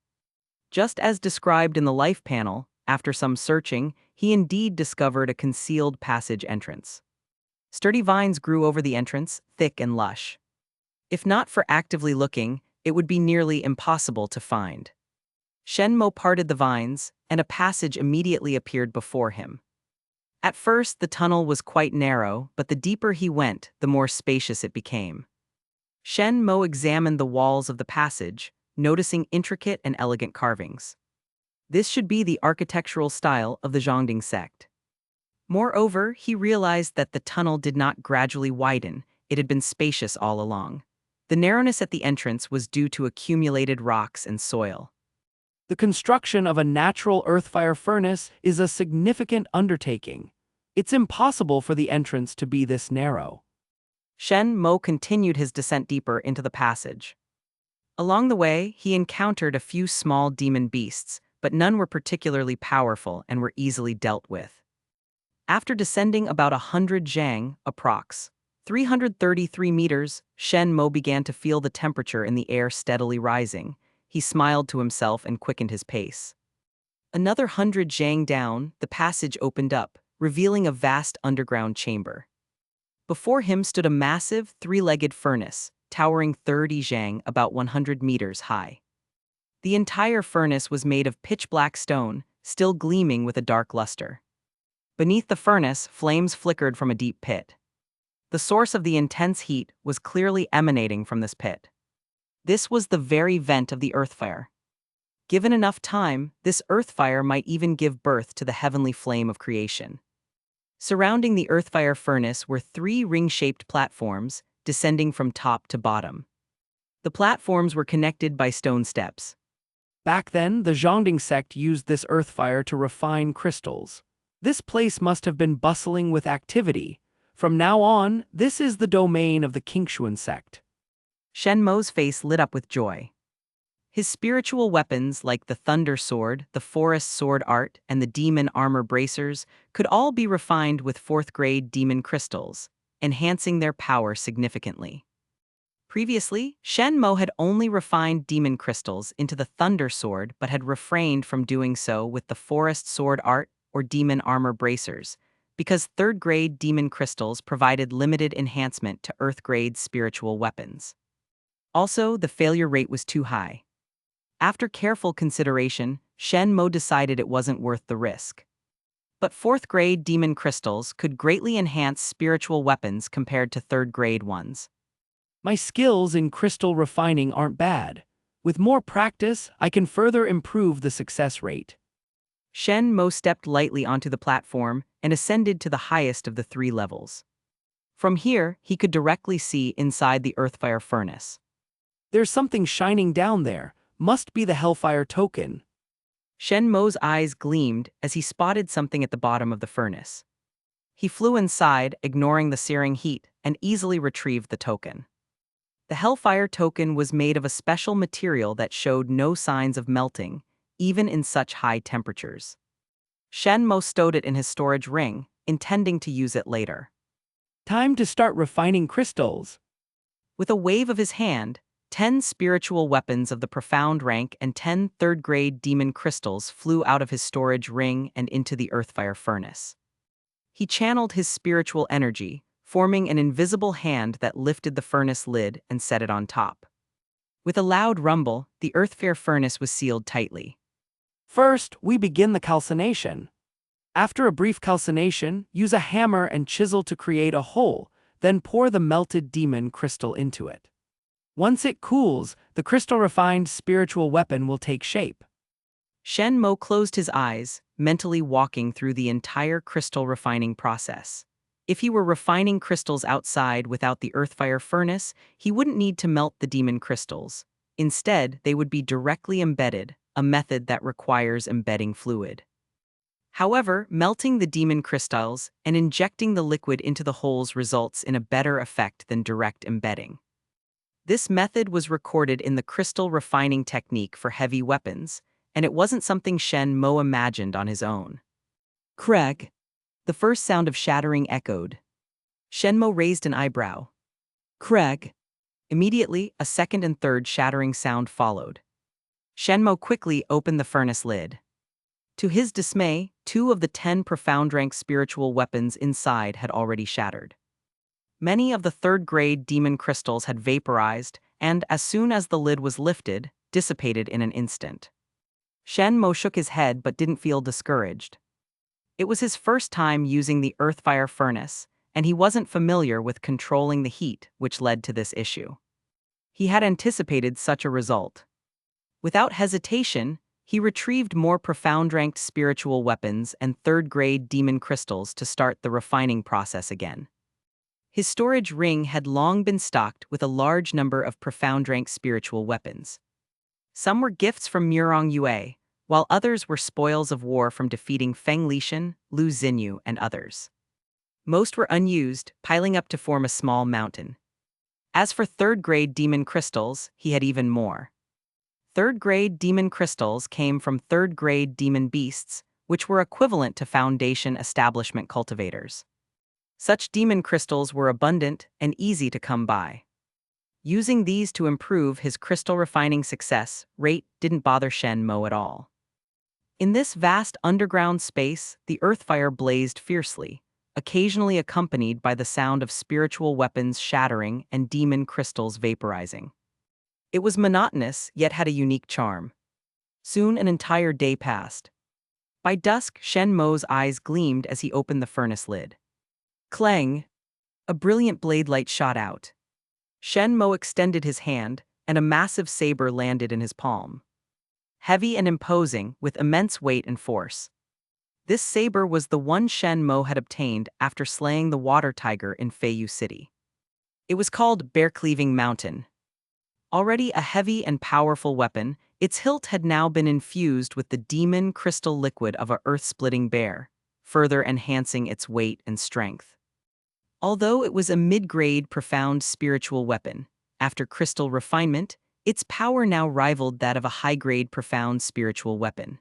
Just as described in the life panel, after some searching, he indeed discovered a concealed passage entrance. Sturdy vines grew over the entrance, thick and lush. If not for actively looking, it would be nearly impossible to find. Shen Mo parted the vines, and a passage immediately appeared before him. At first, the tunnel was quite narrow, but the deeper he went, the more spacious it became. Shen Mo examined the walls of the passage, noticing intricate and elegant carvings. This should be the architectural style of the Zhongding sect. Moreover, he realized that the tunnel did not gradually widen, it had been spacious all along. The narrowness at the entrance was due to accumulated rocks and soil. The construction of a natural earthfire furnace is a significant undertaking. It's impossible for the entrance to be this narrow. Shen Mo continued his descent deeper into the passage. Along the way, he encountered a few small demon beasts, but none were particularly powerful and were easily dealt with. After descending about 100 zhang, approx. 333 meters, Shen Mo began to feel the temperature in the air steadily rising. He smiled to himself and quickened his pace. Another 100 zhang down, the passage opened up, revealing a vast underground chamber. Before him stood a massive, three-legged furnace, towering 30 zhang, about 100 meters high. The entire furnace was made of pitch-black stone, still gleaming with a dark luster. Beneath the furnace, flames flickered from a deep pit. The source of the intense heat was clearly emanating from this pit. This was the very vent of the earthfire. Given enough time, this earthfire might even give birth to the heavenly flame of creation. Surrounding the earthfire furnace were 3 ring-shaped platforms, descending from top to bottom. The platforms were connected by stone steps. Back then, the Zhongding sect used this earth fire to refine crystals. This place must have been bustling with activity. From now on, this is the domain of the Qingxuan Sect. Shen Mo's face lit up with joy. His spiritual weapons like the thunder sword, the forest sword art, and the demon armor bracers could all be refined with fourth-grade demon crystals, enhancing their power significantly. Previously, Shen Mo had only refined demon crystals into the thunder sword but had refrained from doing so with the forest sword art or demon armor bracers, because third-grade demon crystals provided limited enhancement to earth-grade spiritual weapons. Also, the failure rate was too high. After careful consideration, Shen Mo decided it wasn't worth the risk. But fourth-grade demon crystals could greatly enhance spiritual weapons compared to third-grade ones. My skills in crystal refining aren't bad. With more practice, I can further improve the success rate. Shen Mo stepped lightly onto the platform and ascended to the highest of the 3 levels. From here, he could directly see inside the earthfire furnace. There's something shining down there. Must be the Hellfire token. Shen Mo's eyes gleamed as he spotted something at the bottom of the furnace. He flew inside, ignoring the searing heat, and easily retrieved the token. The Hellfire token was made of a special material that showed no signs of melting, even in such high temperatures. Shen Mo stowed it in his storage ring, intending to use it later. Time to start refining crystals. With a wave of his hand, 10 spiritual weapons of the profound rank and 10 third-grade demon crystals flew out of his storage ring and into the earthfire furnace. He channeled his spiritual energy, forming an invisible hand that lifted the furnace lid and set it on top. With a loud rumble, the earthfire furnace was sealed tightly. First, we begin the calcination. After a brief calcination, use a hammer and chisel to create a hole, then pour the melted demon crystal into it. Once it cools, the crystal-refined spiritual weapon will take shape. Shen Mo closed his eyes, mentally walking through the entire crystal refining process. If he were refining crystals outside without the earthfire furnace, he wouldn't need to melt the demon crystals. Instead, they would be directly embedded, a method that requires embedding fluid. However, melting the demon crystals and injecting the liquid into the holes results in a better effect than direct embedding. This method was recorded in the crystal refining technique for heavy weapons, and it wasn't something Shen Mo imagined on his own. Crack! The first sound of shattering echoed. Shen Mo raised an eyebrow. Crack! Immediately, a second and third shattering sound followed. Shen Mo quickly opened the furnace lid. To his dismay, 2 of the 10 profound-rank spiritual weapons inside had already shattered. Many of the third-grade demon crystals had vaporized and, as soon as the lid was lifted, dissipated in an instant. Shen Mo shook his head but didn't feel discouraged. It was his first time using the earthfire furnace, and he wasn't familiar with controlling the heat, which led to this issue. He had anticipated such a result. Without hesitation, he retrieved more profound-ranked spiritual weapons and third-grade demon crystals to start the refining process again. His storage ring had long been stocked with a large number of profound-ranked spiritual weapons. Some were gifts from Murong Yue, while others were spoils of war from defeating Feng Lishan, Lu Xinyu, and others. Most were unused, piling up to form a small mountain. As for third-grade demon crystals, he had even more. Third-grade demon crystals came from third-grade demon beasts, which were equivalent to Foundation establishment cultivators. Such demon crystals were abundant and easy to come by. Using these to improve his crystal refining success rate didn't bother Shen Mo at all. In this vast underground space, the earthfire blazed fiercely, occasionally accompanied by the sound of spiritual weapons shattering and demon crystals vaporizing. It was monotonous, yet had a unique charm. Soon an entire day passed. By dusk, Shen Mo's eyes gleamed as he opened the furnace lid. Clang! A brilliant blade light shot out. Shen Mo extended his hand, and a massive saber landed in his palm. Heavy and imposing, with immense weight and force. This saber was the one Shen Mo had obtained after slaying the water tiger in Feiyu City. It was called Bear-Cleaving Mountain. Already a heavy and powerful weapon, Its hilt had now been infused with the demon crystal liquid of a earth-splitting bear, further enhancing its weight and strength. Although it was a mid-grade profound spiritual weapon, after crystal refinement, its power now rivaled that of a high-grade profound spiritual weapon.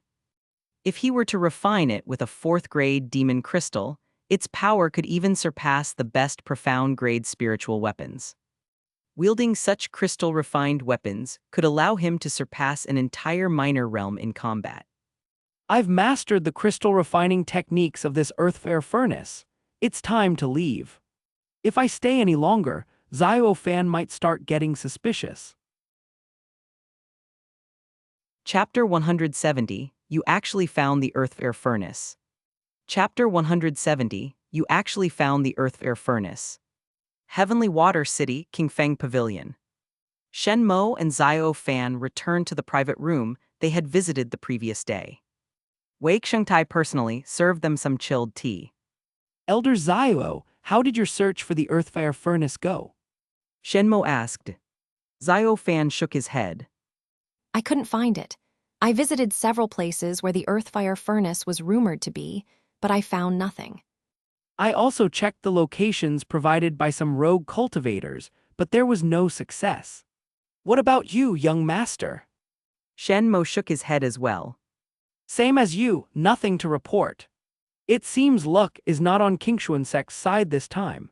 If he were to refine it with a fourth-grade demon crystal, its power could even surpass the best profound-grade spiritual weapons. Wielding such crystal-refined weapons could allow him to surpass an entire minor realm in combat. I've mastered the crystal refining techniques of this earthfare furnace. It's time to leave. If I stay any longer, Zio Fan might start getting suspicious. Chapter 170, You Actually Found the Earthfare Furnace. Chapter 170, You Actually Found the Earthfare Furnace. Heavenly Water City, Qingfeng Pavilion. Shen Mo and Zio Fan returned to the private room they had visited the previous day. Wei Xiangtai personally served them some chilled tea. Elder Zio, how did your search for the earthfire furnace go? Shen Mo asked. Zio Fan shook his head. I couldn't find it. I visited several places where the earthfire furnace was rumored to be, but I found nothing. I also checked the locations provided by some rogue cultivators, but there was no success. What about you, young master? Shen Mo shook his head as well. Same as you, nothing to report. It seems luck is not on Qingxuan Sect's side this time.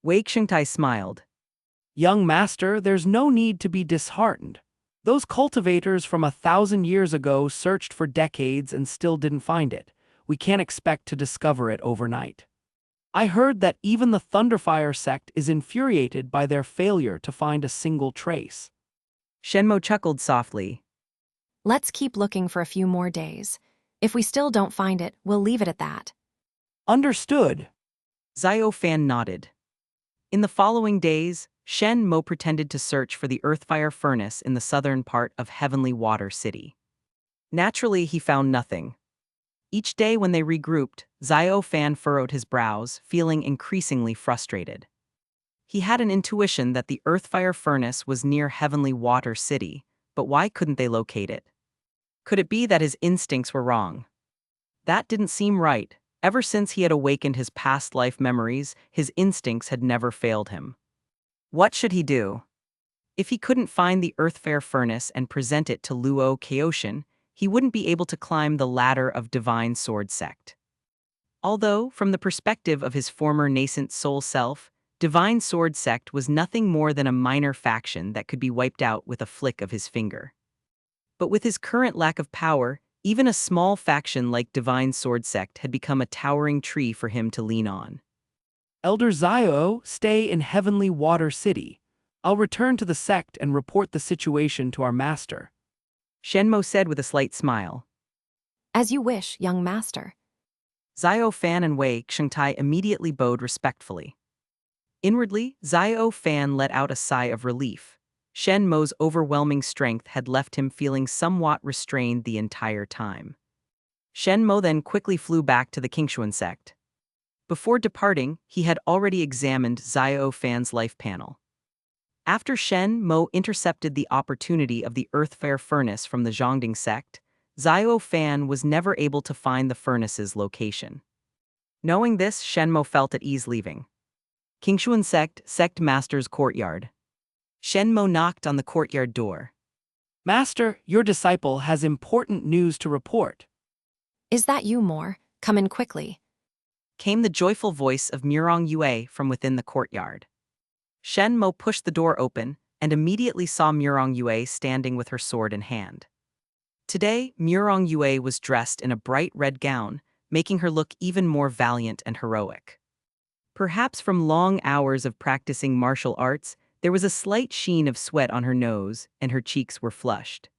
Wei Xiangtai smiled. Young master, there's no need to be disheartened. Those cultivators from 1,000 years ago searched for decades and still didn't find it. We can't expect to discover it overnight. I heard that even the Thunderfire sect is infuriated by their failure to find a single trace. Shen Mo chuckled softly. Let's keep looking for a few more days. If we still don't find it, we'll leave it at that. Understood. Zio Fan nodded. In the following days, Shen Mo pretended to search for the earthfire furnace in the southern part of Heavenly Water City. Naturally, he found nothing. Each day when they regrouped, Zio Fan furrowed his brows, feeling increasingly frustrated. He had an intuition that the earthfire furnace was near Heavenly Water City, but why couldn't they locate it? Could it be that his instincts were wrong? That didn't seem right. Ever since he had awakened his past life memories, his instincts had never failed him. What should he do? If he couldn't find the earthfire furnace and present it to Luo Kaoshin, he wouldn't be able to climb the ladder of Divine Sword Sect. Although, from the perspective of his former nascent soul self, Divine Sword Sect was nothing more than a minor faction that could be wiped out with a flick of his finger. But with his current lack of power, even a small faction like Divine Sword Sect had become a towering tree for him to lean on. Elder Zio, stay in Heavenly Water City. I'll return to the sect and report the situation to our master. Shen Mo said with a slight smile. As you wish, young master. Zio Fan and Wei Xiangtai immediately bowed respectfully. Inwardly, Zio Fan let out a sigh of relief. Shen Mo's overwhelming strength had left him feeling somewhat restrained the entire time. Shen Mo then quickly flew back to the Qingxuan Sect. Before departing, he had already examined Zio Fan's life panel. After Shen Mo intercepted the opportunity of the earthfire furnace from the Zhongding sect, Zio Fan was never able to find the furnace's location. Knowing this, Shen Mo felt at ease leaving. Qingxuan Sect Master's Courtyard. Shen Mo knocked on the courtyard door. Master, your disciple has important news to report. Is that you, Moore? Come in quickly. Came the joyful voice of Murong Yue from within the courtyard. Shen Mo pushed the door open and immediately saw Murong Yue standing with her sword in hand. Today, Murong Yue was dressed in a bright red gown, making her look even more valiant and heroic. Perhaps from long hours of practicing martial arts, there was a slight sheen of sweat on her nose and her cheeks were flushed.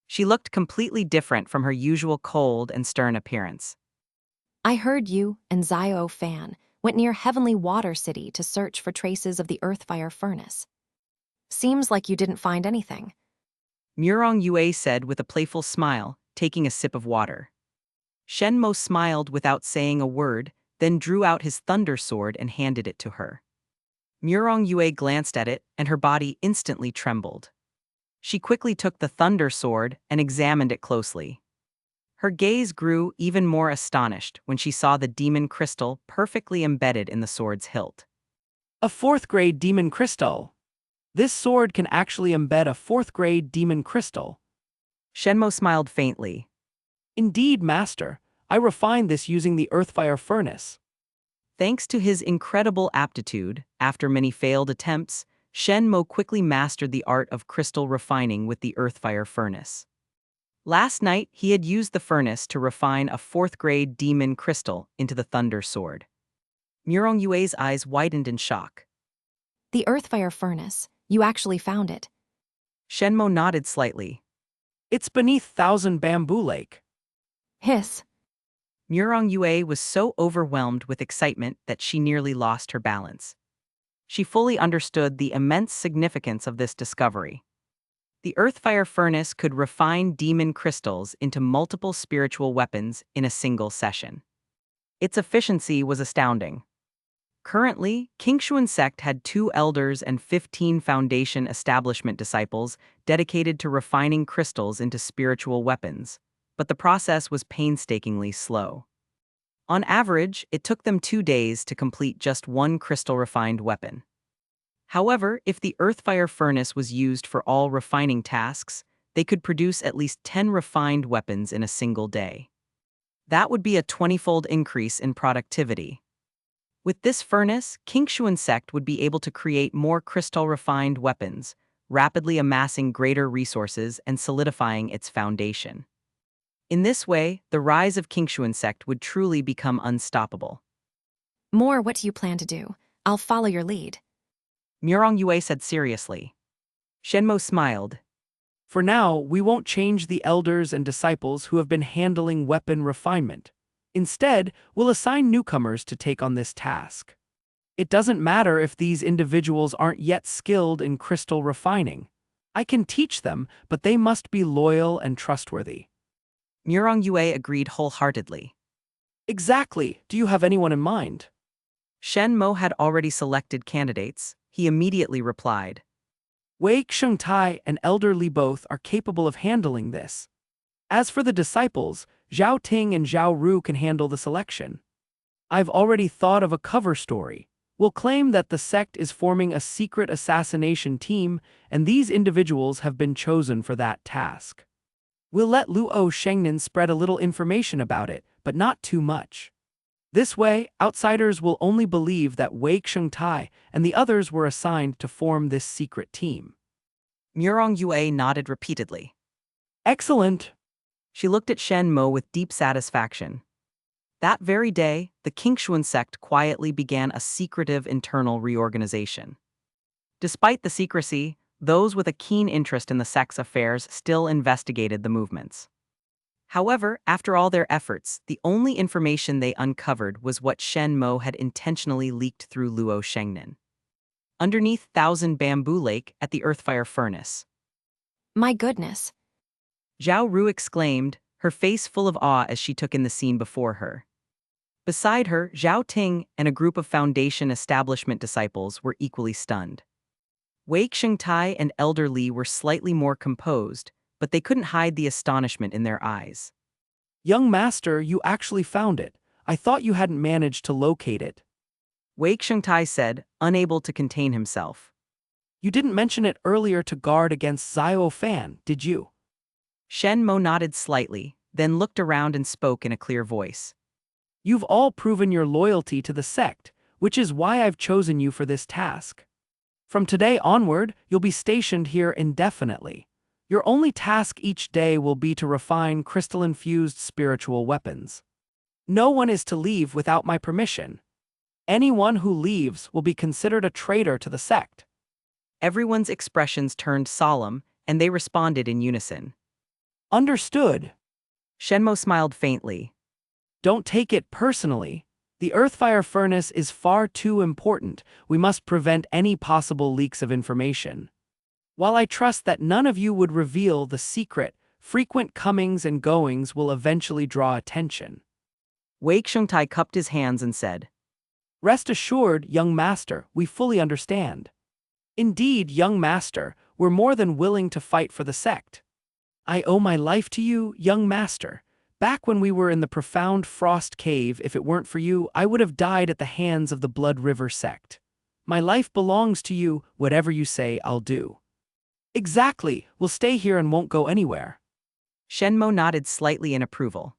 She looked completely different from her usual cold and stern appearance. I heard you and Zio Fan went near Heavenly Water City to search for traces of the earthfire furnace. Seems like you didn't find anything. Murong Yue said with a playful smile, taking a sip of water. Shen Mo smiled without saying a word, then drew out his thunder sword and handed it to her. Murong Yue glanced at it, and her body instantly trembled. She quickly took the thunder sword and examined it closely. Her gaze grew even more astonished when she saw the demon crystal perfectly embedded in the sword's hilt. A fourth-grade demon crystal. This sword can actually embed a fourth-grade demon crystal. Shen Mo smiled faintly. Indeed, master. I refined this using the earthfire furnace. Thanks to his incredible aptitude, after many failed attempts, Shen Mo quickly mastered the art of crystal refining with the earthfire furnace. Last night, he had used the furnace to refine a fourth-grade demon crystal into the thunder sword. Murong Yue's eyes widened in shock. The earthfire furnace. You actually found it. Shen Mo nodded slightly. It's beneath Thousand Bamboo Lake. Hiss. Murong Yue was so overwhelmed with excitement that she nearly lost her balance. She fully understood the immense significance of this discovery. The earthfire furnace could refine demon crystals into multiple spiritual weapons in a single session. Its efficiency was astounding. Currently, Qingxuan Sect had 2 elders and 15 foundation establishment disciples dedicated to refining crystals into spiritual weapons, but the process was painstakingly slow. On average, it took them 2 days to complete just one crystal-refined weapon. However, if the earthfire furnace was used for all refining tasks, they could produce at least 10 refined weapons in a single day. That would be a 20-fold increase in productivity. With this furnace, Qingxuan Sect would be able to create more crystal-refined weapons, rapidly amassing greater resources and solidifying its foundation. In this way, the rise of Qingxuan Sect would truly become unstoppable. More, what do you plan to do? I'll follow your lead. Murong Yue said seriously. Shen Mo smiled. For now, we won't change the elders and disciples who have been handling weapon refinement. Instead, we'll assign newcomers to take on this task. It doesn't matter if these individuals aren't yet skilled in crystal refining. I can teach them, but they must be loyal and trustworthy. Murong Yue agreed wholeheartedly. Exactly. Do you have anyone in mind? Shen Mo had already selected candidates. He immediately replied. Wei Qingtai and Elder Li both are capable of handling this. As for the disciples, Zhao Ting and Zhao Ru can handle the selection. I've already thought of a cover story. We'll claim that the sect is forming a secret assassination team, and these individuals have been chosen for that task. We'll let Luo Shengnan spread a little information about it, but not too much. This way, outsiders will only believe that Wei Qingtai and the others were assigned to form this secret team. Murong Yue nodded repeatedly. Excellent. She looked at Shen Mo with deep satisfaction. That very day, the Qingxuan Sect quietly began a secretive internal reorganization. Despite the secrecy, those with a keen interest in the sect's affairs still investigated the movements. However, after all their efforts, the only information they uncovered was what Shen Mo had intentionally leaked through Luo Shengnan. Underneath Thousand Bamboo Lake at the earthfire furnace. My goodness. Zhao Ru exclaimed, her face full of awe as she took in the scene before her. Beside her, Zhao Ting and a group of Foundation establishment disciples were equally stunned. Wei Qingtai and Elder Li were slightly more composed, but they couldn't hide the astonishment in their eyes. Young master, you actually found it. I thought you hadn't managed to locate it. Wei Qingtai said, unable to contain himself. You didn't mention it earlier to guard against Xiao Fan, did you? Shen Mo nodded slightly, then looked around and spoke in a clear voice. You've all proven your loyalty to the sect, which is why I've chosen you for this task. From today onward, you'll be stationed here indefinitely. Your only task each day will be to refine crystal-infused spiritual weapons. No one is to leave without my permission. Anyone who leaves will be considered a traitor to the sect. Everyone's expressions turned solemn, and they responded in unison. Understood. Shen Mo smiled faintly. Don't take it personally. The earthfire furnace is far too important. We must prevent any possible leaks of information. While I trust that none of you would reveal the secret, frequent comings and goings will eventually draw attention. Wei Qingtai cupped his hands and said, Rest assured, young master, we fully understand. Indeed, young master, we're more than willing to fight for the sect. I owe my life to you, young master. Back when we were in the profound frost cave, if it weren't for you, I would have died at the hands of the Blood River sect. My life belongs to you, whatever you say, I'll do. Exactly, we'll stay here and won't go anywhere. Shen Mo nodded slightly in approval.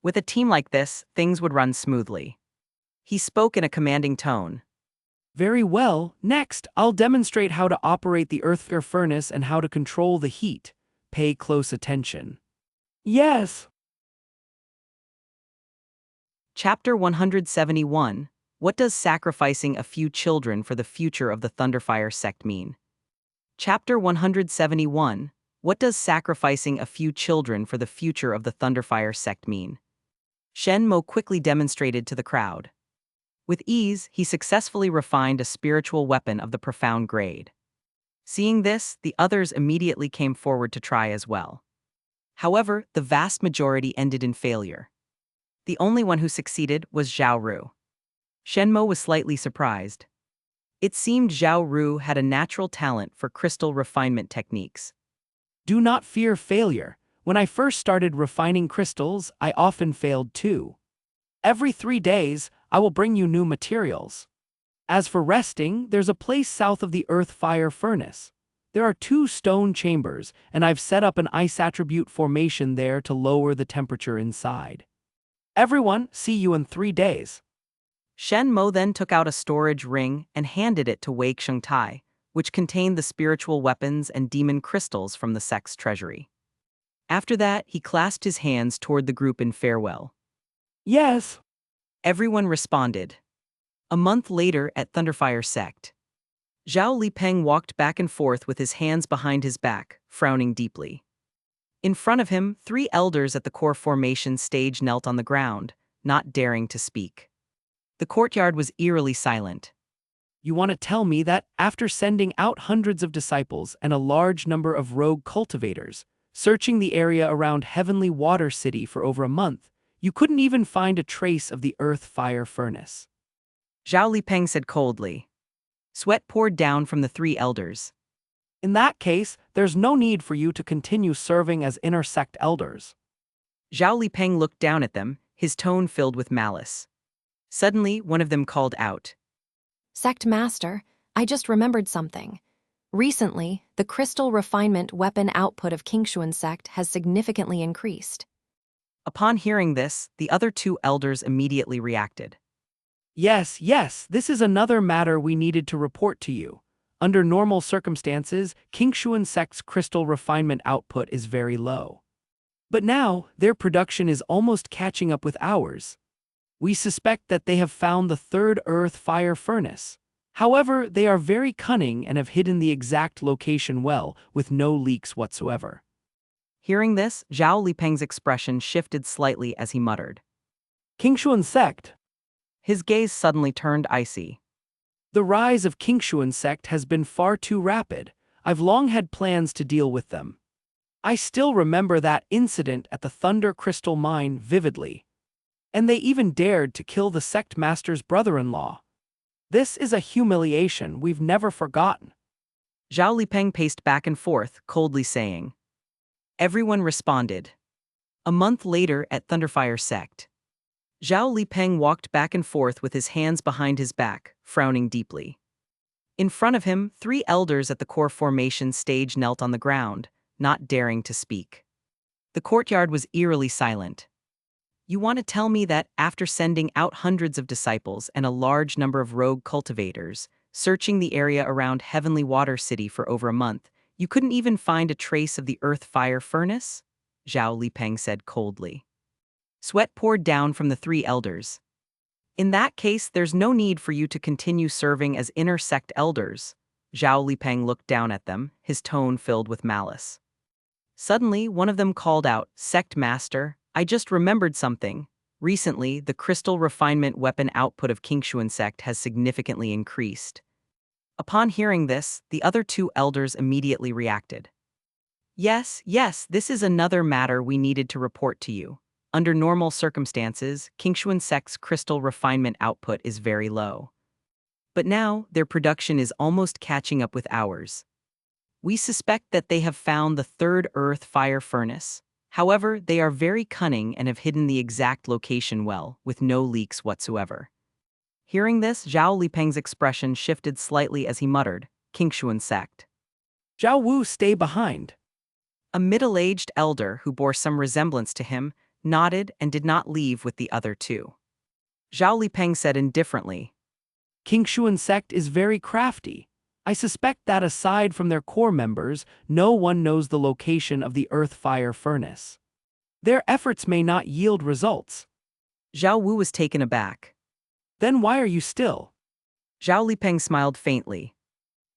With a team like this, things would run smoothly. He spoke in a commanding tone. Very well, next, I'll demonstrate how to operate the earth furnace and how to control the heat. Pay close attention. Yes. Chapter 171. What does sacrificing a few children for the future of the Thunderfire sect mean? Chapter 171. What does sacrificing a few children for the future of the Thunderfire sect mean? Shen Mo quickly demonstrated to the crowd. With ease, he successfully refined a spiritual weapon of the profound grade. Seeing this, the others immediately came forward to try as well. However, the vast majority ended in failure. The only one who succeeded was Zhao Ru. Shen Mo was slightly surprised. It seemed Zhao Ru had a natural talent for crystal refinement techniques. Do not fear failure. When I first started refining crystals, I often failed too. Every 3 days, I will bring you new materials. As for resting, there's a place south of the earth-fire furnace. There are 2 stone chambers, and I've set up an ice attribute formation there to lower the temperature inside. Everyone, see you in 3 days. Shen Mo then took out a storage ring and handed it to Wei Xingtai, which contained the spiritual weapons and demon crystals from the sect's treasury. After that, he clasped his hands toward the group in farewell. Yes. Everyone responded. A month later at Thunderfire Sect, Zhao Lipeng walked back and forth with his hands behind his back, frowning deeply. In front of him, 3 elders at the core formation stage knelt on the ground, not daring to speak. The courtyard was eerily silent. You want to tell me that, after sending out hundreds of disciples and a large number of rogue cultivators, searching the area around Heavenly Water City for over a month, you couldn't even find a trace of the earth-fire furnace? Zhao Lipeng said coldly. Sweat poured down from the 3 elders. In that case, there's no need for you to continue serving as inner sect elders. Zhao Lipeng looked down at them, his tone filled with malice. Suddenly, one of them called out. Sect Master, I just remembered something. Recently, the crystal refinement weapon output of Qingxuan Sect has significantly increased. Upon hearing this, the other 2 elders immediately reacted. Yes, this is another matter we needed to report to you. Under normal circumstances, Qingxuan Sect's crystal refinement output is very low. But now, their production is almost catching up with ours. We suspect that they have found the 3rd earth-fire furnace. However, they are very cunning and have hidden the exact location well, with no leaks whatsoever. Hearing this, Zhao Lipeng's expression shifted slightly as he muttered. Qingxuan Sect. His gaze suddenly turned icy. The rise of Qingxuan Sect has been far too rapid. I've long had plans to deal with them. I still remember that incident at the Thunder Crystal Mine vividly. And they even dared to kill the sect master's brother-in-law. This is a humiliation we've never forgotten. Zhao Lipeng paced back and forth, coldly saying. Everyone responded. A month later at Thunderfire Sect, Zhao Lipeng walked back and forth with his hands behind his back, frowning deeply. In front of him, 3 elders at the core formation stage knelt on the ground, not daring to speak. The courtyard was eerily silent. You want to tell me that, after sending out hundreds of disciples and a large number of rogue cultivators, searching the area around Heavenly Water City for over a month, you couldn't even find a trace of the earth-fire furnace? Zhao Lipeng said coldly. Sweat poured down from the 3 elders. In that case, there's no need for you to continue serving as inner sect elders. Zhao Lipeng looked down at them, his tone filled with malice. Suddenly, one of them called out, Sect Master, I just remembered something. Recently, the crystal refinement weapon output of Qingxuan Sect has significantly increased. Upon hearing this, the other 2 elders immediately reacted. Yes, this is another matter we needed to report to you. Under normal circumstances, Qingxuan Sect's crystal refinement output is very low. But now, their production is almost catching up with ours. We suspect that they have found the third earth fire furnace. However, they are very cunning and have hidden the exact location well, with no leaks whatsoever. Hearing this, Zhao Lipeng's expression shifted slightly as he muttered, Qingxuan Sect. Zhao Wu, stay behind. A middle-aged elder who bore some resemblance to him nodded and did not leave with the other two. Zhao Lipeng said indifferently, Qingxuan Sect is very crafty. I suspect that aside from their core members, no one knows the location of the earth fire furnace. Their efforts may not yield results. Zhao Wu was taken aback. Then why are you still? Zhao Lipeng smiled faintly.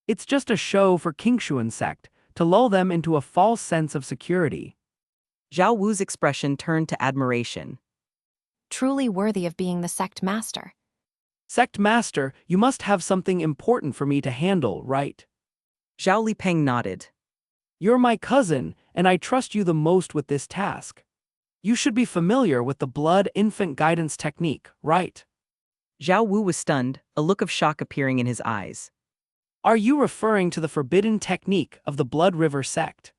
It's just a show for Qingxuan Sect, to lull them into a false sense of security. Zhao Wu's expression turned to admiration. Truly worthy of being the sect master. Sect master, you must have something important for me to handle, right? Zhao Lipeng nodded. You're my cousin, and I trust you the most with this task. You should be familiar with the blood infant guidance technique, right? Zhao Wu was stunned, a look of shock appearing in his eyes. Are you referring to the forbidden technique of the Blood River Sect?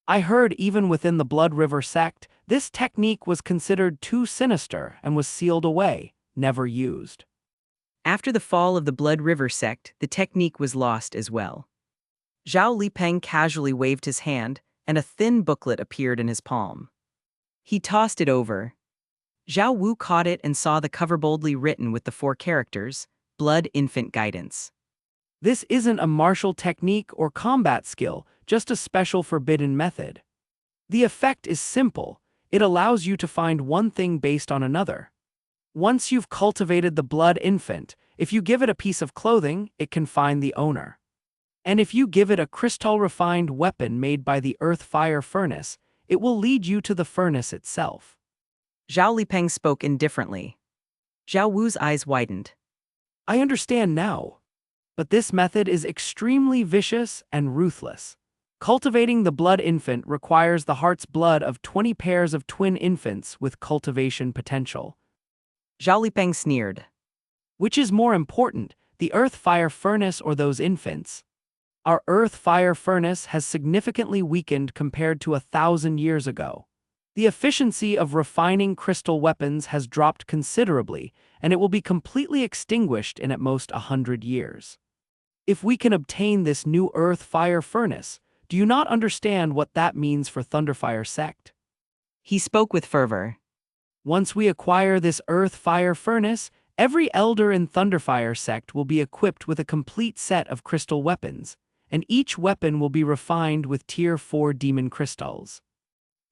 I heard even within the Blood River Sect, this technique was considered too sinister and was sealed away, never used. After the fall of the Blood River Sect, the technique was lost as well. Zhao Lipeng casually waved his hand, and a thin booklet appeared in his palm. He tossed it over. Zhao Wu caught it and saw the cover boldly written with the 4 characters, Blood Infant Guidance. This isn't a martial technique or combat skill, just a special forbidden method. The effect is simple. It allows you to find one thing based on another. Once you've cultivated the blood infant, if you give it a piece of clothing, it can find the owner. And if you give it a crystal-refined weapon made by the earth fire furnace, it will lead you to the furnace itself. Zhao Lipeng spoke indifferently. Zhao Wu's eyes widened. I understand now. But this method is extremely vicious and ruthless. Cultivating the blood infant requires the heart's blood of 20 pairs of twin infants with cultivation potential. Zhao Lipeng sneered. Which is more important, the earth fire furnace or those infants? Our earth fire furnace has significantly weakened compared to 1,000 years ago. The efficiency of refining crystal weapons has dropped considerably, and it will be completely extinguished in at most 100 years. If we can obtain this new earth fire furnace, do you not understand what that means for Thunderfire Sect? He spoke with fervor. Once we acquire this earth fire furnace, every elder in Thunderfire Sect will be equipped with a complete set of crystal weapons, and each weapon will be refined with Tier 4 demon crystals.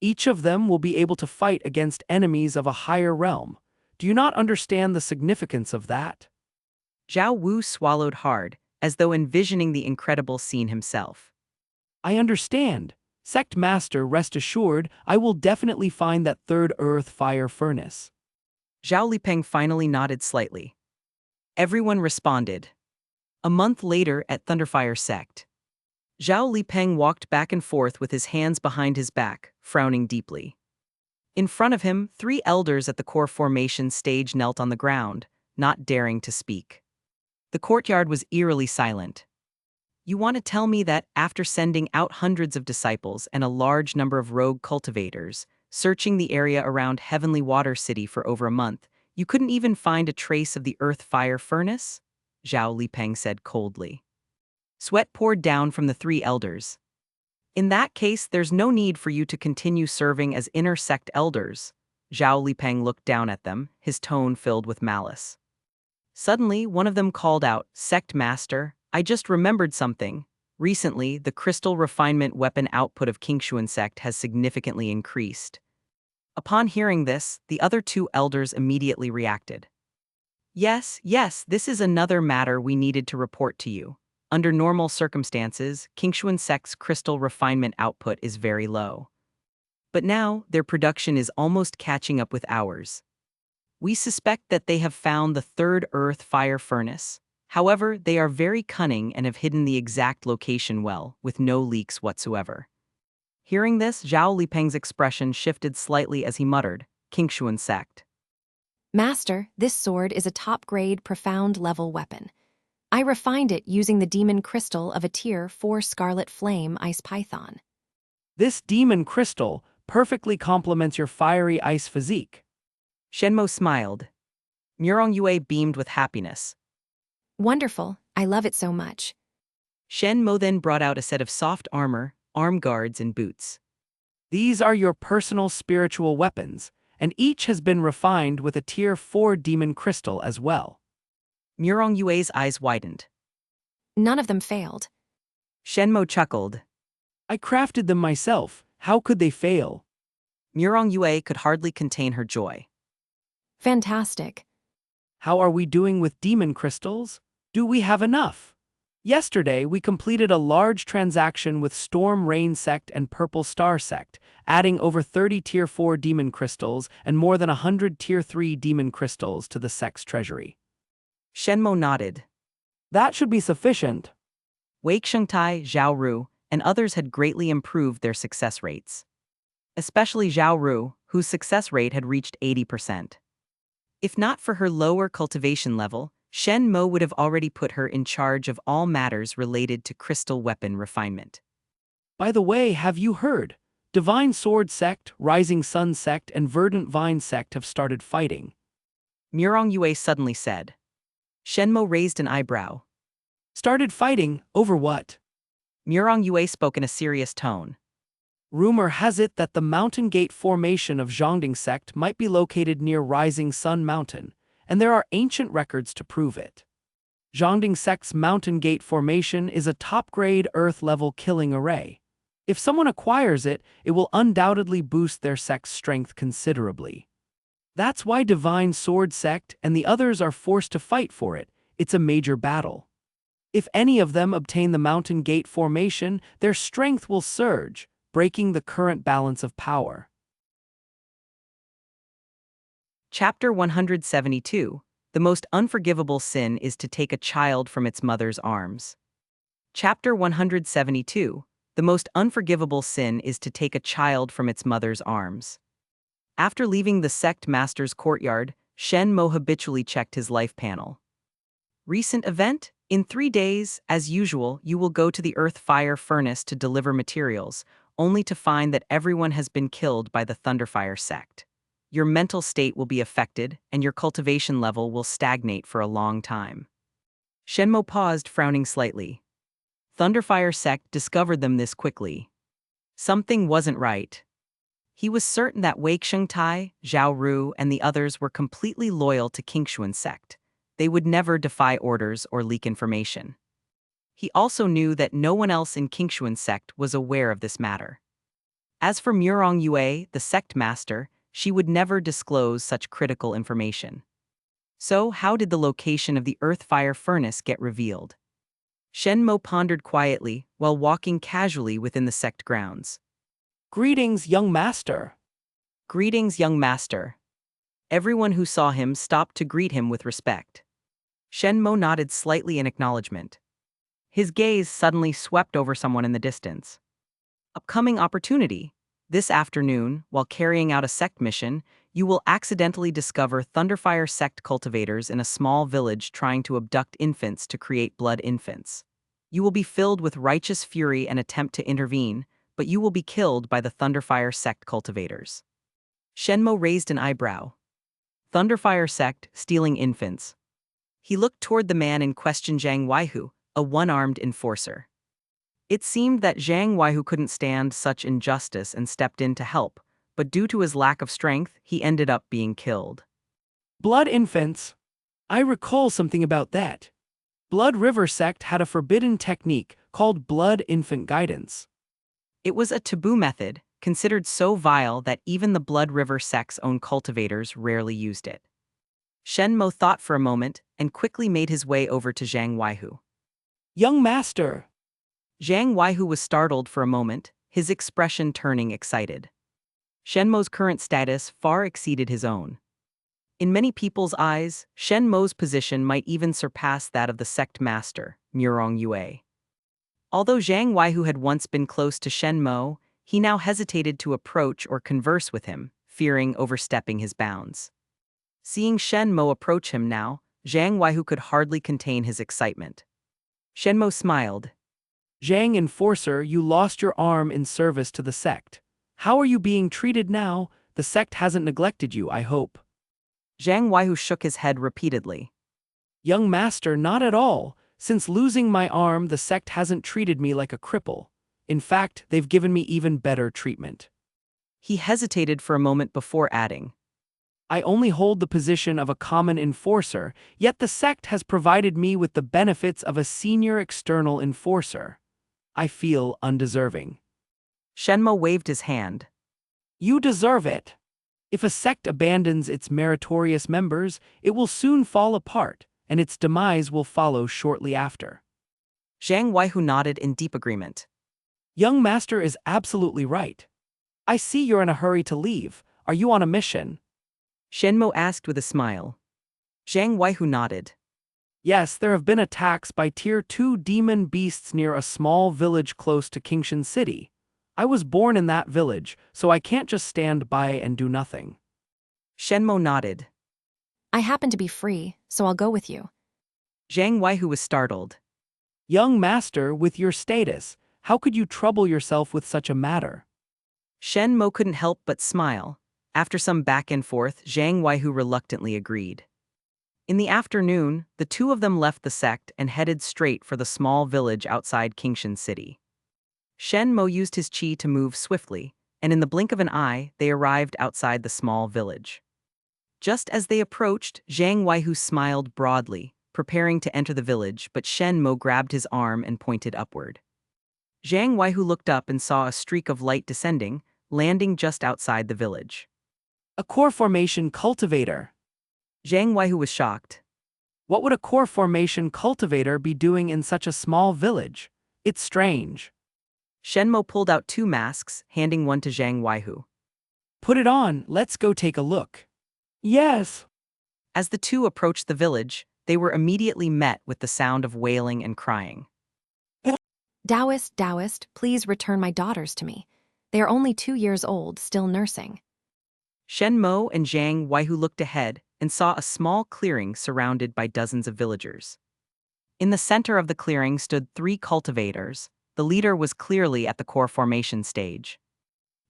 Each of them will be able to fight against enemies of a higher realm. Do you not understand the significance of that? Zhao Wu swallowed hard, as though envisioning the incredible scene himself. I understand. Sect Master, rest assured, I will definitely find that third earth fire furnace. Zhao Lipeng finally nodded slightly. Everyone responded. A month later at Thunderfire Sect, Zhao Lipeng walked back and forth with his hands behind his back, frowning deeply. In front of him, 3 elders at the core formation stage knelt on the ground, not daring to speak. The courtyard was eerily silent. You want to tell me that, after sending out hundreds of disciples and a large number of rogue cultivators, searching the area around Heavenly Water City for over a month, you couldn't even find a trace of the earth fire furnace? Zhao Lipeng said coldly. Sweat poured down from the 3 elders. In that case, there's no need for you to continue serving as inner sect elders. Zhao Lipeng looked down at them, his tone filled with malice. Suddenly, one of them called out, Sect Master, I just remembered something. Recently, the crystal refinement weapon output of Qingxuan Sect has significantly increased. Upon hearing this, the other 2 elders immediately reacted. Yes, this is another matter we needed to report to you. Under normal circumstances, Qingxuan Sect's crystal refinement output is very low. But now, their production is almost catching up with ours. We suspect that they have found the third earth fire furnace. However, they are very cunning and have hidden the exact location well, with no leaks whatsoever. Hearing this, Zhao Lipeng's expression shifted slightly as he muttered, Qingxuan Sect. Master, this sword is a top-grade, profound-level weapon. I refined it using the demon crystal of a tier 4 scarlet flame ice python. This demon crystal perfectly complements your fiery ice physique. Shen Mo smiled. Murong Yue beamed with happiness. Wonderful, I love it so much. Shen Mo then brought out a set of soft armor, arm guards, and boots. These are your personal spiritual weapons, and each has been refined with a tier 4 demon crystal as well. Murong Yue's eyes widened. None of them failed. Shen Mo chuckled. I crafted them myself, how could they fail? Murong Yue could hardly contain her joy. Fantastic. How are we doing with demon crystals? Do we have enough? Yesterday, we completed a large transaction with Storm Rain Sect and Purple Star Sect, adding over 30 Tier 4 demon crystals and more than 100 Tier 3 demon crystals to the sect's treasury. Shen Mo nodded. That should be sufficient. Wei Qiangtai, Zhao Ru, and others had greatly improved their success rates. Especially Zhao Ru, whose success rate had reached 80%. If not for her lower cultivation level, Shen Mo would have already put her in charge of all matters related to crystal weapon refinement. By the way, have you heard? Divine Sword Sect, Rising Sun Sect, and Verdant Vine Sect have started fighting. Murong Yue suddenly said. Shen Mo raised an eyebrow. Started fighting? Over what? Murong Yue spoke in a serious tone. Rumor has it that the Mountain Gate formation of Zhongding Sect might be located near Rising Sun Mountain, and there are ancient records to prove it. Zhongding Sect's Mountain Gate formation is a top-grade Earth-level killing array. If someone acquires it, it will undoubtedly boost their sect's strength considerably. That's why Divine Sword Sect and the others are forced to fight for it. It's a major battle. If any of them obtain the Mountain Gate formation, their strength will surge, breaking the current balance of power. Chapter 172. The most unforgivable sin is to take a child from its mother's arms. Chapter 172. The most unforgivable sin is to take a child from its mother's arms. After leaving the sect master's courtyard, Shen Mo habitually checked his life panel. Recent event? In 3 days, as usual, you will go to the earth fire furnace to deliver materials, only to find that everyone has been killed by the Thunderfire sect. Your mental state will be affected, and your cultivation level will stagnate for a long time. Shen Mo paused, frowning slightly. Thunderfire sect discovered them this quickly. Something wasn't right. He was certain that Wei Qiangtai, Zhao Ru, and the others were completely loyal to Qingxuan Sect. They would never defy orders or leak information. He also knew that no one else in Qingxuan Sect was aware of this matter. As for Murong Yue, the sect master, she would never disclose such critical information. So, how did the location of the earth fire furnace get revealed? Shen Mo pondered quietly while walking casually within the sect grounds. Greetings, young master. Greetings, young master. Everyone who saw him stopped to greet him with respect. Shen Mo nodded slightly in acknowledgement. His gaze suddenly swept over someone in the distance. Upcoming opportunity. This afternoon, while carrying out a sect mission, you will accidentally discover Thunderfire sect cultivators in a small village trying to abduct infants to create blood infants. You will be filled with righteous fury and attempt to intervene, but you will be killed by the Thunderfire sect cultivators. Shen Mo raised an eyebrow. Thunderfire sect, stealing infants. He looked toward the man in question, Zhang Weihu, a one-armed enforcer. It seemed that Zhang Weihu couldn't stand such injustice and stepped in to help, but due to his lack of strength, he ended up being killed. Blood infants. I recall something about that. Blood River Sect had a forbidden technique called blood infant guidance. It was a taboo method, considered so vile that even the Blood River sect's own cultivators rarely used it. Shen Mo thought for a moment and quickly made his way over to Zhang Weihu. Young master. Zhang Weihu was startled for a moment, his expression turning excited. Shen Mo's current status far exceeded his own. In many people's eyes, Shen Mo's position might even surpass that of the sect master, Murong Yue. Although Zhang Weihu had once been close to Shen Mo, he now hesitated to approach or converse with him, fearing overstepping his bounds. Seeing Shen Mo approach him now, Zhang Weihu could hardly contain his excitement. Shen Mo smiled. Zhang Enforcer, you lost your arm in service to the sect. How are you being treated now? The sect hasn't neglected you, I hope. Zhang Weihu shook his head repeatedly. Young master, not at all. Since losing my arm, the sect hasn't treated me like a cripple. In fact, they've given me even better treatment. He hesitated for a moment before adding. I only hold the position of a common enforcer, yet the sect has provided me with the benefits of a senior external enforcer. I feel undeserving. Shen Mo waved his hand. You deserve it. If a sect abandons its meritorious members, it will soon fall apart, and its demise will follow shortly after. Zhang Weihu nodded in deep agreement. Young master is absolutely right. I see you're in a hurry to leave. Are you on a mission? Shen Mo asked with a smile. Zhang Weihu nodded. Yes, there have been attacks by Tier 2 demon beasts near a small village close to Qingxuan City. I was born in that village, so I can't just stand by and do nothing. Shen Mo nodded. I happen to be free, so I'll go with you. Zhang Weihu was startled. Young master, with your status, how could you trouble yourself with such a matter? Shen Mo couldn't help but smile. After some back and forth, Zhang Weihu reluctantly agreed. In the afternoon, the two of them left the sect and headed straight for the small village outside Qingxuan City. Shen Mo used his qi to move swiftly, and in the blink of an eye, they arrived outside the small village. Just as they approached, Zhang Weihu smiled broadly, preparing to enter the village, but Shen Mo grabbed his arm and pointed upward. Zhang Weihu looked up and saw a streak of light descending, landing just outside the village. A core formation cultivator. Zhang Weihu was shocked. What would a core formation cultivator be doing in such a small village? It's strange. Shen Mo pulled out two masks, handing one to Zhang Weihu. Put it on, let's go take a look. Yes. As the two approached the village, they were immediately met with the sound of wailing and crying. Taoist, please return my daughters to me. They are only 2 years old, still nursing. Shen Mo and Zhang Weihu looked ahead and saw a small clearing surrounded by dozens of villagers. In the center of the clearing stood 3 cultivators. The leader was clearly at the core formation stage.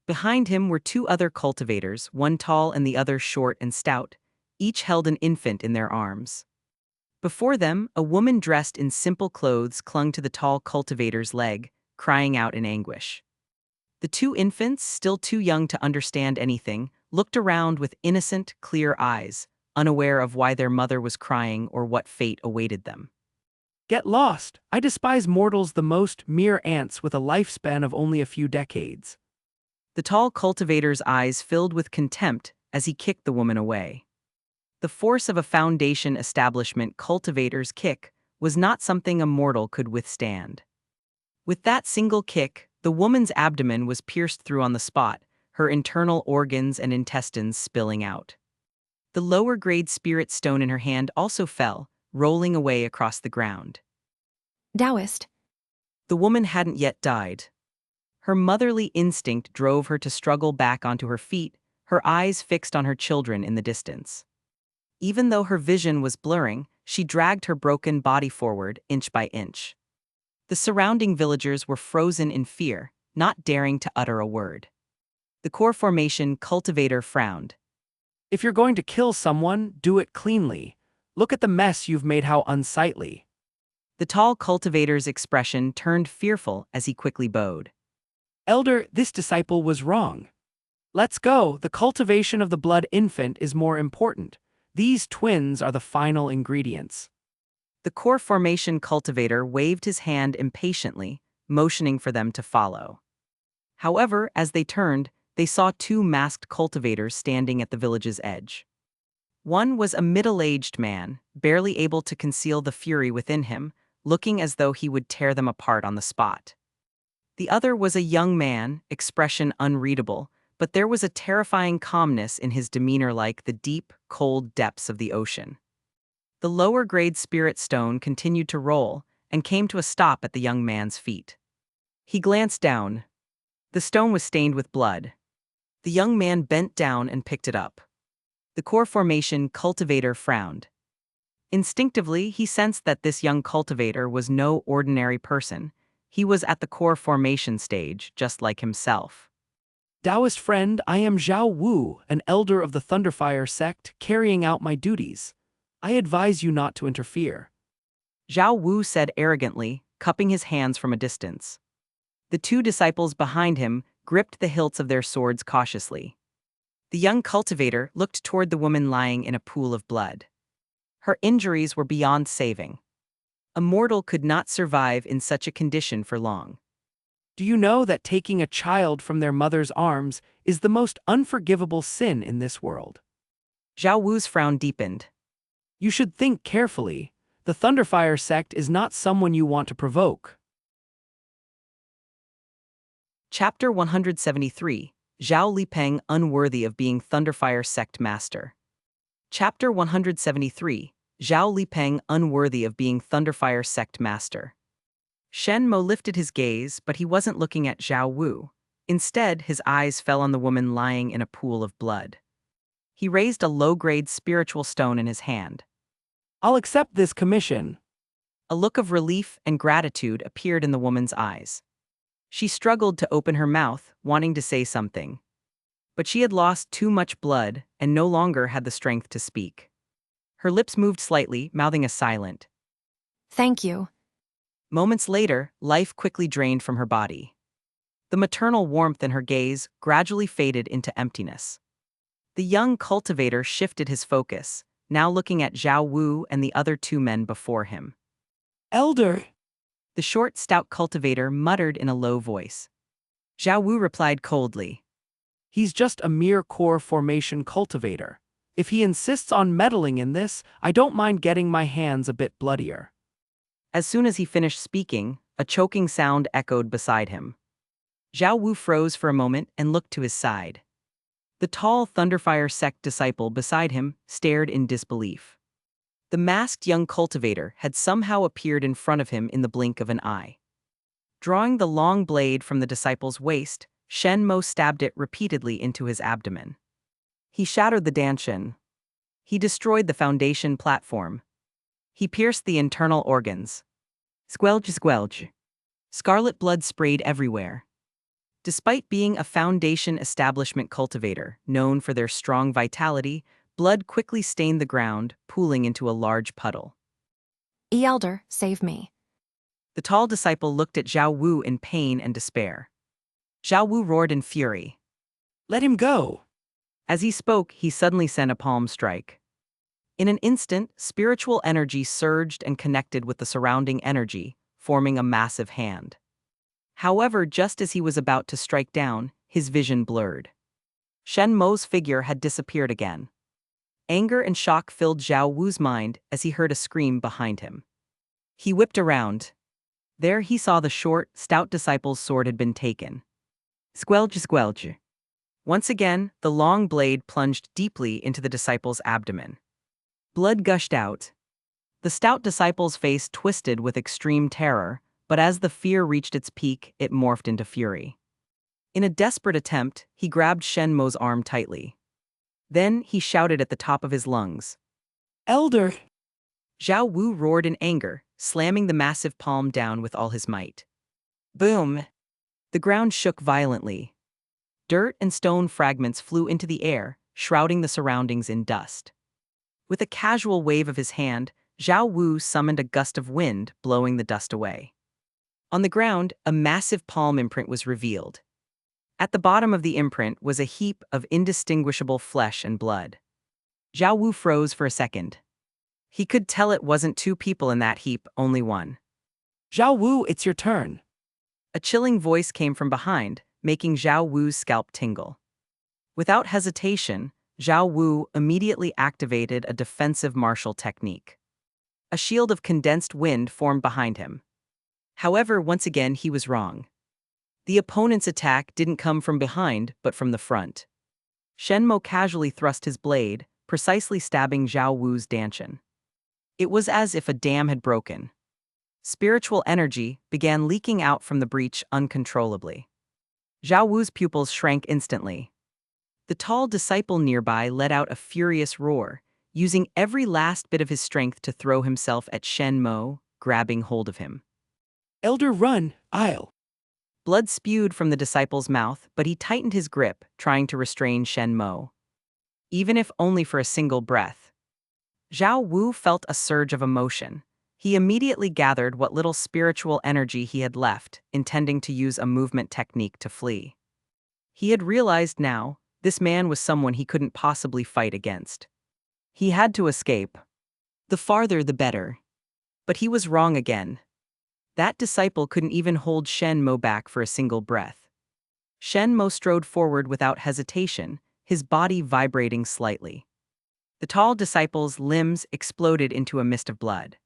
Behind him were 2 other cultivators, one tall and the other short and stout. Each held an infant in their arms. Before them, a woman dressed in simple clothes clung to the tall cultivator's leg, crying out in anguish. The 2 infants, still too young to understand anything, looked around with innocent, clear eyes, unaware of why their mother was crying or what fate awaited them. Get lost. I despise mortals the most, mere ants with a lifespan of only a few decades. The tall cultivator's eyes filled with contempt as he kicked the woman away. The force of a Foundation establishment cultivator's kick was not something a mortal could withstand. With that single kick, the woman's abdomen was pierced through on the spot, her internal organs and intestines spilling out. The lower-grade spirit stone in her hand also fell, rolling away across the ground. Taoist. The woman hadn't yet died. Her motherly instinct drove her to struggle back onto her feet, her eyes fixed on her children in the distance. Even though her vision was blurring, she dragged her broken body forward inch by inch. The surrounding villagers were frozen in fear, not daring to utter a word. The core formation cultivator frowned. If you're going to kill someone, do it cleanly. Look at the mess you've made, how unsightly. The tall cultivator's expression turned fearful as he quickly bowed. Elder, this disciple was wrong. Let's go, the cultivation of the blood infant is more important. These twins are the final ingredients. The core formation cultivator waved his hand impatiently, motioning for them to follow. However, as they turned, they saw 2 masked cultivators standing at the village's edge. One was a middle-aged man, barely able to conceal the fury within him, looking as though he would tear them apart on the spot. The other was a young man, expression unreadable, but there was a terrifying calmness in his demeanor like the deep, cold depths of the ocean. The lower-grade spirit stone continued to roll and came to a stop at the young man's feet. He glanced down. The stone was stained with blood. The young man bent down and picked it up. The core formation cultivator frowned. Instinctively, he sensed that this young cultivator was no ordinary person. He was at the core formation stage, just like himself. Taoist friend, I am Zhao Wu, an elder of the Thunderfire Sect, carrying out my duties. I advise you not to interfere. Zhao Wu said arrogantly, cupping his hands from a distance. The two disciples behind him gripped the hilts of their swords cautiously. The young cultivator looked toward the woman lying in a pool of blood. Her injuries were beyond saving. A mortal could not survive in such a condition for long. Do you know that taking a child from their mother's arms is the most unforgivable sin in this world? Zhao Wu's frown deepened. You should think carefully. The Thunderfire Sect is not someone you want to provoke. Chapter 173, Zhao Lipeng unworthy of being Thunderfire Sect Master. Chapter 173, Zhao Lipeng unworthy of being Thunderfire Sect Master. Shen Mo lifted his gaze, but he wasn't looking at Zhao Wu. Instead, his eyes fell on the woman lying in a pool of blood. He raised a low-grade spiritual stone in his hand. I'll accept this commission. A look of relief and gratitude appeared in the woman's eyes. She struggled to open her mouth, wanting to say something. But she had lost too much blood and no longer had the strength to speak. Her lips moved slightly, mouthing a silent. Thank you. Moments later, life quickly drained from her body. The maternal warmth in her gaze gradually faded into emptiness. The young cultivator shifted his focus, now looking at Zhao Wu and the other two men before him. Elder! The short, stout cultivator muttered in a low voice. Zhao Wu replied coldly. He's just a mere core formation cultivator. If he insists on meddling in this, I don't mind getting my hands a bit bloodier. As soon as he finished speaking, a choking sound echoed beside him. Zhao Wu froze for a moment and looked to his side. The tall Thunderfire Sect disciple beside him stared in disbelief. The masked young cultivator had somehow appeared in front of him in the blink of an eye. Drawing the long blade from the disciple's waist, Shen Mo stabbed it repeatedly into his abdomen. He shattered the danshin. He destroyed the foundation platform. He pierced the internal organs. Squelch, squelch. Scarlet blood sprayed everywhere. Despite being a foundation establishment cultivator known for their strong vitality, blood quickly stained the ground, pooling into a large puddle. Elder, save me. The tall disciple looked at Zhao Wu in pain and despair. Zhao Wu roared in fury. Let him go! As he spoke, he suddenly sent a palm strike. In an instant, spiritual energy surged and connected with the surrounding energy, forming a massive hand. However, just as he was about to strike down, his vision blurred. Shen Mo's figure had disappeared again. Anger and shock filled Zhao Wu's mind as he heard a scream behind him. He whipped around. There he saw the short, stout disciple's sword had been taken. Squelch, squelch. Once again, the long blade plunged deeply into the disciple's abdomen. Blood gushed out. The stout disciple's face twisted with extreme terror, but as the fear reached its peak, it morphed into fury. In a desperate attempt, he grabbed Shen Mo's arm tightly. Then he shouted at the top of his lungs. Elder! Zhao Wu roared in anger, slamming the massive palm down with all his might. Boom! The ground shook violently. Dirt and stone fragments flew into the air, shrouding the surroundings in dust. With a casual wave of his hand, Zhao Wu summoned a gust of wind, blowing the dust away. On the ground, a massive palm imprint was revealed. At the bottom of the imprint was a heap of indistinguishable flesh and blood. Zhao Wu froze for a second. He could tell it wasn't two people in that heap, only one. Zhao Wu, it's your turn. A chilling voice came from behind, making Zhao Wu's scalp tingle. Without hesitation, Zhao Wu immediately activated a defensive martial technique. A shield of condensed wind formed behind him. However, once again, he was wrong. The opponent's attack didn't come from behind, but from the front. Shen Mo casually thrust his blade, precisely stabbing Zhao Wu's danshin. It was as if a dam had broken. Spiritual energy began leaking out from the breach uncontrollably. Zhao Wu's pupils shrank instantly. The tall disciple nearby let out a furious roar, using every last bit of his strength to throw himself at Shen Mo, grabbing hold of him. Elder, run, I'll. Blood spewed from the disciple's mouth, but he tightened his grip, trying to restrain Shen Mo. Even if only for a single breath. Zhao Wu felt a surge of emotion. He immediately gathered what little spiritual energy he had left, intending to use a movement technique to flee. He had realized now, this man was someone he couldn't possibly fight against. He had to escape. The farther the better. But he was wrong again. That disciple couldn't even hold Shen Mo back for a single breath. Shen Mo strode forward without hesitation, his body vibrating slightly. The tall disciple's limbs exploded into a mist of blood.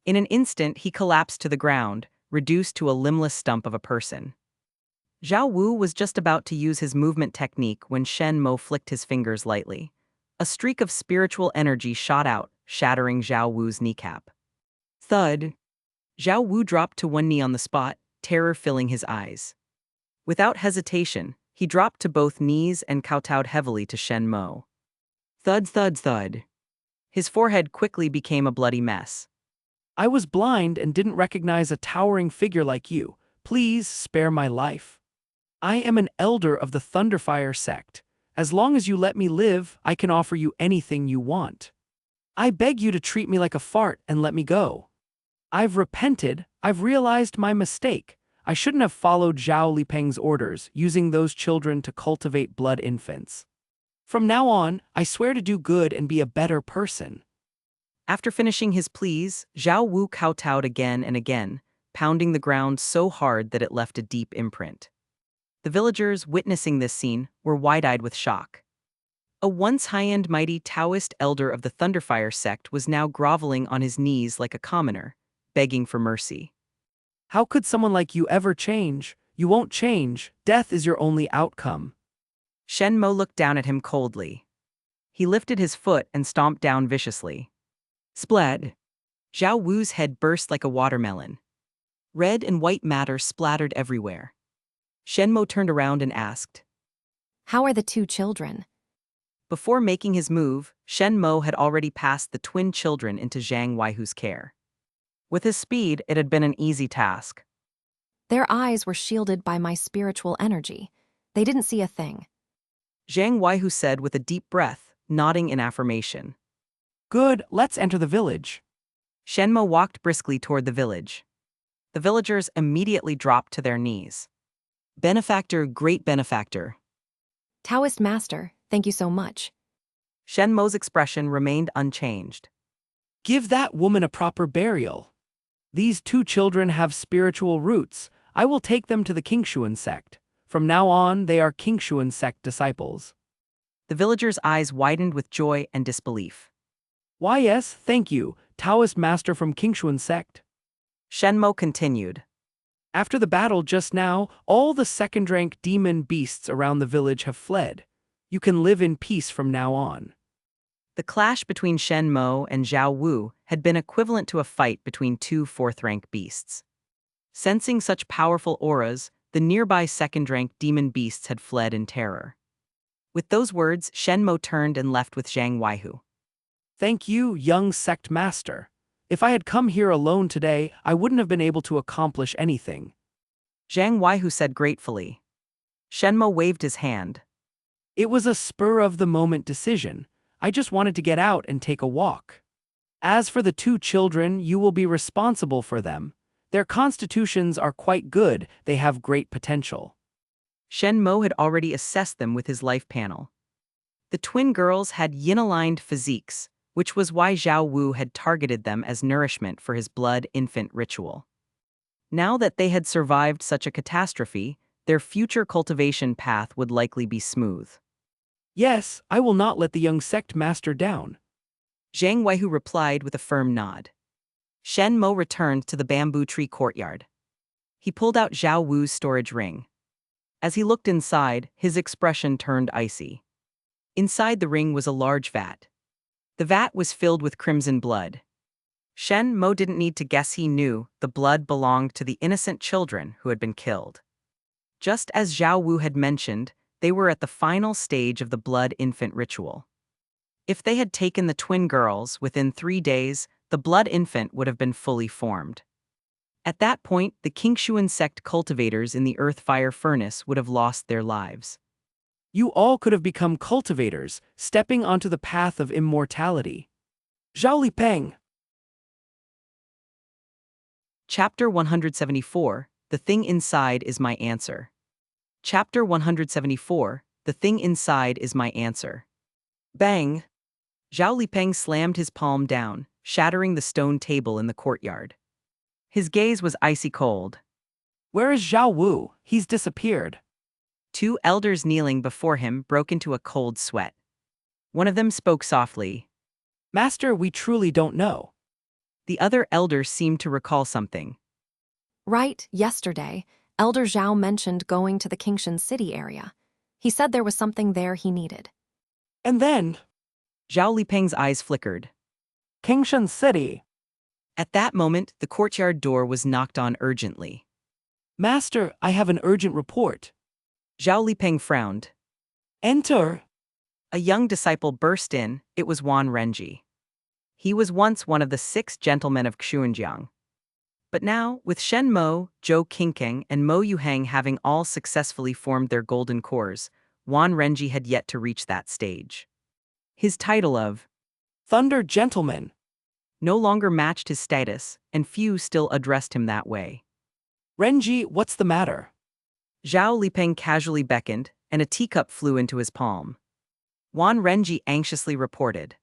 In an instant, he collapsed to the ground, reduced to a limbless stump of a person. Zhao Wu was just about to use his movement technique when Shen Mo flicked his fingers lightly. A streak of spiritual energy shot out, shattering Zhao Wu's kneecap. Thud. Zhao Wu dropped to one knee on the spot, terror filling his eyes. Without hesitation, he dropped to both knees and kowtowed heavily to Shen Mo. Thud, thud, thud. His forehead quickly became a bloody mess. I was blind and didn't recognize a towering figure like you. Please spare my life. I am an elder of the Thunderfire Sect. As long as you let me live, I can offer you anything you want. I beg you to treat me like a fart and let me go. I've repented, I've realized my mistake. I shouldn't have followed Zhao Lipeng's orders, using those children to cultivate blood infants. From now on, I swear to do good and be a better person. After finishing his pleas, Zhao Wu kowtowed again and again, pounding the ground so hard that it left a deep imprint. The villagers, witnessing this scene, were wide-eyed with shock. A once high-end mighty Taoist elder of the Thunderfire Sect was now groveling on his knees like a commoner, begging for mercy. How could someone like you ever change? You won't change. Death is your only outcome. Shen Mo looked down at him coldly. He lifted his foot and stomped down viciously. Splat! Zhao Wu's head burst like a watermelon. Red and white matter splattered everywhere. Shen Mo turned around and asked, How are the two children? Before making his move, Shen Mo had already passed the twin children into Zhang Weihu's care. With his speed, it had been an easy task. Their eyes were shielded by my spiritual energy. They didn't see a thing. Zhang Weihu said with a deep breath, nodding in affirmation. Good, let's enter the village. Shen Mo walked briskly toward the village. The villagers immediately dropped to their knees. Benefactor, great benefactor. Taoist master, thank you so much. Shen Mo's expression remained unchanged. Give that woman a proper burial. These two children have spiritual roots. I will take them to the Qingxuan Sect. From now on, they are Qingxuan Sect disciples. The villagers' eyes widened with joy and disbelief. Why yes, thank you, Taoist master from Qingxuan Sect. Shen Mo continued. After the battle just now, all the second-rank demon beasts around the village have fled. You can live in peace from now on. The clash between Shen Mo and Zhao Wu had been equivalent to a fight between two fourth-rank beasts. Sensing such powerful auras, the nearby second-rank demon beasts had fled in terror. With those words, Shen Mo turned and left with Zhang Weihu. Thank you, young sect master. If I had come here alone today, I wouldn't have been able to accomplish anything. Zhang Weihu said gratefully. Shen Mo waved his hand. It was a spur-of-the-moment decision. I just wanted to get out and take a walk. As for the two children, you will be responsible for them. Their constitutions are quite good, they have great potential. Shen Mo had already assessed them with his life panel. The twin girls had yin-aligned physiques, which was why Zhao Wu had targeted them as nourishment for his blood infant ritual. Now that they had survived such a catastrophe, their future cultivation path would likely be smooth. Yes, I will not let the young sect master down. Zhang Weihu replied with a firm nod. Shen Mo returned to the bamboo tree courtyard. He pulled out Zhao Wu's storage ring. As he looked inside, his expression turned icy. Inside the ring was a large vat. The vat was filled with crimson blood. Shen Mo didn't need to guess, he knew the blood belonged to the innocent children who had been killed. Just as Zhao Wu had mentioned, they were at the final stage of the blood infant ritual. If they had taken the twin girls, within 3 days, the blood infant would have been fully formed. At that point, the Qingxuan Sect cultivators in the earth fire furnace would have lost their lives. You all could have become cultivators, stepping onto the path of immortality. Zhao Lipeng. Chapter 174, The Thing Inside is My Answer. Chapter 174, The Thing Inside is My Answer. Bang! Zhao Lipeng slammed his palm down, shattering the stone table in the courtyard. His gaze was icy cold. Where is Zhao Wu? He's disappeared. 2 elders kneeling before him broke into a cold sweat. One of them spoke softly. Master, we truly don't know. The other elder seemed to recall something. Right, yesterday, Elder Zhao mentioned going to the Qingxuan City area. He said there was something there he needed. And then, Zhao Lipeng's eyes flickered. Qingxuan City. At that moment, the courtyard door was knocked on urgently. Master, I have an urgent report. Zhao Lipeng frowned. Enter. A young disciple burst in. It was Wan Renji. He was once one of the 6 gentlemen of Xuanjiang. But now, with Shen Mo, Zhou Qingkeng, and Mo Yuhang having all successfully formed their golden cores, Wan Renji had yet to reach that stage. His title of Thunder Gentleman no longer matched his status, and few still addressed him that way. Renji, what's the matter? Zhao Lipeng casually beckoned, and a teacup flew into his palm. Wan Renji anxiously reported.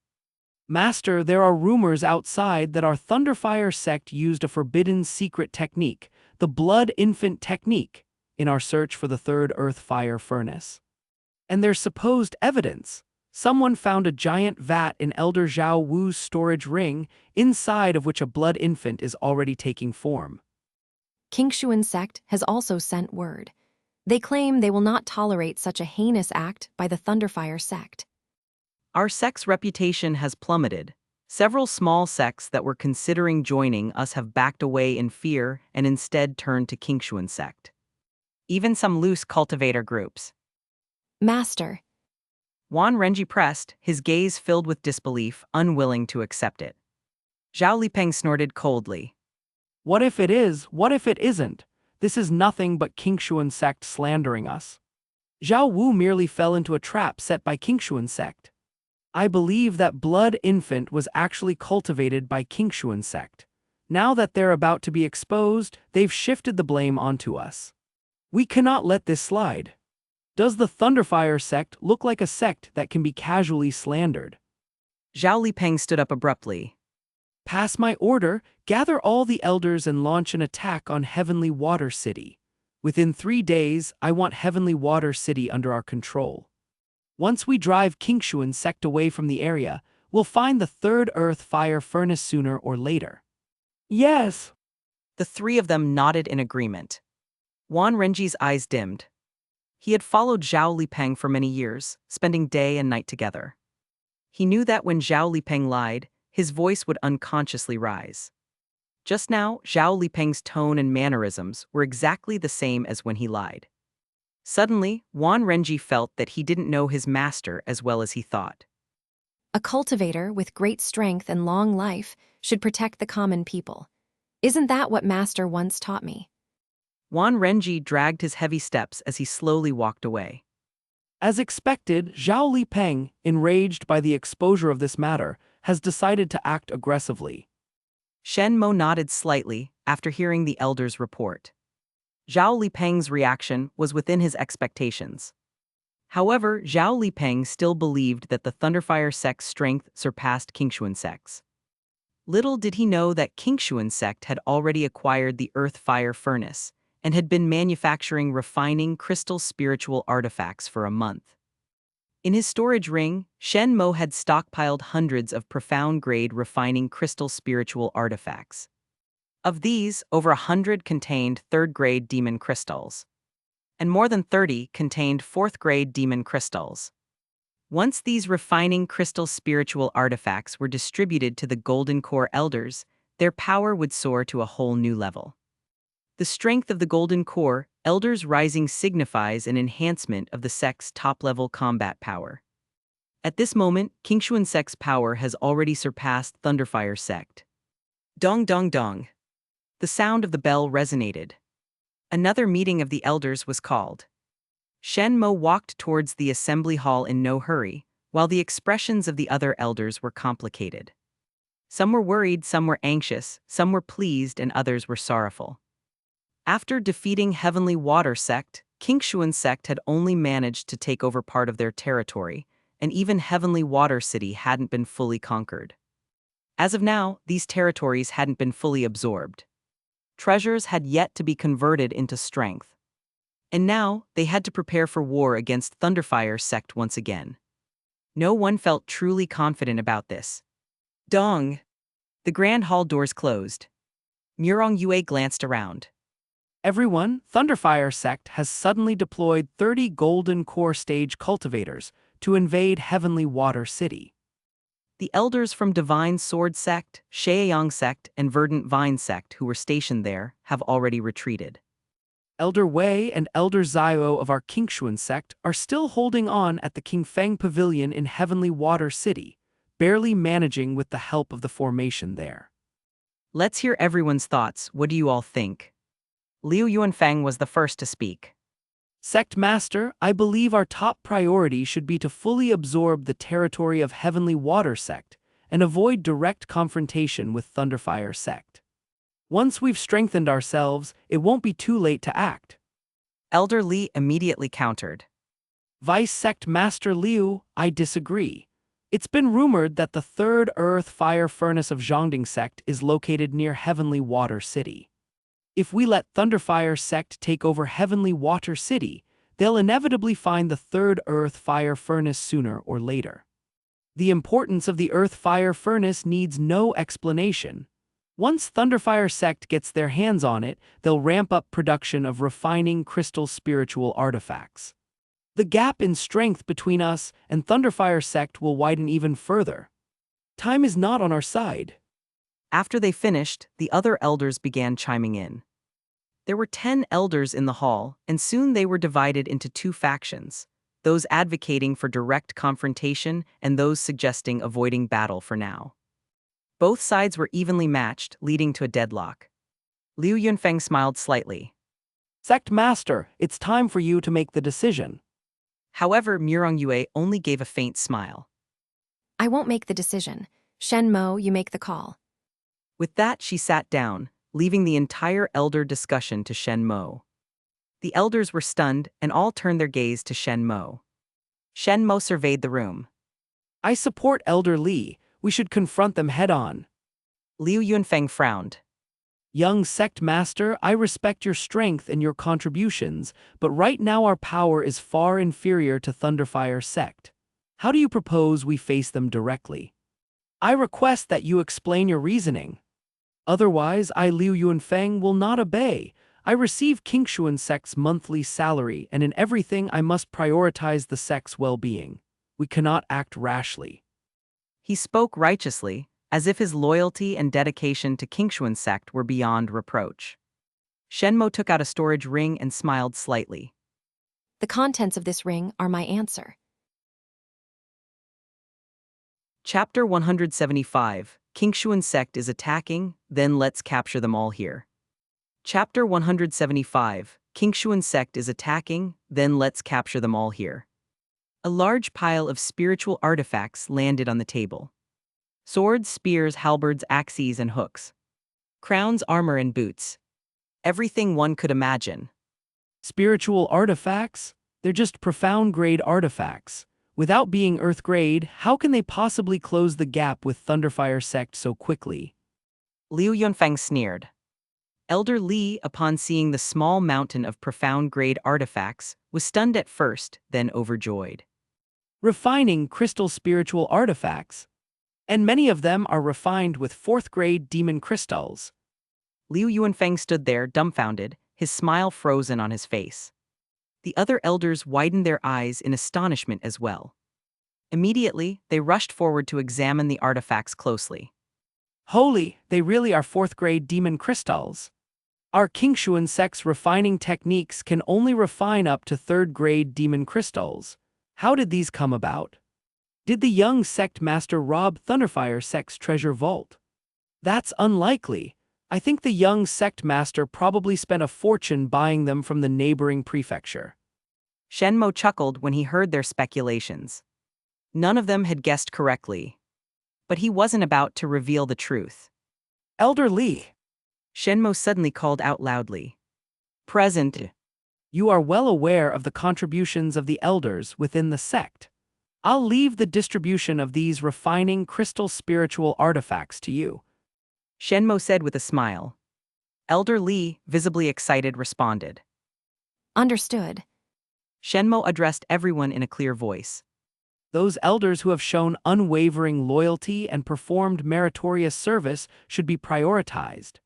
Master, there are rumors outside that our Thunderfire sect used a forbidden secret technique, the Blood Infant Technique, in our search for the third Earth Fire Furnace. And there's supposed evidence. Someone found a giant vat in Elder Zhao Wu's storage ring, inside of which a blood infant is already taking form. Qingxuan Sect has also sent word. They claim they will not tolerate such a heinous act by the Thunderfire Sect. Our sect's reputation has plummeted. Several small sects that were considering joining us have backed away in fear and instead turned to Qingxuan Sect. Even some loose cultivator groups. Master. Wan Renji pressed, his gaze filled with disbelief, unwilling to accept it. Zhao Lipeng snorted coldly. What if it is? What if it isn't? This is nothing but Qingxuan Sect slandering us. Zhao Wu merely fell into a trap set by Qingxuan Sect. I believe that Blood Infant was actually cultivated by Qingxuan Sect. Now that they're about to be exposed, they've shifted the blame onto us. We cannot let this slide. Does the Thunderfire Sect look like a sect that can be casually slandered? Zhao Lipeng stood up abruptly. Pass my order, gather all the elders and launch an attack on Heavenly Water City. Within 3 days, I want Heavenly Water City under our control. Once we drive Qingxuan Sect away from the area, we'll find the third Earth Fire Furnace sooner or later. Yes! The 3 of them nodded in agreement. Wan Renji's eyes dimmed. He had followed Zhao Lipeng for many years, spending day and night together. He knew that when Zhao Lipeng lied, his voice would unconsciously rise. Just now, Zhao Lipeng's tone and mannerisms were exactly the same as when he lied. Suddenly, Wan Renji felt that he didn't know his master as well as he thought. A cultivator with great strength and long life should protect the common people. Isn't that what Master once taught me? Wan Renji dragged his heavy steps as he slowly walked away. As expected, Zhao Lipeng, enraged by the exposure of this matter, has decided to act aggressively. Shen Mo nodded slightly after hearing the elder's report. Zhao Lipeng's reaction was within his expectations. However, Zhao Lipeng still believed that the Thunderfire Sect's strength surpassed Qingxuan Sect's. Little did he know that Qingxuan Sect had already acquired the Earth Fire Furnace and had been manufacturing refining crystal spiritual artifacts for a month. In his storage ring, Shen Mo had stockpiled hundreds of profound-grade refining crystal spiritual artifacts. Of these, over 100 contained third-grade demon crystals, and more than 30 contained fourth-grade demon crystals. Once these refining crystal spiritual artifacts were distributed to the Golden Core elders, their power would soar to a whole new level. The strength of the Golden Core elders rising signifies an enhancement of the sect's top-level combat power. At this moment, Qingxuan Sect's power has already surpassed Thunderfire Sect. Dong dong dong. The sound of the bell resonated. Another meeting of the elders was called. Shen Mo walked towards the assembly hall in no hurry, while the expressions of the other elders were complicated. Some were worried, some were anxious, some were pleased, and others were sorrowful. After defeating Heavenly Water Sect, Qingxuan Sect had only managed to take over part of their territory, and even Heavenly Water City hadn't been fully conquered. As of now, these territories hadn't been fully absorbed. Treasures had yet to be converted into strength. And now, they had to prepare for war against Thunderfire Sect once again. No one felt truly confident about this. Dong! The grand hall doors closed. Murong Yue glanced around. Everyone, Thunderfire Sect has suddenly deployed 30 Golden Core Stage cultivators to invade Heavenly Water City. The elders from Divine Sword Sect, Sheiyang Sect, and Verdant Vine Sect who were stationed there have already retreated. Elder Wei and Elder Zio of our Qingxuan Sect are still holding on at the Qingfeng Pavilion in Heavenly Water City, barely managing with the help of the formation there. Let's hear everyone's thoughts. What do you all think? Liu Yuanfeng was the first to speak. Sect Master, I believe our top priority should be to fully absorb the territory of Heavenly Water Sect and avoid direct confrontation with Thunderfire Sect. Once we've strengthened ourselves, it won't be too late to act. Elder Li immediately countered. Vice Sect Master Liu, I disagree. It's been rumored that the third Earth Fire Furnace of Zhongding Sect is located near Heavenly Water City. If we let Thunderfire Sect take over Heavenly Water City, they'll inevitably find the third Earth Fire Furnace sooner or later. The importance of the Earth Fire Furnace needs no explanation. Once Thunderfire Sect gets their hands on it, they'll ramp up production of refining crystal spiritual artifacts. The gap in strength between us and Thunderfire Sect will widen even further. Time is not on our side. After they finished, the other elders began chiming in. There were 10 elders in the hall, and soon they were divided into two factions, those advocating for direct confrontation and those suggesting avoiding battle for now. Both sides were evenly matched, leading to a deadlock. Liu Yunfeng smiled slightly. Sect Master, it's time for you to make the decision. However, Murong Yue only gave a faint smile. I won't make the decision. Shen Mo, you make the call. With that, she sat down, leaving the entire elder discussion to Shen Mo. The elders were stunned and all turned their gaze to Shen Mo. Shen Mo surveyed the room. I support Elder Li. We should confront them head-on. Liu Yunfeng frowned. Young Sect Master, I respect your strength and your contributions, but right now our power is far inferior to Thunderfire Sect. How do you propose we face them directly? I request that you explain your reasoning. Otherwise, I, Liu Yunfeng, will not obey. I receive Qingxuan Sect's monthly salary, and in everything I must prioritize the sect's well-being. We cannot act rashly. He spoke righteously, as if his loyalty and dedication to Qingxuan Sect were beyond reproach. Shen Mo took out a storage ring and smiled slightly. The contents of this ring are my answer. Chapter 175, Qingxuan Sect is attacking, then let's capture them all here. Chapter 175, Qingxuan Sect is attacking, then let's capture them all here. A large pile of spiritual artifacts landed on the table. Swords, spears, halberds, axes, and hooks. Crowns, armor, and boots. Everything one could imagine. Spiritual artifacts? They're just profound-grade artifacts. Without being Earth-grade, how can they possibly close the gap with Thunderfire Sect so quickly? Liu Yunfeng sneered. Elder Li, upon seeing the small mountain of profound-grade artifacts, was stunned at first, then overjoyed. Refining crystal spiritual artifacts? And many of them are refined with 4th-grade demon crystals. Liu Yunfeng stood there, dumbfounded, his smile frozen on his face. The other elders widened their eyes in astonishment as well. Immediately, they rushed forward to examine the artifacts closely. Holy, they really are 4th-grade demon crystals. Our Qingxuan Sect's refining techniques can only refine up to 3rd-grade demon crystals. How did these come about? Did the young sect master rob Thunderfire Sect's treasure vault? That's unlikely. I think the young sect master probably spent a fortune buying them from the neighboring prefecture. Shen Mo chuckled when he heard their speculations. None of them had guessed correctly. But he wasn't about to reveal the truth. Elder Li, Shen Mo suddenly called out loudly. Present. you are well aware of the contributions of the elders within the sect. I'll leave the distribution of these refining crystal spiritual artifacts to you. Shen Mo said with a smile. Elder Li, visibly excited, responded. Understood. Shen Mo addressed everyone in a clear voice. Those elders who have shown unwavering loyalty and performed meritorious service should be prioritized.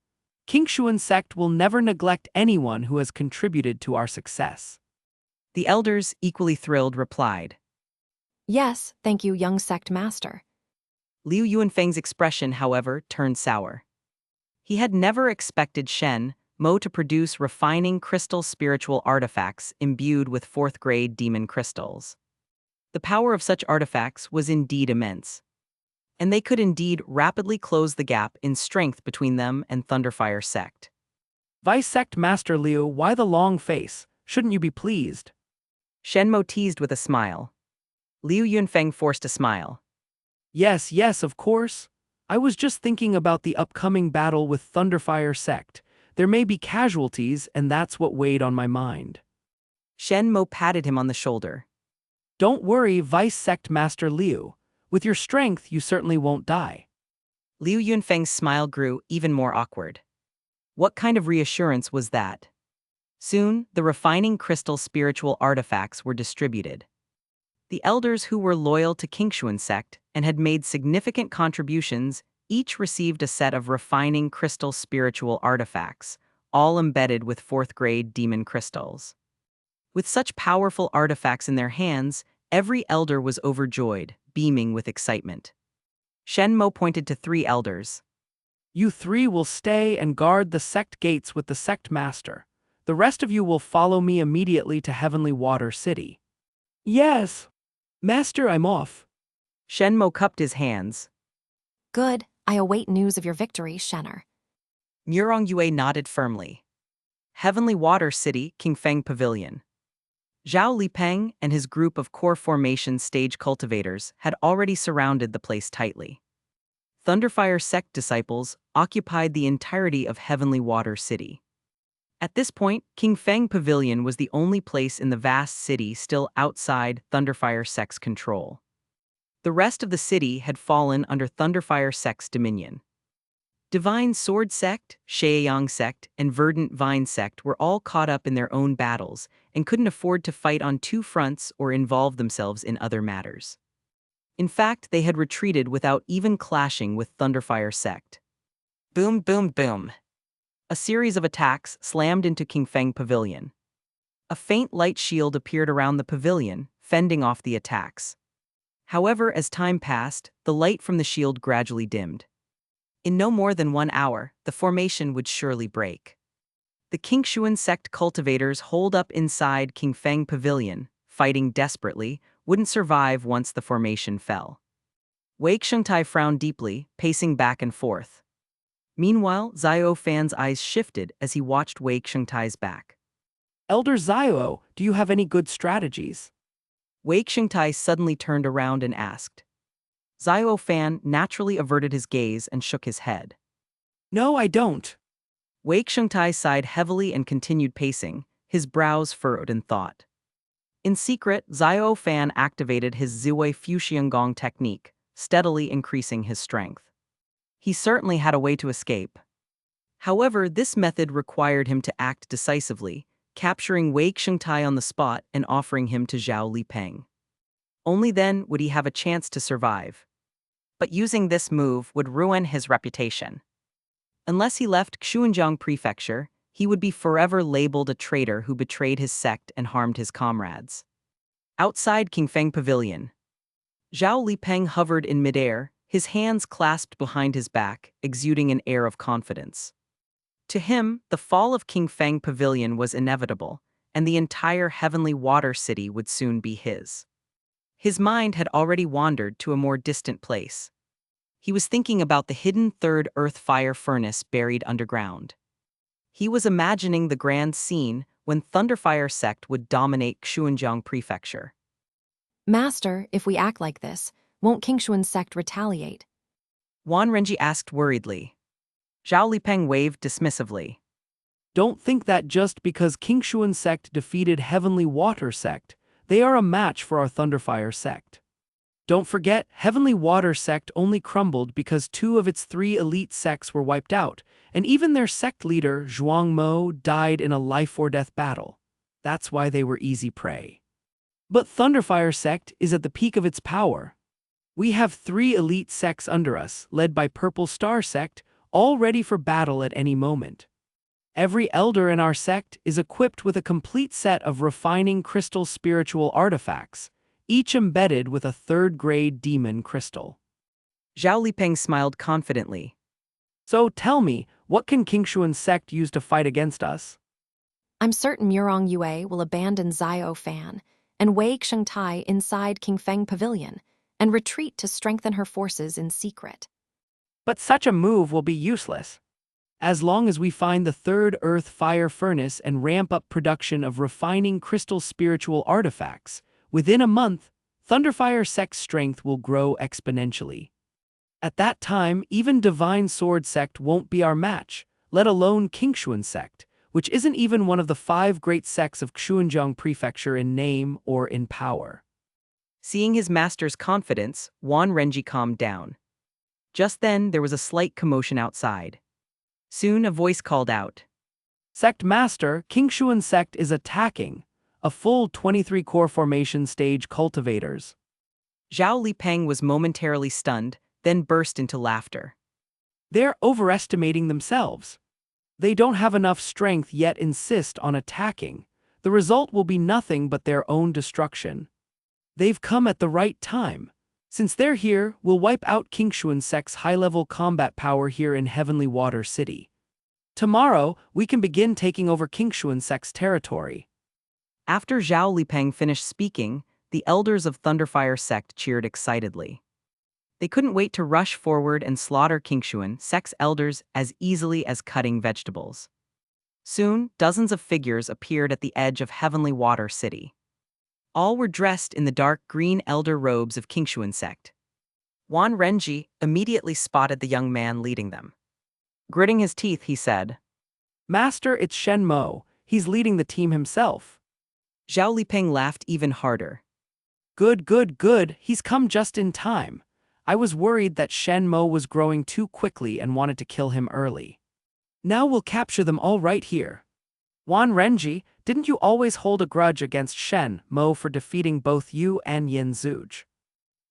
Qingxuan Sect will never neglect anyone who has contributed to our success. The elders, equally thrilled, replied. Yes, thank you, young sect master. Liu Yuanfeng's expression, however, turned sour. He had never expected Shen Mo to produce refining crystal spiritual artifacts imbued with fourth-grade demon crystals. The power of such artifacts was indeed immense, and they could indeed rapidly close the gap in strength between them and Thunderfire Sect. Vice Sect Master Liu, why the long face? Shouldn't you be pleased? Shen Mo teased with a smile. Liu Yunfeng forced a smile. Yes, yes, of course. I was just thinking about the upcoming battle with Thunderfire Sect. There may be casualties, and that's what weighed on my mind. Shen Mo patted him on the shoulder. Don't worry, Vice Sect Master Liu. With your strength, you certainly won't die. Liu Yunfeng's smile grew even more awkward. What kind of reassurance was that? Soon, the refining crystal spiritual artifacts were distributed. The elders who were loyal to Qingxuan Sect and had made significant contributions each received a set of refining crystal spiritual artifacts, all embedded with fourth-grade demon crystals. With such powerful artifacts in their hands, every elder was overjoyed, beaming with excitement. Shen Mo pointed to 3 elders. You 3 will stay and guard the sect gates with the sect master. The rest of you will follow me immediately to Heavenly Water City. Yes. Master, I'm off. Shen Mo cupped his hands. Good, I await news of your victory, Shenner. Murong Yue nodded firmly. Heavenly Water City, Qingfeng Pavilion. Zhao Lipeng and his group of core formation stage cultivators had already surrounded the place tightly. Thunderfire Sect disciples occupied the entirety of Heavenly Water City. At this point, Qingfeng Pavilion was the only place in the vast city still outside Thunderfire Sect's control. The rest of the city had fallen under Thunderfire Sect's dominion. Divine Sword Sect, Sheiyang Sect, and Verdant Vine Sect were all caught up in their own battles and couldn't afford to fight on 2 fronts or involve themselves in other matters. In fact, they had retreated without even clashing with Thunderfire Sect. Boom, boom, boom. A series of attacks slammed into Qingfeng Pavilion. A faint light shield appeared around the pavilion, fending off the attacks. However, as time passed, the light from the shield gradually dimmed. In no more than 1 hour, the formation would surely break. The Qingxuan Sect cultivators holed up inside Qingfeng Pavilion, fighting desperately, wouldn't survive once the formation fell. Wei Xingtai frowned deeply, pacing back and forth. Meanwhile, Zio Fan's eyes shifted as he watched Wei Xingtai's back. Elder Zio, do you have any good strategies? Wei Xingtai suddenly turned around and asked. Zio Fan naturally averted his gaze and shook his head. No, I don't. Wei Xingtai sighed heavily and continued pacing, his brows furrowed in thought. In secret, Zio Fan activated his Ziwei Fuxiangong technique, steadily increasing his strength. He certainly had a way to escape. However, this method required him to act decisively, capturing Wei Xingtai on the spot and offering him to Zhao Lipeng. Only then would he have a chance to survive. But using this move would ruin his reputation. Unless he left Xuanjiang Prefecture, he would be forever labeled a traitor who betrayed his sect and harmed his comrades. Outside Qingfeng Pavilion, Zhao Lipeng hovered in midair, his hands clasped behind his back, exuding an air of confidence. To him, the fall of Qingfeng Pavilion was inevitable, and the entire Heavenly Water City would soon be his. His mind had already wandered to a more distant place. He was thinking about the hidden third earth fire furnace buried underground. He was imagining the grand scene when Thunderfire Sect would dominate Xunjiang Prefecture. Master, if we act like this, won't Qingxuan Sect retaliate? Wan Renji asked worriedly. Zhao Lipeng waved dismissively. Don't think that just because Qingxuan Sect defeated Heavenly Water Sect, they are a match for our Thunderfire Sect. Don't forget, Heavenly Water Sect only crumbled because 2 of its 3 elite sects were wiped out, and even their sect leader, Shen Mo, died in a life-or-death battle. That's why they were easy prey. But Thunderfire Sect is at the peak of its power. We have 3 elite sects under us, led by Purple Star Sect, all ready for battle at any moment. Every elder in our sect is equipped with a complete set of refining crystal spiritual artifacts, each embedded with a 3rd-grade demon crystal. Zhao Lipeng smiled confidently. So tell me, what can Qingxuan Sect use to fight against us? I'm certain Murong Yue will abandon Zio Fan and Wei Shengtai inside Qingfeng Pavilion and retreat to strengthen her forces in secret. But such a move will be useless. As long as we find the 3rd earth fire furnace and ramp up production of refining crystal spiritual artifacts, within a month, Thunderfire Sect's strength will grow exponentially. At that time, even Divine Sword Sect won't be our match, let alone Qingxuan Sect, which isn't even one of the 5 great sects of Xunjiang Prefecture in name or in power. Seeing his master's confidence, Wan Renji calmed down. Just then, there was a slight commotion outside. Soon, a voice called out. Sect Master, Qingxuan Sect is attacking. A full 23-core formation stage cultivators. Zhao Lipeng was momentarily stunned, then burst into laughter. They're overestimating themselves. They don't have enough strength yet insist on attacking. The result will be nothing but their own destruction. They've come at the right time. Since they're here, we'll wipe out Qingxuan Sect's high-level combat power here in Heavenly Water City. Tomorrow, we can begin taking over Qingxuan Sect's territory. After Zhao Lipeng finished speaking, the elders of Thunderfire Sect cheered excitedly. They couldn't wait to rush forward and slaughter Qingxuan Sect's elders as easily as cutting vegetables. Soon, dozens of figures appeared at the edge of Heavenly Water City. All were dressed in the dark green elder robes of Qingxuan Sect. Wan Renji immediately spotted the young man leading them. Gritting his teeth, he said, Master, it's Shen Mo. He's leading the team himself. Zhao Lipeng laughed even harder. Good. He's come just in time. I was worried that Shen Mo was growing too quickly and wanted to kill him early. Now we'll capture them all right here. Wan Renji, didn't you always hold a grudge against Shen Mo for defeating both you and Yin Zuj?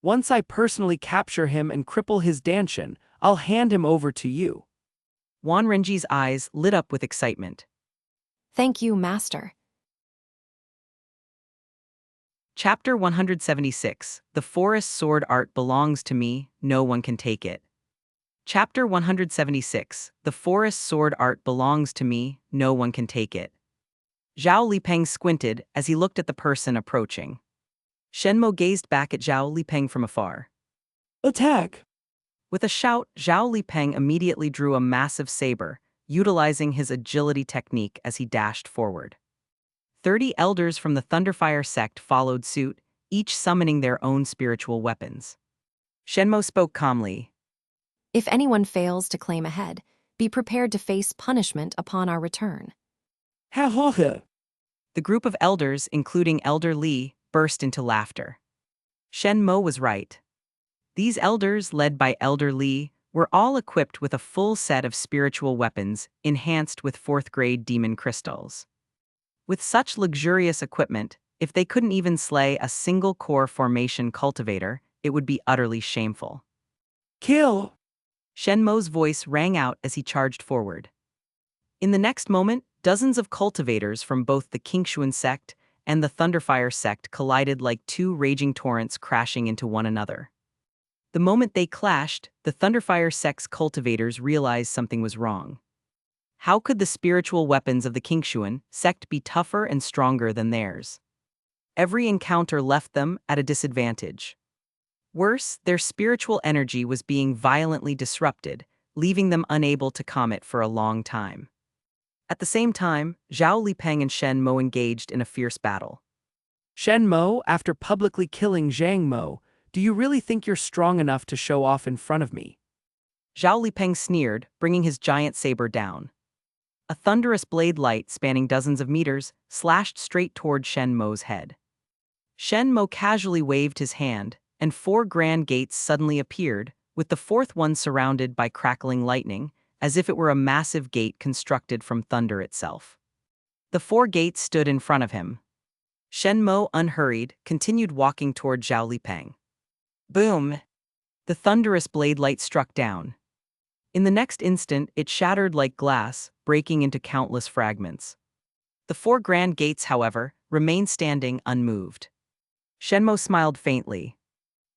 Once I personally capture him and cripple his Danshin, I'll hand him over to you. Wan Renji's eyes lit up with excitement. Thank you, Master. Chapter 176, The Forest Sword Art Belongs to Me, No One Can Take It. Chapter 176, The Forest Sword Art Belongs to Me, No One Can Take It. Zhao Lipeng squinted as he looked at the person approaching. Shen Mo gazed back at Zhao Lipeng from afar. Attack! With a shout, Zhao Lipeng immediately drew a massive saber, utilizing his agility technique as he dashed forward. 30 elders from the Thunderfire Sect followed suit, each summoning their own spiritual weapons. Shen Mo spoke calmly. If anyone fails to claim a head, be prepared to face punishment upon our return. Ha. The group of elders, including Elder Li, burst into laughter. Shen Mo was right. These elders, led by Elder Li, were all equipped with a full set of spiritual weapons enhanced with 4th-grade demon crystals. With such luxurious equipment, if they couldn't even slay a single core formation cultivator, it would be utterly shameful. Kill! Shen Mo's voice rang out as he charged forward. In the next moment, dozens of cultivators from both the Qingxuan Sect and the Thunderfire Sect collided like 2 raging torrents crashing into one another. The moment they clashed, the Thunderfire Sect's cultivators realized something was wrong. How could the spiritual weapons of the Qingxuan Sect be tougher and stronger than theirs? Every encounter left them at a disadvantage. Worse, their spiritual energy was being violently disrupted, leaving them unable to commit for a long time. At the same time, Zhao Lipeng and Shen Mo engaged in a fierce battle. Shen Mo, after publicly killing Zhang Mo, do you really think you're strong enough to show off in front of me? Zhao Lipeng sneered, bringing his giant saber down. A thunderous blade light spanning dozens of meters slashed straight toward Shen Mo's head. Shen Mo casually waved his hand, and 4 grand gates suddenly appeared, with the 4th one surrounded by crackling lightning, as if it were a massive gate constructed from thunder itself. The 4 gates stood in front of him. Shen Mo, unhurried, continued walking toward Zhao Lipeng. Boom! The thunderous blade light struck down. In the next instant, it shattered like glass, breaking into countless fragments. The 4 grand gates, however, remained standing unmoved. Shen Mo smiled faintly.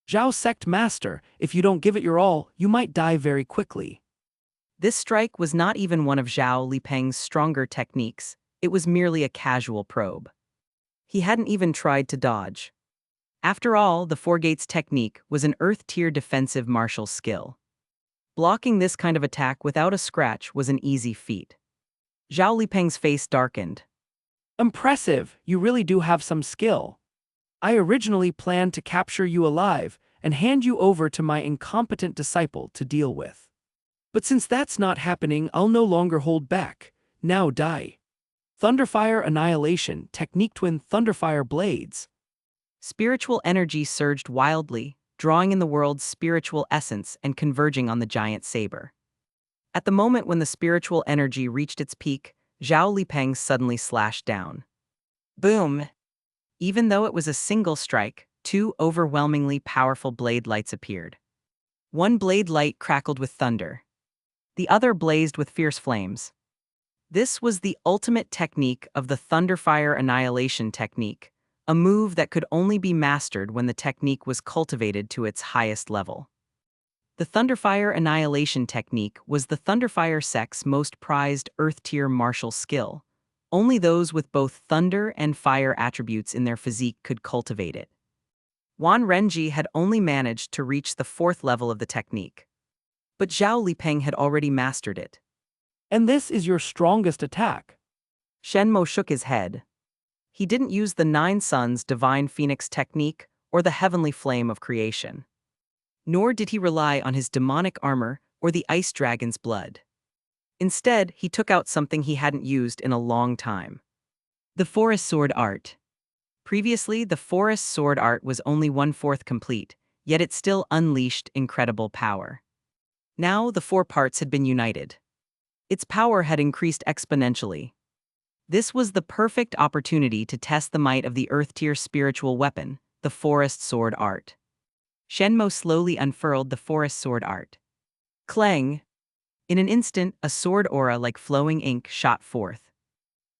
Zhao Sect Master, if you don't give it your all, you might die very quickly. This strike was not even one of Zhao Lipeng's stronger techniques, it was merely a casual probe. He hadn't even tried to dodge. After all, the 4 gates technique was an Earth-tier defensive martial skill. Blocking this kind of attack without a scratch was an easy feat. Zhao Lipeng's face darkened. Impressive, you really do have some skill. I originally planned to capture you alive and hand you over to my incompetent disciple to deal with. But since that's not happening, I'll no longer hold back. Now die. Thunderfire Annihilation, Technique Twin Thunderfire Blades. Spiritual energy surged wildly, drawing in the world's spiritual essence and converging on the giant saber. At the moment when the spiritual energy reached its peak, Zhao Lipeng suddenly slashed down. Boom! Even though it was a single strike, 2 overwhelmingly powerful blade lights appeared. One blade light crackled with thunder. The other blazed with fierce flames. This was the ultimate technique of the Thunderfire Annihilation technique, a move that could only be mastered when the technique was cultivated to its highest level. The Thunderfire Annihilation technique was the Qingxuan Sect's most prized Earth-tier martial skill. Only those with both thunder and fire attributes in their physique could cultivate it. Wan Renji had only managed to reach the 4th level of the technique. But Zhao Lipeng had already mastered it. And this is your strongest attack. Shen Mo shook his head. He didn't use the 9 Suns Divine Phoenix technique or the Heavenly Flame of Creation. Nor did he rely on his demonic armor or the Ice Dragon's blood. Instead, he took out something he hadn't used in a long time. The Forest Sword Art. Previously, the Forest Sword Art was only 1/4 complete, yet it still unleashed incredible power. Now, the 4 parts had been united. Its power had increased exponentially. This was the perfect opportunity to test the might of the Earth-tier spiritual weapon, the Forest Sword Art. Shen Mo slowly unfurled the Forest Sword Art. Clang! In an instant, a sword aura like flowing ink shot forth.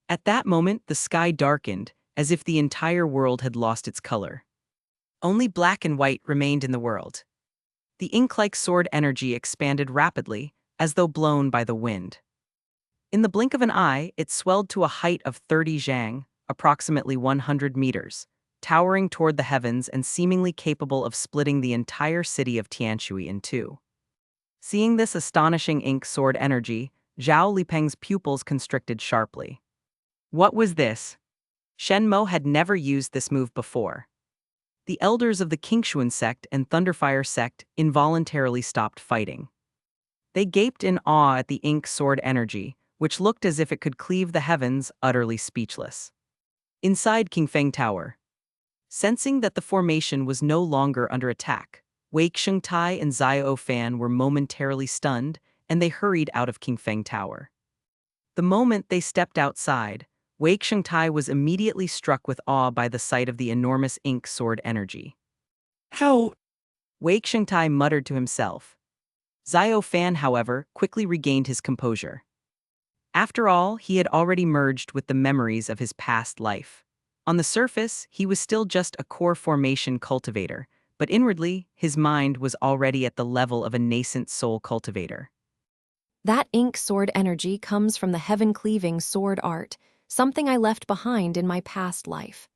At that moment, the sky darkened, as if the entire world had lost its color. Only black and white remained in the world. The ink-like sword energy expanded rapidly, as though blown by the wind. In the blink of an eye, it swelled to a height of 30 zhang, approximately 100 meters, towering toward the heavens and seemingly capable of splitting the entire city of Tianshui in 2. Seeing this astonishing ink sword energy, Zhao Lipeng's pupils constricted sharply. What was this? Shen Mo had never used this move before. The elders of the Qingxuan Sect and Thunderfire Sect involuntarily stopped fighting. They gaped in awe at the ink sword energy, which looked as if it could cleave the heavens, utterly speechless. Inside Qingfeng Tower, sensing that the formation was no longer under attack, Wei Qingtai and Xiao Fan were momentarily stunned, and they hurried out of Qingfeng Tower. The moment they stepped outside, Wei Qingtai was immediately struck with awe by the sight of the enormous ink sword energy. How? Wei Qingtai muttered to himself. Xiao Fan, however, quickly regained his composure. After all, he had already merged with the memories of his past life. On the surface, he was still just a core formation cultivator, but inwardly, his mind was already at the level of a nascent soul cultivator. That ink sword energy comes from the heaven-cleaving sword art, something I left behind in my past life.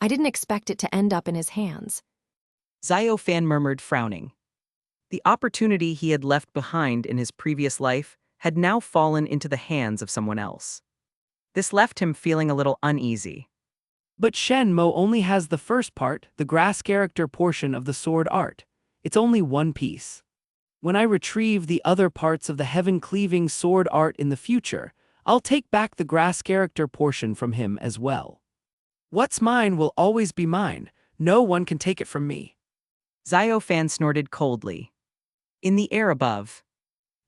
I didn't expect it to end up in his hands. Xiao Fan murmured, frowning. The opportunity he had left behind in his previous life had now fallen into the hands of someone else. This left him feeling a little uneasy. But Shen Mo only has the first part, the grass character portion of the sword art. It's only one piece. When I retrieve the other parts of the heaven-cleaving sword art in the future, I'll take back the grass character portion from him as well. What's mine will always be mine. No one can take it from me. Xiao Fan snorted coldly. In the air above,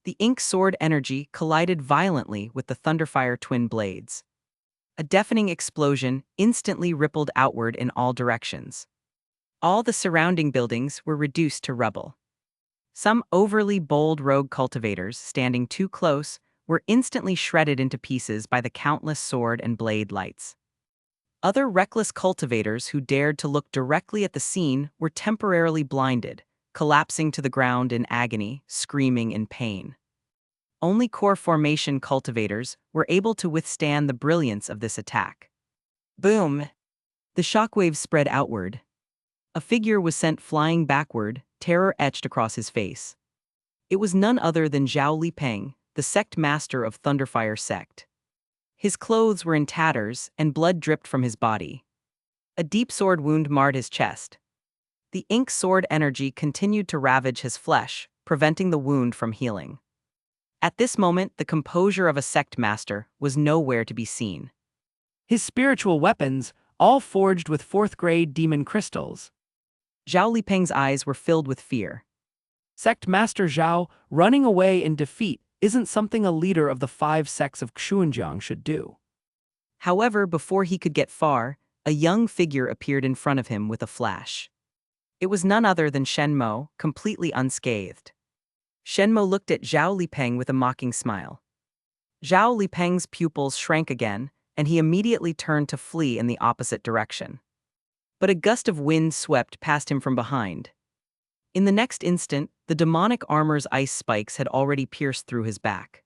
the ink sword energy collided violently with the Thunderfire twin blades. A deafening explosion instantly rippled outward in all directions. All the surrounding buildings were reduced to rubble. Some overly bold rogue cultivators, standing too close, were instantly shredded into pieces by the countless sword and blade lights. Other reckless cultivators who dared to look directly at the scene were temporarily blinded, collapsing to the ground in agony, screaming in pain. Only core formation cultivators were able to withstand the brilliance of this attack. Boom! The shockwaves spread outward. A figure was sent flying backward, terror etched across his face. It was none other than Zhao Lipeng, the sect master of Thunderfire Sect. His clothes were in tatters, and blood dripped from his body. A deep sword wound marred his chest. The ink sword energy continued to ravage his flesh, preventing the wound from healing. At this moment, the composure of a sect master was nowhere to be seen. His spiritual weapons, all forged with 4th-grade demon crystals. Zhao Lipeng's eyes were filled with fear. Sect Master Zhao, running away in defeat isn't something a leader of the 5 sects of Qingxuan should do. However, before he could get far, a young figure appeared in front of him with a flash. It was none other than Shen Mo, completely unscathed. Shen Mo looked at Zhao Lipeng with a mocking smile. Zhao Lipeng's pupils shrank again, and he immediately turned to flee in the opposite direction. But a gust of wind swept past him from behind. In the next instant, the demonic armor's ice spikes had already pierced through his back.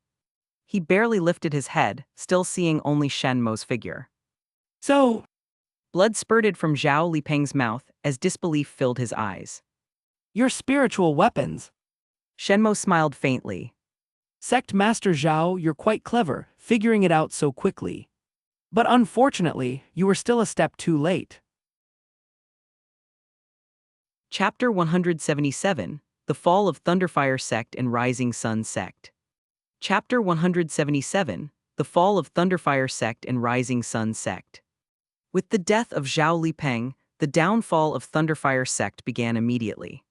He barely lifted his head, still seeing only Shen Mo's figure. So, Blood spurted from Zhao Lipeng's mouth as disbelief filled his eyes. your spiritual weapons. Shen Mo smiled faintly. Sect Master Zhao, you're quite clever, figuring it out so quickly. But unfortunately, you were still a step too late. Chapter 177, The Fall of Thunderfire Sect and Rising Sun Sect. Chapter 177, The Fall of Thunderfire Sect and Rising Sun Sect. With the death of Zhao Lipeng, the downfall of Thunderfire Sect began immediately.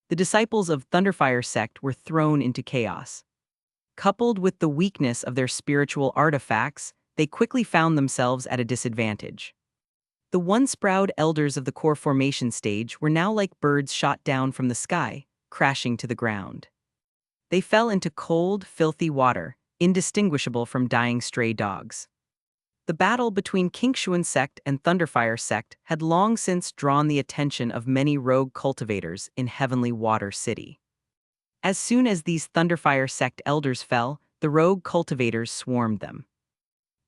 The disciples of Thunderfire Sect were thrown into chaos. Coupled with the weakness of their spiritual artifacts, they quickly found themselves at a disadvantage. The once-proud elders of the core formation stage were now like birds shot down from the sky, crashing to the ground. They fell into cold, filthy water, indistinguishable from dying stray dogs. The battle between Qingxuan Sect and Thunderfire Sect had long since drawn the attention of many rogue cultivators in Heavenly Water City. As soon as these Thunderfire Sect elders fell, the rogue cultivators swarmed them.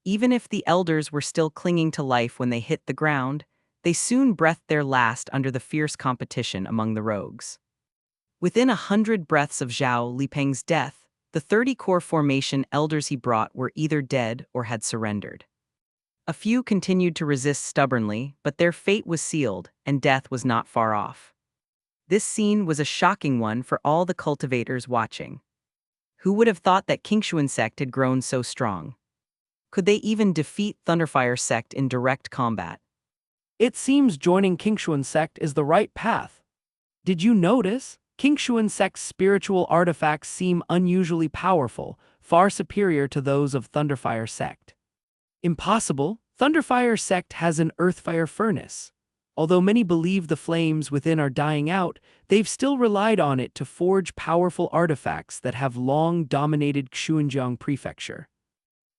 Even if the elders were still clinging to life when they hit the ground, they soon breathed their last under the fierce competition among the rogues. Within 100 breaths of Zhao Lipeng's death, the 30 core formation elders he brought were either dead or had surrendered. A few continued to resist stubbornly, but their fate was sealed, and death was not far off. This scene was a shocking one for all the cultivators watching. Who would have thought that Qingxuan Sect had grown so strong? Could they even defeat Thunderfire Sect in direct combat? It seems joining Qingxuan Sect is the right path. Did you notice? Qingxuan Sect's spiritual artifacts seem unusually powerful, far superior to those of Thunderfire Sect. Impossible, Thunderfire Sect has an earthfire furnace. Although many believe the flames within are dying out, they've still relied on it to forge powerful artifacts that have long dominated Xunjiang Prefecture.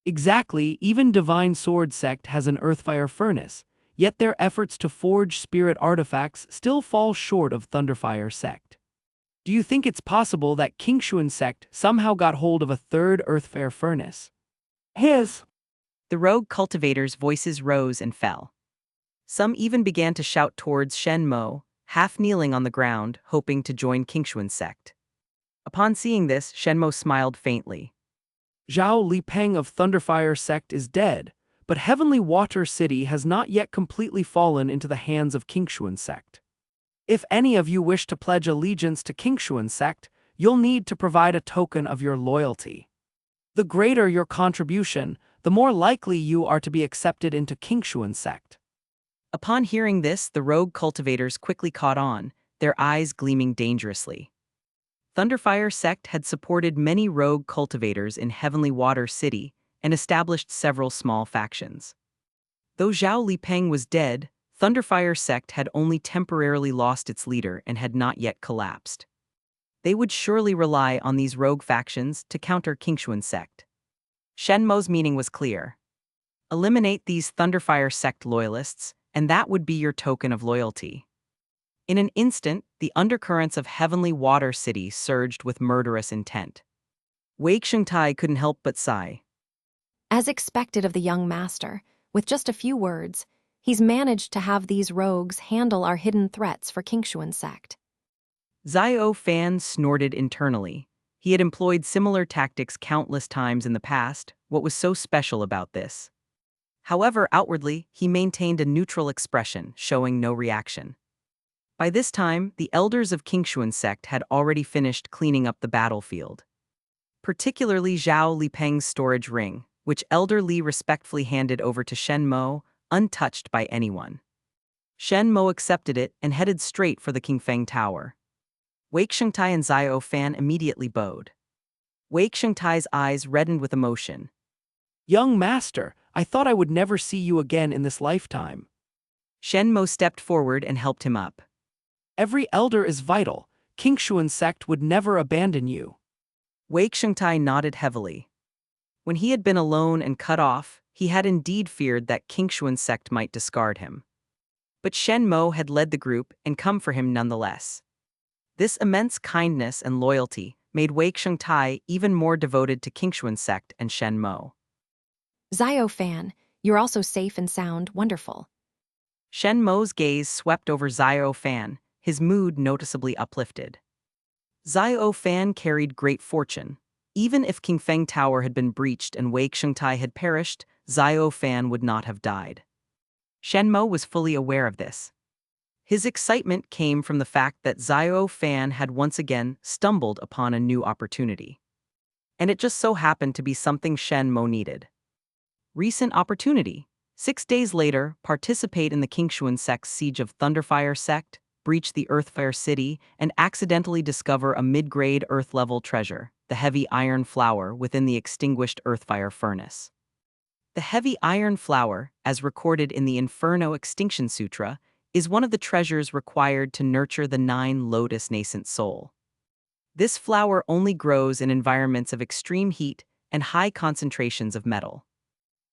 Exactly, even Divine Sword Sect has an earthfire furnace, yet their efforts to forge spirit artifacts still fall short of Thunderfire Sect. Do you think it's possible that Qingxuan Sect somehow got hold of a third earthfire furnace? The rogue cultivators' voices rose and fell. Some even began to shout towards Shen Mo, half kneeling on the ground, hoping to join Qingxuan Sect. Upon seeing this, Shen Mo smiled faintly. Zhao Lipeng of Thunderfire Sect is dead, but Heavenly Water City has not yet completely fallen into the hands of Qingxuan Sect. If any of you wish to pledge allegiance to Qingxuan Sect, you'll need to provide a token of your loyalty. The greater your contribution, the more likely you are to be accepted into Qingxuan Sect. Upon hearing this, the rogue cultivators quickly caught on, their eyes gleaming dangerously. Thunderfire Sect had supported many rogue cultivators in Heavenly Water City and established several small factions. Though Zhao Lipeng was dead, Thunderfire Sect had only temporarily lost its leader and had not yet collapsed. They would surely rely on these rogue factions to counter Qingxuan Sect. Shen Mo's meaning was clear. Eliminate these Thunderfire Sect loyalists, and that would be your token of loyalty. In an instant, the undercurrents of Heavenly Water City surged with murderous intent. Wei Xingtai couldn't help but sigh. As expected of the young master, with just a few words, he's managed to have these rogues handle our hidden threats for Qingxuan Sect. Zio Fan snorted internally. He had employed similar tactics countless times in the past. What was so special about this? However, outwardly, he maintained a neutral expression, showing no reaction. By this time, the elders of Qingxuan Sect had already finished cleaning up the battlefield. Particularly Zhao Lipeng's storage ring, which Elder Li respectfully handed over to Shen Mo, untouched by anyone. Shen Mo accepted it and headed straight for the Qingfeng Tower. Wei Xingtai and Zio Fan immediately bowed. Wei Xingtai's eyes reddened with emotion. Young master, I thought I would never see you again in this lifetime. Shen Mo stepped forward and helped him up. Every elder is vital. Qingxuan Sect would never abandon you. Wei Xingtai nodded heavily. When he had been alone and cut off, he had indeed feared that Qingxuan Sect might discard him. But Shen Mo had led the group and come for him nonetheless. This immense kindness and loyalty made Wei Xingtai even more devoted to Qingxuan Sect and Shen Mo. Zio Fan, you're also safe and sound, wonderful. Shen Mo's gaze swept over Zio Fan, his mood noticeably uplifted. Zio Fan carried great fortune. Even if Qingfeng Tower had been breached and Wei Xingtai had perished, Zio Fan would not have died. Shen Mo was fully aware of this. His excitement came from the fact that Zio Fan had once again stumbled upon a new opportunity. And it just so happened to be something Shen Mo needed. Recent opportunity. 6 days later, participate in the Qingxuan Sect's siege of Thunderfire Sect, breach the Earthfire City, and accidentally discover a mid-grade Earth-level treasure, the heavy iron flower within the extinguished Earthfire furnace. The heavy iron flower, as recorded in the Inferno Extinction Sutra, is one of the treasures required to nurture the 9 lotus nascent soul. This flower only grows in environments of extreme heat and high concentrations of metal.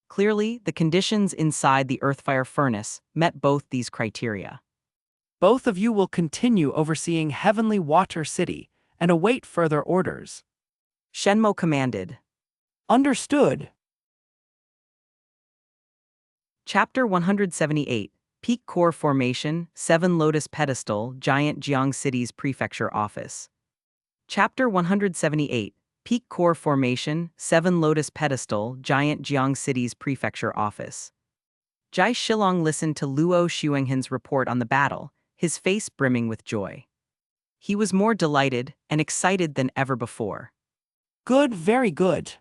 Clearly, the conditions inside the Earthfire furnace met both these criteria. Both of you will continue overseeing Heavenly Water City and await further orders. Shen Mo commanded. Understood. Chapter 178, Peak Core Formation, 7 Lotus Pedestal, Giant Jiang City's Prefecture Office. Chapter 178, Peak Core Formation, 7 Lotus Pedestal, Giant Jiang City's Prefecture Office. Jai Shilong listened to Luo Xuenghen's report on the battle, his face brimming with joy. He was more delighted and excited than ever before. Good, very good.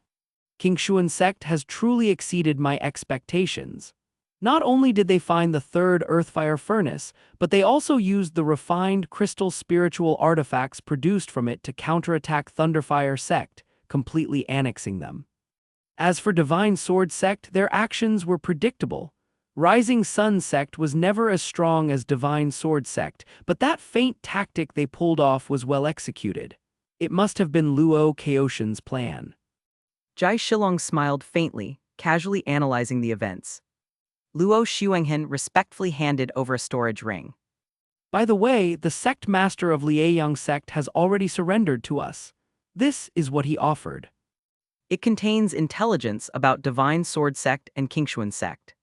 Qingxuan Sect has truly exceeded my expectations. Not only did they find the 3rd Earthfire furnace, but they also used the refined crystal spiritual artifacts produced from it to counterattack Thunderfire Sect, completely annexing them. As for Divine Sword Sect, their actions were predictable. Rising Sun Sect was never as strong as Divine Sword Sect, but that feint tactic they pulled off was well executed. It must have been Luo Kaoshan's plan. Jai Shilong smiled faintly, casually analyzing the events. Luo Xuenghen respectfully handed over a storage ring. By the way, the sect master of Liaoyang Sect has already surrendered to us. This is what he offered. It contains intelligence about Divine Sword Sect and Qingxuan Sect.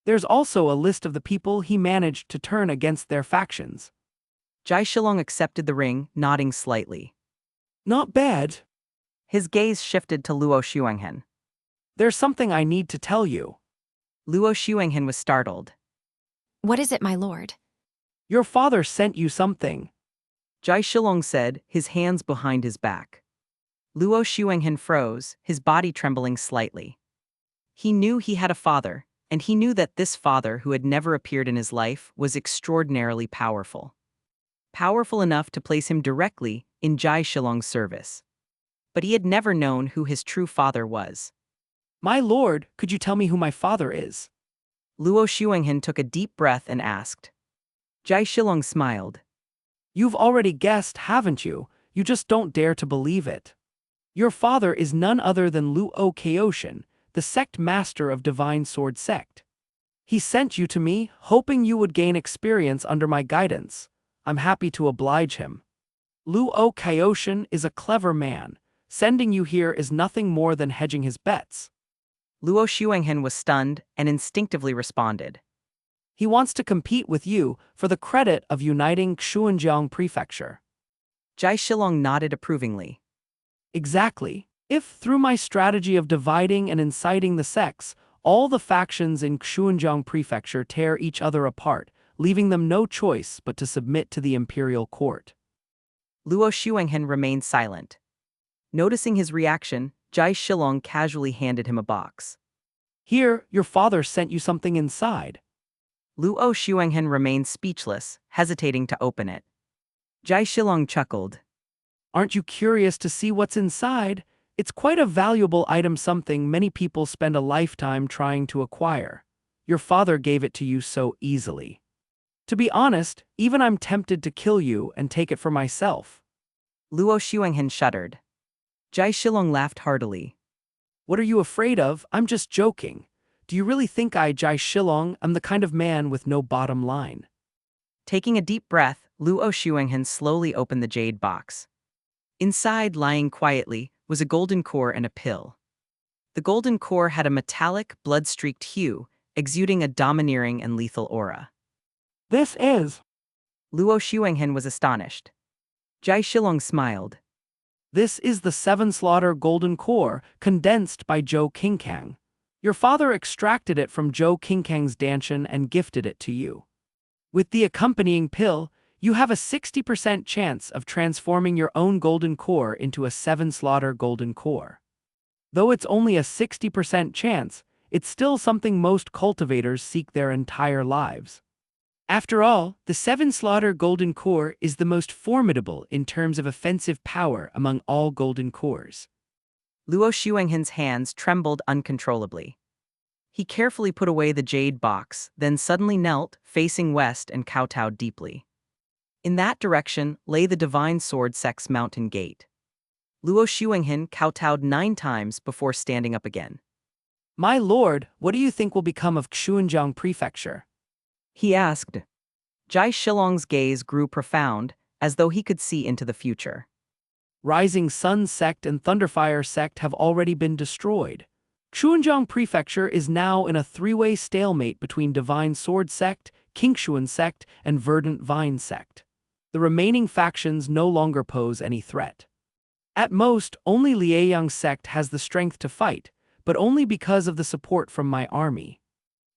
There's also a list of the people he managed to turn against their factions. Jai Shilong accepted the ring, nodding slightly. Not bad. His gaze shifted to Luo Xuanghen. There's something I need to tell you. Luo Xuanghen was startled. What is it, my lord? Your father sent you something. Jai Shilong said, his hands behind his back. Luo Xuanghen froze, his body trembling slightly. He knew he had a father, and he knew that this father who had never appeared in his life was extraordinarily powerful. Powerful enough to place him directly in Jai Shilong's service. But he had never known who his true father was. My lord, could you tell me who my father is? Luo Xuanghen took a deep breath and asked. Jai Shilong smiled. You've already guessed, haven't you? You just don't dare to believe it. Your father is none other than Luo Kaoshan, the sect master of Divine Sword Sect. He sent you to me, hoping you would gain experience under my guidance. I'm happy to oblige him. Luo Kaoshan is a clever man. Sending you here is nothing more than hedging his bets. Luo Xuanghen was stunned and instinctively responded. He wants to compete with you for the credit of uniting Qingxuan Prefecture. Jai Shilong nodded approvingly. Exactly. If, through my strategy of dividing and inciting the sects, all the factions in Qingxuan Prefecture tear each other apart, leaving them no choice but to submit to the imperial court. Luo Xuanghen remained silent. Noticing his reaction, Jai Shilong casually handed him a box. Here, your father sent you something inside. Luo Xuanghen remained speechless, hesitating to open it. Jai Shilong chuckled. Aren't you curious to see what's inside? It's quite a valuable item, something many people spend a lifetime trying to acquire. Your father gave it to you so easily. To be honest, even I'm tempted to kill you and take it for myself. Luo Xuanghen shuddered. Jai Shilong laughed heartily. What are you afraid of? I'm just joking. Do you really think I, Jai Shilong, am the kind of man with no bottom line? Taking a deep breath, Luo Xuanghen slowly opened the jade box. Inside, lying quietly, was a golden core and a pill. The golden core had a metallic, blood-streaked hue, exuding a domineering and lethal aura. This is... Luo Xuanghen was astonished. Jai Shilong smiled. This is the 7 Slaughter Golden Core, condensed by Zhou Qingkang. Your father extracted it from Zhou Qingkang's Danshan and gifted it to you. With the accompanying pill, you have a 60% chance of transforming your own golden core into a 7 Slaughter Golden Core. Though it's only a 60% chance, it's still something most cultivators seek their entire lives. After all, the 7 Slaughter Golden Core is the most formidable in terms of offensive power among all golden cores. Luo Xuanghen's hands trembled uncontrollably. He carefully put away the jade box, then suddenly knelt, facing west, and kowtowed deeply. In that direction lay the Divine Sword Sect's mountain gate. Luo Xuanghen kowtowed 9 times before standing up again. My lord, what do you think will become of Qingxuan Prefecture? He asked. Jai Shilong's gaze grew profound, as though he could see into the future. Rising Sun Sect and Thunderfire Sect have already been destroyed. Qingxuan Prefecture is now in a 3-way stalemate between Divine Sword Sect, Qingxuan Sect, and Verdant Vine Sect. The remaining factions no longer pose any threat. At most, only Liaoyang Sect has the strength to fight, but only because of the support from my army.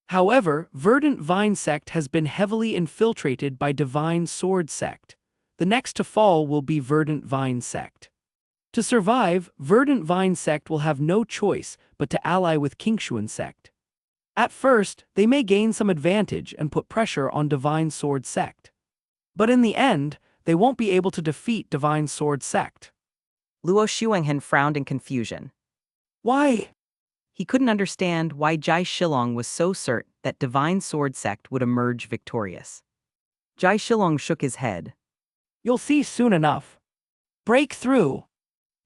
However, Verdant Vine Sect has been heavily infiltrated by Divine Sword Sect. The next to fall will be Verdant Vine Sect. To survive, Verdant Vine Sect will have no choice but to ally with Qingxuan Sect. At first, they may gain some advantage and put pressure on Divine Sword Sect. But in the end, they won't be able to defeat Divine Sword Sect. Luo Xuanghen frowned in confusion. Why? He couldn't understand why Jai Shilong was so certain that Divine Sword Sect would emerge victorious. Jai Shilong shook his head. You'll see soon enough. Break through.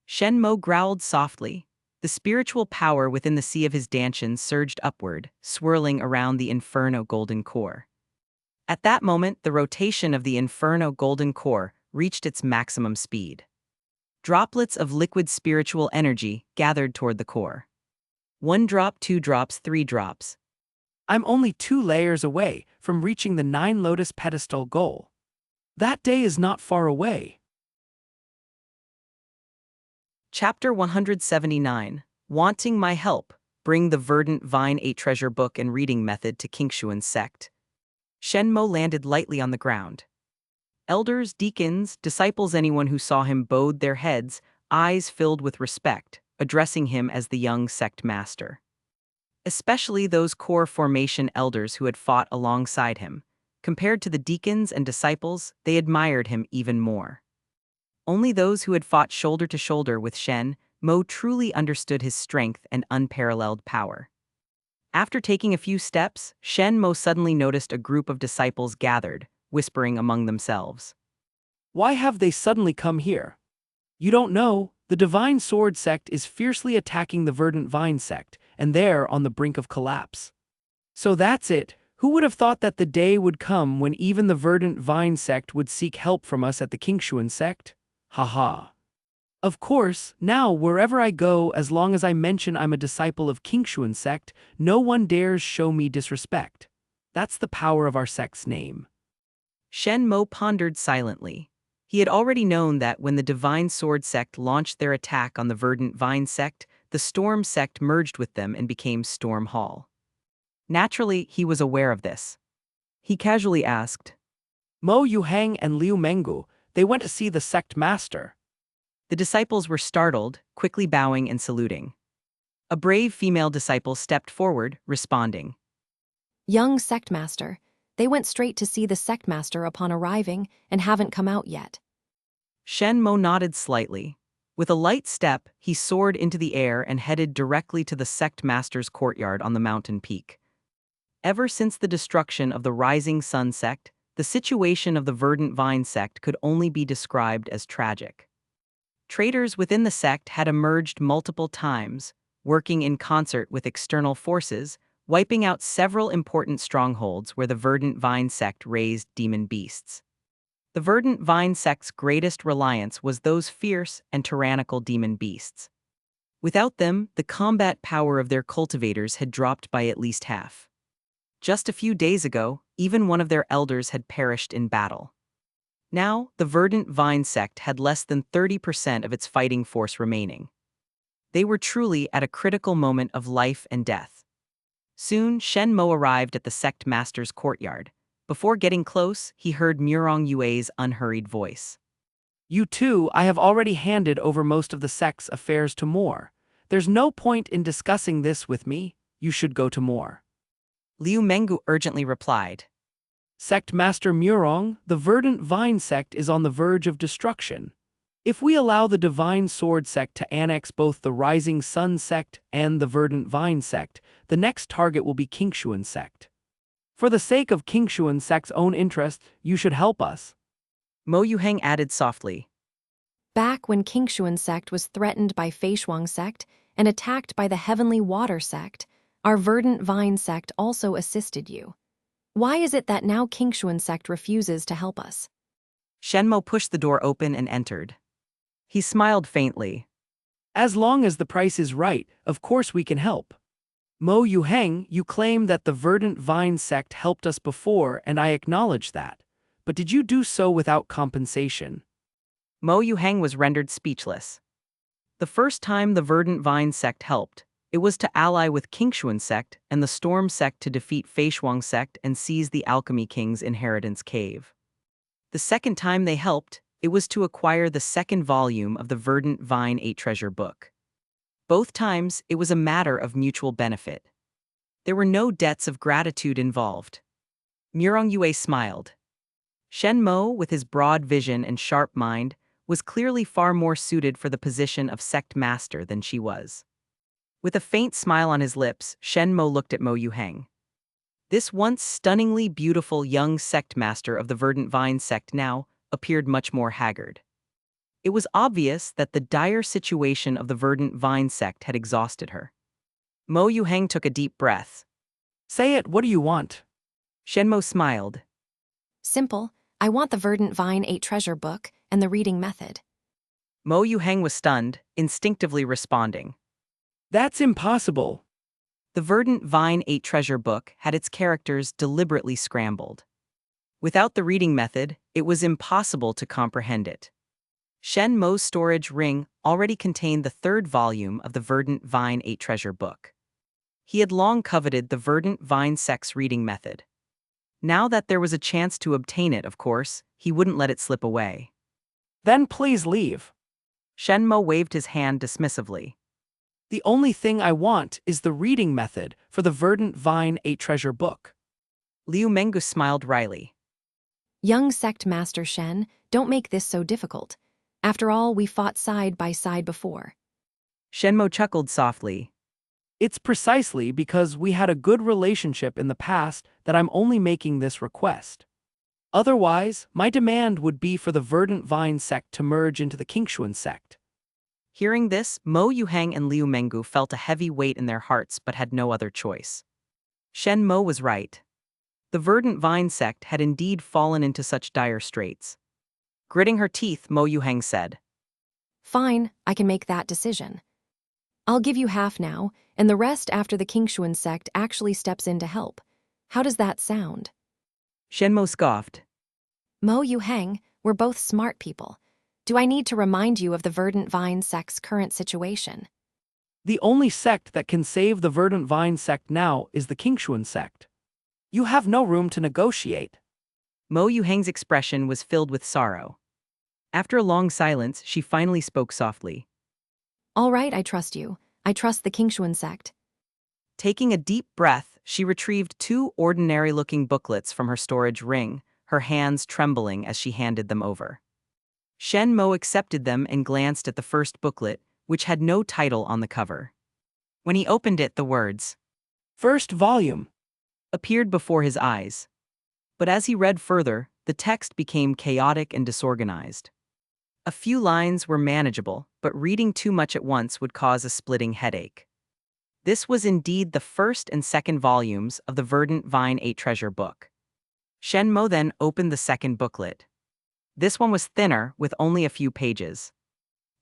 Shen Mo growled softly. The spiritual power within the sea of his Danshan surged upward, swirling around the Inferno Golden Core. At that moment, the rotation of the Inferno Golden Core reached its maximum speed. Droplets of liquid spiritual energy gathered toward the core. 1 drop, 2 drops, 3 drops. I'm only 2 layers away from reaching the 9 lotus pedestal goal. That day is not far away. Chapter 179. Wanting My Help. Bring the Verdant Vine 8 Treasure Book and Reading Method to Qingxuan Sect. Shen Mo landed lightly on the ground. Elders, deacons, disciples, anyone who saw him bowed their heads, eyes filled with respect, addressing him as the young sect master. Especially those core formation elders who had fought alongside him. Compared to the deacons and disciples, they admired him even more. Only those who had fought shoulder to shoulder with Shen Mo truly understood his strength and unparalleled power. After taking a few steps, Shen Mo suddenly noticed a group of disciples gathered, whispering among themselves. Why have they suddenly come here? You don't know, the Divine Sword Sect is fiercely attacking the Verdant Vine Sect, and they're on the brink of collapse. So that's it. Who would have thought that the day would come when even the Verdant Vine Sect would seek help from us at the Qingxuan Sect? Haha. Of course, now wherever I go, as long as I mention I'm a disciple of Qingxuan Sect, no one dares show me disrespect. That's the power of our sect's name. Shen Mo pondered silently. He had already known that when the Divine Sword Sect launched their attack on the Verdant Vine Sect, the Storm Sect merged with them and became Storm Hall. Naturally, he was aware of this. He casually asked, Mo Yuhang and Liu Mengu, they went to see the sect master. The disciples were startled, quickly bowing and saluting. A brave female disciple stepped forward, responding. Young sect master. They went straight to see the sect master upon arriving and haven't come out yet. Shen Mo nodded slightly. With a light step, he soared into the air and headed directly to the sect master's courtyard on the mountain peak. Ever since the destruction of the Rising Sun Sect, the situation of the Verdant Vine Sect could only be described as tragic. Traitors within the sect had emerged multiple times, working in concert with external forces, wiping out several important strongholds where the Verdant Vine Sect raised demon beasts. The Verdant Vine Sect's greatest reliance was those fierce and tyrannical demon beasts. Without them, the combat power of their cultivators had dropped by at least half. Just a few days ago, even one of their elders had perished in battle. Now, the Verdant Vine Sect had less than 30% of its fighting force remaining. They were truly at a critical moment of life and death. Soon, Shen Mo arrived at the sect master's courtyard. Before getting close, he heard Murong Yue's unhurried voice. You too, I have already handed over most of the sect's affairs to Moore. There's no point in discussing this with me. You should go to Moore. Liu Mengu urgently replied. Sect Master Murong, the Verdant Vine Sect is on the verge of destruction. If we allow the Divine Sword Sect to annex both the Rising Sun Sect and the Verdant Vine Sect, the next target will be Qingxuan Sect. For the sake of Qingxuan Sect's own interest, you should help us. Mo Yuhang added softly. Back when Qingxuan Sect was threatened by Feishuang Sect and attacked by the Heavenly Water Sect, our Verdant Vine Sect also assisted you. Why is it that now Qingxuan Sect refuses to help us? Shen Mo pushed the door open and entered. He smiled faintly. As long as the price is right, of course we can help. Mo Yuheng, you claim that the Verdant Vine Sect helped us before, and I acknowledge that. But did you do so without compensation? Mo Yuhang was rendered speechless. The first time the Verdant Vine Sect helped, it was to ally with Qingxuan Sect and the Storm Sect to defeat Feishuang Sect and seize the Alchemy King's inheritance cave. The second time they helped, it was to acquire the second volume of the Verdant Vine 8 Treasure Book. Both times, it was a matter of mutual benefit. There were no debts of gratitude involved. Murong Yue smiled. Shen Mo, with his broad vision and sharp mind, was clearly far more suited for the position of sect master than she was. With a faint smile on his lips, Shen Mo looked at Mo Yuhang. This once stunningly beautiful young sect master of the Verdant Vine Sect now appeared much more haggard. It was obvious that the dire situation of the Verdant Vine Sect had exhausted her. Mo Yuhang took a deep breath. Say it, what do you want? Shen Mo smiled. Simple. I want the Verdant Vine 8 Treasure Book and the reading method. Mo Yuhang was stunned, instinctively responding. That's impossible. The Verdant Vine 8 treasure book had its characters deliberately scrambled. Without the reading method, it was impossible to comprehend it. Shen Mo's storage ring already contained the third volume of the Verdant Vine 8 treasure book. He had long coveted the Verdant Vine Sect's reading method. Now that there was a chance to obtain it, of course, he wouldn't let it slip away. Then please leave. Shen Mo waved his hand dismissively. The only thing I want is the reading method for the Verdant Vine 8 treasure book. Liu Mengu smiled wryly. Young sect master Shen, don't make this so difficult. After all, we fought side by side before. Shen Mo chuckled softly. It's precisely because we had a good relationship in the past that I'm only making this request. Otherwise, my demand would be for the Verdant Vine Sect to merge into the Qingxuan Sect. Hearing this, Mo Yuheng and Liu Mengu felt a heavy weight in their hearts but had no other choice. Shen Mo was right. The Verdant Vine Sect had indeed fallen into such dire straits. Gritting her teeth, Mo Yuheng said, Fine, I can make that decision. I'll give you half now, and the rest after the Qingxuan Sect actually steps in to help. How does that sound? Shen Mo scoffed. Mo Yuheng, we're both smart people. Do I need to remind you of the Verdant Vine Sect's current situation? The only sect that can save the Verdant Vine Sect now is the Qingxuan Sect. You have no room to negotiate. Mo Yuheng's expression was filled with sorrow. After a long silence, she finally spoke softly. All right, I trust you. I trust the Qingxuan Sect. Taking a deep breath, she retrieved two ordinary-looking booklets from her storage ring, her hands trembling as she handed them over. Shen Mo accepted them and glanced at the first booklet, which had no title on the cover. When he opened it, the words, First volume, appeared before his eyes. But as he read further, the text became chaotic and disorganized. A few lines were manageable, but reading too much at once would cause a splitting headache. This was indeed the first and second volumes of the Verdant Vine 8 treasure book. Shen Mo then opened the second booklet. This one was thinner, with only a few pages.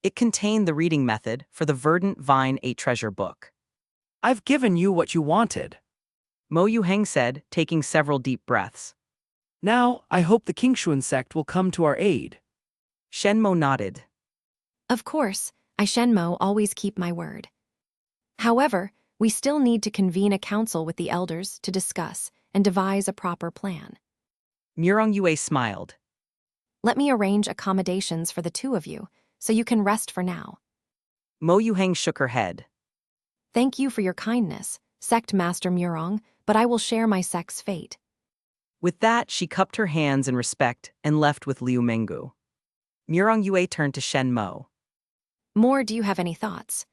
It contained the reading method for the Verdant Vine 8 treasure book. I've given you what you wanted. Mo Yuheng said, taking several deep breaths. Now, I hope the Qingxuan Sect will come to our aid. Shen Mo nodded. Of course, I Shen Mo always keep my word. However, we still need to convene a council with the elders to discuss and devise a proper plan. Murong Yue smiled. Let me arrange accommodations for the two of you, so you can rest for now. Mo Yuheng shook her head. Thank you for your kindness, Sect Master Murong, but I will share my sect's fate. With that, she cupped her hands in respect and left with Liu Mengu. Murong Yue turned to Shen Mo. More, do you have any thoughts?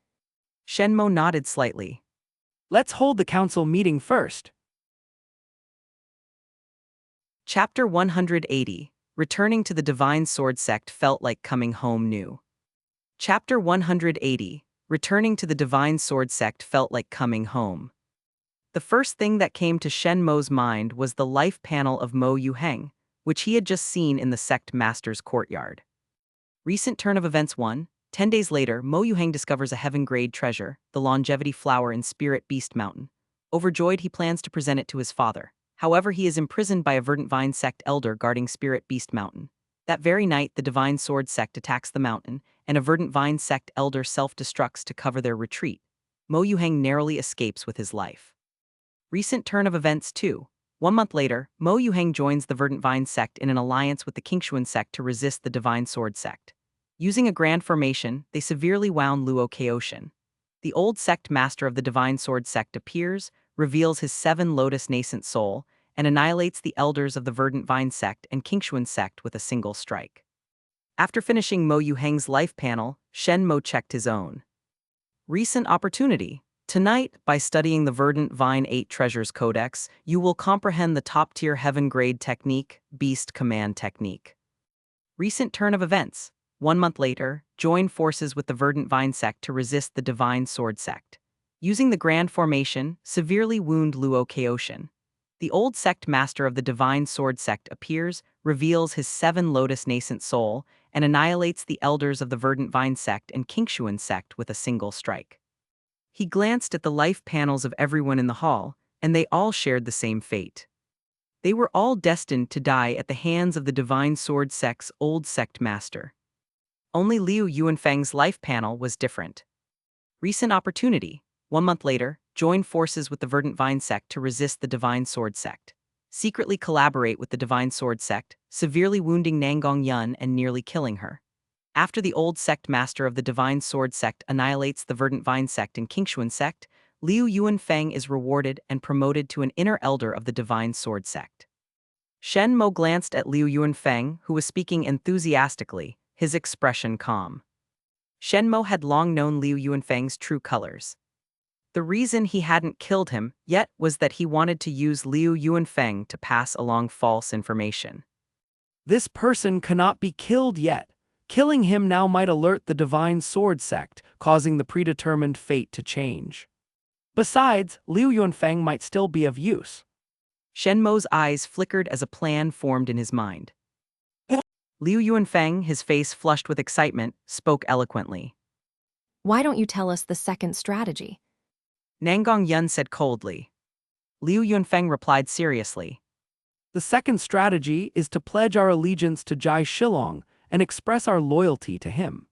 Shen Mo nodded slightly. Let's hold the council meeting first. Chapter 180. Returning to the Divine Sword Sect felt like coming home new. Chapter 180. Returning to the Divine Sword Sect felt like coming home. The first thing that came to Shen Mo's mind was the life panel of Mo Yuheng, which he had just seen in the sect master's courtyard. Recent turn of events 1. 10 days later, Mo Yuheng discovers a heaven-grade treasure, the longevity flower in Spirit Beast Mountain. Overjoyed, he plans to present it to his father. However, he is imprisoned by a Verdant Vine Sect elder guarding Spirit Beast Mountain. That very night, the Divine Sword Sect attacks the mountain, and a Verdant Vine Sect elder self-destructs to cover their retreat. Mo Yuheng narrowly escapes with his life. Recent turn of events 2. 1 month later, Mo Yuheng joins the Verdant Vine Sect in an alliance with the Qingxuan Sect to resist the Divine Sword Sect. Using a grand formation, they severely wound Luo Kaoshin. The old sect master of the Divine Sword Sect appears, reveals his 7 Lotus nascent soul, and annihilates the elders of the Verdant Vine Sect and Qingxuan Sect with a single strike. After finishing Mo Yuheng's life panel, Shen Mo checked his own. Recent opportunity. Tonight, by studying the Verdant Vine 8 Treasures Codex, you will comprehend the top-tier heaven-grade technique, Beast Command Technique. Recent turn of events. 1 month later, join forces with the Verdant Vine Sect to resist the Divine Sword Sect. Using the Grand Formation, severely wound Luo Kaoshin. The old sect master of the Divine Sword Sect appears, reveals his 7 Lotus nascent soul, and annihilates the elders of the Verdant Vine Sect and Qingxuan Sect with a single strike. He glanced at the life panels of everyone in the hall, and they all shared the same fate. They were all destined to die at the hands of the Divine Sword Sect's old sect master. Only Liu Yuanfeng's life panel was different. Recent opportunity. 1 month later, join forces with the Verdant Vine Sect to resist the Divine Sword Sect. Secretly collaborate with the Divine Sword Sect, severely wounding Nangong Yun and nearly killing her. After the old sect master of the Divine Sword Sect annihilates the Verdant Vine Sect and Qingxuan Sect, Liu Yuanfeng is rewarded and promoted to an inner elder of the Divine Sword Sect. Shen Mo glanced at Liu Yuanfeng, who was speaking enthusiastically, his expression calm. Shen Mo had long known Liu Yuanfeng's true colors. The reason he hadn't killed him yet was that he wanted to use Liu Yuanfeng to pass along false information. This person cannot be killed yet. Killing him now might alert the Divine Sword Sect, causing the predetermined fate to change. Besides, Liu Yuanfeng might still be of use. Shen Mo's eyes flickered as a plan formed in his mind. Liu Yuanfeng, his face flushed with excitement, spoke eloquently. Why don't you tell us the second strategy? Nangong Yun said coldly. Liu Yuanfeng replied seriously. The second strategy is to pledge our allegiance to Jai Shilong and express our loyalty to him.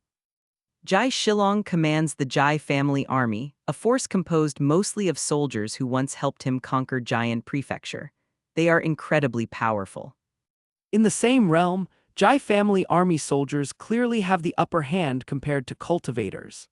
Jai Shilong commands the Jai family army, a force composed mostly of soldiers who once helped him conquer Jian Prefecture. They are incredibly powerful. In the same realm, Jai family army soldiers clearly have the upper hand compared to cultivators.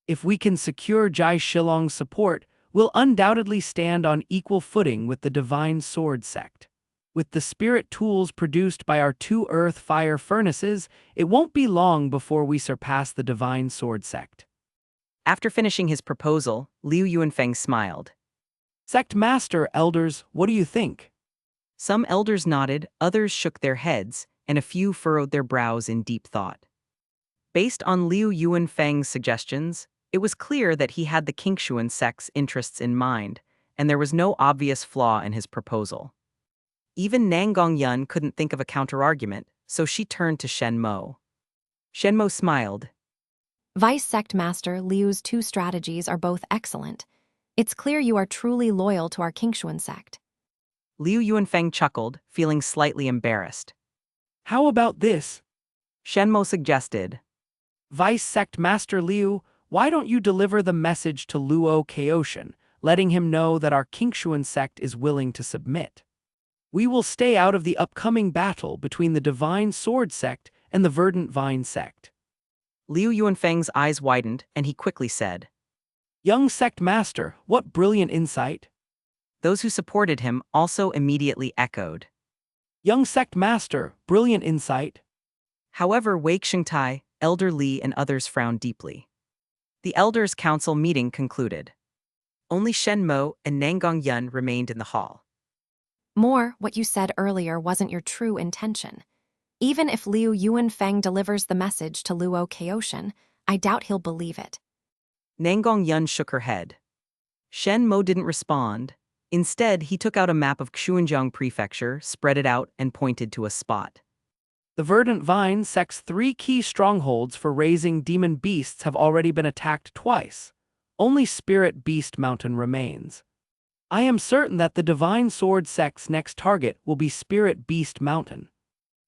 If we can secure Jai Shilong's support, we'll undoubtedly stand on equal footing with the Divine Sword Sect. With the spirit tools produced by our 2 earth fire furnaces, it won't be long before we surpass the Divine Sword Sect. After finishing his proposal, Liu Yuanfeng smiled. Sect Master, elders, what do you think? Some elders nodded, others shook their heads, and a few furrowed their brows in deep thought. Based on Liu Yuanfeng's suggestions, it was clear that he had the Qingxuan Sect's interests in mind, and there was no obvious flaw in his proposal. Even Nangong Yun couldn't think of a counterargument, so she turned to Shen Mo. Shen Mo smiled. Vice Sect Master Liu's 2 strategies are both excellent. It's clear you are truly loyal to our Qingxuan Sect. Liu Yuanfeng chuckled, feeling slightly embarrassed. How about this? Shen Mo suggested. Vice Sect Master Liu, why don't you deliver the message to Luo Kaoshan, letting him know that our Qingxuan Sect is willing to submit? We will stay out of the upcoming battle between the Divine Sword Sect and the Verdant Vine Sect. Liu Yuanfeng's eyes widened, and he quickly said. Young Sect Master, what brilliant insight! Those who supported him also immediately echoed. Young Sect Master, brilliant insight! However, Wei Xingtai, Elder Li and others frowned deeply. The Elders' Council meeting concluded. Only Shen Mo and Nangong Yun remained in the hall. More, what you said earlier wasn't your true intention. Even if Liu Yuanfeng delivers the message to Luo Kaoshan, I doubt he'll believe it. Nangong Yun shook her head. Shen Mo didn't respond. Instead, he took out a map of Xuanjiang Prefecture, spread it out, and pointed to a spot. The Verdant Vine Sect's 3 key strongholds for raising demon beasts have already been attacked twice. Only Spirit Beast Mountain remains. I am certain that the Divine Sword Sect's next target will be Spirit Beast Mountain.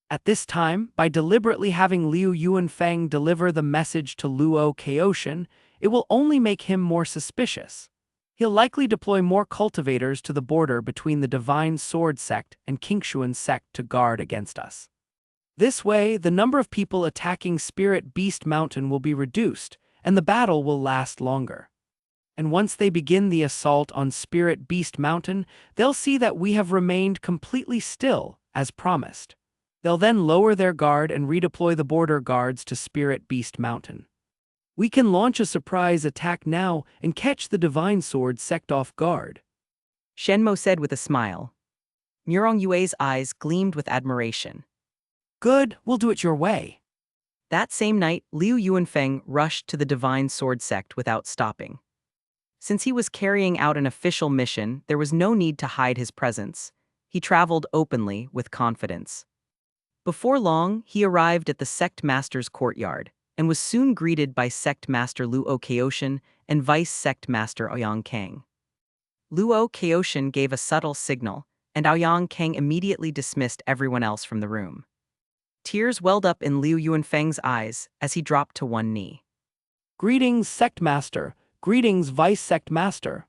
At this time, by deliberately having Liu Yuanfeng deliver the message to Luo Kaoshan, it will only make him more suspicious. He'll likely deploy more cultivators to the border between the Divine Sword Sect and Qingxuan Sect to guard against us. This way, the number of people attacking Spirit Beast Mountain will be reduced, and the battle will last longer. And once they begin the assault on Spirit Beast Mountain, they'll see that we have remained completely still, as promised. They'll then lower their guard and redeploy the border guards to Spirit Beast Mountain. We can launch a surprise attack now and catch the Divine Sword Sect off guard. Shen Mo said with a smile. Murong Yue's eyes gleamed with admiration. Good, we'll do it your way. That same night, Liu Yuanfeng rushed to the Divine Sword Sect without stopping. Since he was carrying out an official mission, there was no need to hide his presence. He traveled openly, with confidence. Before long, he arrived at the sect master's courtyard, and was soon greeted by Sect Master Luo Kaoshan and Vice Sect Master Aoyang Kang. Luo Kaoshan gave a subtle signal, and Aoyang Kang immediately dismissed everyone else from the room. Tears welled up in Liu Yuanfeng's eyes as he dropped to one knee. Greetings, Sect Master. Greetings, Vice Sect Master.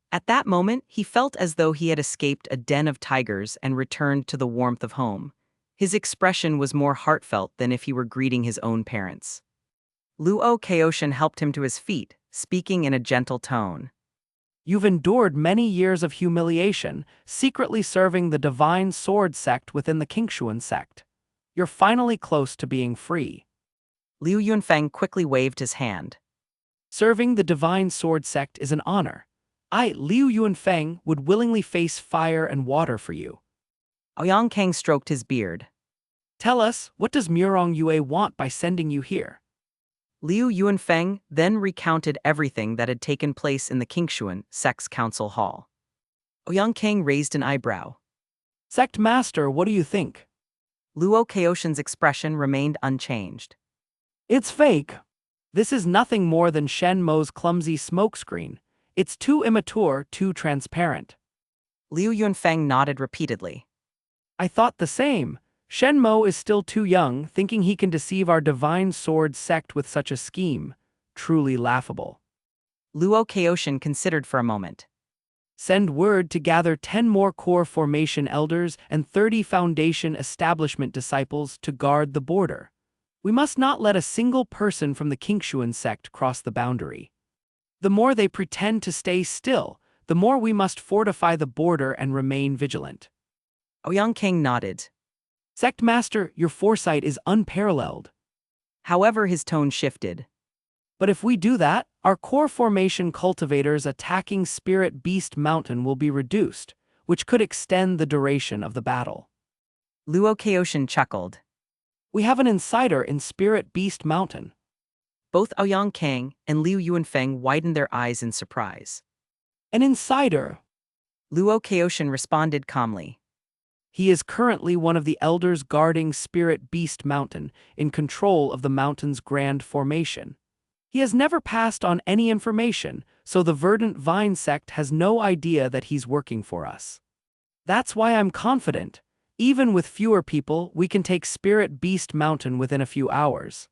At that moment, he felt as though he had escaped a den of tigers and returned to the warmth of home. His expression was more heartfelt than if he were greeting his own parents. Luo Kaoshan helped him to his feet, speaking in a gentle tone. You've endured many years of humiliation, secretly serving the Divine Sword Sect within the Qingxuan Sect. You're finally close to being free. Liu Yunfeng quickly waved his hand. Serving the Divine Sword Sect is an honor. I, Liu Yunfeng, would willingly face fire and water for you. Aoyang Kang stroked his beard. Tell us, what does Murong Yue want by sending you here? Liu Yunfeng then recounted everything that had taken place in the Qingxuan Sect's council hall. Aoyang Kang raised an eyebrow. Sect Master, what do you think? Luo Kaoshan's expression remained unchanged. It's fake. This is nothing more than Shen Mo's clumsy smokescreen. It's too immature, too transparent. Liu Yunfeng nodded repeatedly. I thought the same. Shen Mo is still too young, thinking he can deceive our Divine Sword Sect with such a scheme. Truly laughable. Luo Kaoshan considered for a moment. Send word to gather 10 more core formation elders and 30 foundation establishment disciples to guard the border. We must not let a single person from the Qingxuan Sect cross the boundary. The more they pretend to stay still, the more we must fortify the border and remain vigilant. Aoyang Kang nodded. Sect Master, your foresight is unparalleled. However, his tone shifted. But if we do that, our core formation cultivators attacking Spirit Beast Mountain will be reduced, which could extend the duration of the battle. Luo Kaoshan chuckled. We have an insider in Spirit Beast Mountain. Both Aoyang Kang and Liu Yunfeng widened their eyes in surprise. An insider? Luo Kaoshan responded calmly. He is currently one of the elders guarding Spirit Beast Mountain, in control of the mountain's grand formation. He has never passed on any information, so the Verdant Vine Sect has no idea that he's working for us. That's why I'm confident. Even with fewer people, we can take Spirit Beast Mountain within a few hours.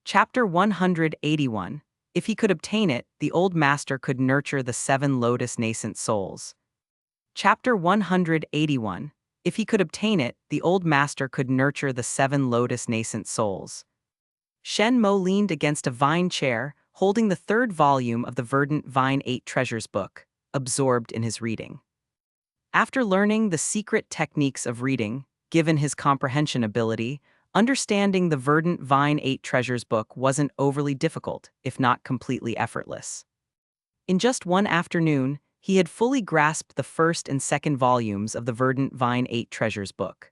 Chapter 181. If he could obtain it, the old master could nurture the 7 lotus nascent souls. Chapter 181. If he could obtain it, the old master could nurture the 7 lotus nascent souls. Shen Mo leaned against a vine chair, holding the 3rd volume of the Verdant Vine 8 Treasures book, absorbed in his reading. After learning the secret techniques of reading, given his comprehension ability, understanding the Verdant Vine 8 Treasures book wasn't overly difficult, if not completely effortless. In just one afternoon, he had fully grasped the 1st and 2nd volumes of the Verdant Vine 8 Treasures book.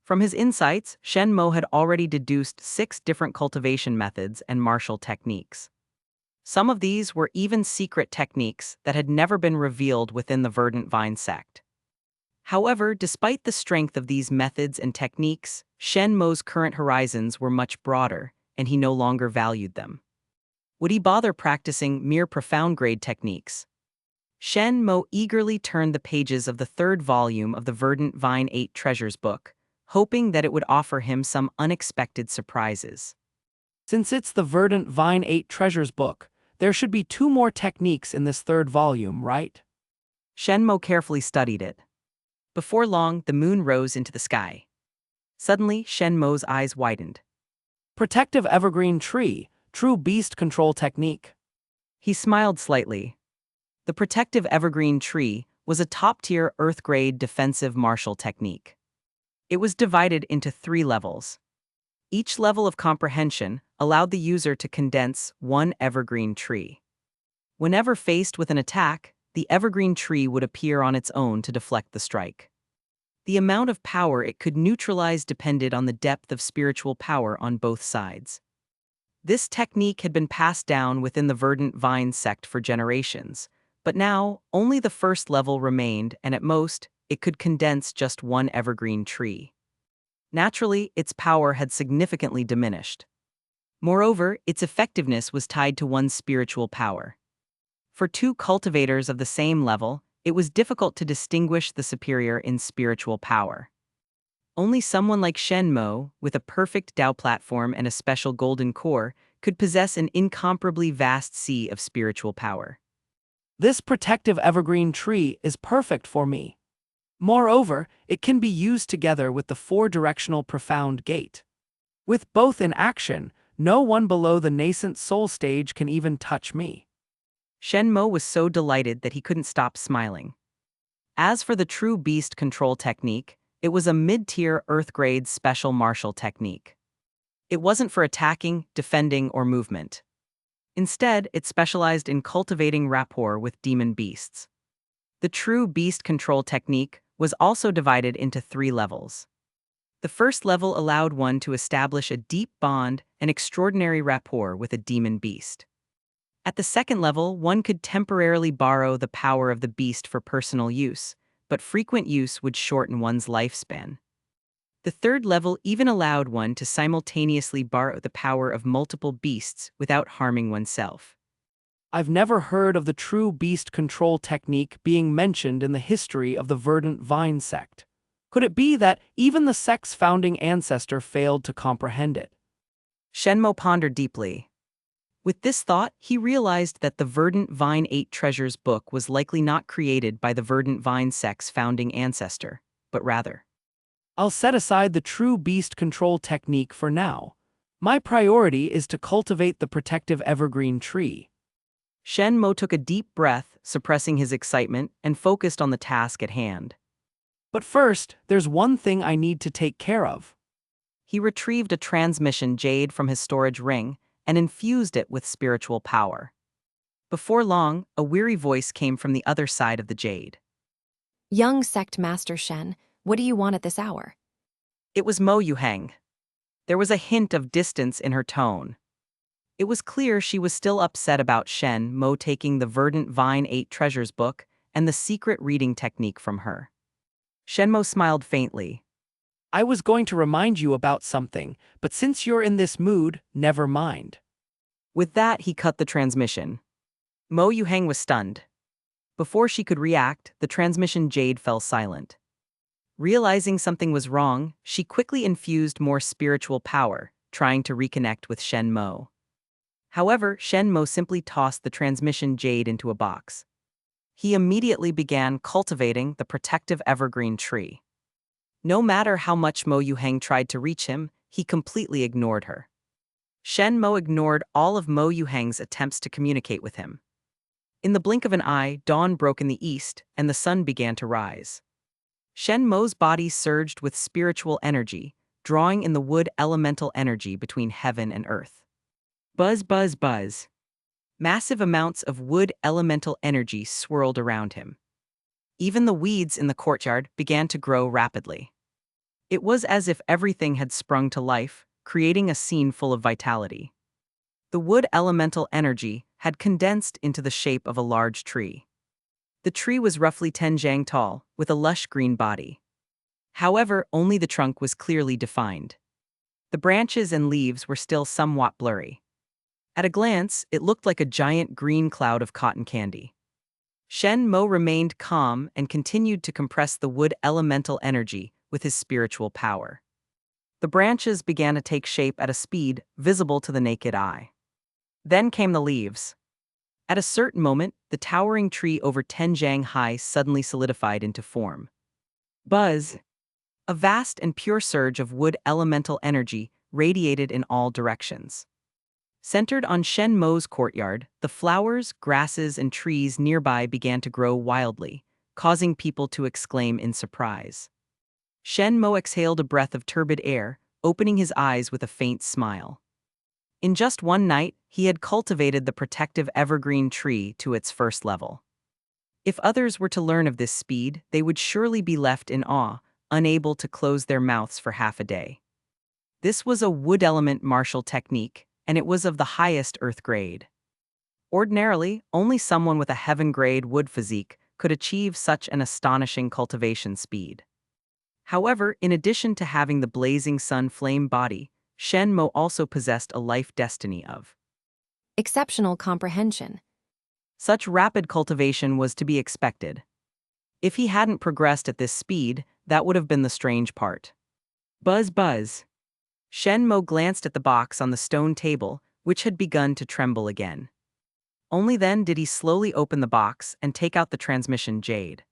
From his insights, Shen Mo had already deduced 6 different cultivation methods and martial techniques. Some of these were even secret techniques that had never been revealed within the Verdant Vine Sect. However, despite the strength of these methods and techniques, Shen Mo's current horizons were much broader, and he no longer valued them. Would he bother practicing mere profound-grade techniques? Shen Mo eagerly turned the pages of the 3rd volume of the Verdant Vine 8 Treasures book, hoping that it would offer him some unexpected surprises. Since it's the Verdant Vine 8 Treasures book, there should be 2 more techniques in this 3rd volume, right? Shen Mo carefully studied it. Before long, the moon rose into the sky. Suddenly, Shen Mo's eyes widened. Protective Evergreen Tree, true beast control technique. He smiled slightly. The Protective Evergreen Tree was a top-tier Earth-grade defensive martial technique. It was divided into 3 levels. Each level of comprehension allowed the user to condense 1 evergreen tree. Whenever faced with an attack, the evergreen tree would appear on its own to deflect the strike. The amount of power it could neutralize depended on the depth of spiritual power on both sides. This technique had been passed down within the Verdant Vine Sect for generations, but now only the 1st level remained, and at most, it could condense just 1 evergreen tree. Naturally, its power had significantly diminished. Moreover, its effectiveness was tied to one's spiritual power. For two cultivators of the same level, it was difficult to distinguish the superior in spiritual power. Only someone like Shen Mo, with a perfect Dao platform and a special golden core, could possess an incomparably vast sea of spiritual power. This protective evergreen tree is perfect for me. Moreover, it can be used together with the four-directional profound gate. With both in action, no one below the nascent soul stage can even touch me. Shen Mo was so delighted that he couldn't stop smiling. As for the true beast control technique, it was a mid-tier Earth-grade special martial technique. It wasn't for attacking, defending, or movement. Instead, it specialized in cultivating rapport with demon beasts. The true beast control technique was also divided into 3 levels. The first level allowed one to establish a deep bond and extraordinary rapport with a demon beast. At the second level, one could temporarily borrow the power of the beast for personal use, but frequent use would shorten one's lifespan. The third level even allowed one to simultaneously borrow the power of multiple beasts without harming oneself. I've never heard of the true beast control technique being mentioned in the history of the Verdant Vine sect. Could it be that even the sect's founding ancestor failed to comprehend it? Shen Mo pondered deeply. With this thought, he realized that the Verdant Vine 8 Treasures book was likely not created by the Verdant Vine sect's founding ancestor, but rather. I'll set aside the true beast control technique for now. My priority is to cultivate the protective evergreen tree. Shen Mo took a deep breath, suppressing his excitement, and focused on the task at hand. But first, there's one thing I need to take care of. He retrieved a transmission jade from his storage ring and infused it with spiritual power. Before long, a weary voice came from the other side of the jade. Young sect master Shen, what do you want at this hour? It was Mo Yuheng. There was a hint of distance in her tone. It was clear she was still upset about Shen Mo taking the Verdant Vine 8 Treasures book and the secret reading technique from her. Shen Mo smiled faintly. I was going to remind you about something, but since you're in this mood, never mind. With that, he cut the transmission. Mo Yuheng was stunned. Before she could react, the transmission jade fell silent. Realizing something was wrong, she quickly infused more spiritual power, trying to reconnect with Shen Mo. However, Shen Mo simply tossed the transmission jade into a box. He immediately began cultivating the protective evergreen tree. No matter how much Mo Yuheng tried to reach him, he completely ignored her. Shen Mo ignored all of Mo Yuheng's attempts to communicate with him. In the blink of an eye, dawn broke in the east, and the sun began to rise. Shen Mo's body surged with spiritual energy, drawing in the wood elemental energy between heaven and earth. Buzz, buzz, buzz. Massive amounts of wood elemental energy swirled around him. Even the weeds in the courtyard began to grow rapidly. It was as if everything had sprung to life, creating a scene full of vitality. The wood elemental energy had condensed into the shape of a large tree. The tree was roughly 10 jang tall, with a lush green body. However, only the trunk was clearly defined. The branches and leaves were still somewhat blurry. At a glance, it looked like a giant green cloud of cotton candy. Shen Mo remained calm and continued to compress the wood elemental energy with his spiritual power. The branches began to take shape at a speed visible to the naked eye. Then came the leaves. At a certain moment, the towering tree over 10 jang high suddenly solidified into form. Buzz! A vast and pure surge of wood elemental energy radiated in all directions. Centered on Shen Mo's courtyard, the flowers, grasses, and trees nearby began to grow wildly, causing people to exclaim in surprise. Shen Mo exhaled a breath of turbid air, opening his eyes with a faint smile. In just one night, he had cultivated the protective evergreen tree to its first level. If others were to learn of this speed, they would surely be left in awe, unable to close their mouths for half a day. This was a wood element martial technique, and it was of the highest earth grade. Ordinarily, only someone with a heaven grade wood physique could achieve such an astonishing cultivation speed. However, in addition to having the blazing sun flame body, Shen Mo also possessed a life destiny of Exceptional comprehension. such rapid cultivation was to be expected. If he hadn't progressed at this speed, that would have been the strange part. Buzz buzz. Shen Mo glanced at the box on the stone table, which had begun to tremble again. Only then did he slowly open the box and take out the transmission jade.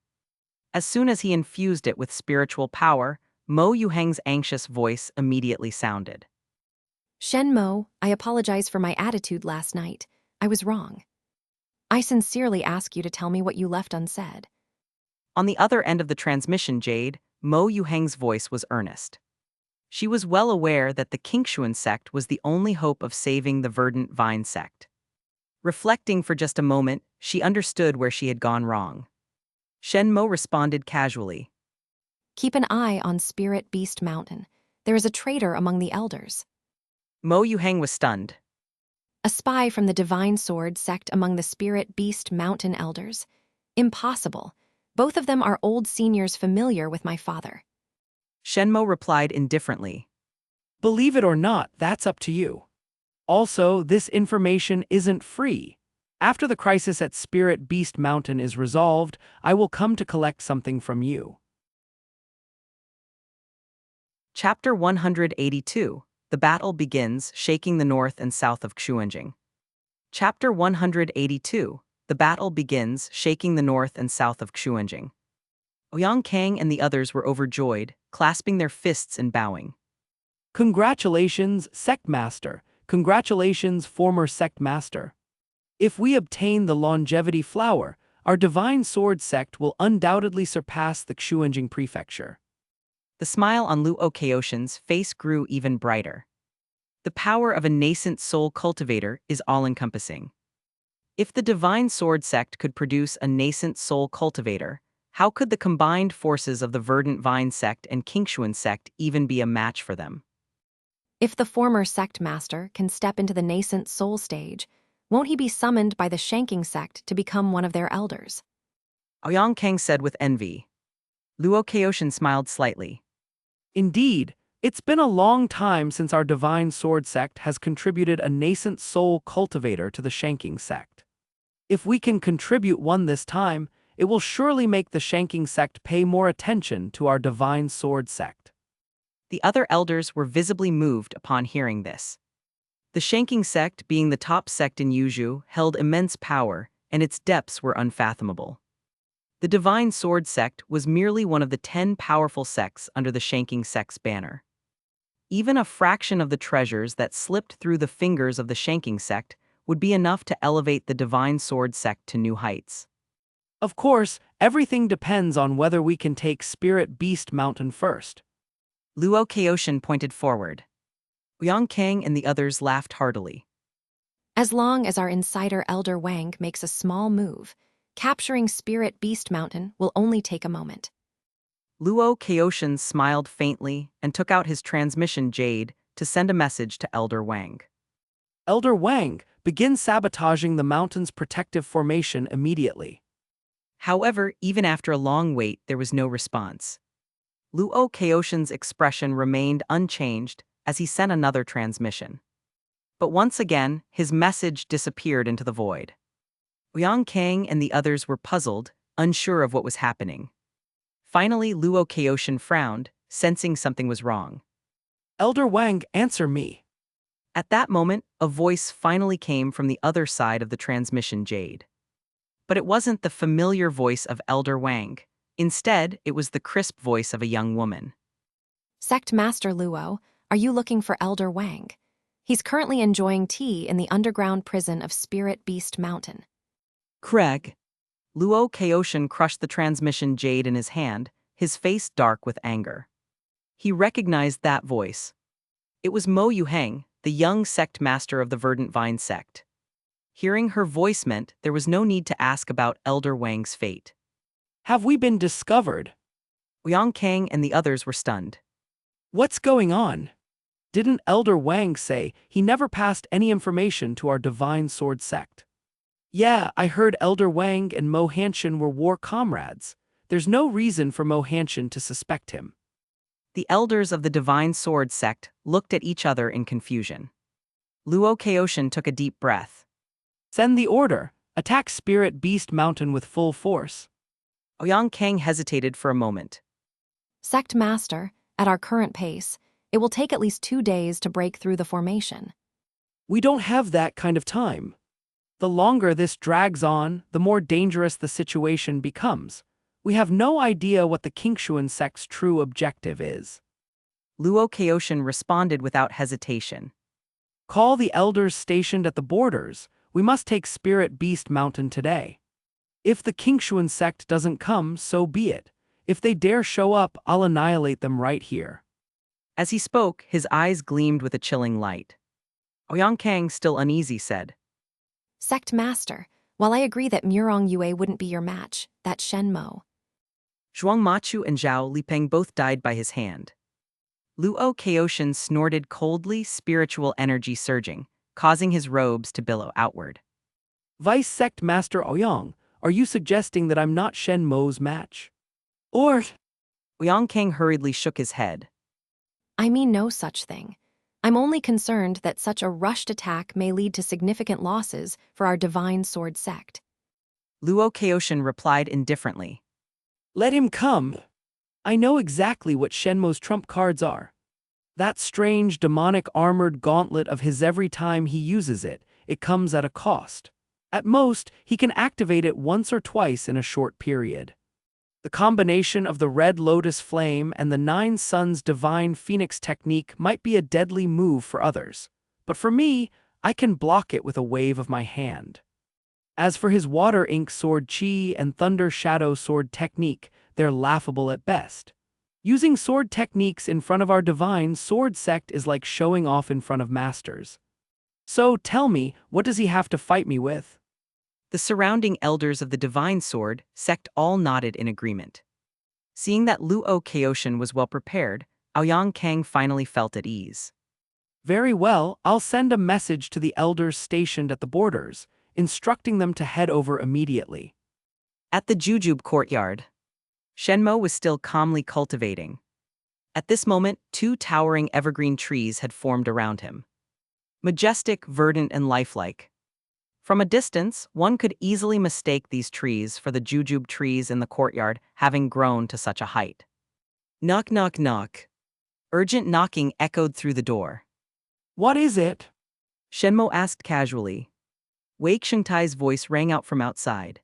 As soon as he infused it with spiritual power, Mo Yuheng's anxious voice immediately sounded. Shen Mo, I apologize for my attitude last night. I was wrong. I sincerely ask you to tell me what you left unsaid. On the other end of the transmission jade, Mo Yuheng's voice was earnest. She was well aware that the Qingxuan Sect was the only hope of saving the Verdant Vine Sect. Reflecting for just a moment, she understood where she had gone wrong. Shen Mo responded casually. Keep an eye on Spirit Beast Mountain. There is a traitor among the elders. Mo Yuheng was stunned. A spy from the Divine Sword Sect among the Spirit Beast Mountain elders? Impossible. Both of them are old seniors familiar with my father. Shen Mo replied indifferently. Believe it or not, that's up to you. Also, this information isn't free. After the crisis at Spirit Beast Mountain is resolved, I will come to collect something from you. Chapter 182. The battle begins, shaking the north and south of Xuanjing. Chapter 182. The battle begins, shaking the north and south of Xuanjing. Ouyang Kang and the others were overjoyed, clasping their fists and bowing. Congratulations, Sect Master. Congratulations, former Sect Master. If we obtain the longevity flower, our Divine Sword Sect will undoubtedly surpass the Xuanjing Prefecture. The smile on Luo Kaoshin's face grew even brighter. The power of a nascent soul cultivator is all-encompassing. If the Divine Sword Sect could produce a nascent soul cultivator, how could the combined forces of the Verdant Vine Sect and Qingxuan Sect even be a match for them? If the former Sect Master can step into the nascent soul stage, won't he be summoned by the Shanking Sect to become one of their elders? Ouyang Kang said with envy. Luo Kaoshin smiled slightly. Indeed, it's been a long time since our Divine Sword Sect has contributed a nascent soul cultivator to the Shanking Sect. If we can contribute one this time, it will surely make the Shanking Sect pay more attention to our Divine Sword Sect. The other elders were visibly moved upon hearing this. The Shanking Sect, being the top sect in Yuzhou, held immense power, and its depths were unfathomable. The Divine Sword Sect was merely one of the 10 powerful sects under the Shanking Sect's banner. Even a fraction of the treasures that slipped through the fingers of the Shanking Sect would be enough to elevate the Divine Sword Sect to new heights. Of course, everything depends on whether we can take Spirit Beast Mountain first. Luo Kaoshin pointed forward. Ouyang Kang and the others laughed heartily. As long as our insider Elder Wang makes a small move, capturing Spirit Beast Mountain will only take a moment. Luo Kaoshin smiled faintly and took out his transmission jade to send a message to Elder Wang. Elder Wang, begin sabotaging the mountain's protective formation immediately. However, even after a long wait, there was no response. Luo Kaoshin's expression remained unchanged as he sent another transmission. But once again, his message disappeared into the void. Ouyang Kang and the others were puzzled, unsure of what was happening. Finally, Luo Kaoshin frowned, sensing something was wrong. Elder Wang, answer me. At that moment, a voice finally came from the other side of the transmission jade. But it wasn't the familiar voice of Elder Wang. Instead, it was the crisp voice of a young woman. Sect Master Luo, are you looking for Elder Wang? He's currently enjoying tea in the underground prison of Spirit Beast Mountain. Craig. Luo Kaoshin crushed the transmission jade in his hand, his face dark with anger. He recognized that voice. It was Mo Yuheng, the young sect master of the Verdant Vine Sect. Hearing her voice meant there was no need to ask about Elder Wang's fate. Have we been discovered? Ouyang Kang and the others were stunned. What's going on? Didn't Elder Wang say he never passed any information to our Divine Sword Sect? Yeah, I heard Elder Wang and Mo Hanshin were war comrades. There's no reason for Mo Hanshin to suspect him. The elders of the Divine Sword Sect looked at each other in confusion. Luo Kaoshan took a deep breath. Send the order. Attack Spirit Beast Mountain with full force. Ouyang Kang hesitated for a moment. Sect Master, at our current pace, it will take at least 2 days to break through the formation. We don't have that kind of time. The longer this drags on, the more dangerous the situation becomes. We have no idea what the Qingxuan Sect's true objective is. Luo Kaoshan responded without hesitation. Call the elders stationed at the borders. We must take Spirit Beast Mountain today. If the Qingxuan Sect doesn't come, so be it. If they dare show up, I'll annihilate them right here. As he spoke, his eyes gleamed with a chilling light. Ouyang Kang, still uneasy, said, Sect Master, while I agree that Murong Yue wouldn't be your match, that's Shen Mo. Zhuang Machu and Zhao Lipeng both died by his hand. Luo Kaoshan snorted coldly, spiritual energy surging, causing his robes to billow outward. Vice Sect Master Ouyang, are you suggesting that I'm not Shen Mo's match? Or... Ouyang Kang hurriedly shook his head. I mean no such thing. I'm only concerned that such a rushed attack may lead to significant losses for our Divine Sword Sect. Luo Kaoshan replied indifferently. Let him come. I know exactly what Shen Mo's trump cards are. That strange demonic armored gauntlet of his, every time he uses it, it comes at a cost. At most, he can activate it once or twice in a short period. The combination of the Red Lotus Flame and the Nine Suns Divine Phoenix technique might be a deadly move for others, but for me, I can block it with a wave of my hand. As for his Water Ink Sword Chi and Thunder Shadow Sword technique, they're laughable at best. Using sword techniques in front of our Divine Sword Sect is like showing off in front of masters. So tell me, what does he have to fight me with? The surrounding elders of the Divine Sword Sect all nodded in agreement. Seeing that Luo Kaoshan was well prepared, Ouyang Kang finally felt at ease. Very well, I'll send a message to the elders stationed at the borders, instructing them to head over immediately. At the Jujube courtyard, Shen Mo was still calmly cultivating. At this moment, 2 towering evergreen trees had formed around him. Majestic, verdant, and lifelike. From a distance, one could easily mistake these trees for the jujube trees in the courtyard, having grown to such a height. Knock, knock, knock. Urgent knocking echoed through the door. What is it? Shen Mo asked casually. Wei Xingtai's voice rang out from outside.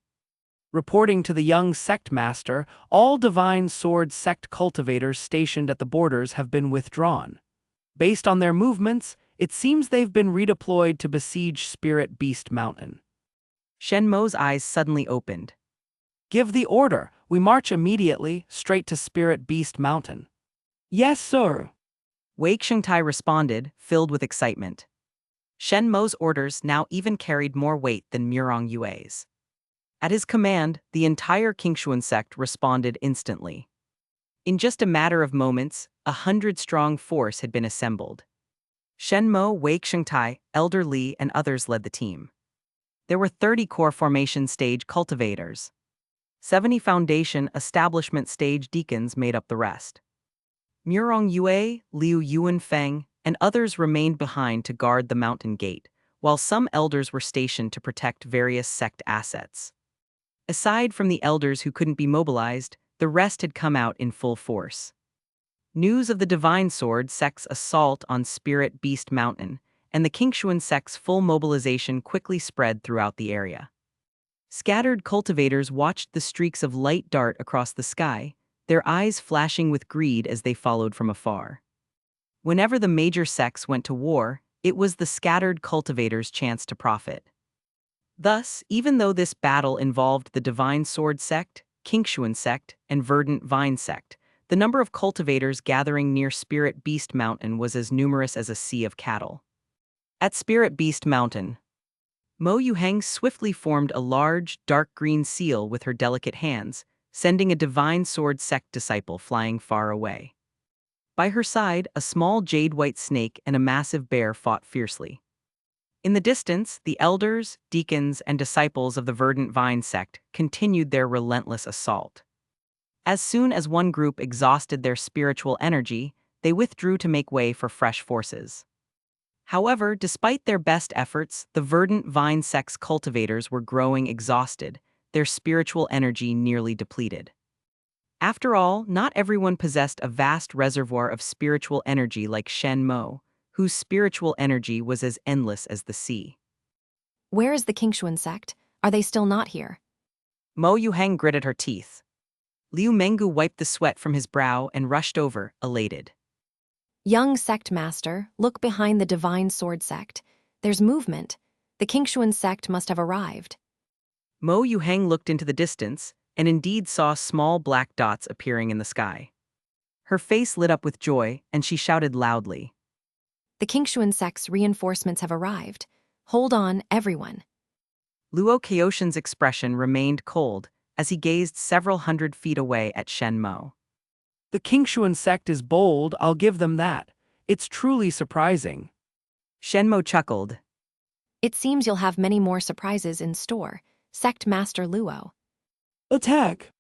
Reporting to the young sect master, all Divine Sword Sect cultivators stationed at the borders have been withdrawn. Based on their movements, it seems they've been redeployed to besiege Spirit Beast Mountain. Shen Mo's eyes suddenly opened. Give the order. We march immediately, straight to Spirit Beast Mountain. Yes, sir. Wei Xingtai responded, filled with excitement. Shen Mo's orders now even carried more weight than Murong Yue's. At his command, the entire Qingxuan Sect responded instantly. In just a matter of moments, 100-strong force had been assembled. Shen Mo, Wei Xingtai, Elder Li, and others led the team. There were 30 core formation stage cultivators. 70 foundation establishment stage deacons made up the rest. Murong Yue, Liu Yuanfeng, and others remained behind to guard the mountain gate, while some elders were stationed to protect various sect assets. Aside from the elders who couldn't be mobilized, the rest had come out in full force. News of the Divine Sword Sect's assault on Spirit Beast Mountain and the Qingxuan Sect's full mobilization quickly spread throughout the area. Scattered cultivators watched the streaks of light dart across the sky, their eyes flashing with greed as they followed from afar. Whenever the major sects went to war, it was the scattered cultivators' chance to profit. Thus, even though this battle involved the Divine Sword Sect, Qingxuan Sect, and Verdant Vine Sect, the number of cultivators gathering near Spirit Beast Mountain was as numerous as a sea of cattle. At Spirit Beast Mountain, Mo Yuheng swiftly formed a large, dark green seal with her delicate hands, sending a Divine Sword Sect disciple flying far away. By her side, a small jade-white snake and a massive bear fought fiercely. In the distance, the elders, deacons, and disciples of the Verdant Vine Sect continued their relentless assault. As soon as one group exhausted their spiritual energy, they withdrew to make way for fresh forces. However, despite their best efforts, the verdant vine sect's cultivators were growing exhausted, their spiritual energy nearly depleted. After all, not everyone possessed a vast reservoir of spiritual energy like Shen Mo, whose spiritual energy was as endless as the sea. Where is the Qingxuan Sect? Are they still not here? Mo Yuhang gritted her teeth. Liu Mengu wiped the sweat from his brow and rushed over, elated. Young sect master, look behind the divine sword sect. There's movement. The Qingxuan Sect must have arrived. Mo Yuhang looked into the distance, and indeed saw small black dots appearing in the sky. Her face lit up with joy, and she shouted loudly. The Qingxuan Sect's reinforcements have arrived. Hold on, everyone. Luo Kaoshan's expression remained cold as he gazed several hundred feet away at Shen Mo. The Qingxuan Sect is bold, I'll give them that. It's truly surprising. Shen Mo chuckled. It seems you'll have many more surprises in store. Sect Master Luo. Attack!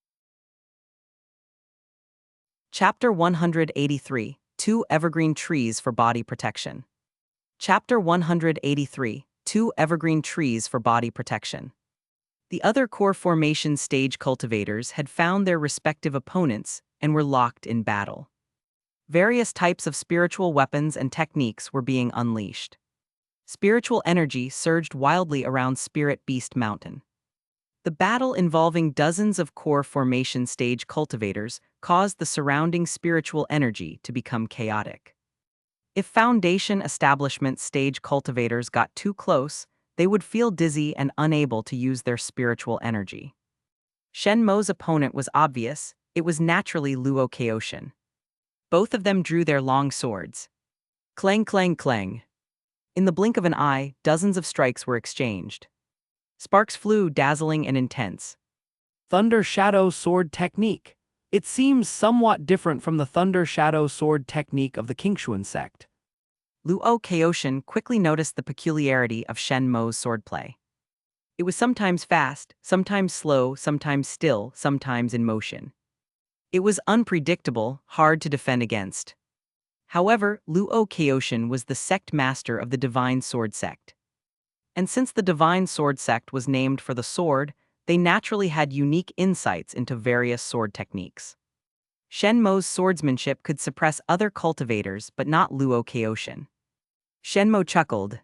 Chapter 183, 2 Evergreen Trees for Body Protection. Chapter 183, 2 Evergreen Trees for Body Protection. The other core formation stage cultivators had found their respective opponents and were locked in battle. Various types of spiritual weapons and techniques were being unleashed. Spiritual energy surged wildly around Spirit Beast Mountain. The battle involving dozens of core formation stage cultivators caused the surrounding spiritual energy to become chaotic. If Foundation Establishment stage cultivators got too close, they would feel dizzy and unable to use their spiritual energy. Shen Mo's opponent was obvious, it was naturally Luo Kaoshan. Both of them drew their long swords. Clang, clang, clang. In the blink of an eye, dozens of strikes were exchanged. Sparks flew, dazzling and intense. Thunder Shadow Sword Technique. It seems somewhat different from the Thunder Shadow Sword technique of the Qingxuan Sect. Luo Kaoshan quickly noticed the peculiarity of Shen Mo's swordplay. It was sometimes fast, sometimes slow, sometimes still, sometimes in motion. It was unpredictable, hard to defend against. However, Luo Kaoshan was the sect master of the Divine Sword Sect. And since the Divine Sword Sect was named for the sword, they naturally had unique insights into various sword techniques. Shen Mo's swordsmanship could suppress other cultivators but not Luo Kaoshan. Shen Mo chuckled.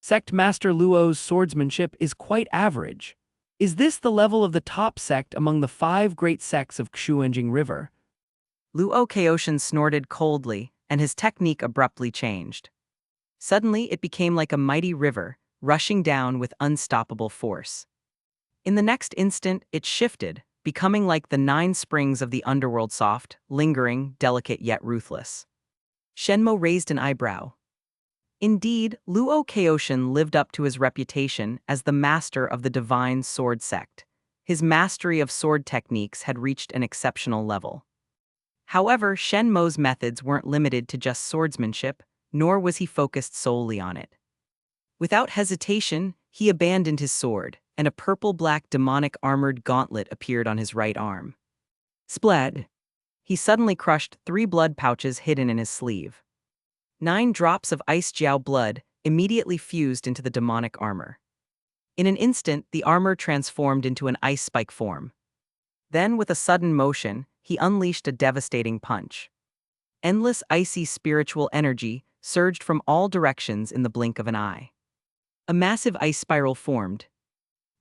Sect Master Luo's swordsmanship is quite average. Is this the level of the top sect among the 5 great sects of Xuanjing River? Luo Kaoshan snorted coldly, and his technique abruptly changed. Suddenly it became like a mighty river, rushing down with unstoppable force. In the next instant, it shifted, becoming like the 9 springs of the underworld, soft, lingering, delicate yet ruthless. Shen Mo raised an eyebrow. Indeed, Luo Kaoshan lived up to his reputation as the master of the Divine Sword Sect. His mastery of sword techniques had reached an exceptional level. However, Shen Mo's methods weren't limited to just swordsmanship, nor was he focused solely on it. Without hesitation, he abandoned his sword, and a purple-black demonic armored gauntlet appeared on his right arm. Splat! He suddenly crushed 3 blood pouches hidden in his sleeve. 9 drops of ice jiao blood immediately fused into the demonic armor. In an instant, the armor transformed into an ice spike form. Then, with a sudden motion, he unleashed a devastating punch. Endless icy spiritual energy surged from all directions in the blink of an eye. A massive ice spiral formed.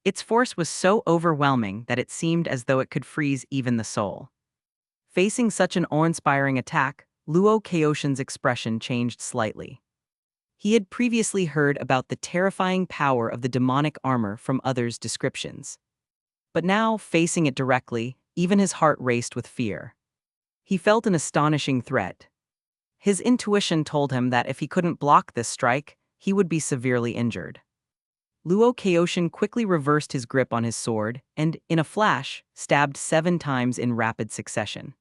Its force was so overwhelming that it seemed as though it could freeze even the soul. Facing such an awe-inspiring attack, Luo Kaoshan's expression changed slightly. He had previously heard about the terrifying power of the demonic armor from others' descriptions. But now, facing it directly, even his heart raced with fear. He felt an astonishing threat. His intuition told him that if he couldn't block this strike, he would be severely injured. Luo Kaoshan quickly reversed his grip on his sword and, in a flash, stabbed 7 times in rapid succession.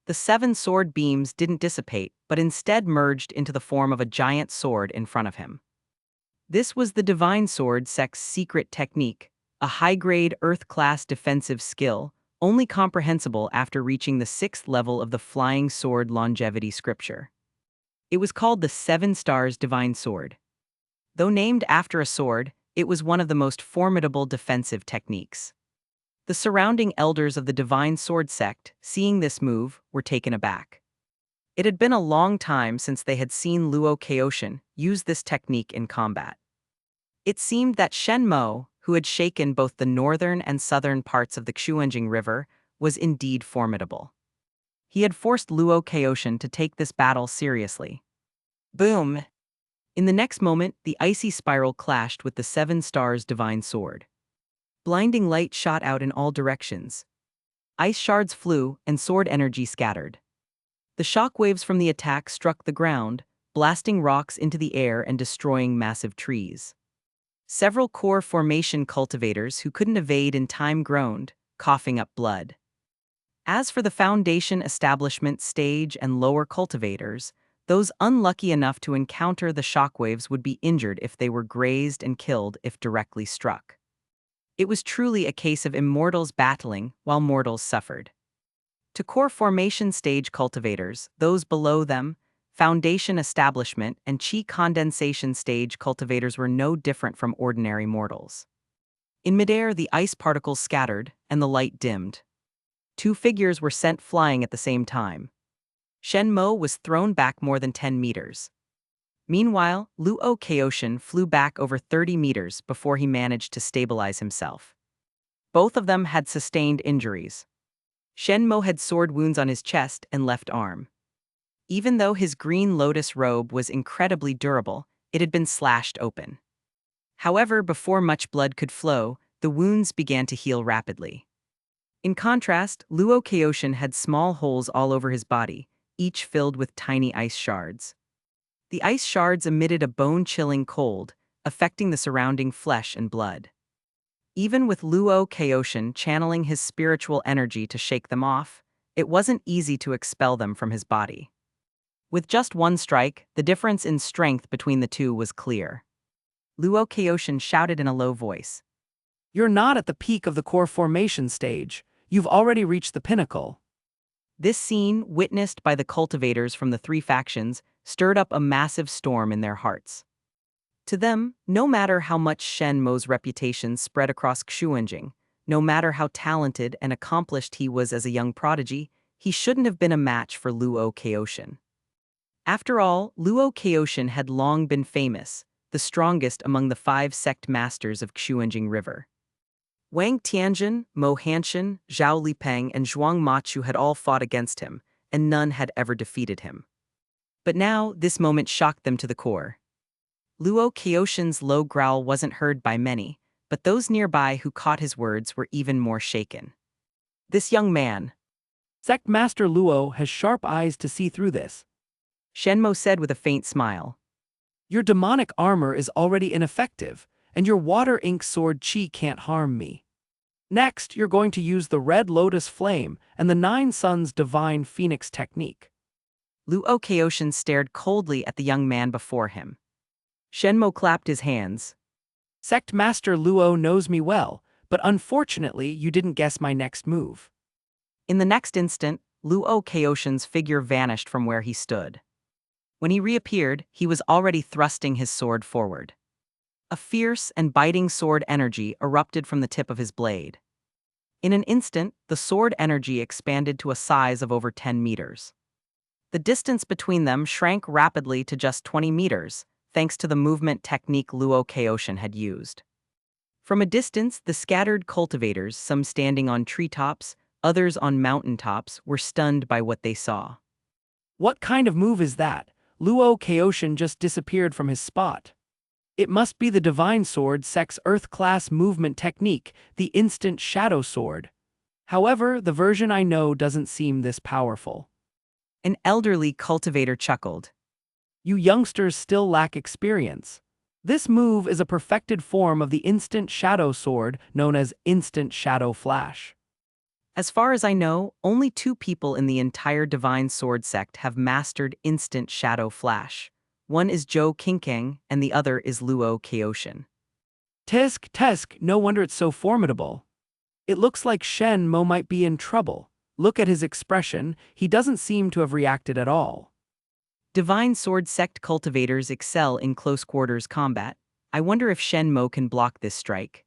The 7 sword beams didn't dissipate, but instead merged into the form of a giant sword in front of him. This was the Divine Sword Sect's secret technique, a high-grade Earth-class defensive skill, only comprehensible after reaching the 6th level of the Flying Sword longevity scripture. It was called the 7 Stars Divine Sword. Though named after a sword, it was one of the most formidable defensive techniques. The surrounding elders of the Divine Sword Sect, seeing this move, were taken aback. It had been a long time since they had seen Luo Kaoshin use this technique in combat. It seemed that Shen Mo, who had shaken both the northern and southern parts of the Qingxuan River, was indeed formidable. He had forced Luo Kaoshin to take this battle seriously. Boom! In the next moment, the icy spiral clashed with the 7 Stars Divine Sword. Blinding light shot out in all directions. Ice shards flew, and sword energy scattered. The shockwaves from the attack struck the ground, blasting rocks into the air and destroying massive trees. Several core formation cultivators who couldn't evade in time groaned, coughing up blood. As for the foundation establishment stage and lower cultivators, those unlucky enough to encounter the shockwaves would be injured if they were grazed and killed if directly struck. It was truly a case of immortals battling while mortals suffered. To core formation stage cultivators, those below them, foundation establishment and chi condensation stage cultivators were no different from ordinary mortals. In midair, the ice particles scattered and the light dimmed. 2 figures were sent flying at the same time. Shen Mo was thrown back more than 10 meters. Meanwhile, Luo Kaoshin flew back over 30 meters before he managed to stabilize himself. Both of them had sustained injuries. Shen Mo had sword wounds on his chest and left arm. Even though his green lotus robe was incredibly durable, it had been slashed open. However, before much blood could flow, the wounds began to heal rapidly. In contrast, Luo Kaoshin had small holes all over his body, each filled with tiny ice shards. The ice shards emitted a bone-chilling cold, affecting the surrounding flesh and blood. Even with Luo Kaoshin channeling his spiritual energy to shake them off, it wasn't easy to expel them from his body. With just one strike, the difference in strength between the two was clear. Luo Kaoshin shouted in a low voice. You're not at the peak of the core formation stage. You've already reached the pinnacle. This scene, witnessed by the cultivators from the 3 factions, stirred up a massive storm in their hearts. To them, no matter how much Shen Mo's reputation spread across Qingxuan, no matter how talented and accomplished he was as a young prodigy, he shouldn't have been a match for Luo Kaoshin. After all, Luo Kaoshin had long been famous, the strongest among the 5 sect masters of Qingxuan River. Wang Tianjin, Mo Hanshan, Zhao Lipeng, and Zhuang Machu had all fought against him, and none had ever defeated him. But now, this moment shocked them to the core. Luo Kaoshin's low growl wasn't heard by many, but those nearby who caught his words were even more shaken. This young man, Sect Master Luo has sharp eyes to see through this. Shen Mo said with a faint smile. Your demonic armor is already ineffective, and your water ink sword chi can't harm me. Next, you're going to use the Red Lotus Flame and the 9 Suns Divine Phoenix technique. Luo Kaoshin stared coldly at the young man before him. Shen Mo clapped his hands. Sect Master Luo knows me well, but unfortunately you didn't guess my next move. In the next instant, Luo Kaoshin's figure vanished from where he stood. When he reappeared, he was already thrusting his sword forward. A fierce and biting sword energy erupted from the tip of his blade. In an instant, the sword energy expanded to a size of over 10 meters. The distance between them shrank rapidly to just 20 meters, thanks to the movement technique Luo Kaoshin had used. From a distance, the scattered cultivators, some standing on treetops, others on mountaintops, were stunned by what they saw. What kind of move is that? Luo Kaoshin just disappeared from his spot. It must be the Divine Sword Sect's Earth-class movement technique, the Instant Shadow Sword. However, the version I know doesn't seem this powerful. An elderly cultivator chuckled. You youngsters still lack experience. This move is a perfected form of the Instant Shadow Sword known as Instant Shadow Flash. As far as I know, only 2 people in the entire Divine Sword Sect have mastered Instant Shadow Flash. One is Zhou Qingxuan, and the other is Luo Kaoshin. Tisk, no wonder it's so formidable. It looks like Shen Mo might be in trouble. Look at his expression, he doesn't seem to have reacted at all. Divine Sword Sect cultivators excel in close quarters combat. I wonder if Shen Mo can block this strike.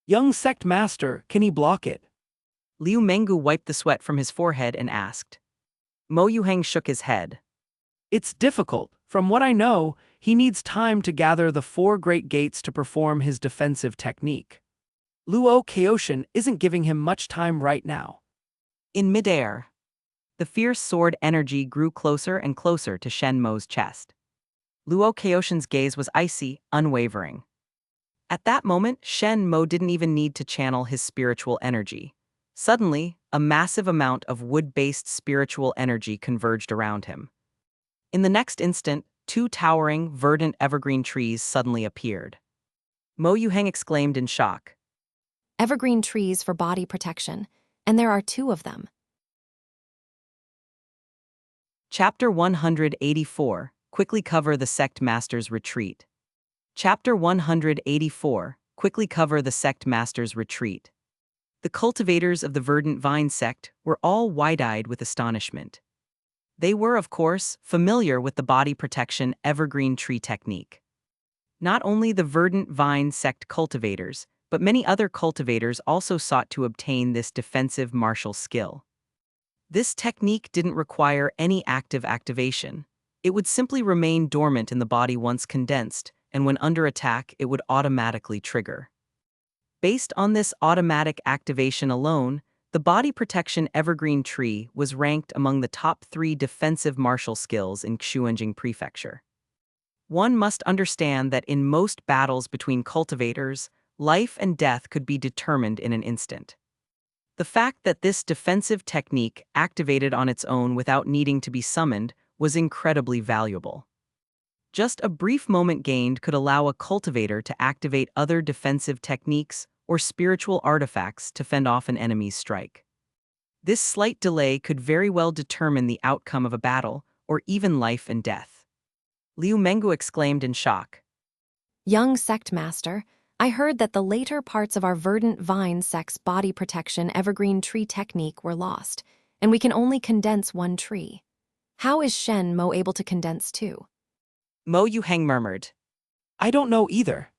Young sect master, can he block it? Liu Mengu wiped the sweat from his forehead and asked. Mo Yuheng shook his head. It's difficult. From what I know, he needs time to gather the 4 great gates to perform his defensive technique. Luo Kaoshin isn't giving him much time right now. In midair, the fierce sword energy grew closer and closer to Shen Mo's chest. Luo Kaoshin's gaze was icy, unwavering. At that moment, Shen Mo didn't even need to channel his spiritual energy. Suddenly, a massive amount of wood-based spiritual energy converged around him. In the next instant, 2 towering, verdant evergreen trees suddenly appeared. Mo Yuheng exclaimed in shock. Evergreen trees for body protection, and there are 2 of them. Chapter 184, Quickly Cover the Sect Master's Retreat. Chapter 184, Quickly Cover the Sect Master's Retreat. The cultivators of the Verdant Vine Sect were all wide-eyed with astonishment. They were, of course, familiar with the body protection evergreen tree technique. Not only the Verdant Vine Sect cultivators, but many other cultivators also sought to obtain this defensive martial skill. This technique didn't require any active activation. It would simply remain dormant in the body once condensed, and when under attack, it would automatically trigger. Based on this automatic activation alone, the body protection evergreen tree was ranked among the top 3 defensive martial skills in Qingxuan Prefecture. One must understand that in most battles between cultivators, life and death could be determined in an instant. The fact that this defensive technique activated on its own without needing to be summoned was incredibly valuable. Just a brief moment gained could allow a cultivator to activate other defensive techniques or spiritual artifacts to fend off an enemy's strike. This slight delay could very well determine the outcome of a battle, or even life and death. Liu Mengu exclaimed in shock. Young sect master, I heard that the later parts of our Verdant Vine Sect's body protection evergreen tree technique were lost, and we can only condense 1 tree. How is Shen Mo able to condense 2? Mo Yuheng murmured. I don't know either.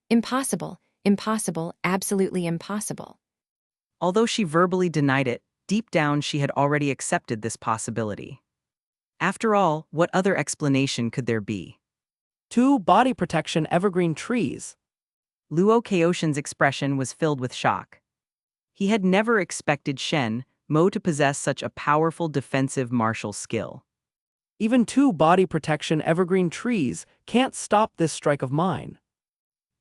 Impossible, impossible, absolutely impossible. Although she verbally denied it, deep down she had already accepted this possibility. After all, what other explanation could there be? 2 body protection evergreen trees. Luo Kaoshin's expression was filled with shock. He had never expected Shen Mo to possess such a powerful defensive martial skill. Even 2 body protection evergreen trees can't stop this strike of mine.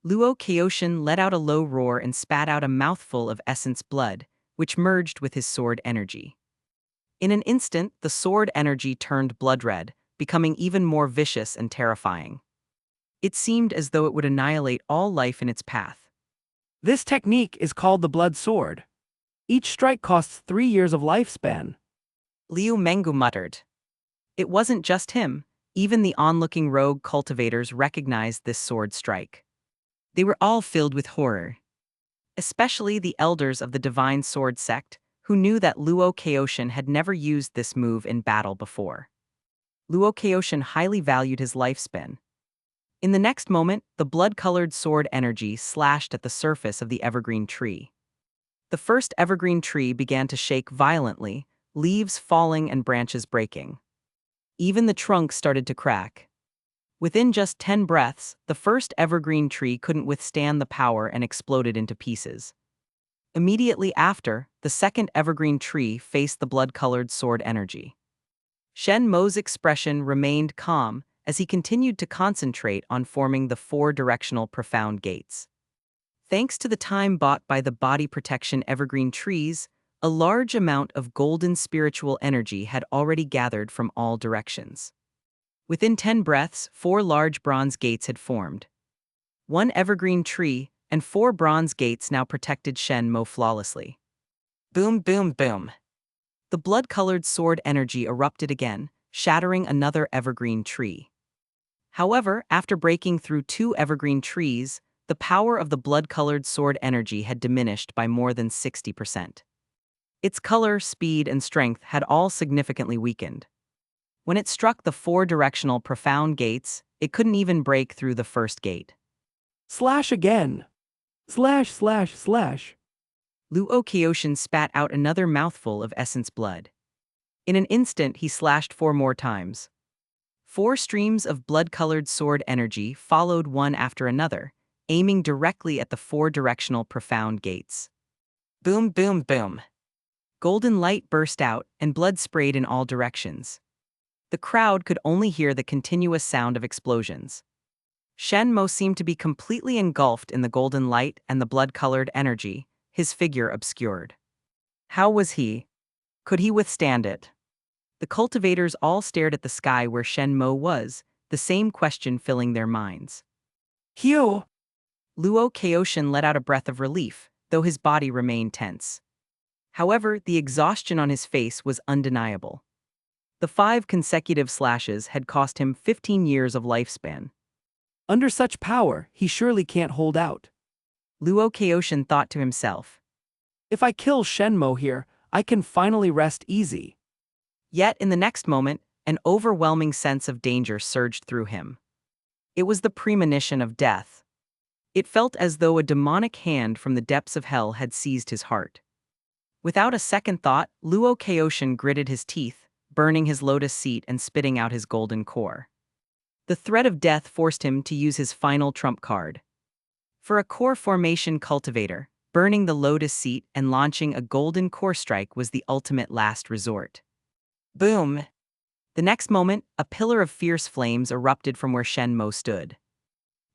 Luo Kaoshin let out a low roar and spat out a mouthful of essence blood, which merged with his sword energy. In an instant, the sword energy turned blood red, becoming even more vicious and terrifying. It seemed as though it would annihilate all life in its path. This technique is called the blood sword. Each strike costs 3 years of lifespan. Liu Mengu muttered. It wasn't just him, even the onlooking rogue cultivators recognized this sword strike. They were all filled with horror. Especially the elders of the Divine Sword Sect, who knew that Luo Kaoshin had never used this move in battle before. Luo Kaoshin highly valued his lifespan. In the next moment, the blood-colored sword energy slashed at the surface of the evergreen tree. The first evergreen tree began to shake violently, leaves falling and branches breaking. Even the trunk started to crack. Within just 10 breaths, the first evergreen tree couldn't withstand the power and exploded into pieces. Immediately after, the second evergreen tree faced the blood-colored sword energy. Shen Mo's expression remained calm as he continued to concentrate on forming the 4 directional profound gates. Thanks to the time bought by the body protection evergreen trees, a large amount of golden spiritual energy had already gathered from all directions. Within 10 breaths, 4 large bronze gates had formed. 1 evergreen tree and 4 bronze gates now protected Shen Mo flawlessly. Boom, boom, boom. The blood-colored sword energy erupted again, shattering another evergreen tree. However, after breaking through 2 evergreen trees, The power of the blood-colored sword energy had diminished by more than 60%. Its color, speed, and strength had all significantly weakened. When it struck the four-directional profound gates, it couldn't even break through the first gate. Slash again. Slash slash slash. Luo Kyoshin spat out another mouthful of essence blood. In an instant, he slashed 4 more times. 4 streams of blood-colored sword energy followed one after another, aiming directly at the four-directional profound gates. Boom, boom, boom. Golden light burst out, and blood sprayed in all directions. The crowd could only hear the continuous sound of explosions. Shen Mo seemed to be completely engulfed in the golden light and the blood-colored energy, his figure obscured. How was he? Could he withstand it? The cultivators all stared at the sky where Shen Mo was, the same question filling their minds. Hyo! Luo Kyoshin let out a breath of relief, though his body remained tense. However, the exhaustion on his face was undeniable. The 5 consecutive slashes had cost him 15 years of lifespan. Under such power, he surely can't hold out. Luo Kyoshin thought to himself. If I kill Shen Mo here, I can finally rest easy. Yet, in the next moment, an overwhelming sense of danger surged through him. It was the premonition of death. It felt as though a demonic hand from the depths of hell had seized his heart. Without a second thought, Luo Kyoshin gritted his teeth, burning his lotus seat and spitting out his golden core. The threat of death forced him to use his final trump card. For a core formation cultivator, burning the lotus seat and launching a golden core strike was the ultimate last resort. Boom! The next moment, a pillar of fierce flames erupted from where Shen Mo stood.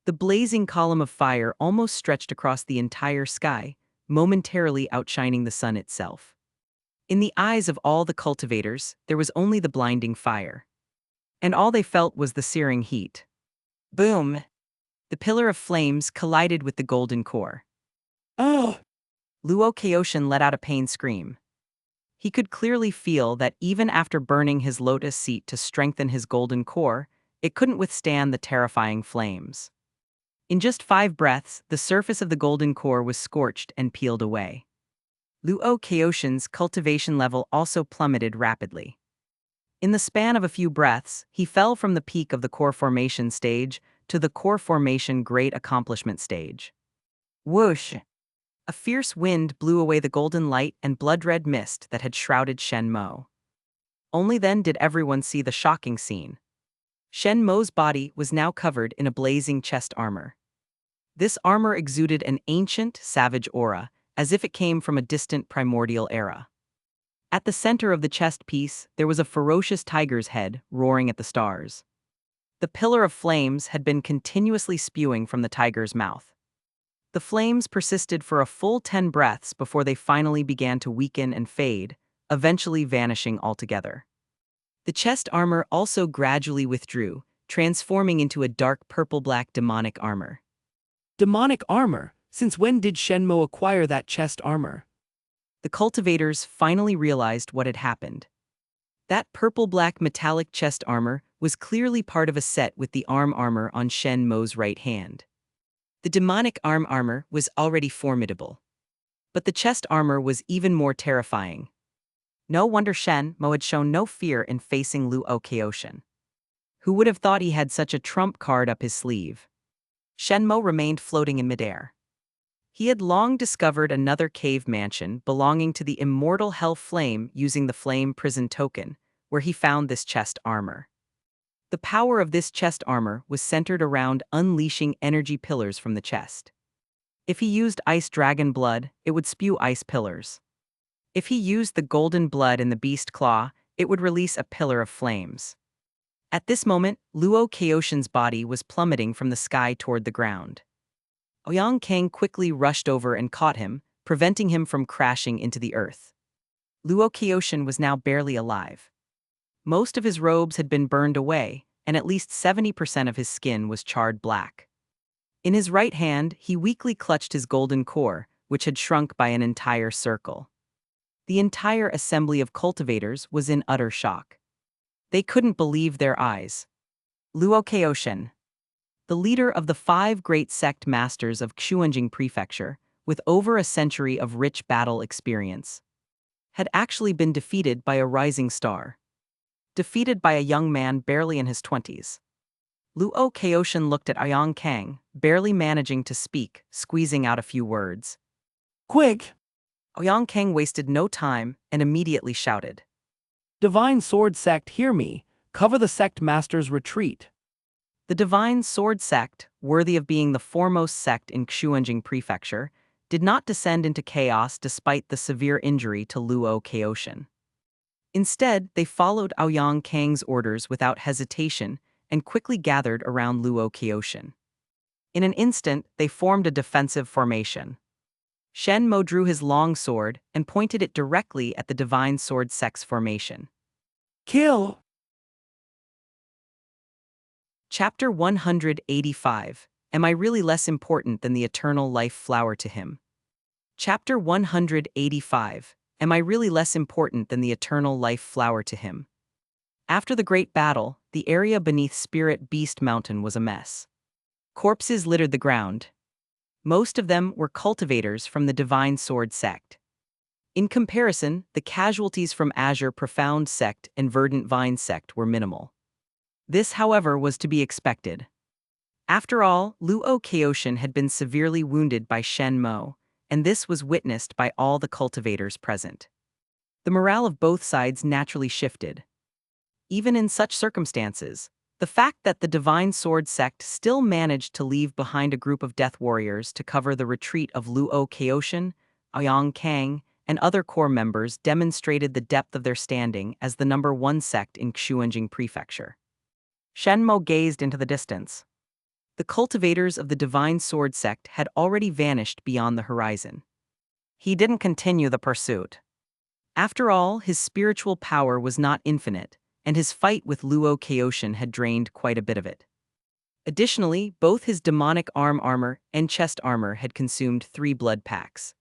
The blazing column of fire almost stretched across the entire sky, momentarily outshining the sun itself. In the eyes of all the cultivators, there was only the blinding fire. And all they felt was the searing heat. Boom! The pillar of flames collided with the golden core. Oh! Luo Kyoshin let out a pained scream. He could clearly feel that even after burning his lotus seat to strengthen his golden core, it couldn't withstand the terrifying flames. In just 5 breaths, the surface of the golden core was scorched and peeled away. Luo Kyoshin's cultivation level also plummeted rapidly. In the span of a few breaths, he fell from the peak of the core formation stage to the core formation great accomplishment stage. Whoosh! A fierce wind blew away the golden light and blood-red mist that had shrouded Shen Mo. Only then did everyone see the shocking scene. Shen Mo's body was now covered in a blazing chest armor. This armor exuded an ancient, savage aura, as if it came from a distant primordial era. At the center of the chest piece, there was a ferocious tiger's head roaring at the stars. The pillar of flames had been continuously spewing from the tiger's mouth. The flames persisted for a full 10 breaths before they finally began to weaken and fade, eventually vanishing altogether. The chest armor also gradually withdrew, transforming into a dark purple-black demonic armor. Demonic armor? Since when did Shen Mo acquire that chest armor? The cultivators finally realized what had happened. That purple-black metallic chest armor was clearly part of a set with the arm armor on Shen Mo's right hand. The demonic arm armor was already formidable. But the chest armor was even more terrifying. No wonder Shen Mo had shown no fear in facing Luo Kyoshin. Who would have thought he had such a trump card up his sleeve? Shen Mo remained floating in midair. He had long discovered another cave mansion belonging to the immortal Hell Flame using the Flame Prison token, where he found this chest armor. The power of this chest armor was centered around unleashing energy pillars from the chest. If he used ice dragon blood, it would spew ice pillars. If he used the golden blood in the beast claw, it would release a pillar of flames. At this moment, Luo Kyoshin's body was plummeting from the sky toward the ground. Ouyang Kang quickly rushed over and caught him, preventing him from crashing into the earth. Luo Kyoshin was now barely alive. Most of his robes had been burned away, and at least 70% of his skin was charred black. In his right hand, he weakly clutched his golden core, which had shrunk by an entire circle. The entire assembly of cultivators was in utter shock. They couldn't believe their eyes. Luo Kyoshin. the leader of the 5 great sect masters of Qingxuan Prefecture, with over a century of rich battle experience, had actually been defeated by a rising star. Defeated by a young man barely in his 20s. Luo Kaoshan looked at Aoyang Kang, barely managing to speak, squeezing out a few words. Quick! Aoyang Kang wasted no time and immediately shouted. Divine Sword Sect, hear me. Cover the sect master's retreat. The Divine Sword Sect, worthy of being the foremost sect in Qingxuan Prefecture, did not descend into chaos despite the severe injury to Luo Kaoshan. Instead, they followed Aoyang Kang's orders without hesitation and quickly gathered around Luo Kaoshan. In an instant, they formed a defensive formation. Shen Mo drew his long sword and pointed it directly at the Divine Sword Sect's formation. Kill! Chapter 185. Am I really less important than the eternal life flower to him? Chapter 185. Am I really less important than the eternal life flower to him? After the great battle, the area beneath Spirit Beast Mountain was a mess. Corpses littered the ground. Most of them were cultivators from the Divine Sword Sect. In comparison, the casualties from Azure Profound Sect and Verdant Vine Sect were minimal. This, however, was to be expected. After all, Luo Kaoshan had been severely wounded by Shen Mo, and this was witnessed by all the cultivators present. The morale of both sides naturally shifted. Even in such circumstances, the fact that the Divine Sword Sect still managed to leave behind a group of death warriors to cover the retreat of Luo Kaoshan, Aoyang Kang, and other core members demonstrated the depth of their standing as the #1 sect in Qingxuan Prefecture. Shen Mo gazed into the distance. The cultivators of the Divine Sword Sect had already vanished beyond the horizon. He didn't continue the pursuit. After all, his spiritual power was not infinite, and his fight with Luo Kaoshan had drained quite a bit of it. Additionally, both his demonic arm armor and chest armor had consumed 3 blood packs.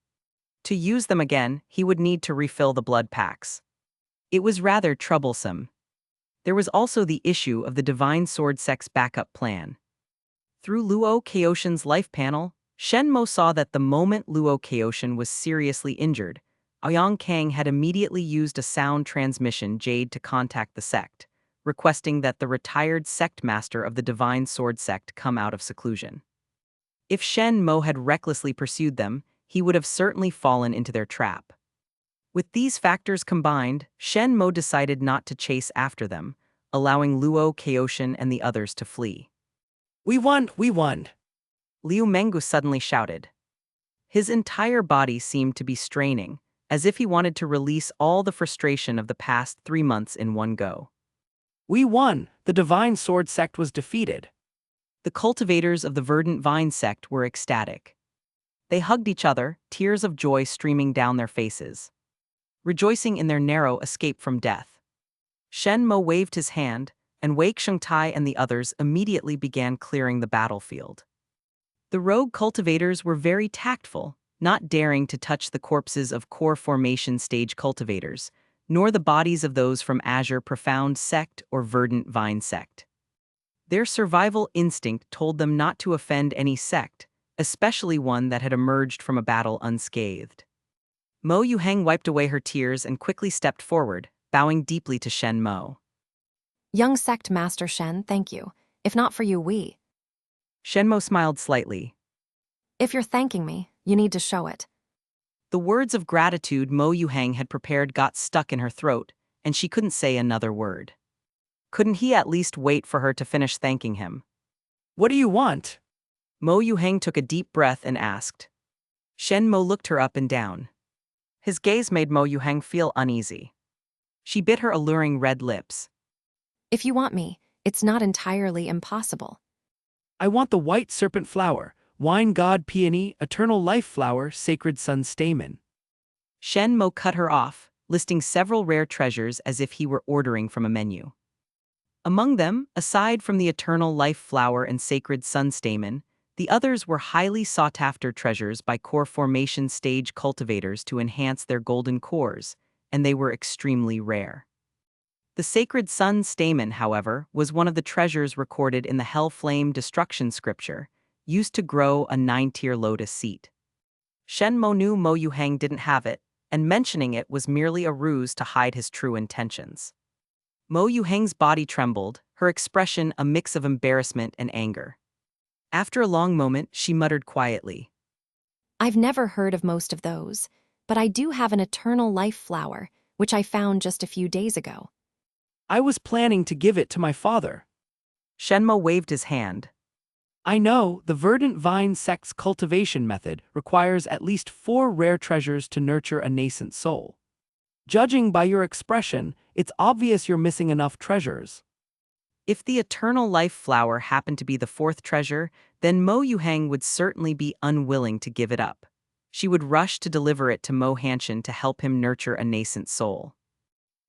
To use them again, he would need to refill the blood packs. It was rather troublesome. There was also the issue of the Divine Sword Sect's backup plan. Through Luo Kaoshan's life panel, Shen Mo saw that the moment Luo Kaoshan was seriously injured, Aoyang Kang had immediately used a sound transmission jade to contact the sect, requesting that the retired sect master of the Divine Sword Sect come out of seclusion. If Shen Mo had recklessly pursued them, he would have certainly fallen into their trap. With these factors combined, Shen Mo decided not to chase after them, allowing Luo Kaoshan and the others to flee. We won! We won! Liu Mengu suddenly shouted. His entire body seemed to be straining, as if he wanted to release all the frustration of the past 3 months in one go. We won! The Divine Sword Sect was defeated. The cultivators of the Verdant Vine Sect were ecstatic. They hugged each other, tears of joy streaming down their faces, rejoicing in their narrow escape from death. Shen Mo waved his hand, and Wei Shengtai and the others immediately began clearing the battlefield. The rogue cultivators were very tactful, not daring to touch the corpses of core formation stage cultivators, nor the bodies of those from Azure Profound Sect or Verdant Vine Sect. Their survival instinct told them not to offend any sect, especially one that had emerged from a battle unscathed. Mo Yuheng wiped away her tears and quickly stepped forward, bowing deeply to Shen Mo. Young sect master Shen, thank you. If not for you, we. Shen Mo smiled slightly. If you're thanking me, you need to show it. The words of gratitude Mo Yuheng had prepared got stuck in her throat, and she couldn't say another word. Couldn't he at least wait for her to finish thanking him? What do you want? Mo Yuheng took a deep breath and asked. Shen Mo looked her up and down. His gaze made Mo Yuheng feel uneasy. She bit her alluring red lips. If you want me, it's not entirely impossible. I want the white serpent flower, wine god peony, eternal life flower, sacred sun stamen. Shen Mo cut her off, listing several rare treasures as if he were ordering from a menu. Among them, aside from the eternal life flower and sacred sun stamen, the others were highly sought-after treasures by core formation stage cultivators to enhance their golden cores, and they were extremely rare. The sacred sun stamen, however, was one of the treasures recorded in the hell flame destruction scripture, used to grow a 9-tier lotus seat. Shen Mo knew Mo Yuhang didn't have it, and mentioning it was merely a ruse to hide his true intentions. Mo Yuhang's body trembled, her expression a mix of embarrassment and anger. After a long moment, she muttered quietly, I've never heard of most of those, but I do have an eternal life flower, which I found just a few days ago. I was planning to give it to my father. Shen Mo waved his hand. I know the Verdant Vine Sect's cultivation method requires at least 4 rare treasures to nurture a nascent soul. Judging by your expression, it's obvious you're missing enough treasures. If the eternal life flower happened to be the 4th treasure, then Mo Yuhang would certainly be unwilling to give it up. She would rush to deliver it to Mo Hanshan to help him nurture a nascent soul.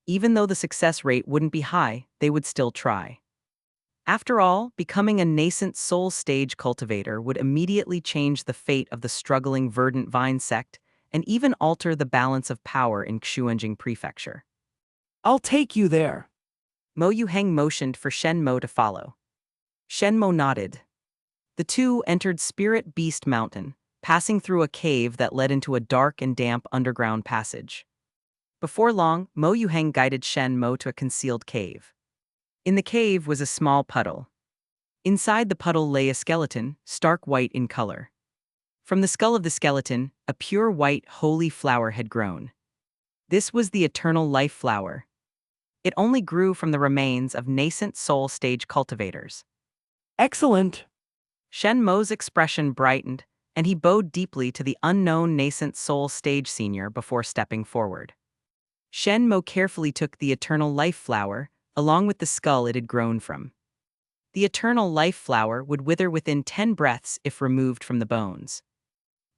Even though the success rate wouldn't be high, they would still try. After all, becoming a nascent soul stage cultivator would immediately change the fate of the struggling Verdant Vine Sect and even alter the balance of power in Qingxuan Prefecture. I'll take you there. Mo Yuhang motioned for Shen Mo to follow. Shen Mo nodded. The two entered Spirit Beast Mountain, passing through a cave that led into a dark and damp underground passage. Before long, Mo Yuhang guided Shen Mo to a concealed cave. In the cave was a small puddle. Inside the puddle lay a skeleton, stark white in color. From the skull of the skeleton, a pure white holy flower had grown. This was the eternal life flower. It only grew from the remains of nascent soul stage cultivators. Excellent. Shen Mo's expression brightened, and he bowed deeply to the unknown nascent soul stage senior before stepping forward. Shen Mo carefully took the eternal life flower, along with the skull it had grown from. The eternal life flower would wither within 10 breaths if removed from the bones.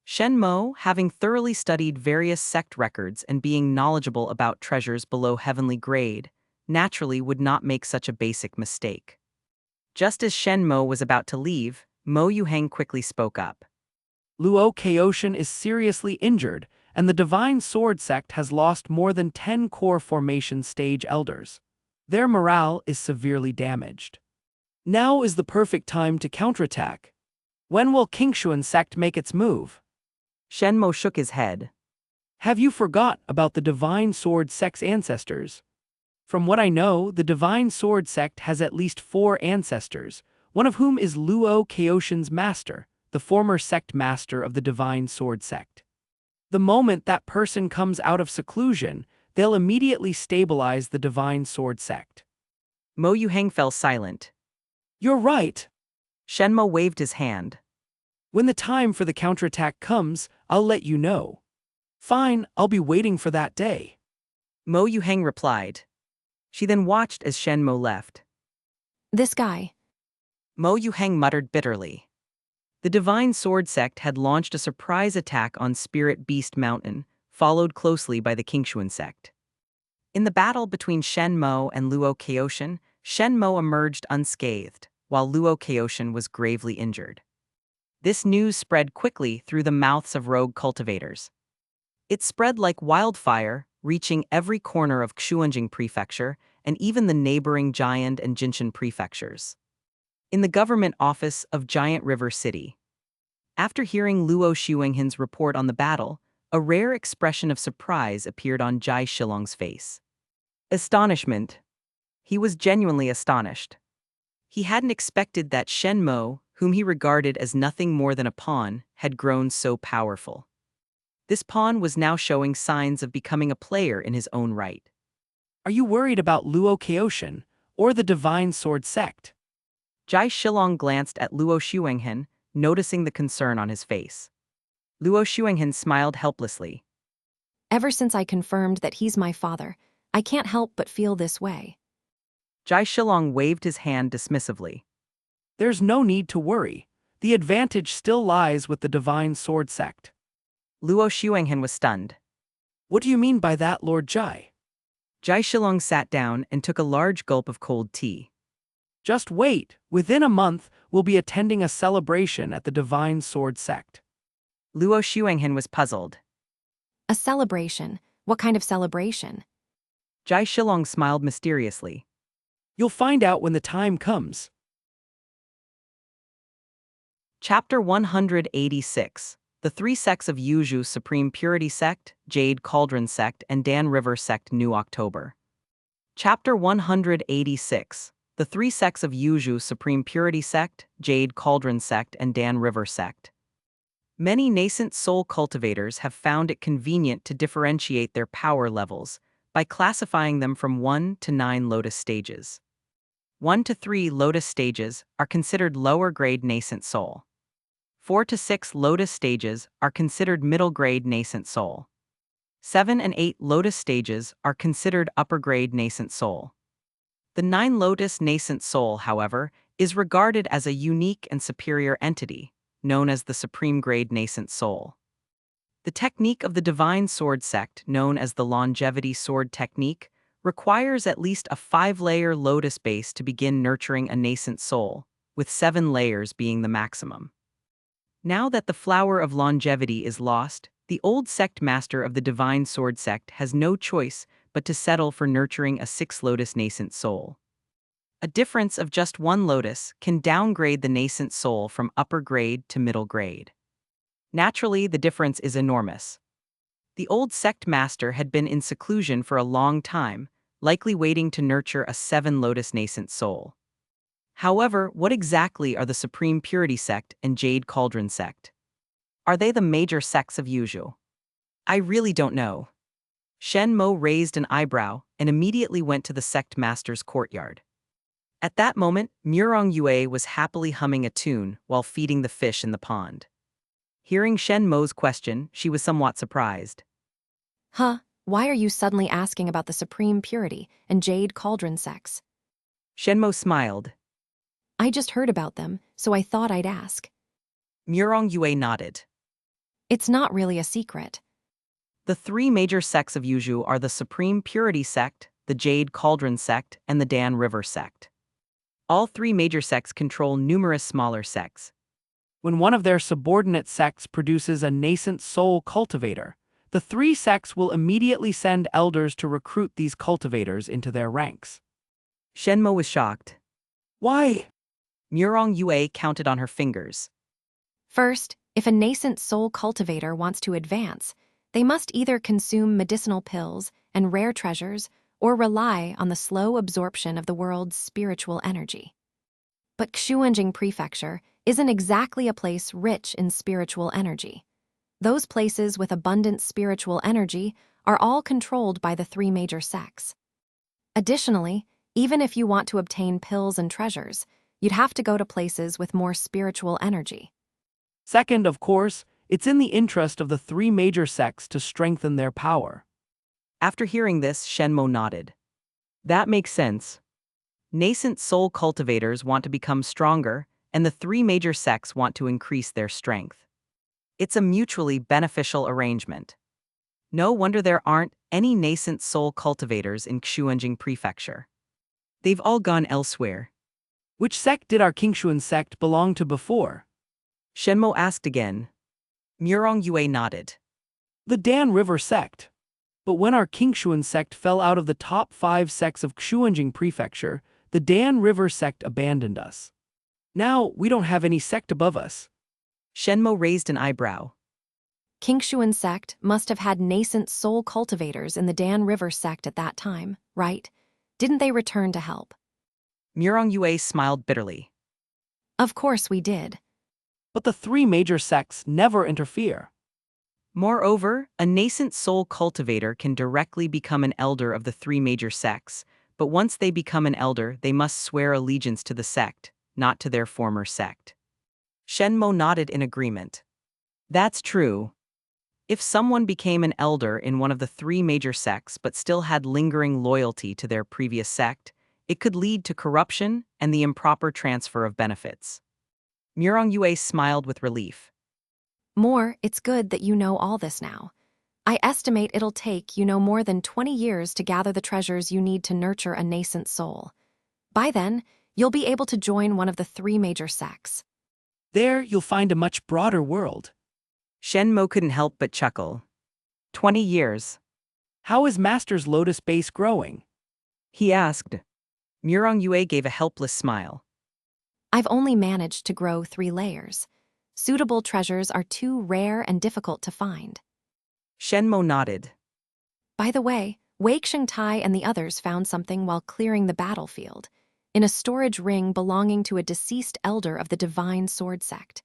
Shen Mo, having thoroughly studied various sect records and being knowledgeable about treasures below heavenly grade, naturally would not make such a basic mistake. Just as Shen Mo was about to leave, Mo Yuhang quickly spoke up. Luo Kaoshan is seriously injured, and the Divine Sword Sect has lost more than 10 core formation stage elders. Their morale is severely damaged. Now is the perfect time to counterattack. When will Qingxuan Sect make its move? Shen Mo shook his head. Have you forgot about the Divine Sword Sect's ancestors? From what I know, the Divine Sword Sect has at least 4 ancestors, one of whom is Luo Kaoshan's master, the former sect master of the Divine Sword Sect. The moment that person comes out of seclusion, they'll immediately stabilize the Divine Sword Sect. Mo Yuhang fell silent. You're right. Shen Mo waved his hand. When the time for the counterattack comes, I'll let you know. Fine, I'll be waiting for that day. Mo Yuhang replied. She then watched as Shen Mo left. This guy. Mo Yuhang muttered bitterly. The Divine Sword Sect had launched a surprise attack on Spirit Beast Mountain, followed closely by the Qingxuan Sect. In the battle between Shen Mo and Luo Kaoshan, Shen Mo emerged unscathed, while Luo Kaoshan was gravely injured. This news spread quickly through the mouths of rogue cultivators. It spread like wildfire, reaching every corner of Qingxuan Prefecture and even the neighboring Jian and Jinshan prefectures. In the government office of Giant River City. After hearing Luo Xuanghan's report on the battle, a rare expression of surprise appeared on Jai Shilong's face. Astonishment. He was genuinely astonished. He hadn't expected that Shen Mo, whom he regarded as nothing more than a pawn, had grown so powerful. This pawn was now showing signs of becoming a player in his own right. Are you worried about Luo Kaoshan, or the Divine Sword Sect? Jai Shilong glanced at Luo Xuanghan, noticing the concern on his face. Luo Xuanghan smiled helplessly. Ever since I confirmed that he's my father, I can't help but feel this way. Jai Shilong waved his hand dismissively. There's no need to worry. The advantage still lies with the Divine Sword Sect. Luo Xuanghan was stunned. What do you mean by that, Lord Jai? Jai Shilong sat down and took a large gulp of cold tea. Just wait. Within a month, we'll be attending a celebration at the Divine Sword Sect. Luo Xuanghan was puzzled. A celebration? What kind of celebration? Jai Shilong smiled mysteriously. You'll find out when the time comes. Chapter 186. The Three Sects of Yuzhu: Supreme Purity Sect, Jade Cauldron Sect, and Dan River Sect. New October. Chapter 186. The Three Sects of Yuzhu: Supreme Purity Sect, Jade Cauldron Sect, and Dan River Sect. Many nascent soul cultivators have found it convenient to differentiate their power levels by classifying them from 1 to 9 lotus stages. 1 to 3 lotus stages are considered lower-grade nascent soul. 4 to 6 lotus stages are considered middle-grade nascent soul. 7 and 8 lotus stages are considered upper-grade nascent soul. The 9 lotus nascent soul, however, is regarded as a unique and superior entity, known as the supreme grade nascent soul. The technique of the Divine Sword Sect, known as the Longevity Sword Technique, requires at least a 5-layer lotus base to begin nurturing a nascent soul, with 7 layers being the maximum. Now that the flower of longevity is lost, the old sect master of the Divine Sword Sect has no choice but to settle for nurturing a 6-lotus nascent soul. A difference of just 1 lotus can downgrade the nascent soul from upper grade to middle grade. Naturally, the difference is enormous. The old sect master had been in seclusion for a long time, likely waiting to nurture a 7-lotus nascent soul. However, what exactly are the Supreme Purity Sect and Jade Cauldron Sect? Are they the major sects of Yuzhu? I really don't know. Shen Mo raised an eyebrow and immediately went to the sect master's courtyard. At that moment, Murong Yue was happily humming a tune while feeding the fish in the pond. Hearing Shen Mo's question, she was somewhat surprised. Huh, why are you suddenly asking about the Supreme Purity and Jade Cauldron sects? Shen Mo smiled. I just heard about them, so I thought I'd ask. Murong Yue nodded. It's not really a secret. The 3 major sects of Yuzhu are the Supreme Purity Sect, the Jade Cauldron Sect, and the Dan River Sect. All 3 major sects control numerous smaller sects. When one of their subordinate sects produces a nascent soul cultivator, the 3 sects will immediately send elders to recruit these cultivators into their ranks. Shen Mo was shocked. Why? Murong Yue counted on her fingers. First, if a nascent soul cultivator wants to advance, they must either consume medicinal pills and rare treasures or rely on the slow absorption of the world's spiritual energy. But Qingxuan Prefecture isn't exactly a place rich in spiritual energy. Those places with abundant spiritual energy are all controlled by the 3 major sects. Additionally, even if you want to obtain pills and treasures, you'd have to go to places with more spiritual energy. Second, of course, it's in the interest of the 3 major sects to strengthen their power. After hearing this, Shen Mo nodded. That makes sense. Nascent soul cultivators want to become stronger, and the 3 major sects want to increase their strength. It's a mutually beneficial arrangement. No wonder there aren't any nascent soul cultivators in Qingxuan Prefecture. They've all gone elsewhere. Which sect did our Qingxuan sect belong to before? Shen Mo asked again. Murong Yue nodded. The Dan River Sect. But when our Qingxuan sect fell out of the top 5 sects of Qingxuan Prefecture, the Dan River Sect abandoned us. Now, we don't have any sect above us. Shen Mo raised an eyebrow. Qingxuan Sect must have had nascent soul cultivators in the Dan River Sect at that time, right? Didn't they return to help? Murong Yue smiled bitterly. Of course we did. But the 3 major sects never interfere. Moreover, a nascent soul cultivator can directly become an elder of the 3 major sects, but once they become an elder, they must swear allegiance to the sect, not to their former sect. Shen Mo nodded in agreement. That's true. If someone became an elder in one of the 3 major sects but still had lingering loyalty to their previous sect, it could lead to corruption and the improper transfer of benefits. Murong Yue smiled with relief. More, it's good that you know all this now. I estimate it'll take more than 20 years to gather the treasures you need to nurture a nascent soul. By then, you'll be able to join one of the 3 major sects. There, you'll find a much broader world. Shen Mo couldn't help but chuckle. 20 years. How is Master's lotus base growing? He asked. Murong Yue gave a helpless smile. I've only managed to grow 3 layers. Suitable treasures are too rare and difficult to find. Shen Mo nodded. By the way, Wei Xingtai and the others found something while clearing the battlefield, in a storage ring belonging to a deceased elder of the Divine Sword Sect.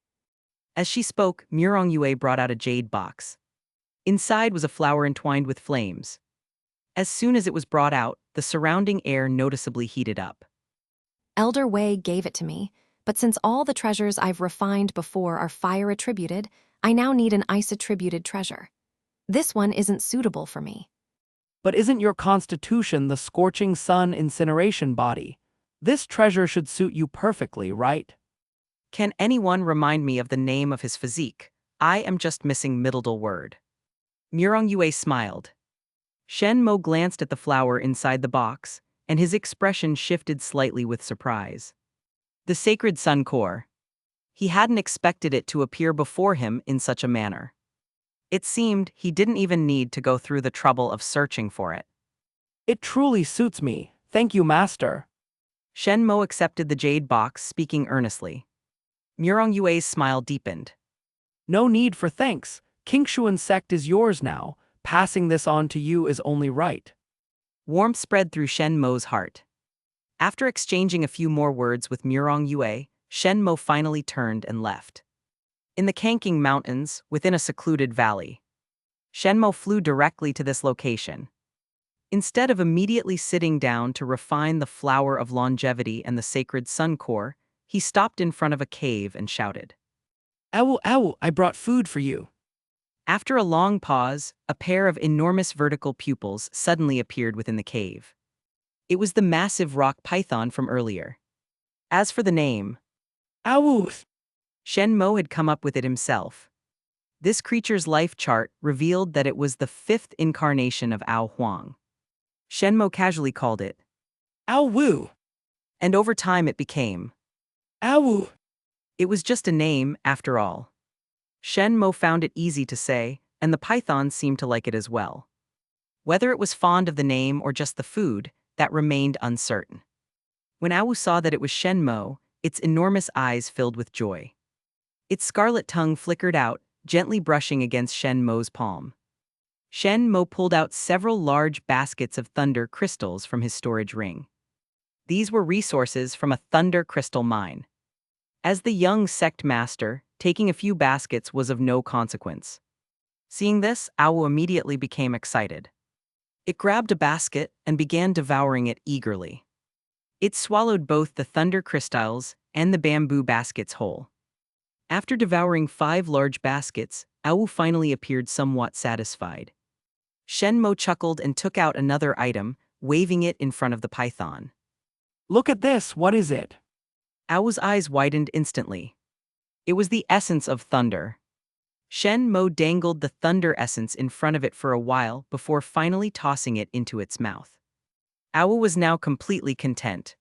As she spoke, Murong Yue brought out a jade box. Inside was a flower entwined with flames. As soon as it was brought out, the surrounding air noticeably heated up. Elder Wei gave it to me, but since all the treasures I've refined before are fire-attributed, I now need an ice-attributed treasure. This one isn't suitable for me. But isn't your constitution the scorching sun incineration body? This treasure should suit you perfectly, right? Can anyone remind me of the name of his physique? I am just missing middle word. Murong Yue smiled. Shen Mo glanced at the flower inside the box, and his expression shifted slightly with surprise. The sacred sun core. He hadn't expected it to appear before him in such a manner. It seemed he didn't even need to go through the trouble of searching for it. It truly suits me, thank you, Master. Shen Mo accepted the jade box, speaking earnestly. Murong Yue's smile deepened. No need for thanks. Qingxuan Sect is yours now. Passing this on to you is only right. Warmth spread through Shen Mo's heart. After exchanging a few more words with Murong Yue, Shen Mo finally turned and left. In the Qingxuan Mountains, within a secluded valley, Shen Mo flew directly to this location. Instead of immediately sitting down to refine the flower of longevity and the sacred sun core, he stopped in front of a cave and shouted. Ow, ow, I brought food for you. After a long pause, a pair of enormous vertical pupils suddenly appeared within the cave. It was the massive rock python from earlier. As for the name, Ow! Shen Mo had come up with it himself. This creature's life chart revealed that it was the 5th incarnation of Ao Huang. Shen Mo casually called it, Ow woo! and over time it became. Ow! It was just a name, after all. Shen Mo found it easy to say, and the python seemed to like it as well. Whether it was fond of the name or just the food, that remained uncertain. When Ao saw that it was Shen Mo, its enormous eyes filled with joy. Its scarlet tongue flickered out, gently brushing against Shen Mo's palm. Shen Mo pulled out several large baskets of thunder crystals from his storage ring. These were resources from a thunder crystal mine. As the young sect master, taking a few baskets was of no consequence. Seeing this, Ao immediately became excited. It grabbed a basket and began devouring it eagerly. It swallowed both the thunder crystals and the bamboo baskets whole. After devouring 5 large baskets, Ao finally appeared somewhat satisfied. Shen Mo chuckled and took out another item, waving it in front of the python. Look at this, what is it? Ao's eyes widened instantly. It was the essence of thunder. Shen Mo dangled the thunder essence in front of it for a while before finally tossing it into its mouth. Ao was now completely content.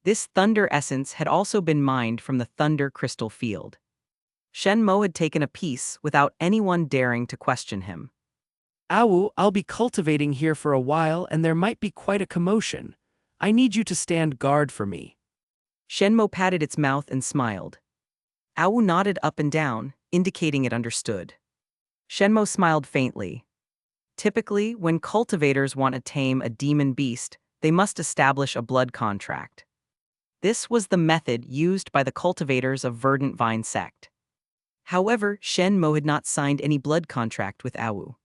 This thunder essence had also been mined from the thunder crystal field. Shen Mo had taken a piece without anyone daring to question him. Ow, I'll be cultivating here for a while and there might be quite a commotion. I need you to stand guard for me. Shen Mo patted its mouth and smiled. Ao nodded up and down, indicating it understood. Shen Mo smiled faintly. Typically, when cultivators want to tame a demon beast, they must establish a blood contract. This was the method used by the cultivators of Verdant Vine Sect. However, Shen Mo had not signed any blood contract with Ao.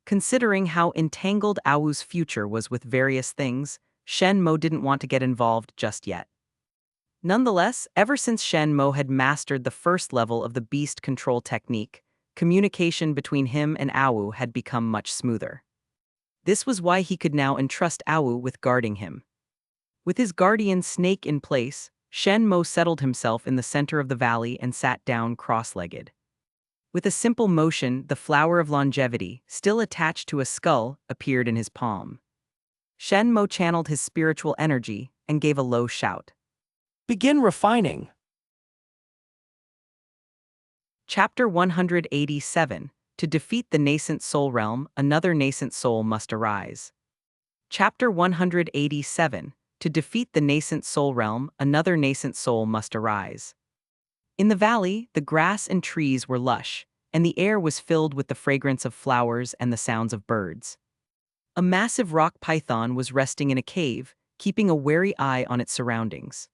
Considering how entangled Ao's future was with various things, Shen Mo didn't want to get involved just yet. Nonetheless, ever since Shen Mo had mastered the first level of the beast control technique, communication between him and Ao had become much smoother. This was why he could now entrust Ao with guarding him. With his guardian snake in place, Shen Mo settled himself in the center of the valley and sat down cross-legged. With a simple motion, the flower of longevity, still attached to a skull, appeared in his palm. Shen Mo channeled his spiritual energy and gave a low shout. Begin refining. Chapter 187, To defeat the nascent soul realm, another nascent soul must arise. Chapter 187. To defeat the nascent soul realm, another nascent soul must arise. In the valley, the grass and trees were lush, and the air was filled with the fragrance of flowers and the sounds of birds. A massive rock python was resting in a cave, keeping a wary eye on its surroundings.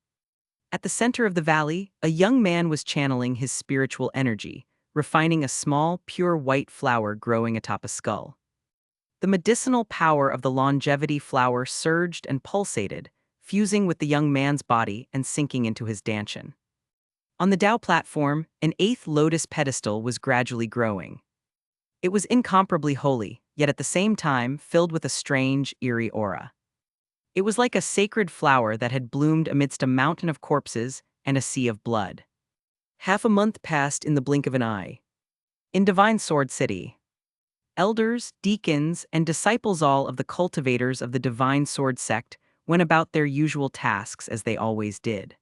At the center of the valley, a young man was channeling his spiritual energy, refining a small, pure white flower growing atop a skull. The medicinal power of the longevity flower surged and pulsated, fusing with the young man's body and sinking into his dantian. On the Tao platform, an eighth lotus pedestal was gradually growing. It was incomparably holy, yet at the same time filled with a strange, eerie aura. It was like a sacred flower that had bloomed amidst a mountain of corpses and a sea of blood. Half a month passed in the blink of an eye. In Divine Sword City, elders, deacons, and disciples all of the cultivators of the Divine Sword Sect went about their usual tasks as they always did.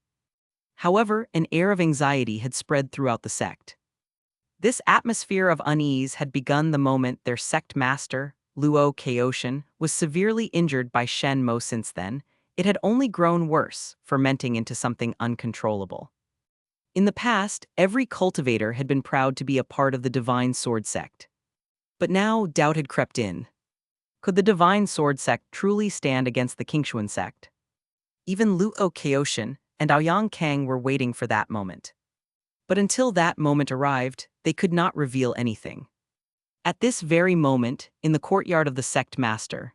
However, an air of anxiety had spread throughout the sect. This atmosphere of unease had begun the moment their sect master, Luo Kaoshan, was severely injured by Shen Mo. Since then, it had only grown worse, fermenting into something uncontrollable. In the past, every cultivator had been proud to be a part of the Divine Sword Sect. But now doubt had crept in. Could the Divine Sword Sect truly stand against the Qingxuan Sect? Even Luo Kaoshan and Aoyang Kang were waiting for that moment. But until that moment arrived, they could not reveal anything. At this very moment, in the courtyard of the sect master,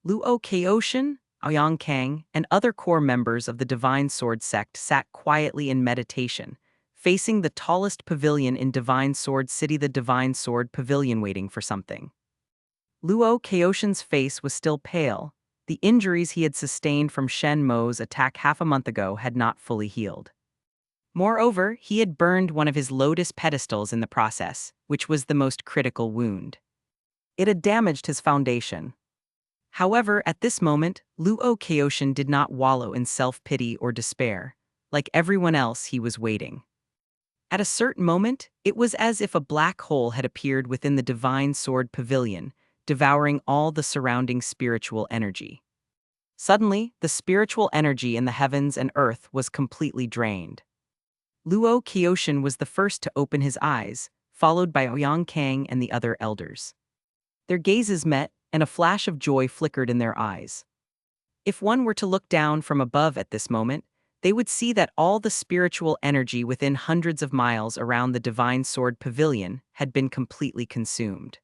Luo Kaoshan, Aoyang Kang, and other core members of the Divine Sword Sect sat quietly in meditation, facing the tallest pavilion in Divine Sword City, the Divine Sword Pavilion, waiting for something. Luo Kaoshan's face was still pale. The injuries he had sustained from Shen Mo's attack half a month ago had not fully healed. Moreover, he had burned one of his lotus pedestals in the process, which was the most critical wound. It had damaged his foundation. However, at this moment, Luo Kaoshan did not wallow in self-pity or despair. Like everyone else, he was waiting. At a certain moment, it was as if a black hole had appeared within the Divine Sword Pavilion, devouring all the surrounding spiritual energy. Suddenly, the spiritual energy in the heavens and earth was completely drained. Luo Kaoshan was the first to open his eyes, followed by Aoyang Kang and the other elders. Their gazes met, and a flash of joy flickered in their eyes. If one were to look down from above at this moment, they would see that all the spiritual energy within hundreds of miles around the Divine Sword Pavilion had been completely consumed.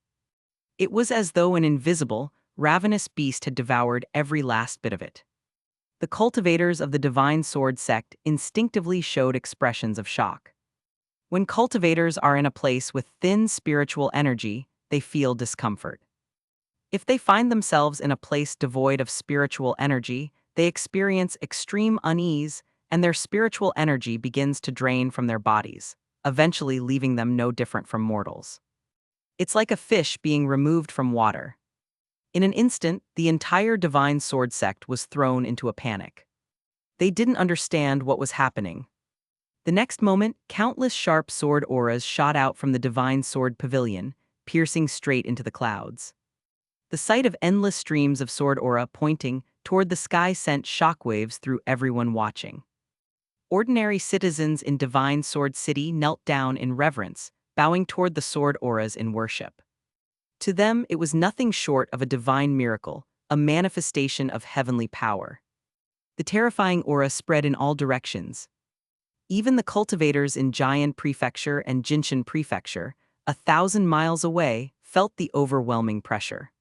It was as though an invisible, ravenous beast had devoured every last bit of it. The cultivators of the Divine Sword Sect instinctively showed expressions of shock. When cultivators are in a place with thin spiritual energy, they feel discomfort. If they find themselves in a place devoid of spiritual energy, they experience extreme unease, and their spiritual energy begins to drain from their bodies, eventually leaving them no different from mortals. It's like a fish being removed from water. In an instant, the entire Divine Sword Sect was thrown into a panic. They didn't understand what was happening. The next moment, countless sharp sword auras shot out from the Divine Sword Pavilion, piercing straight into the clouds. The sight of endless streams of sword aura pointing toward the sky sent shockwaves through everyone watching. Ordinary citizens in Divine Sword City knelt down in reverence, bowing toward the sword auras in worship. To them, it was nothing short of a divine miracle, a manifestation of heavenly power. The terrifying aura spread in all directions. Even the cultivators in Jian Prefecture and Jinshan Prefecture, 1,000 miles away, felt the overwhelming pressure.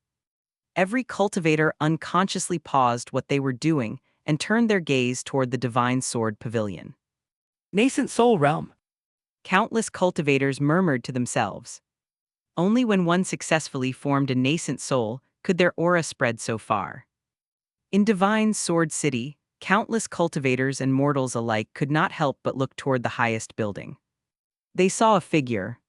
Every cultivator unconsciously paused what they were doing and turned their gaze toward the Divine Sword Pavilion. Nascent soul realm. Countless cultivators murmured to themselves. Only when one successfully formed a nascent soul could their aura spread so far. In Divine Sword City, countless cultivators and mortals alike could not help but look toward the highest building. They saw a figure.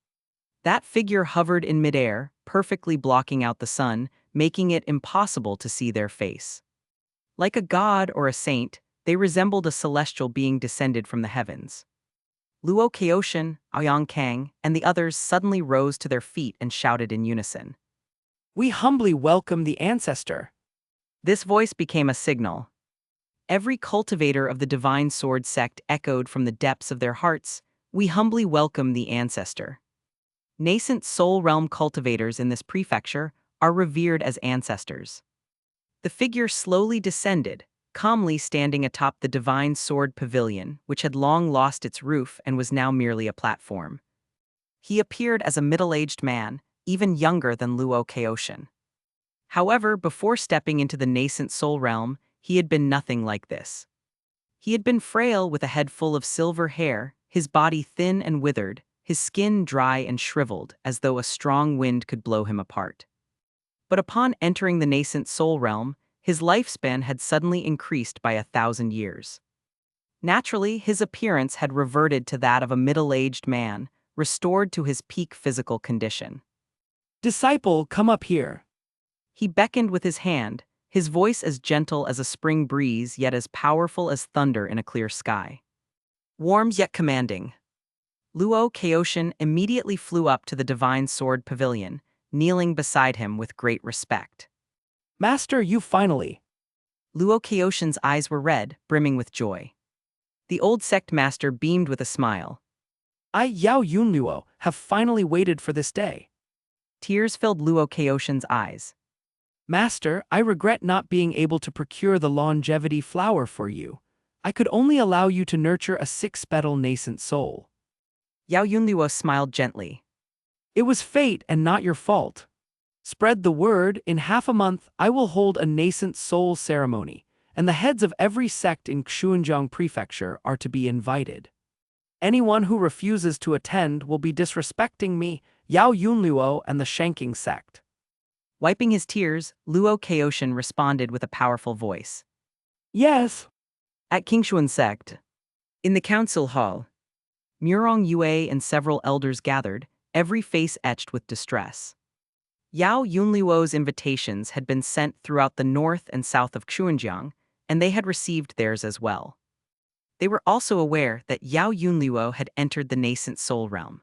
That figure hovered in midair, perfectly blocking out the sun, making it impossible to see their face. Like a god or a saint, they resembled a celestial being descended from the heavens. Luo Kaoshan, Aoyang Kang, and the others suddenly rose to their feet and shouted in unison. We humbly welcome the ancestor. This voice became a signal. Every cultivator of the Divine Sword Sect echoed from the depths of their hearts, "We humbly welcome the ancestor." Nascent soul realm cultivators in this prefecture are revered as ancestors. The figure slowly descended, calmly standing atop the Divine Sword Pavilion, which had long lost its roof and was now merely a platform. He appeared as a middle-aged man, even younger than Luo Kaoshan. However, before stepping into the nascent soul realm, he had been nothing like this. He had been frail with a head full of silver hair, his body thin and withered, his skin dry and shriveled, as though a strong wind could blow him apart. But upon entering the nascent soul realm, his lifespan had suddenly increased by 1,000 years. Naturally, his appearance had reverted to that of a middle-aged man, restored to his peak physical condition. Disciple, come up here. He beckoned with his hand, his voice as gentle as a spring breeze yet as powerful as thunder in a clear sky. Warm yet commanding. Luo Kaoshan immediately flew up to the Divine Sword Pavilion, kneeling beside him with great respect. Master, you finally. Luo Kaoshan's eyes were red, brimming with joy. The old sect master beamed with a smile. I, Yao Yunluo, have finally waited for this day. Tears filled Luo Kaoshan's eyes. Master, I regret not being able to procure the longevity flower for you. I could only allow you to nurture a 6-petal nascent soul. Yao Yunluo smiled gently. It was fate and not your fault. Spread the word, in half a month I will hold a nascent soul ceremony, and the heads of every sect in Qingxuan Prefecture are to be invited. Anyone who refuses to attend will be disrespecting me, Yao Yunluo, and the Shanking Sect. Wiping his tears, Luo Kaoshan responded with a powerful voice. Yes. At Qingxuan Sect, in the council hall, Murong Yue and several elders gathered, every face etched with distress. Yao Yunluo's invitations had been sent throughout the north and south of Qingxuan, and they had received theirs as well. They were also aware that Yao Yunluo had entered the nascent soul realm.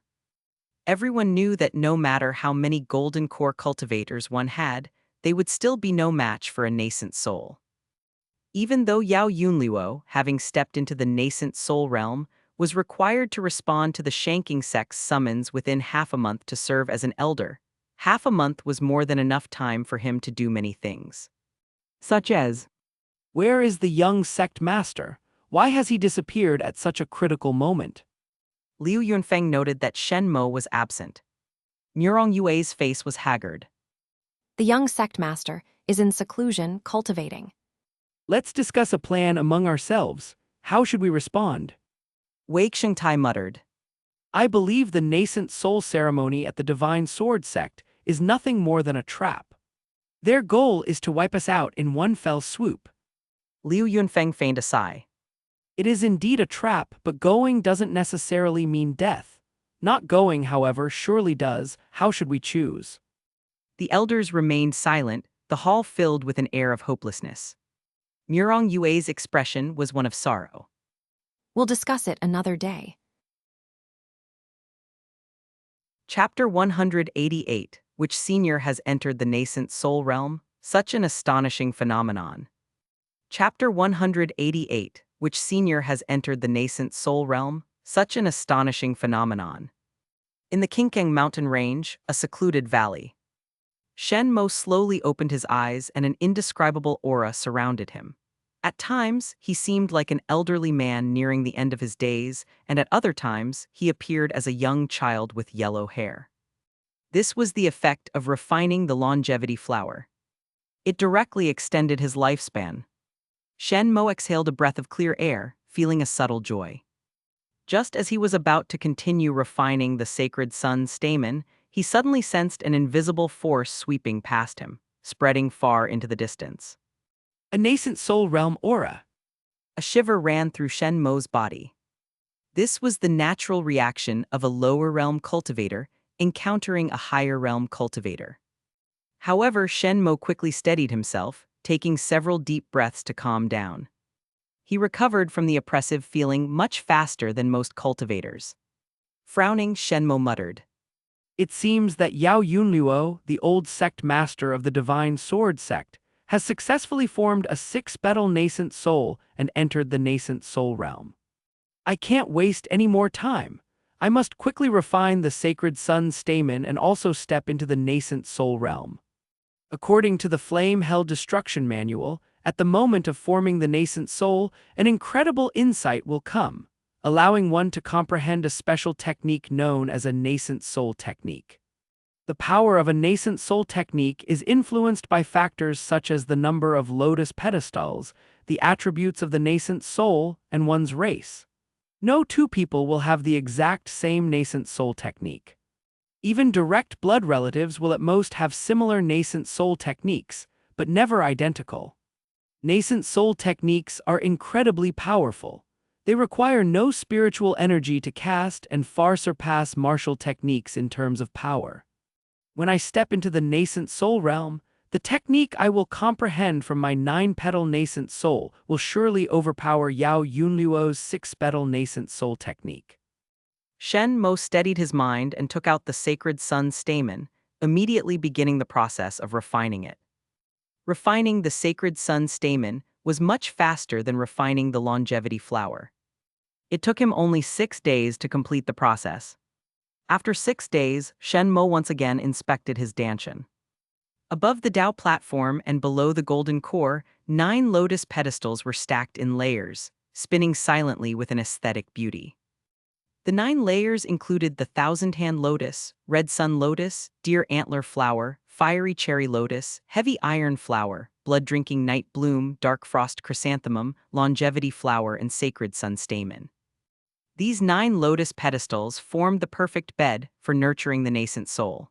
Everyone knew that no matter how many golden core cultivators one had, they would still be no match for a nascent soul. Even though Yao Yunluo, having stepped into the nascent soul realm, was required to respond to the Shanking Sect's summons within half a month to serve as an elder, half a month was more than enough time for him to do many things. Such as, where is the young sect master? Why has he disappeared at such a critical moment? Liu Yunfeng noted that Shen Mo was absent. Murong Yue's face was haggard. The young sect master is in seclusion cultivating. Let's discuss a plan among ourselves. How should we respond? Wei Xingtai muttered. I believe the nascent soul ceremony at the Divine Sword Sect is nothing more than a trap. Their goal is to wipe us out in one fell swoop. Liu Yunfeng feigned a sigh. It is indeed a trap, but going doesn't necessarily mean death. Not going, however, surely does. How should we choose? The elders remained silent, the hall filled with an air of hopelessness. Murong Yue's expression was one of sorrow. We'll discuss it another day. Chapter 188, which senior has entered the nascent soul realm? Such an astonishing phenomenon. Chapter 188, which senior has entered the nascent soul realm? Such an astonishing phenomenon. In the Qingxuan mountain range, a secluded valley, Shen Mo slowly opened his eyes and an indescribable aura surrounded him. At times, he seemed like an elderly man nearing the end of his days, and at other times, he appeared as a young child with yellow hair. This was the effect of refining the longevity flower. It directly extended his lifespan. Shen Mo exhaled a breath of clear air, feeling a subtle joy. Just as he was about to continue refining the sacred sun's stamen, he suddenly sensed an invisible force sweeping past him, spreading far into the distance. A nascent soul realm aura. A shiver ran through Shen Mo's body. This was the natural reaction of a lower realm cultivator encountering a higher realm cultivator. However, Shen Mo quickly steadied himself, taking several deep breaths to calm down. He recovered from the oppressive feeling much faster than most cultivators. Frowning, Shen Mo muttered. It seems that Yao Yunluo, the old sect master of the Divine Sword Sect, has successfully formed a six-petal nascent soul and entered the nascent soul realm. I can't waste any more time. I must quickly refine the sacred sun stamen and also step into the nascent soul realm. According to the Flame Hell Destruction Manual, at the moment of forming the nascent soul, an incredible insight will come, allowing one to comprehend a special technique known as a nascent soul technique. The power of a nascent soul technique is influenced by factors such as the number of lotus pedestals, the attributes of the nascent soul, and one's race. No two people will have the exact same nascent soul technique. Even direct blood relatives will at most have similar nascent soul techniques, but never identical. Nascent soul techniques are incredibly powerful. They require no spiritual energy to cast and far surpass martial techniques in terms of power. When I step into the nascent soul realm, the technique I will comprehend from my 9-petal nascent soul will surely overpower Yao Yunluo's 6-petal nascent soul technique. Shen Mo steadied his mind and took out the sacred sun stamen, immediately beginning the process of refining it. Refining the sacred sun stamen was much faster than refining the longevity flower. It took him only 6 days to complete the process. After 6 days, Shen Mo once again inspected his danshan. Above the Tao platform and below the golden core, 9 lotus pedestals were stacked in layers, spinning silently with an aesthetic beauty. The 9 layers included the thousand-hand lotus, red sun lotus, deer antler flower, fiery cherry lotus, heavy iron flower, blood-drinking night bloom, dark frost chrysanthemum, longevity flower, and sacred sun stamen. These 9 lotus pedestals formed the perfect bed for nurturing the nascent soul.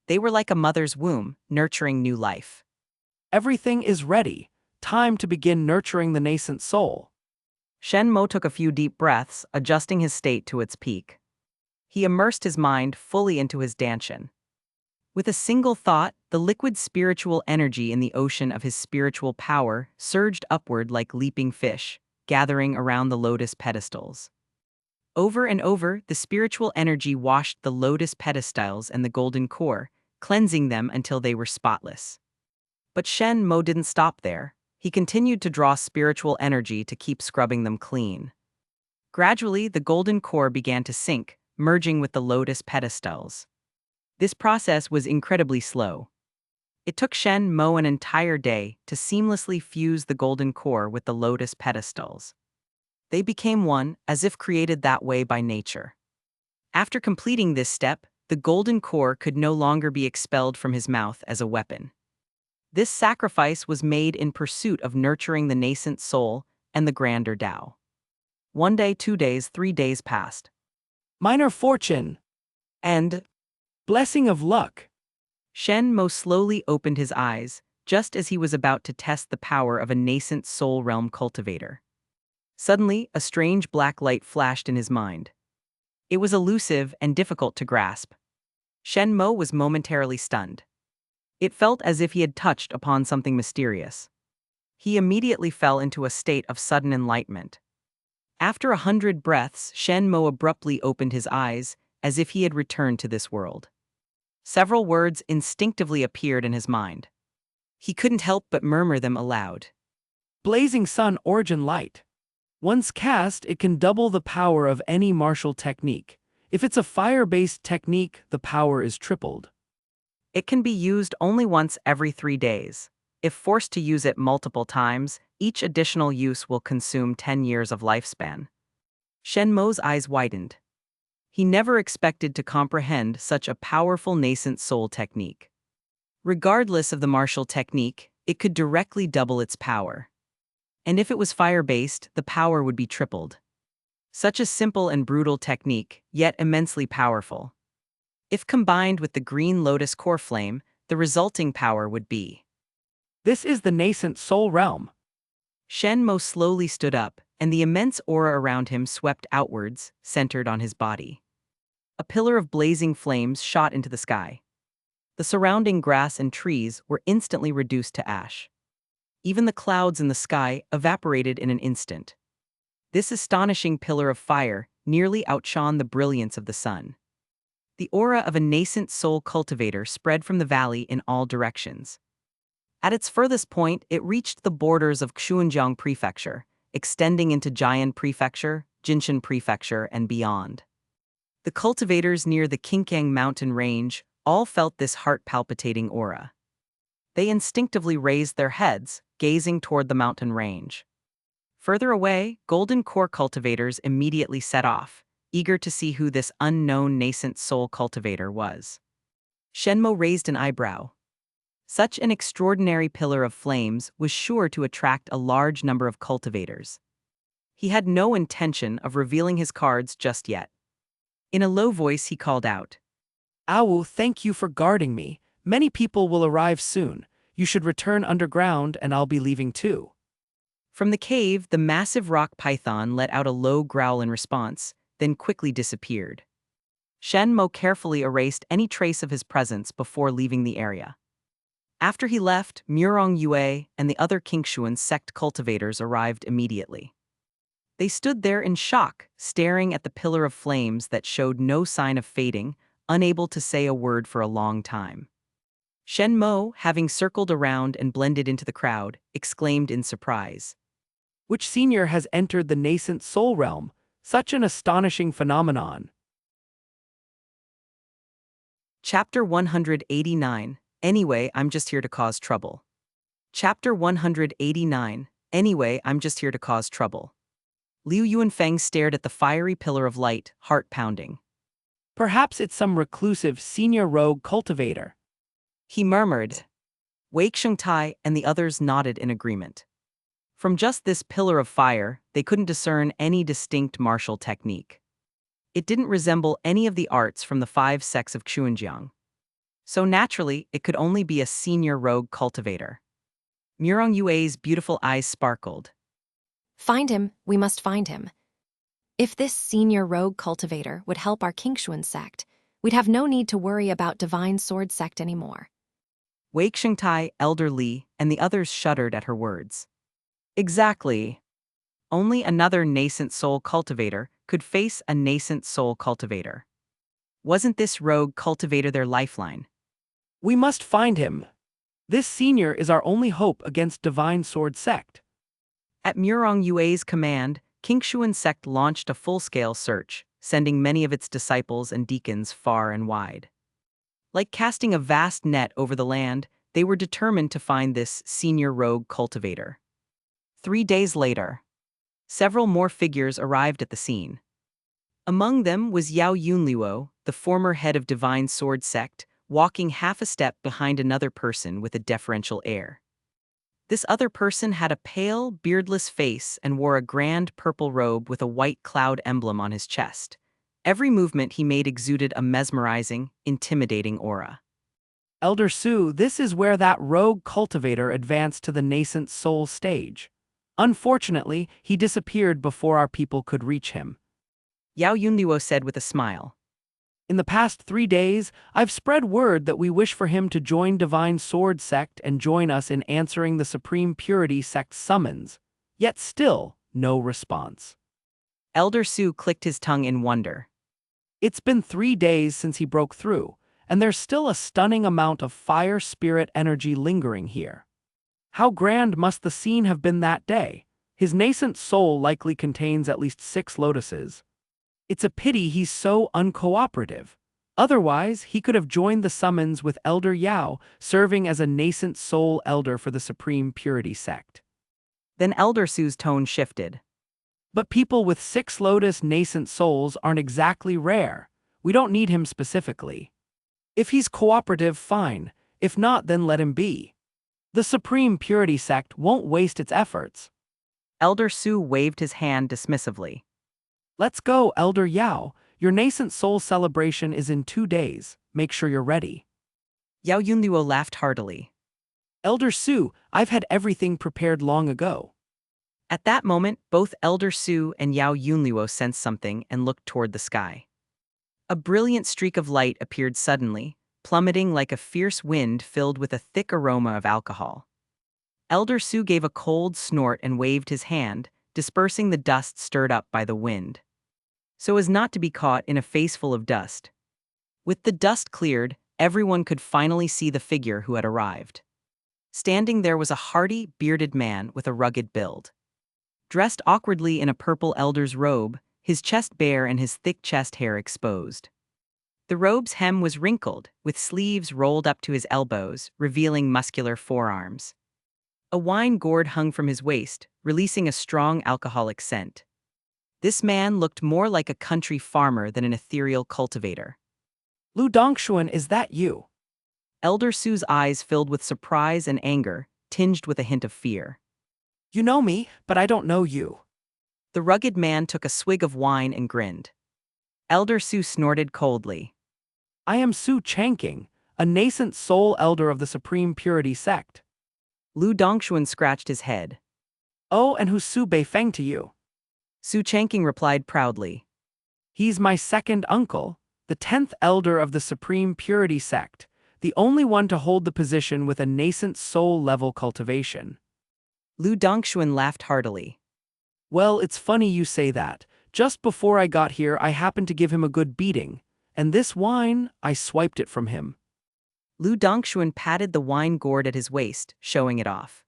They were like a mother's womb, nurturing new life. Everything is ready. Time to begin nurturing the nascent soul. Shen Mo took a few deep breaths, adjusting his state to its peak. He immersed his mind fully into his danshan. With a single thought, the liquid spiritual energy in the ocean of his spiritual power surged upward like leaping fish, gathering around the lotus pedestals. Over and over, the spiritual energy washed the lotus pedestals and the golden core, cleansing them until they were spotless. But Shen Mo didn't stop there. He continued to draw spiritual energy to keep scrubbing them clean. Gradually, the golden core began to sink, merging with the lotus pedestals. This process was incredibly slow. It took Shen Mo an entire day to seamlessly fuse the golden core with the lotus pedestals. They became one, as if created that way by nature. After completing this step, the golden core could no longer be expelled from his mouth as a weapon. This sacrifice was made in pursuit of nurturing the nascent soul and the grander Tao. 1 day, 2 days, 3 days passed. Minor fortune And blessing of luck. Shen Mo slowly opened his eyes, just as he was about to test the power of a nascent soul realm cultivator. Suddenly, a strange black light flashed in his mind. It was elusive and difficult to grasp. Shen Mo was momentarily stunned. It felt as if he had touched upon something mysterious. He immediately fell into a state of sudden enlightenment. After 100 breaths, Shen Mo abruptly opened his eyes, as if he had returned to this world. Several words instinctively appeared in his mind. He couldn't help but murmur them aloud. Blazing sun origin light. Once cast, it can double the power of any martial technique. If it's a fire-based technique, the power is tripled. It can be used only once every 3 days. If forced to use it multiple times, each additional use will consume 10 years of lifespan. Shen Mo's eyes widened. He never expected to comprehend such a powerful nascent soul technique. Regardless of the martial technique, it could directly double its power. And if it was fire-based, the power would be tripled. Such a simple and brutal technique, yet immensely powerful. If combined with the green lotus core flame, the resulting power would be. This is the nascent soul realm. Shen Mo slowly stood up, and the immense aura around him swept outwards, centered on his body. A pillar of blazing flames shot into the sky. The surrounding grass and trees were instantly reduced to ash. Even the clouds in the sky evaporated in an instant. This astonishing pillar of fire nearly outshone the brilliance of the sun. The aura of a nascent soul cultivator spread from the valley in all directions. At its furthest point, it reached the borders of Qingxuan Prefecture, extending into Jian Prefecture, Jinshan Prefecture, and beyond. The cultivators near the Qingxuan mountain range all felt this heart-palpitating aura. They instinctively raised their heads, gazing toward the mountain range. Further away, golden core cultivators immediately set off, eager to see who this unknown nascent soul cultivator was. Shen Mo raised an eyebrow. Such an extraordinary pillar of flames was sure to attract a large number of cultivators. He had no intention of revealing his cards just yet. In a low voice he called out, Awu, thank you for guarding me. Many people will arrive soon. You should return underground and I'll be leaving too. From the cave, the massive rock python let out a low growl in response, then quickly disappeared. Shen Mo carefully erased any trace of his presence before leaving the area. After he left, Murong Yue and the other Qingxuan Sect cultivators arrived immediately. They stood there in shock, staring at the pillar of flames that showed no sign of fading, unable to say a word for a long time. Shen Mo, having circled around and blended into the crowd, exclaimed in surprise. Which senior has entered the nascent soul realm? Such an astonishing phenomenon. Chapter 189. Anyway, I'm just here to cause trouble. Chapter 189. Anyway, I'm just here to cause trouble. Liu Yuanfeng stared at the fiery pillar of light, heart pounding. Perhaps it's some reclusive senior rogue cultivator. He murmured. Wei Xingtai and the others nodded in agreement. From just this pillar of fire, they couldn't discern any distinct martial technique. It didn't resemble any of the arts from the 5 sects of Qingxuan. So naturally, it could only be a senior rogue cultivator. Murong Yue's beautiful eyes sparkled. Find him, we must find him. If this senior rogue cultivator would help our Qingxuan sect, we'd have no need to worry about Divine Sword Sect anymore. Wei Xingtai, Elder Li, and the others shuddered at her words. Exactly. Only another nascent soul cultivator could face a nascent soul cultivator. Wasn't this rogue cultivator their lifeline? We must find him. This senior is our only hope against Divine Sword Sect. At Murong Yue's command, Qingxuan Sect launched a full-scale search, sending many of its disciples and deacons far and wide. Like casting a vast net over the land, they were determined to find this senior rogue cultivator. 3 days later, several more figures arrived at the scene. Among them was Yao Yunluo, the former head of Divine Sword Sect, walking half a step behind another person with a deferential air. This other person had a pale, beardless face and wore a grand purple robe with a white cloud emblem on his chest. Every movement he made exuded a mesmerizing, intimidating aura. Elder Su, this is where that rogue cultivator advanced to the nascent soul stage. Unfortunately, he disappeared before our people could reach him. Yao Yunluo said with a smile. In the past 3 days, I've spread word that we wish for him to join Divine Sword Sect and join us in answering the Supreme Purity Sect's summons. Yet still, no response. Elder Su clicked his tongue in wonder. It's been 3 days since he broke through, and there's still a stunning amount of fire spirit energy lingering here. How grand must the scene have been that day? His nascent soul likely contains at least 6 lotuses. It's a pity he's so uncooperative. Otherwise, he could have joined the summons with Elder Yao, serving as a nascent soul elder for the Supreme Purity Sect. Then Elder Su's tone shifted. But people with 6 lotus nascent souls aren't exactly rare. We don't need him specifically. If he's cooperative, fine. If not, then let him be. The Supreme Purity Sect won't waste its efforts. Elder Su waved his hand dismissively. Let's go, Elder Yao. Your nascent soul celebration is in 2 days. Make sure you're ready. Yao Yunluo laughed heartily. Elder Su, I've had everything prepared long ago. At that moment, both Elder Su and Yao Yunluo sensed something and looked toward the sky. A brilliant streak of light appeared suddenly, plummeting like a fierce wind filled with a thick aroma of alcohol. Elder Su gave a cold snort and waved his hand, dispersing the dust stirred up by the wind, so as not to be caught in a face full of dust. With the dust cleared, everyone could finally see the figure who had arrived. Standing there was a hardy, bearded man with a rugged build. Dressed awkwardly in a purple elder's robe, his chest bare and his thick chest hair exposed. The robe's hem was wrinkled, with sleeves rolled up to his elbows, revealing muscular forearms. A wine gourd hung from his waist, releasing a strong alcoholic scent. This man looked more like a country farmer than an ethereal cultivator. Lu Dongxuan, is that you? Elder Su's eyes filled with surprise and anger, tinged with a hint of fear. You know me, but I don't know you. The rugged man took a swig of wine and grinned. Elder Su snorted coldly. I am Su Changqing, a nascent soul elder of the Supreme Purity Sect. Lu Dongxuan scratched his head. Oh, and who's Su Beifeng to you? Su Changqing replied proudly. He's my second uncle, the 10th elder of the Supreme Purity Sect, the only one to hold the position with a nascent soul-level cultivation. Lu Dongxuan laughed heartily. Well, it's funny you say that. Just before I got here, I happened to give him a good beating, and this wine, I swiped it from him. Lu Dongxuan patted the wine gourd at his waist, showing it off.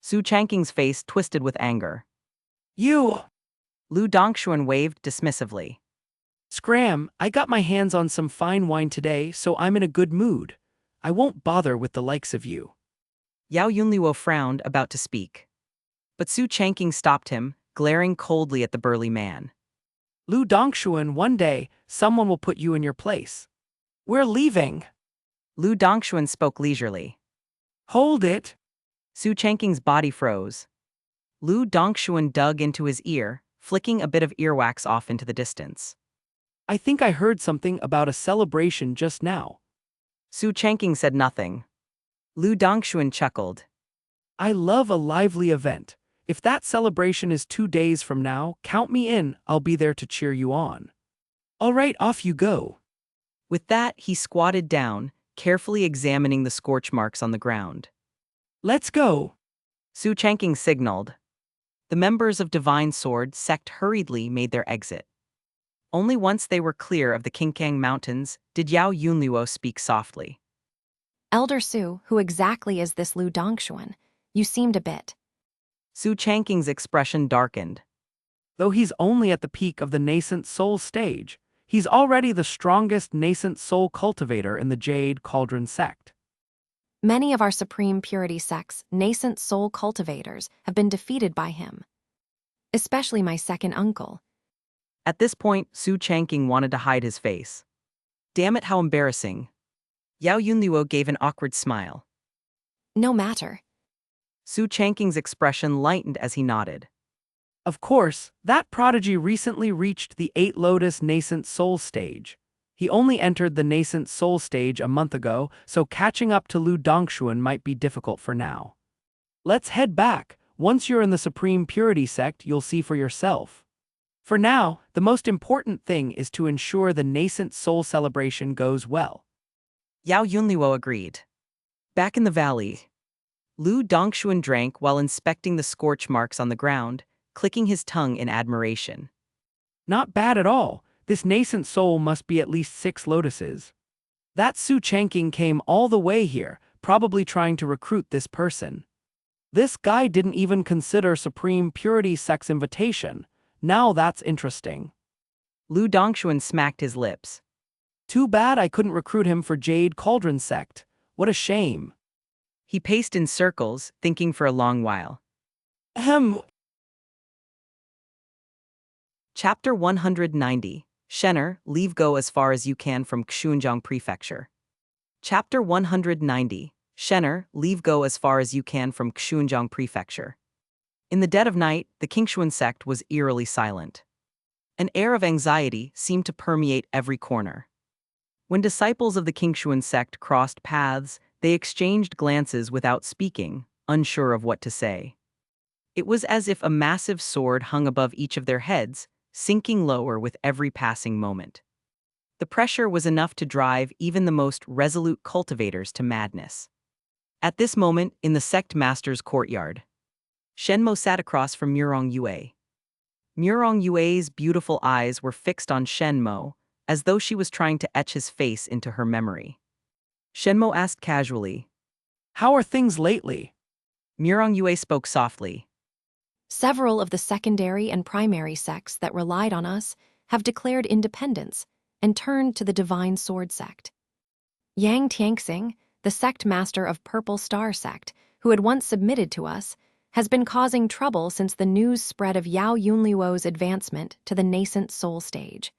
Su Changqing's face twisted with anger. You! Lu Dongxuan waved dismissively. Scram, I got my hands on some fine wine today, so I'm in a good mood. I won't bother with the likes of you. Yao Yunluo frowned, about to speak. But Su Changqing stopped him, glaring coldly at the burly man. Lu Dongxuan, one day, someone will put you in your place. We're leaving. Lu Dongxuan spoke leisurely. Hold it. Su Changqing's body froze. Lu Dongxuan dug into his ear, flicking a bit of earwax off into the distance. I think I heard something about a celebration just now. Su Changqing said nothing. Lu Dongxuan chuckled. I love a lively event. If that celebration is 2 days from now, count me in, I'll be there to cheer you on. All right, off you go. With that, he squatted down, carefully examining the scorch marks on the ground. Let's go. Su Changqing signaled. The members of Divine Sword Sect hurriedly made their exit. Only once they were clear of the Qingxuan Mountains did Yao Yunluo speak softly. Elder Su, who exactly is this Lu Dongxuan? You seemed a bit. Su Changqing's expression darkened. Though he's only at the peak of the nascent soul stage, he's already the strongest nascent soul cultivator in the Jade Cauldron Sect. Many of our Supreme Purity Sect's nascent soul cultivators have been defeated by him. Especially my second uncle. At this point, Su Changqing wanted to hide his face. Damn it, how embarrassing. Yao Yunluo gave an awkward smile. No matter. Su Changqing's expression lightened as he nodded. Of course, that prodigy recently reached the 8 Lotus nascent soul stage. He only entered the nascent soul stage a month ago, so catching up to Lu Dongxuan might be difficult for now. Let's head back. Once you're in the Supreme Purity Sect, you'll see for yourself. For now, the most important thing is to ensure the nascent soul celebration goes well. Yao Yunluo agreed. Back in the valley, Lu Dongxuan drank while inspecting the scorch marks on the ground, clicking his tongue in admiration. Not bad at all. This nascent soul must be at least 6 lotuses. That Su Changqing came all the way here, probably trying to recruit this person. This guy didn't even consider Supreme Purity Sect's invitation. Now that's interesting. Lu Dongxuan smacked his lips. Too bad I couldn't recruit him for Jade Cauldron Sect. What a shame. He paced in circles, thinking for a long while. Chapter 190. Shenner, leave go as far as you can from Qingxuan Prefecture. Chapter 190. Shenner, leave go as far as you can from Qingxuan Prefecture. In the dead of night, the Qingxuan Sect was eerily silent. An air of anxiety seemed to permeate every corner. When disciples of the Qingxuan Sect crossed paths, they exchanged glances without speaking, unsure of what to say. It was as if a massive sword hung above each of their heads, sinking lower with every passing moment. The pressure was enough to drive even the most resolute cultivators to madness. At this moment, in the sect master's courtyard, Shen Mo sat across from Murong Yue. Murong Yue's beautiful eyes were fixed on Shen Mo, as though she was trying to etch his face into her memory. Shen Mo asked casually. How are things lately? Murong Yue spoke softly. Several of the secondary and primary sects that relied on us have declared independence and turned to the Divine Sword Sect. Yang Tianxing, the sect master of Purple Star Sect, who had once submitted to us, has been causing trouble since the news spread of Yao Yunluo's advancement to the nascent soul stage.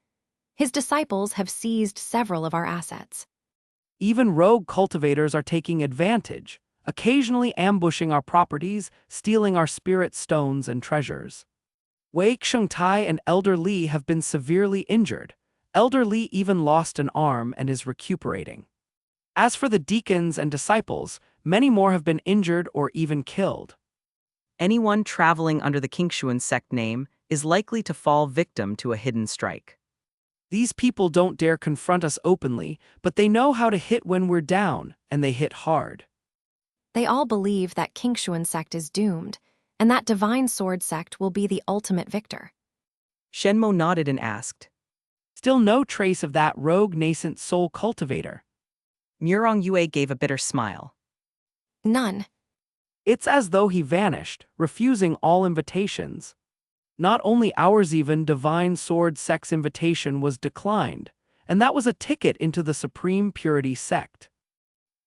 His disciples have seized several of our assets. Even rogue cultivators are taking advantage, occasionally ambushing our properties, stealing our spirit stones and treasures. Wei Xingtai and Elder Li have been severely injured. Elder Li even lost an arm and is recuperating. As for the deacons and disciples, many more have been injured or even killed. Anyone traveling under the Qingxuan Sect name is likely to fall victim to a hidden strike. These people don't dare confront us openly, but they know how to hit when we're down, and they hit hard. They all believe that Qingxuan Sect is doomed, and that Divine Sword Sect will be the ultimate victor. Shen Mo nodded and asked. Still no trace of that rogue nascent soul cultivator. Murong Yue gave a bitter smile. None. It's as though he vanished, refusing all invitations. Not only ours, even Divine Sword Sect's invitation was declined, and that was a ticket into the Supreme Purity Sect.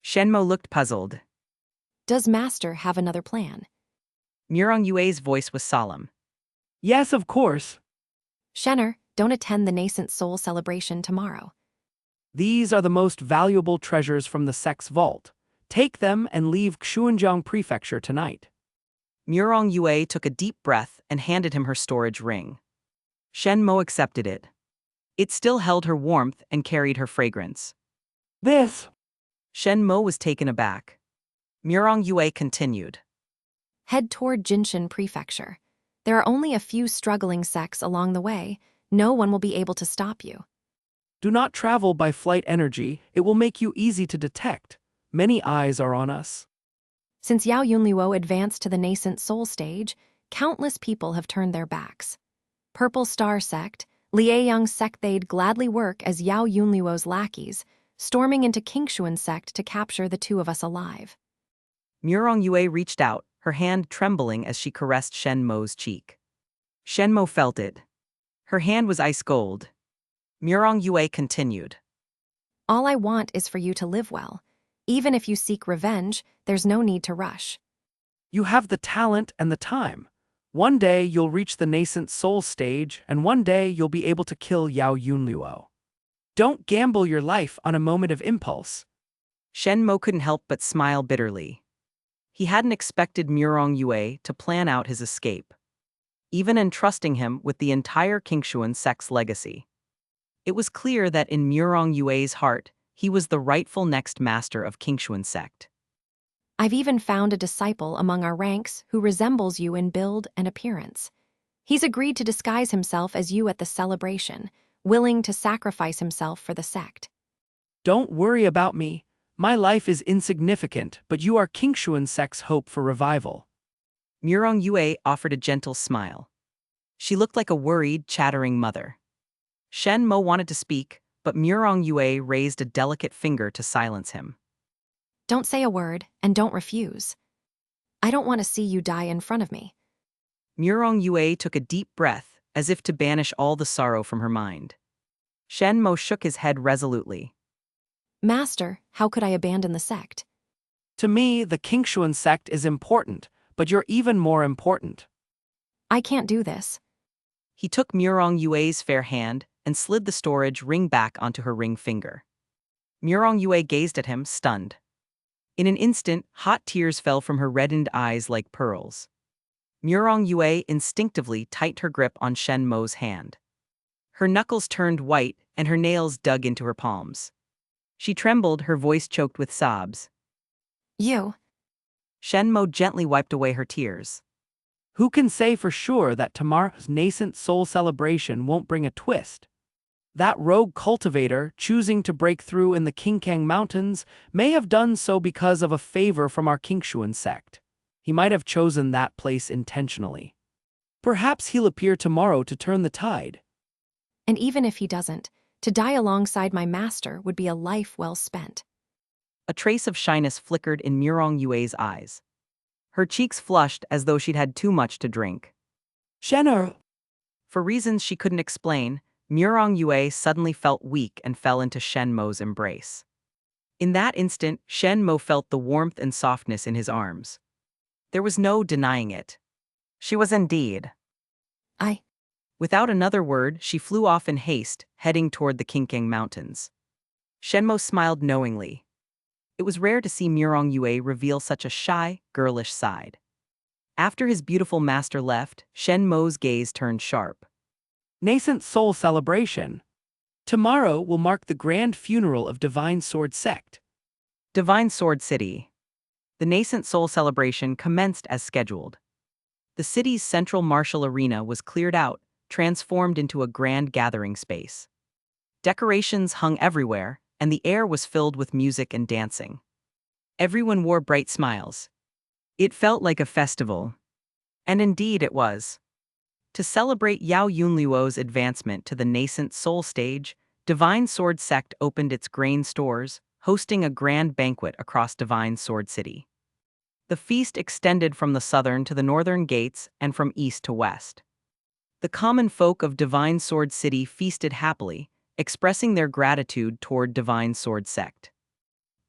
Shen Mo looked puzzled. Does Master have another plan? Murong Yue's voice was solemn. Yes, of course. Shenner, don't attend the Nascent Soul celebration tomorrow. These are the most valuable treasures from the sect's vault. Take them and leave Xuanjiang Prefecture tonight. Murong Yue took a deep breath and handed him her storage ring. Shen Mo accepted it. It still held her warmth and carried her fragrance. This. Shen Mo was taken aback. Murong Yue continued. Head toward Jinshan Prefecture. There are only a few struggling sects along the way. No one will be able to stop you. Do not travel by flight energy. It will make you easy to detect. Many eyes are on us. Since Yao Yunluo advanced to the nascent soul stage, countless people have turned their backs. Purple Star Sect, Liaoyang Sect, they'd gladly work as Yao Yunluo's lackeys, storming into Qingxuan Sect to capture the two of us alive. Murong Yue reached out, her hand trembling as she caressed Shen Mo's cheek. Shen Mo felt it. Her hand was ice cold. Murong Yue continued. All I want is for you to live well. Even if you seek revenge, there's no need to rush. You have the talent and the time. One day you'll reach the nascent soul stage, and one day you'll be able to kill Yao Yunluo. Don't gamble your life on a moment of impulse. Shen Mo couldn't help but smile bitterly. He hadn't expected Murong Yue to plan out his escape, even entrusting him with the entire Qingxuan Sect's legacy. It was clear that in Murong Yue's heart, he was the rightful next master of Qingxuan Sect. I've even found a disciple among our ranks who resembles you in build and appearance. He's agreed to disguise himself as you at the celebration, willing to sacrifice himself for the sect. Don't worry about me. My life is insignificant, but you are Qingxuan Sect's hope for revival. Murong Yue offered a gentle smile. She looked like a worried, chattering mother. Shen Mo wanted to speak, but Murong Yue raised a delicate finger to silence him. Don't say a word, and don't refuse. I don't want to see you die in front of me. Murong Yue took a deep breath, as if to banish all the sorrow from her mind. Shen Mo shook his head resolutely. Master, how could I abandon the sect? To me, the Qingxuan Sect is important, but you're even more important. I can't do this. He took Murong Yue's fair hand and slid the storage ring back onto her ring finger. Murong Yue gazed at him, stunned. In an instant, hot tears fell from her reddened eyes like pearls. Murong Yue instinctively tightened her grip on Shen Mo's hand. Her knuckles turned white and her nails dug into her palms. She trembled, her voice choked with sobs. You. Shen Mo gently wiped away her tears. Who can say for sure that tomorrow's nascent soul celebration won't bring a twist? That rogue cultivator, choosing to break through in the Qingxuan Mountains, may have done so because of a favor from our Qingxuan Sect. He might have chosen that place intentionally. Perhaps he'll appear tomorrow to turn the tide. And even if he doesn't, to die alongside my master would be a life well spent. A trace of shyness flickered in Murong Yue's eyes. Her cheeks flushed as though she'd had too much to drink. Shen. For reasons she couldn't explain, Murong Yue suddenly felt weak and fell into Shen Mo's embrace. In that instant, Shen Mo felt the warmth and softness in his arms. There was no denying it. She was indeed. Without another word, she flew off in haste, heading toward the Qingxuan Mountains. Shen Mo smiled knowingly. It was rare to see Murong Yue reveal such a shy, girlish side. After his beautiful master left, Shen Mo's gaze turned sharp. Nascent Soul Celebration. Tomorrow will mark the grand funeral of Divine Sword Sect. Divine Sword City. The nascent soul celebration commenced as scheduled. The city's central martial arena was cleared out, transformed into a grand gathering space. Decorations hung everywhere, and the air was filled with music and dancing. Everyone wore bright smiles. It felt like a festival. And indeed it was. To celebrate Yao Yunluo's advancement to the nascent soul stage, Divine Sword Sect opened its grain stores, hosting a grand banquet across Divine Sword City. The feast extended from the southern to the northern gates and from east to west. The common folk of Divine Sword City feasted happily, expressing their gratitude toward Divine Sword Sect.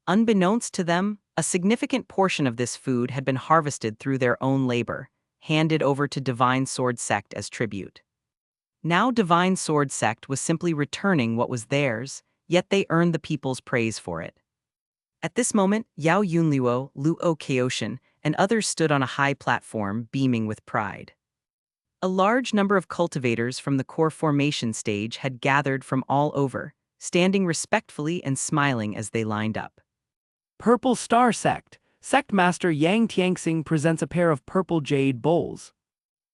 Unbeknownst to them, a significant portion of this food had been harvested through their own labor, handed over to Divine Sword Sect as tribute. Now Divine Sword Sect was simply returning what was theirs, yet they earned the people's praise for it. At this moment, Yao Yunluo, Luo Kaoshan, and others stood on a high platform, beaming with pride. A large number of cultivators from the core formation stage had gathered from all over, standing respectfully and smiling as they lined up. Purple Star Sect. Sect Master Yang Tianxing presents a pair of purple jade bowls.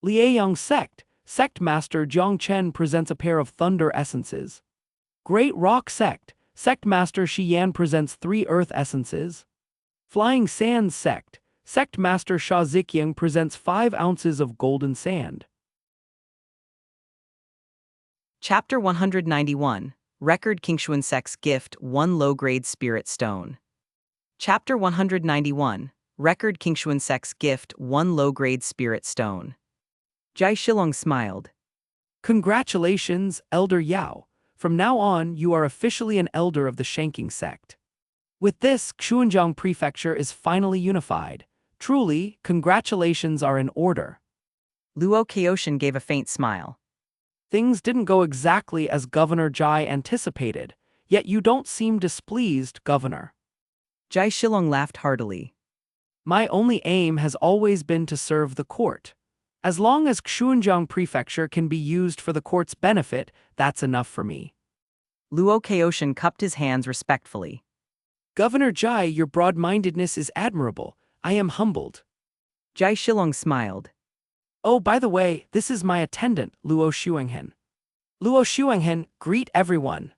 Liaoyang Sect. Sect Master Jiang Chen presents a pair of thunder essences. Great Rock Sect. Sect Master Shi Yan presents 3 earth essences. Flying Sands Sect. Sect Master Sha Ziqiang presents 5 ounces of golden sand. Chapter 191, Record Qingxuan Sect's Gift 1 Low-Grade Spirit Stone. Chapter 191, Record Qingxuan Sect's Gift 1 Low-Grade Spirit Stone. Jai Shilong smiled. Congratulations, Elder Yao. From now on, you are officially an elder of the Shanking Sect. With this, Xuanzhang Prefecture is finally unified. Truly, congratulations are in order. Luo Kaoshan gave a faint smile. Things didn't go exactly as Governor Jai anticipated, yet you don't seem displeased, Governor. Jai Shilong laughed heartily. My only aim has always been to serve the court. As long as Xuanzhang Prefecture can be used for the court's benefit, that's enough for me. Luo Kaoshan cupped his hands respectfully. Governor Jai, your broad-mindedness is admirable. I am humbled. Jai Shilong smiled. Oh, by the way, this is my attendant, Luo Xuanghen. Luo Xuanghen, greet everyone.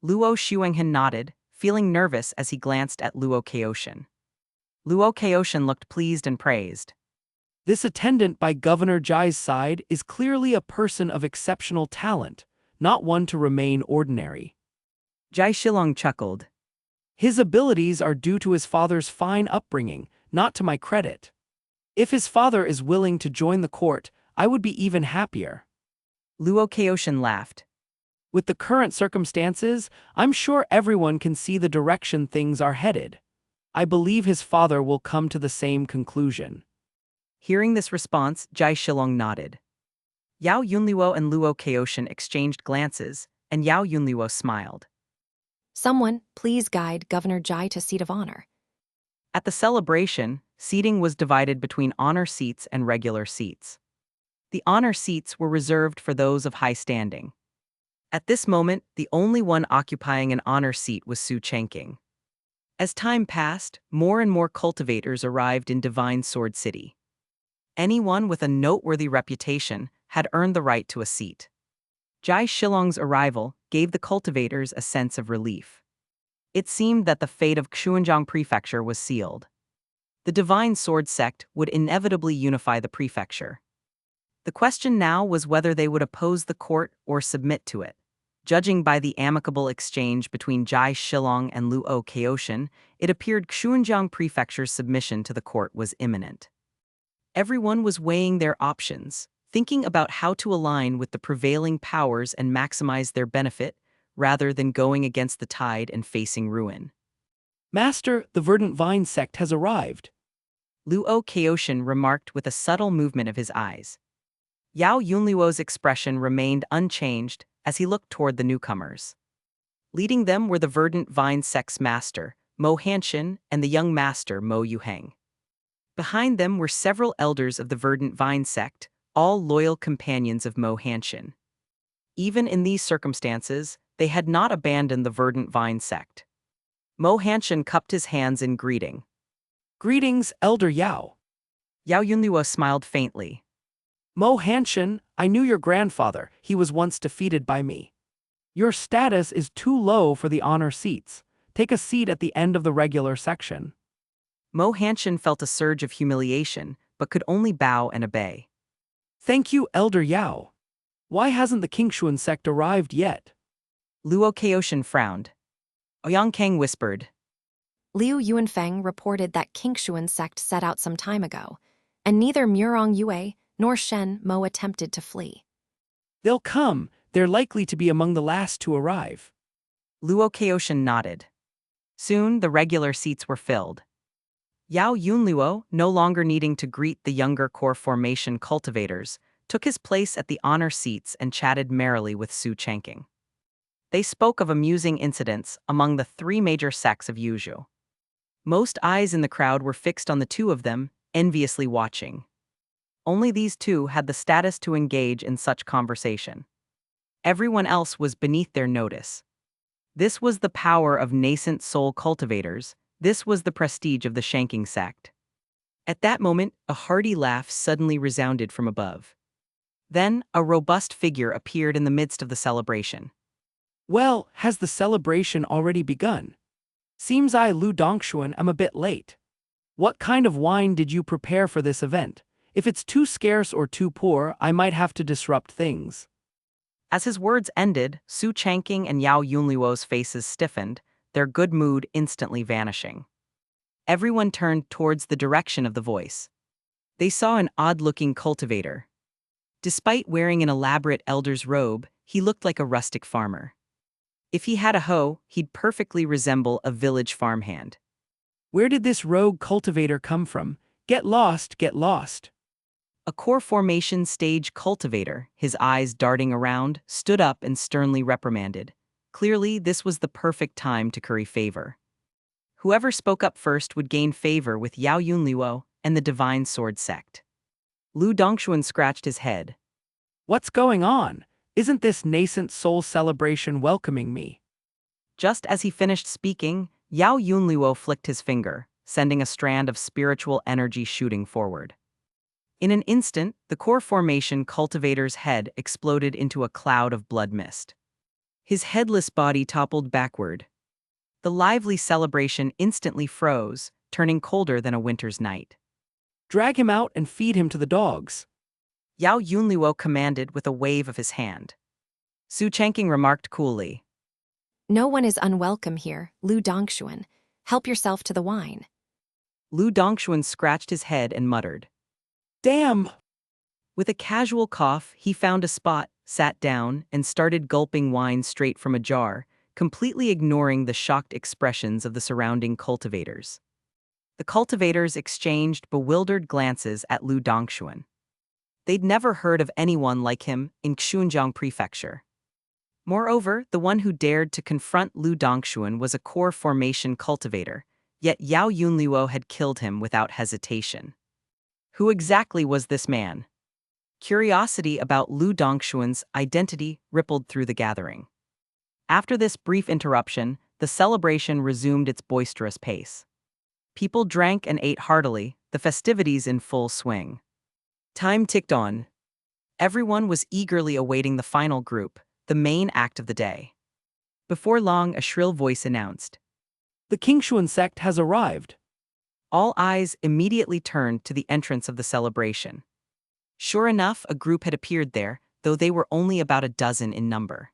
Luo Xuanghen nodded, feeling nervous as he glanced at Luo Kaoshan. Luo Kaoshan looked pleased and praised. This attendant by Governor Jai's side is clearly a person of exceptional talent, not one to remain ordinary. Jai Shilong chuckled. His abilities are due to his father's fine upbringing, not to my credit. If his father is willing to join the court, I would be even happier. Luo Kaoshan laughed. With the current circumstances, I'm sure everyone can see the direction things are headed. I believe his father will come to the same conclusion. Hearing this response, Jai Shilong nodded. Yao Yunluo and Luo Kaoshan exchanged glances, and Yao Yunluo smiled. Someone, please guide Governor Jai to seat of honor. At the celebration, seating was divided between honor seats and regular seats. The honor seats were reserved for those of high standing. At this moment, the only one occupying an honor seat was Su Chengqing. As time passed, more and more cultivators arrived in Divine Sword City. Anyone with a noteworthy reputation had earned the right to a seat. Jai Shilong's arrival, gave the cultivators a sense of relief. It seemed that the fate of Qingxuan Prefecture was sealed. The Divine Sword Sect would inevitably unify the prefecture. The question now was whether they would oppose the court or submit to it. Judging by the amicable exchange between Jai Shilong and Luo Kaoshan, it appeared Qingxuan Prefecture's submission to the court was imminent. Everyone was weighing their options, thinking about how to align with the prevailing powers and maximize their benefit, rather than going against the tide and facing ruin. Master, the Verdant Vine Sect has arrived. Luo Kaoshan remarked with a subtle movement of his eyes. Yao Yunluo's expression remained unchanged as he looked toward the newcomers. Leading them were the Verdant Vine Sect's master, Mo Hanshin, and the young master, Mo Yuheng. Behind them were several elders of the Verdant Vine Sect, all loyal companions of Mo Hanshin. Even in these circumstances, they had not abandoned the Verdant Vine Sect. Mo Hanshin cupped his hands in greeting. Greetings, Elder Yao. Yao Yunluo smiled faintly. Mo Hanshin, I knew your grandfather. He was once defeated by me. Your status is too low for the honor seats. Take a seat at the end of the regular section. Mo Hanshin felt a surge of humiliation, but could only bow and obey. Thank you, Elder Yao. Why hasn't the Qingxuan Sect arrived yet? Luo Kaoshan frowned. Ouyang Kang whispered. Liu Yuanfeng reported that Qingxuan Sect set out some time ago, and neither Murong Yue nor Shen Mo attempted to flee. They'll come. They're likely to be among the last to arrive. Luo Kaoshan nodded. Soon, the regular seats were filled. Yao Yunluo, no longer needing to greet the younger core formation cultivators, took his place at the honor seats and chatted merrily with Su Changqing. They spoke of amusing incidents among the three major sects of Yuzhou. Most eyes in the crowd were fixed on the two of them, enviously watching. Only these two had the status to engage in such conversation. Everyone else was beneath their notice. This was the power of nascent soul cultivators. This was the prestige of the Qingxuan Sect. At that moment, a hearty laugh suddenly resounded from above. Then, a robust figure appeared in the midst of the celebration. Well, has the celebration already begun? Seems I, Lu Dongxuan, am a bit late. What kind of wine did you prepare for this event? If it's too scarce or too poor, I might have to disrupt things. As his words ended, Su Changqing and Yao Yunluo's faces stiffened, their good mood instantly vanishing. Everyone turned towards the direction of the voice. They saw an odd-looking cultivator. Despite wearing an elaborate elder's robe, he looked like a rustic farmer. If he had a hoe, he'd perfectly resemble a village farmhand. Where did this rogue cultivator come from? Get lost, get lost. A core formation stage cultivator, his eyes darting around, stood up and sternly reprimanded. Clearly, this was the perfect time to curry favor. Whoever spoke up first would gain favor with Yao Yunluo and the Divine Sword Sect. Lu Dongxuan scratched his head. What's going on? Isn't this nascent soul celebration welcoming me? Just as he finished speaking, Yao Yunluo flicked his finger, sending a strand of spiritual energy shooting forward. In an instant, the core formation cultivator's head exploded into a cloud of blood mist. His headless body toppled backward. The lively celebration instantly froze, turning colder than a winter's night. Drag him out and feed him to the dogs. Yao Yunluo commanded with a wave of his hand. Su Changqing remarked coolly. No one is unwelcome here, Lu Dongxuan. Help yourself to the wine. Lu Dongxuan scratched his head and muttered. Damn! With a casual cough, he found a spot, sat down, and started gulping wine straight from a jar, completely ignoring the shocked expressions of the surrounding cultivators. The cultivators exchanged bewildered glances at Lu Dongxuan. They'd never heard of anyone like him in Qingxuan Prefecture. Moreover, the one who dared to confront Lu Dongxuan was a core formation cultivator, yet Yao Yunluo had killed him without hesitation. Who exactly was this man? Curiosity about Lu Dongxuan's identity rippled through the gathering. After this brief interruption, the celebration resumed its boisterous pace. People drank and ate heartily, the festivities in full swing. Time ticked on. Everyone was eagerly awaiting the final group, the main act of the day. Before long, a shrill voice announced. The Qingxuan Sect has arrived. All eyes immediately turned to the entrance of the celebration. Sure enough, a group had appeared there, though they were only about a dozen in number.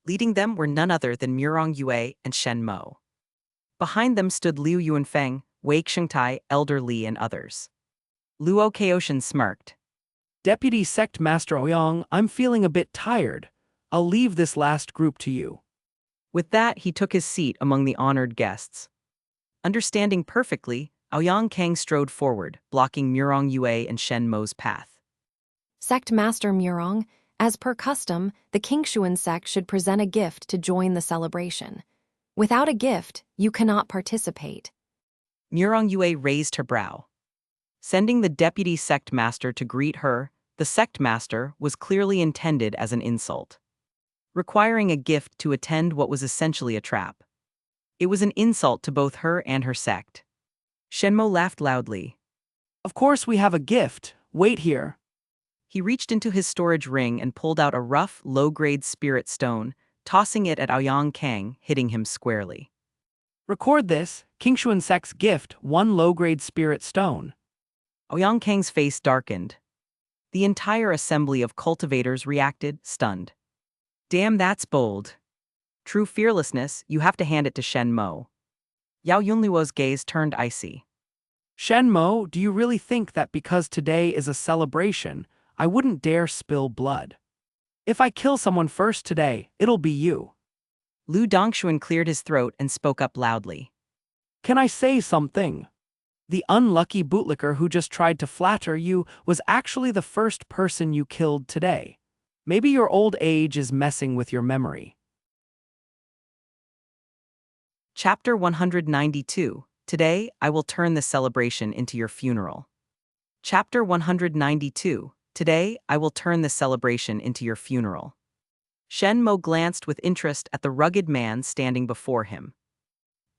Leading them were none other than Murong Yue and Shen Mo. Behind them stood Liu Yuanfeng, Wei Xingtai, Elder Li, and others. Luo Kaoshan smirked. Deputy Sect Master Ouyang, I'm feeling a bit tired. I'll leave this last group to you. With that, he took his seat among the honored guests. Understanding perfectly, Aoyang Kang strode forward, blocking Murong Yue and Shen Mo's path. Sect Master Murong, as per custom, the Qingxuan Sect should present a gift to join the celebration. Without a gift, you cannot participate. Murong Yue raised her brow. Sending the deputy sect master to greet her, the sect master was clearly intended as an insult. Requiring a gift to attend what was essentially a trap. It was an insult to both her and her sect. Shen Mo laughed loudly. Of course we have a gift. Wait here. He reached into his storage ring and pulled out a rough, low-grade spirit stone, tossing it at Aoyang Kang, hitting him squarely. Record this, Qingxuan Sect's gift, 1 low-grade spirit stone. Aoyang Kang's face darkened. The entire assembly of cultivators reacted, stunned. Damn, that's bold. True fearlessness, you have to hand it to Shen Mo. Yao Yunluo's gaze turned icy. Shen Mo, do you really think that because today is a celebration, I wouldn't dare spill blood? If I kill someone first today, it'll be you. Lu Dongshuan cleared his throat and spoke up loudly. Can I say something? The unlucky bootlicker who just tried to flatter you was actually the first person you killed today. Maybe your old age is messing with your memory. Chapter 192. Today, I will turn this celebration into your funeral. Chapter 192. Today, I will turn this celebration into your funeral. Shen Mo glanced with interest at the rugged man standing before him.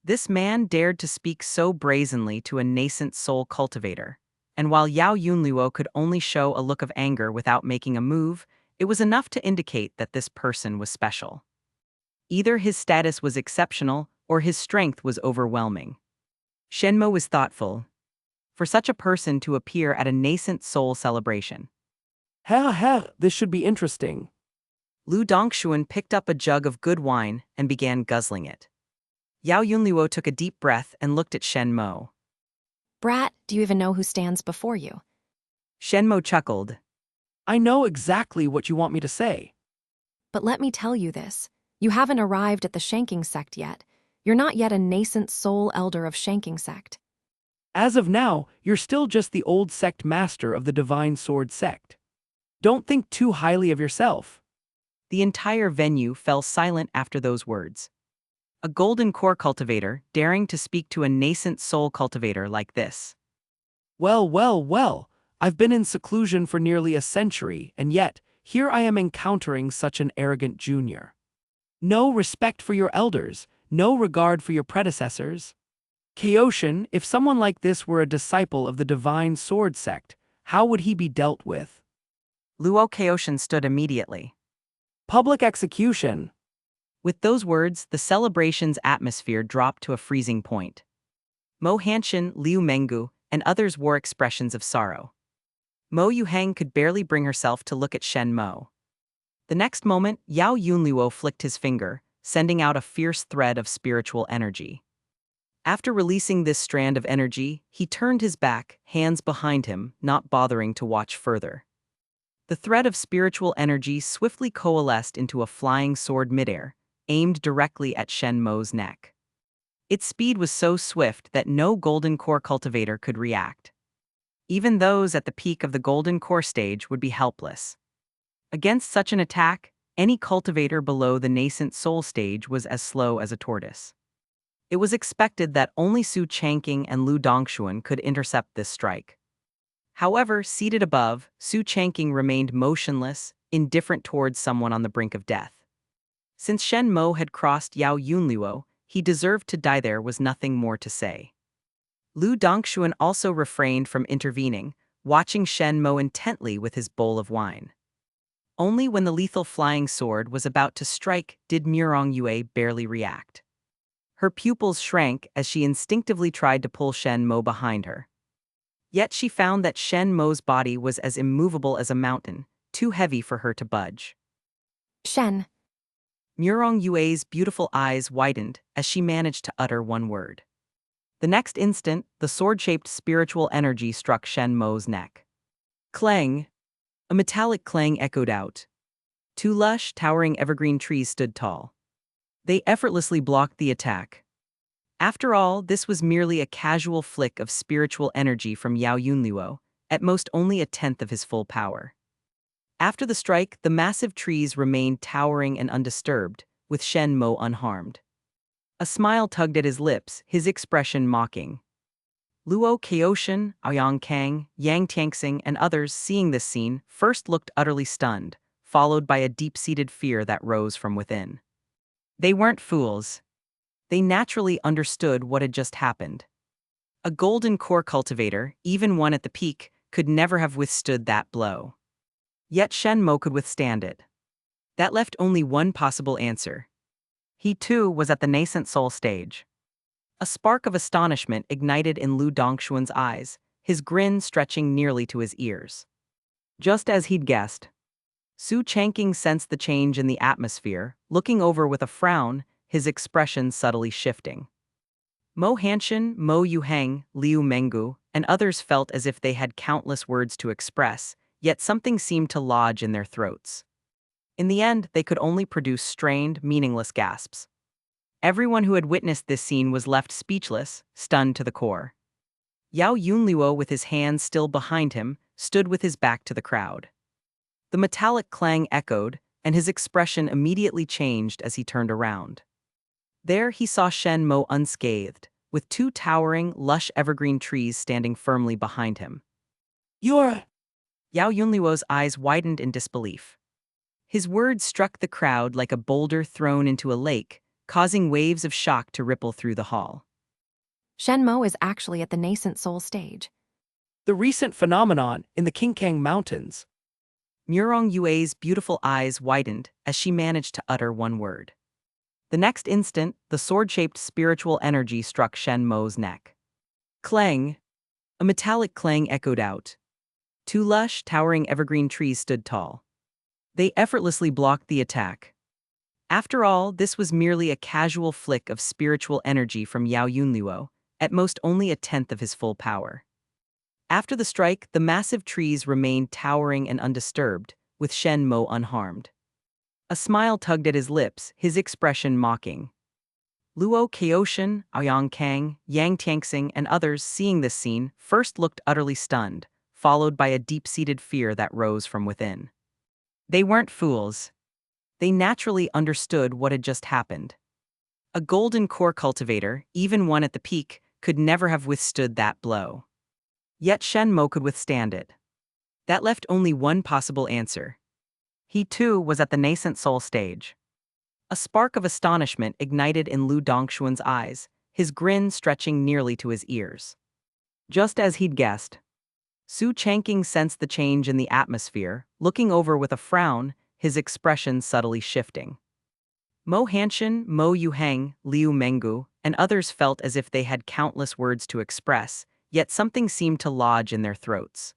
This man dared to speak so brazenly to a nascent soul cultivator, and while Yao Yunluo could only show a look of anger without making a move, it was enough to indicate that this person was special. Either his status was exceptional or his strength was overwhelming. Shen Mo was thoughtful. For such a person to appear at a nascent soul celebration. This should be interesting. Lu Dongshuan picked up a jug of good wine and began guzzling it. Yao Yunluo took a deep breath and looked at Shen Mo. Brat, do you even know who stands before you? Shen Mo chuckled. I know exactly what you want me to say. But let me tell you this. You haven't arrived at the Shanking Sect yet. You're not yet a nascent soul elder of Shanking Sect. As of now, you're still just the old sect master of the Divine Sword Sect. Don't think too highly of yourself. The entire venue fell silent after those words. A golden core cultivator daring to speak to a nascent soul cultivator like this. Well, I've been in seclusion for nearly a century, and yet, here I am encountering such an arrogant junior. No respect for your elders, no regard for your predecessors. Kaoshan, if someone like this were a disciple of the Divine Sword Sect, how would he be dealt with? Luo Kaoshan stood immediately. Public execution. With those words, the celebration's atmosphere dropped to a freezing point. Mo Hanshin, Liu Mengu, and others wore expressions of sorrow. Mo Yuhang could barely bring herself to look at Shen Mo. The next moment, Yao Yunluo flicked his finger, sending out a fierce thread of spiritual energy. After releasing this strand of energy, he turned his back, hands behind him, not bothering to watch further. The thread of spiritual energy swiftly coalesced into a flying sword midair, aimed directly at Shen Mo's neck. Its speed was so swift that no golden core cultivator could react. Even those at the peak of the golden core stage would be helpless. Against such an attack, any cultivator below the nascent soul stage was as slow as a tortoise. It was expected that only Su Changqing and Lu Dongshuan could intercept this strike. However, seated above, Su Changqing remained motionless, indifferent towards someone on the brink of death. Since Shen Mo had crossed Yao Yunluo, he deserved to die. There was nothing more to say. Lu Dongshuan also refrained from intervening, watching Shen Mo intently with his bowl of wine. Only when the lethal flying sword was about to strike did Murong Yue barely react. Her pupils shrank as she instinctively tried to pull Shen Mo behind her. Yet she found that Shen Mo's body was as immovable as a mountain, too heavy for her to budge. Shen. Murong Yue's beautiful eyes widened as she managed to utter one word. The next instant, the sword-shaped spiritual energy struck Shen Mo's neck. Clang! A metallic clang echoed out. Two lush, towering evergreen trees stood tall. They effortlessly blocked the attack. After all, this was merely a casual flick of spiritual energy from Yao Yunluo, at most only a tenth of his full power. After the strike, the massive trees remained towering and undisturbed, with Shen Mo unharmed. A smile tugged at his lips, his expression mocking. Luo Kaoshan, Aoyang Kang, Yang Tianxing, and others, seeing this scene, first looked utterly stunned, followed by a deep-seated fear that rose from within. They weren't fools. They naturally understood what had just happened. A golden core cultivator, even one at the peak, could never have withstood that blow. Yet Shen Mo could withstand it. That left only one possible answer. He too was at the nascent soul stage. A spark of astonishment ignited in Lu Dongxuan's eyes, his grin stretching nearly to his ears. Just as he'd guessed, Su Changqing sensed the change in the atmosphere, looking over with a frown, his expression subtly shifting. Mo Hanshan, Mo Yuheng, Liu Mengu, and others felt as if they had countless words to express, yet something seemed to lodge in their throats. In the end, they could only produce strained, meaningless gasps. Everyone who had witnessed this scene was left speechless, stunned to the core. Yao Yunluo, with his hands still behind him, stood with his back to the crowd. The metallic clang echoed, and his expression immediately changed as he turned around. There he saw Shen Mo unscathed, with two towering, lush evergreen trees standing firmly behind him. You're... Yao Yunluo's eyes widened in disbelief. His words struck the crowd like a boulder thrown into a lake, causing waves of shock to ripple through the hall. Shen Mo is actually at the nascent soul stage. The recent phenomenon in the Qingxuan Mountains. Murong Yue's beautiful eyes widened as she managed to utter one word. The next instant, the sword-shaped spiritual energy struck Shen Mo's neck. Clang! A metallic clang echoed out. Two lush, towering evergreen trees stood tall. They effortlessly blocked the attack. After all, this was merely a casual flick of spiritual energy from Yao Yunluo, at most only a tenth of his full power. After the strike, the massive trees remained towering and undisturbed, with Shen Mo unharmed. A smile tugged at his lips, his expression mocking. Luo Kaoshan, Aoyang Kang, Yang Tianxing, and others, seeing this scene, first looked utterly stunned, followed by a deep-seated fear that rose from within. They weren't fools. They naturally understood what had just happened. A golden core cultivator, even one at the peak, could never have withstood that blow. Yet Shen Mo could withstand it. That left only one possible answer. He too was at the nascent soul stage. A spark of astonishment ignited in Lu Dongxuan's eyes, his grin stretching nearly to his ears. Just as he'd guessed, Su Changqing sensed the change in the atmosphere, looking over with a frown, his expression subtly shifting. Mo Hanshan, Mo Yuheng, Liu Mengu, and others felt as if they had countless words to express, yet something seemed to lodge in their throats.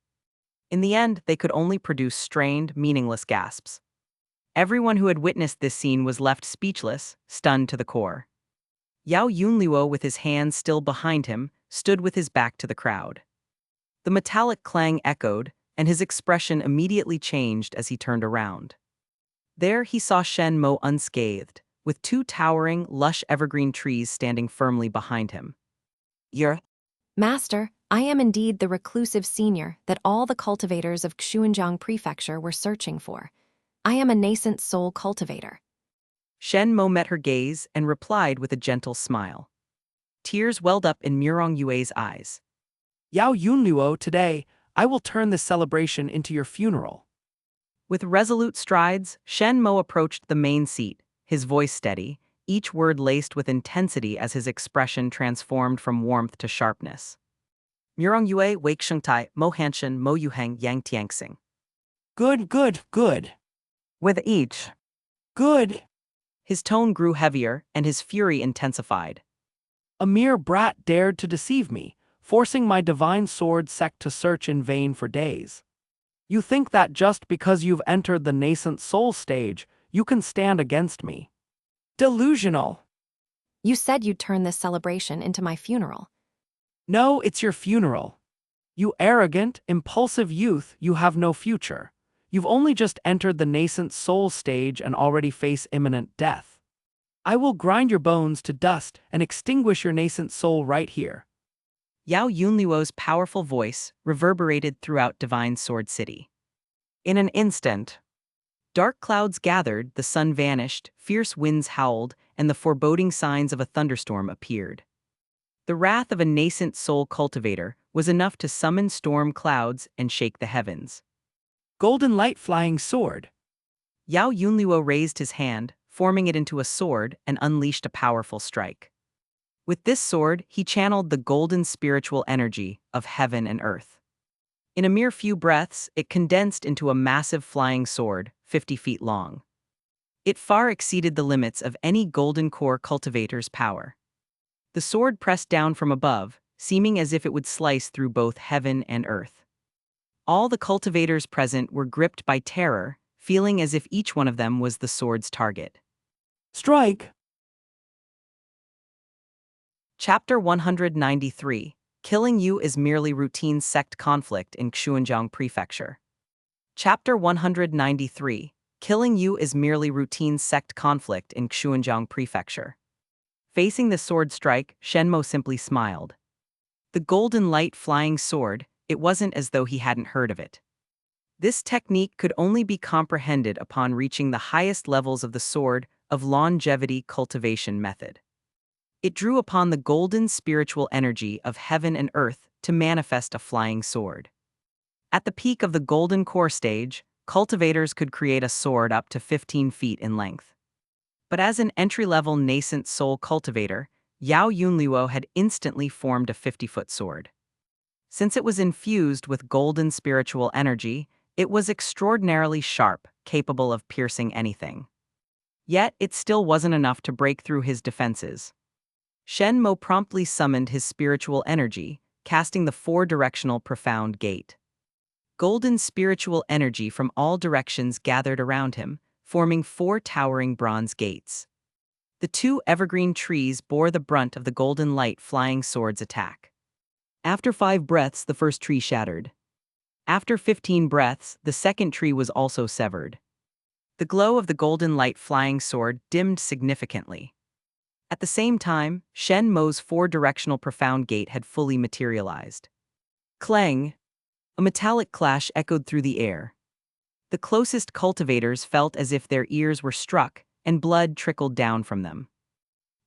In the end, they could only produce strained, meaningless gasps. Everyone who had witnessed this scene was left speechless, stunned to the core. Yao Yunluo, with his hands still behind him, stood with his back to the crowd. The metallic clang echoed, and his expression immediately changed as he turned around. There he saw Shen Mo unscathed, with two towering, lush evergreen trees standing firmly behind him. You're... Master, I am indeed the reclusive senior that all the cultivators of Qingxuan Prefecture were searching for. I am a nascent soul cultivator. Shen Mo met her gaze and replied with a gentle smile. Tears welled up in Murong Yue's eyes. Yao Yunluo, today, I will turn this celebration into your funeral. With resolute strides, Shen Mo approached the main seat, his voice steady, each word laced with intensity as his expression transformed from warmth to sharpness. Murong Yue, Wei Shengtai, Mo Hanshan, Mo Yuheng, Yang Tianxing. Good, good, good. With each, Good. his tone grew heavier and his fury intensified. A mere brat dared to deceive me, forcing my divine sword sect to search in vain for days. You think that just because you've entered the nascent soul stage, you can stand against me? Delusional. You said you'd turn this celebration into my funeral. No, it's your funeral. You arrogant, impulsive youth, you have no future. You've only just entered the nascent soul stage and already face imminent death. I will grind your bones to dust and extinguish your nascent soul right here. Yao Yunluo's powerful voice reverberated throughout Divine Sword City. In an instant, dark clouds gathered, the sun vanished, fierce winds howled, and the foreboding signs of a thunderstorm appeared. The wrath of a nascent soul cultivator was enough to summon storm clouds and shake the heavens. Golden light flying sword. Yao Yunluo raised his hand, forming it into a sword, and unleashed a powerful strike. With this sword, he channeled the golden spiritual energy of heaven and earth. In a mere few breaths, it condensed into a massive flying sword, 50 feet long. It far exceeded the limits of any golden core cultivator's power. The sword pressed down from above, seeming as if it would slice through both heaven and earth. All the cultivators present were gripped by terror, feeling as if each one of them was the sword's target. Strike. Chapter 193. Killing you is merely routine sect conflict in Qingxuan Prefecture. Chapter 193. Killing you is merely routine sect conflict in Qingxuan Prefecture. Facing the sword strike, Shen Mo simply smiled. The golden light flying sword, it wasn't as though he hadn't heard of it. This technique could only be comprehended upon reaching the highest levels of the sword of longevity cultivation method. It drew upon the golden spiritual energy of heaven and earth to manifest a flying sword. At the peak of the golden core stage, cultivators could create a sword up to 15 feet in length. But as an entry-level nascent soul cultivator, Yao Yunluo had instantly formed a 50-foot sword. Since it was infused with golden spiritual energy, it was extraordinarily sharp, capable of piercing anything. Yet, it still wasn't enough to break through his defenses. Shen Mo promptly summoned his spiritual energy, casting the four-directional profound gate. Golden spiritual energy from all directions gathered around him, forming four towering bronze gates. The two evergreen trees bore the brunt of the golden light flying sword's attack. After 5 breaths, the first tree shattered. After 15 breaths, the second tree was also severed. The glow of the golden light flying sword dimmed significantly. At the same time, Shen Mo's four-directional profound gate had fully materialized. Clang! A metallic clash echoed through the air. The closest cultivators felt as if their ears were struck, and blood trickled down from them.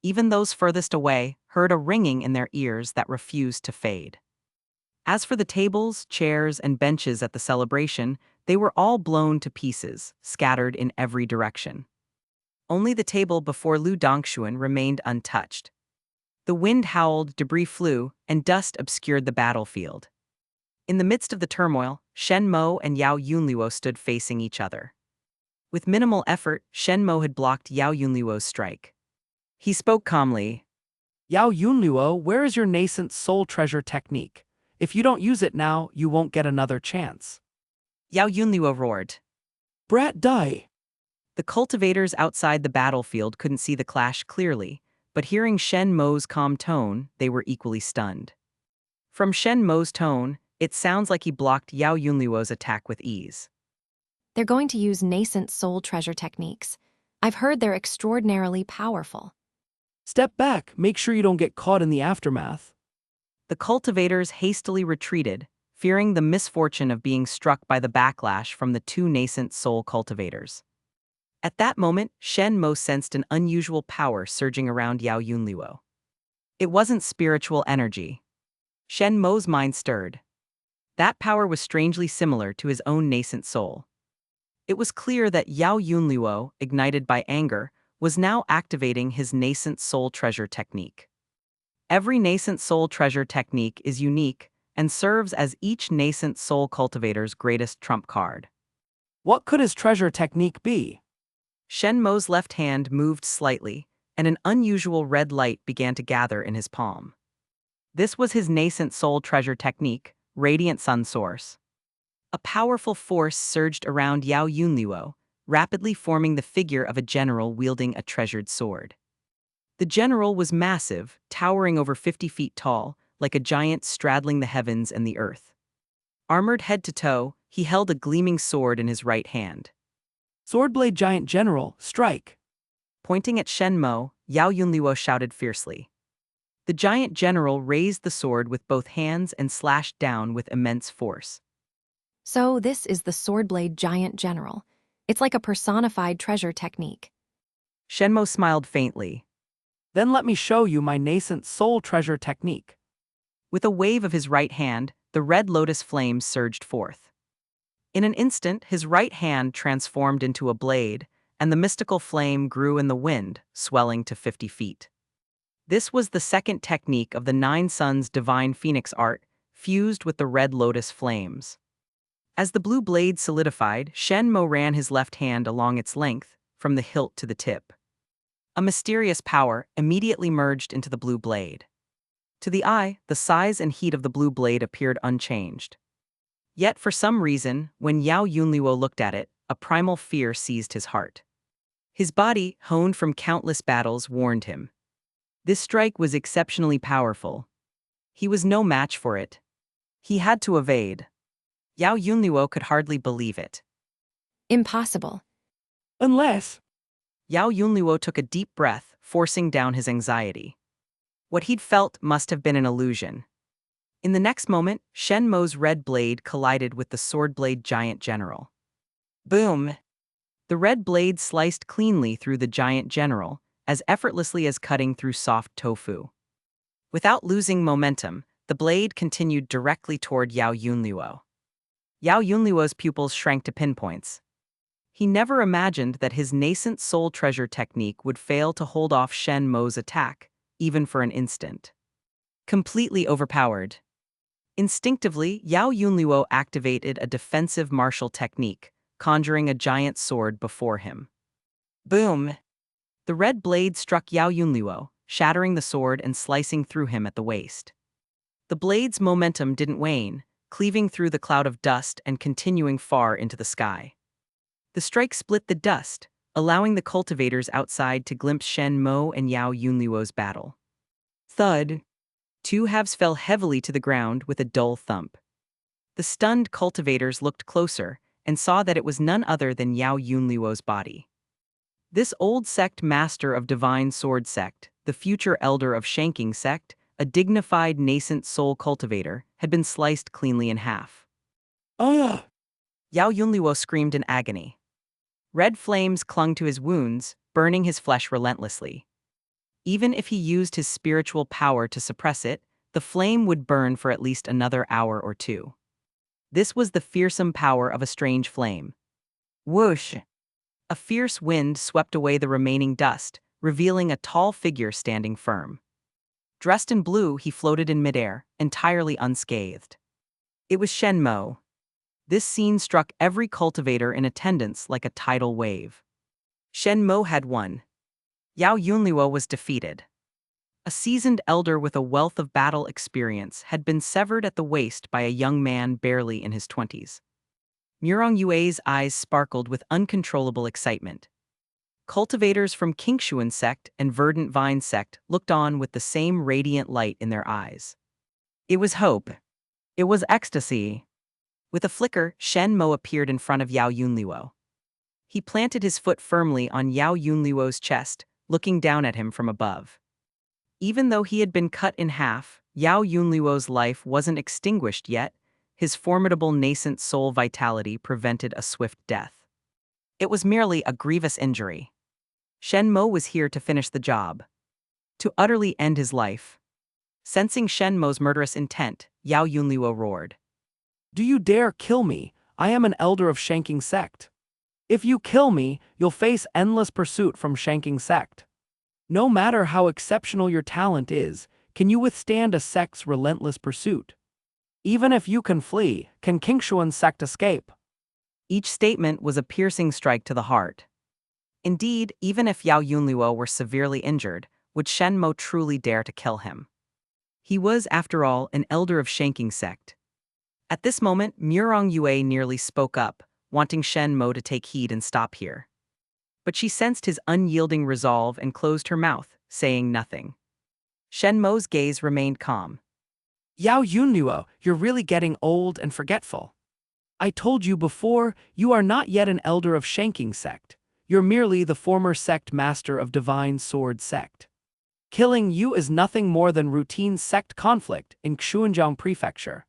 Even those furthest away heard a ringing in their ears that refused to fade. As for the tables, chairs, and benches at the celebration, they were all blown to pieces, scattered in every direction. Only the table before Lu Dongxuan remained untouched. The wind howled, debris flew, and dust obscured the battlefield. In the midst of the turmoil, Shen Mo and Yao Yunluo stood facing each other. With minimal effort, Shen Mo had blocked Yao Yunluo's strike. He spoke calmly. Yao Yunluo, where is your nascent soul treasure technique? If you don't use it now, you won't get another chance. Yao Yunluo roared. Brat die. The cultivators outside the battlefield couldn't see the clash clearly, but hearing Shen Mo's calm tone, they were equally stunned. From Shen Mo's tone, it sounds like he blocked Yao Yunluo's attack with ease. They're going to use nascent soul treasure techniques. I've heard they're extraordinarily powerful. Step back, make sure you don't get caught in the aftermath. The cultivators hastily retreated, fearing the misfortune of being struck by the backlash from the two nascent soul cultivators. At that moment, Shen Mo sensed an unusual power surging around Yao Yunluo. It wasn't spiritual energy. Shen Mo's mind stirred. That power was strangely similar to his own nascent soul. It was clear that Yao Yunluo, ignited by anger, was now activating his nascent soul treasure technique. Every nascent soul treasure technique is unique and serves as each nascent soul cultivator's greatest trump card. What could his treasure technique be? Shen Mo's left hand moved slightly, and an unusual red light began to gather in his palm. This was his nascent soul treasure technique, Radiant Sun Source. A powerful force surged around Yao Yunluo, rapidly forming the figure of a general wielding a treasured sword. The general was massive, towering over 50 feet tall, like a giant straddling the heavens and the earth. Armored head to toe, he held a gleaming sword in his right hand. Swordblade Giant General, strike! Pointing at Shen Mo, Yao Yunluo shouted fiercely. The giant general raised the sword with both hands and slashed down with immense force. So this is the Swordblade Giant General. It's like a personified treasure technique. Shen Mo smiled faintly. Then let me show you my nascent soul treasure technique. With a wave of his right hand, the red lotus flames surged forth. In an instant, his right hand transformed into a blade, and the mystical flame grew in the wind, swelling to 50 feet. This was the second technique of the Nine Suns' divine phoenix art, fused with the red lotus flames. As the blue blade solidified, Shen Mo ran his left hand along its length, from the hilt to the tip. A mysterious power immediately merged into the blue blade. To the eye, the size and heat of the blue blade appeared unchanged. Yet for some reason, when Yao Yunluo looked at it, a primal fear seized his heart. His body, honed from countless battles, warned him. This strike was exceptionally powerful. He was no match for it. He had to evade. Yao Yunluo could hardly believe it. Impossible. Unless… Yao Yunluo took a deep breath, forcing down his anxiety. What he'd felt must have been an illusion. In the next moment, Shen Mo's red blade collided with the Swordblade Giant General. Boom! The red blade sliced cleanly through the Giant General, as effortlessly as cutting through soft tofu. Without losing momentum, the blade continued directly toward Yao Yunluo. Yao Yunluo's pupils shrank to pinpoints. He never imagined that his nascent soul treasure technique would fail to hold off Shen Mo's attack, even for an instant. Completely overpowered. Instinctively, Yao Yunluo activated a defensive martial technique, conjuring a giant sword before him. Boom! The red blade struck Yao Yunluo, shattering the sword and slicing through him at the waist. The blade's momentum didn't wane, cleaving through the cloud of dust and continuing far into the sky. The strike split the dust, allowing the cultivators outside to glimpse Shen Mo and Yao Yunluo's battle. Thud! Two halves fell heavily to the ground with a dull thump. The stunned cultivators looked closer and saw that it was none other than Yao Yunluo's body. This old sect master of Divine Sword Sect, the future elder of Qingxuan Sect, a dignified nascent soul cultivator, had been sliced cleanly in half. Ugh! Yao Yunluo screamed in agony. Red flames clung to his wounds, burning his flesh relentlessly. Even if he used his spiritual power to suppress it, the flame would burn for at least another hour or two. This was the fearsome power of a strange flame. Whoosh! A fierce wind swept away the remaining dust, revealing a tall figure standing firm. Dressed in blue, he floated in midair, entirely unscathed. It was Shen Mo. This scene struck every cultivator in attendance like a tidal wave. Shen Mo had won. Yao Yunluo was defeated. A seasoned elder with a wealth of battle experience had been severed at the waist by a young man barely in his 20s. Murong Yue's eyes sparkled with uncontrollable excitement. Cultivators from Qingxuan Sect and Verdant Vine Sect looked on with the same radiant light in their eyes. It was hope. It was ecstasy. With a flicker, Shen Mo appeared in front of Yao Yunluo. He planted his foot firmly on Yao Yunluo's chest, looking down at him from above. Even though he had been cut in half, Yao Yunluo's life wasn't extinguished yet. His formidable nascent soul vitality prevented a swift death. It was merely a grievous injury. Shen Mo was here to finish the job. To utterly end his life. Sensing Shen Mo's murderous intent, Yao Yunluo roared. Do you dare kill me? I am an elder of Qingxuan Sect. If you kill me, you'll face endless pursuit from Qingxuan Sect. No matter how exceptional your talent is, can you withstand a sect's relentless pursuit? Even if you can flee, can Qingxuan Sect escape? Each statement was a piercing strike to the heart. Indeed, even if Yao Yunluo were severely injured, would Shen Mo truly dare to kill him? He was, after all, an elder of Qingxuan Sect. At this moment, Murong Yue nearly spoke up, wanting Shen Mo to take heed and stop here. But she sensed his unyielding resolve and closed her mouth, saying nothing. Shen Mo's gaze remained calm. Yao Yunluo, you're really getting old and forgetful. I told you before, you are not yet an elder of Qingxuan Sect. You're merely the former sect master of Divine Sword Sect. Killing you is nothing more than routine sect conflict in Qingxuan Prefecture.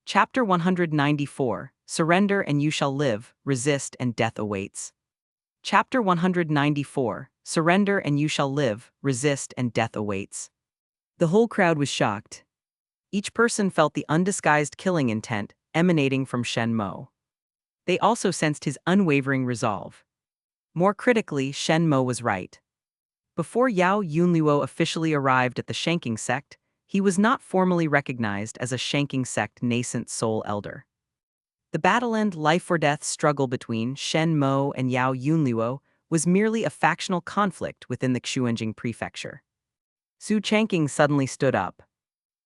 Chapter 194, Surrender and You Shall Live, Resist and Death Awaits. Chapter 194, Surrender and You Shall Live, Resist and Death Awaits. The whole crowd was shocked. Each person felt the undisguised killing intent emanating from Shen Mo. They also sensed his unwavering resolve. More critically, Shen Mo was right. Before Yao Yunluo officially arrived at the Qingxuan Sect, he was not formally recognized as a Qingxuan Sect nascent soul elder. The battle-end life-or-death struggle between Shen Mo and Yao Yunluo was merely a factional conflict within the Qingxuan Prefecture. Su Changqing suddenly stood up.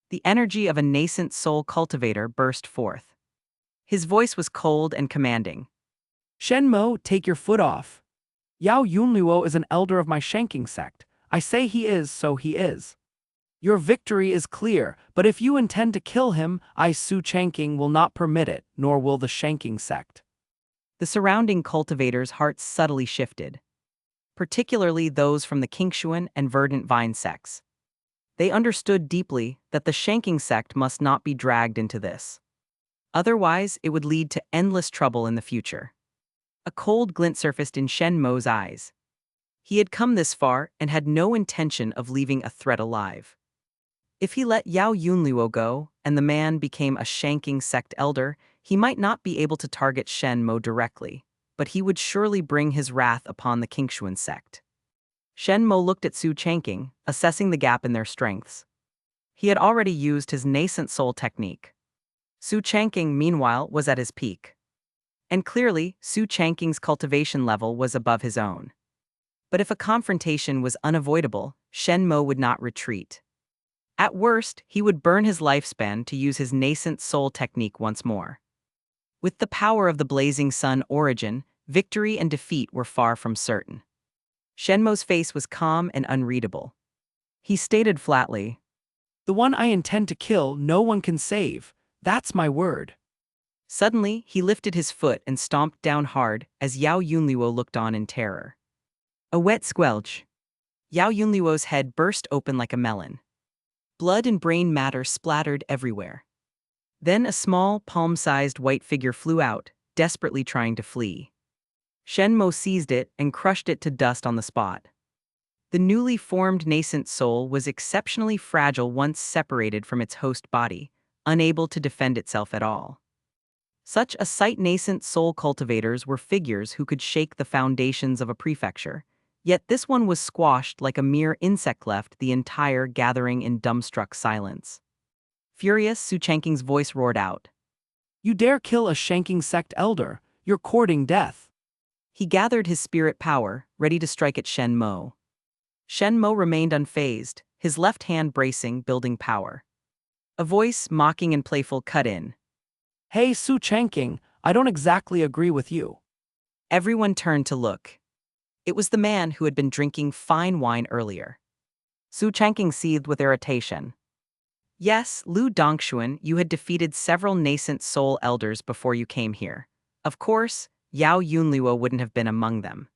The energy of a nascent soul cultivator burst forth. His voice was cold and commanding. Shen Mo, take your foot off. Yao Yunluo is an elder of my Qingxuan Sect. I say he is, so he is. Your victory is clear, but if you intend to kill him, I, Su Changqing, will not permit it, nor will the Qingxuan Sect. The surrounding cultivators' hearts subtly shifted, particularly those from the Qingxuan and Verdant Vine sects. They understood deeply that the Qingxuan Sect must not be dragged into this. Otherwise, it would lead to endless trouble in the future. A cold glint surfaced in Shen Mo's eyes. He had come this far and had no intention of leaving a threat alive. If he let Yao Yunluo go, and the man became a Qingxuan Sect elder, he might not be able to target Shen Mo directly, but he would surely bring his wrath upon the Qingxuan Sect. Shen Mo looked at Su Changqing, assessing the gap in their strengths. He had already used his nascent soul technique. Su Changqing, meanwhile, was at his peak. And clearly, Su Changqing's cultivation level was above his own. But if a confrontation was unavoidable, Shen Mo would not retreat. At worst, he would burn his lifespan to use his nascent soul technique once more. With the power of the blazing sun origin, victory and defeat were far from certain. Shen Mo's face was calm and unreadable. He stated flatly, The one I intend to kill, no one can save. That's my word. Suddenly, he lifted his foot and stomped down hard as Yao Yunluo looked on in terror. A wet squelch. Yao Yunluo's head burst open like a melon. Blood and brain matter splattered everywhere. Then a small, palm-sized white figure flew out, desperately trying to flee. Shen Mo seized it and crushed it to dust on the spot. The newly formed nascent soul was exceptionally fragile once separated from its host body, unable to defend itself at all. Such a sight-nascent soul cultivators were figures who could shake the foundations of a prefecture, yet this one was squashed like a mere insect, left the entire gathering in dumbstruck silence. Furious, Su Changqing's voice roared out. You dare kill a Qingxuan Sect elder, you're courting death. He gathered his spirit power, ready to strike at Shen Mo. Shen Mo remained unfazed, his left hand bracing, building power. A voice, mocking and playful, cut in. Hey Su Changqing, I don't exactly agree with you. Everyone turned to look. It was the man who had been drinking fine wine earlier. Su Changqing seethed with irritation. Yes, Lu Dongxuan, you had defeated several nascent soul elders before you came here. Of course, Yao Yunluo wouldn't have been among them.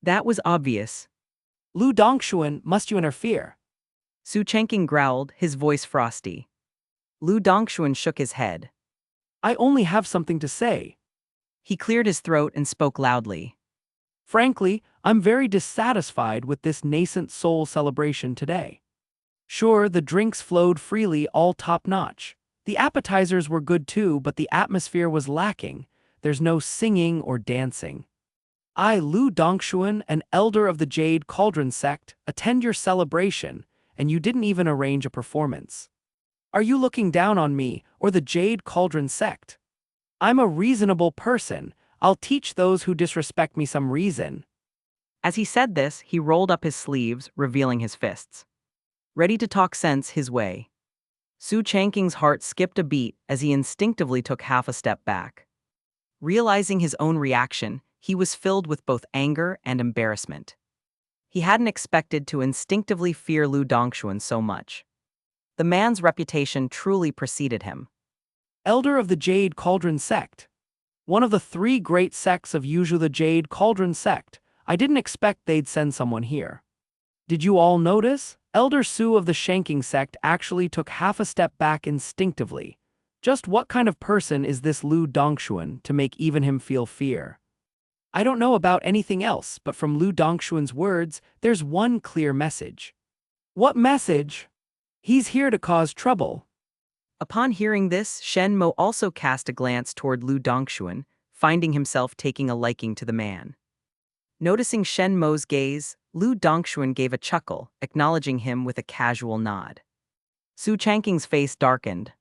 That was obvious. Lu Dongxuan, must you interfere? Su Changqing growled, his voice frosty. Lu Dongxuan shook his head. I only have something to say. He cleared his throat and spoke loudly. Frankly, I'm very dissatisfied with this nascent soul celebration today. Sure, the drinks flowed freely, all top-notch. The appetizers were good too, but the atmosphere was lacking. There's no singing or dancing. I, Lu Dongxuan, an elder of the Jade Cauldron Sect, attend your celebration, and you didn't even arrange a performance. Are you looking down on me, or the Jade Cauldron Sect? I'm a reasonable person. I'll teach those who disrespect me some reason. As he said this, he rolled up his sleeves, revealing his fists. Ready to talk sense his way. Su Changqing's heart skipped a beat as he instinctively took half a step back. Realizing his own reaction, he was filled with both anger and embarrassment. He hadn't expected to instinctively fear Lu Dongxuan so much. The man's reputation truly preceded him. Elder of the Jade Cauldron Sect. One of the 3 great sects of Yuzhou, the Jade Cauldron Sect. I didn't expect they'd send someone here. Did you all notice? Elder Su of the Qingxuan Sect actually took half a step back instinctively. Just what kind of person is this Lu Dongxuan to make even him feel fear? I don't know about anything else, but from Lu Dongxuan's words, there's one clear message. What message? He's here to cause trouble. Upon hearing this, Shen Mo also cast a glance toward Lu Dongxuan, finding himself taking a liking to the man. Noticing Shen Mo's gaze, Lu Dongxuan gave a chuckle, acknowledging him with a casual nod. Su Changqing's face darkened.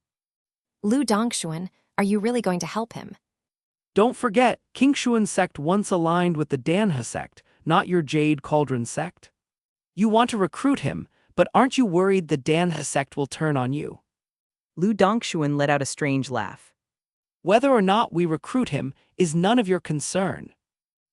Lu Dongxuan, are you really going to help him? Don't forget, Qingxuan Sect once aligned with the Danhe Sect, not your Jade Cauldron Sect. You want to recruit him, but aren't you worried the Danhe Sect will turn on you? Lu Dongxuan let out a strange laugh. Whether or not we recruit him is none of your concern.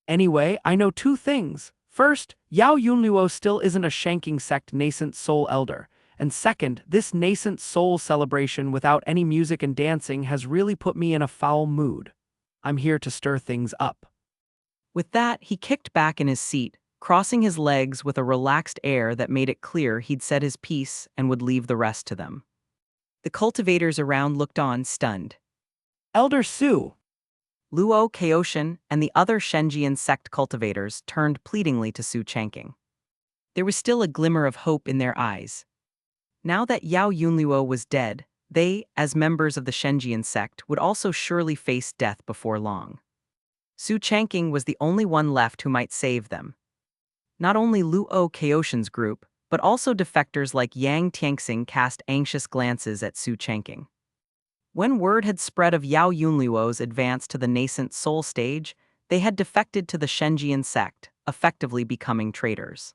Anyway, I know 2 things. First, Yao Yunluo still isn't a Qingxuan Sect nascent soul elder. And second, this nascent soul celebration without any music and dancing has really put me in a foul mood. I'm here to stir things up. With that, he kicked back in his seat, crossing his legs with a relaxed air that made it clear he'd said his piece and would leave the rest to them. The cultivators around looked on, stunned. Elder Su. Luo Kaoshan and the other Qingxuan Sect cultivators turned pleadingly to Su Changqing. There was still a glimmer of hope in their eyes. Now that Yao Yunluo was dead, they, as members of the Qingxuan Sect, would also surely face death before long. Su Changqing was the only one left who might save them. Not only Luo Kaoshan's group, but also defectors like Yang Tianxing cast anxious glances at Su Changqing. When word had spread of Yao Yunluo's advance to the nascent soul stage, they had defected to the Qingxuan Sect, effectively becoming traitors.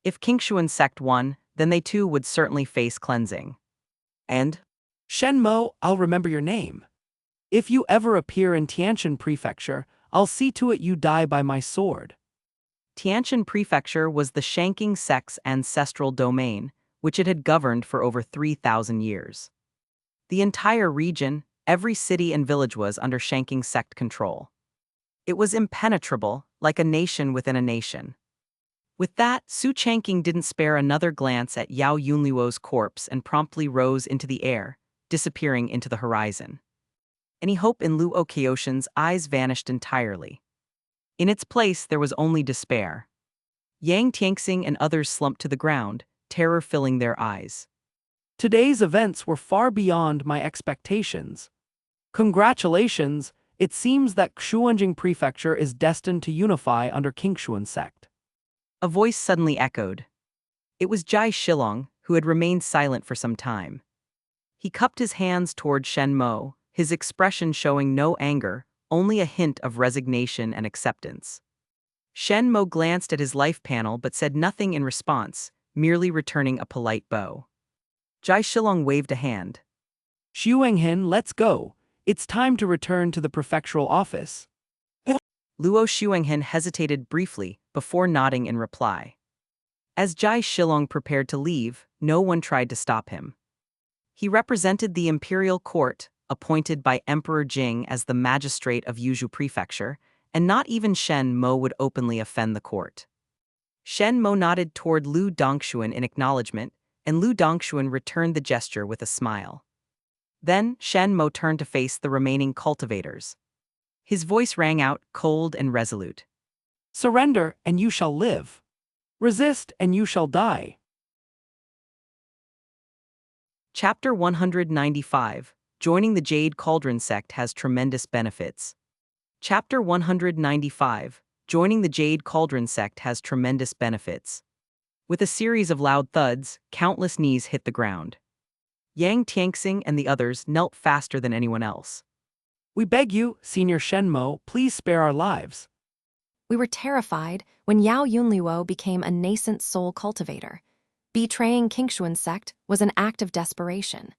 If Qingxuan Sect won, then they too would certainly face cleansing. And Shen Mo, I'll remember your name. If you ever appear in Tianshan Prefecture, I'll see to it you die by my sword. Tianshan Prefecture was the Qingxuan Sect's ancestral domain, which it had governed for over 3,000 years. The entire region, every city and village was under Qingxuan Sect control. It was impenetrable, like a nation within a nation. With that, Su Changqing didn't spare another glance at Yao Yunluo's corpse and promptly rose into the air, disappearing into the horizon. Any hope in Luo Kaoshan's eyes vanished entirely. In its place, there was only despair. Yang Tianxing and others slumped to the ground, terror filling their eyes. Today's events were far beyond my expectations. Congratulations, it seems that Qingxuan Prefecture is destined to unify under Qingxuan Sect. A voice suddenly echoed. It was Jai Shilong, who had remained silent for some time. He cupped his hands toward Shen Mo, his expression showing no anger, only a hint of resignation and acceptance. Shen Mo glanced at his life panel but said nothing in response, merely returning a polite bow. Jai Shilong waved a hand. Xuanghen, let's go. It's time to return to the prefectural office. Luo Xuanghen hesitated briefly before nodding in reply. As Jai Shilong prepared to leave, no one tried to stop him. He represented the imperial court, appointed by Emperor Jing as the magistrate of Yuzhou Prefecture, and not even Shen Mo would openly offend the court. Shen Mo nodded toward Lu Dongxuan in acknowledgement, and Lu Dongxuan returned the gesture with a smile. Then, Shen Mo turned to face the remaining cultivators. His voice rang out, cold and resolute. Surrender, and you shall live. Resist, and you shall die. Chapter 195. Joining the Jade Cauldron Sect has tremendous benefits. Chapter 195. Joining the Jade Cauldron Sect has tremendous benefits. With a series of loud thuds, countless knees hit the ground. Yang Tianxing and the others knelt faster than anyone else. We beg you, Senior Shen Mo, please spare our lives. We were terrified when Yao Yunluo became a nascent soul cultivator. Betraying Qingxuan Sect was an act of desperation.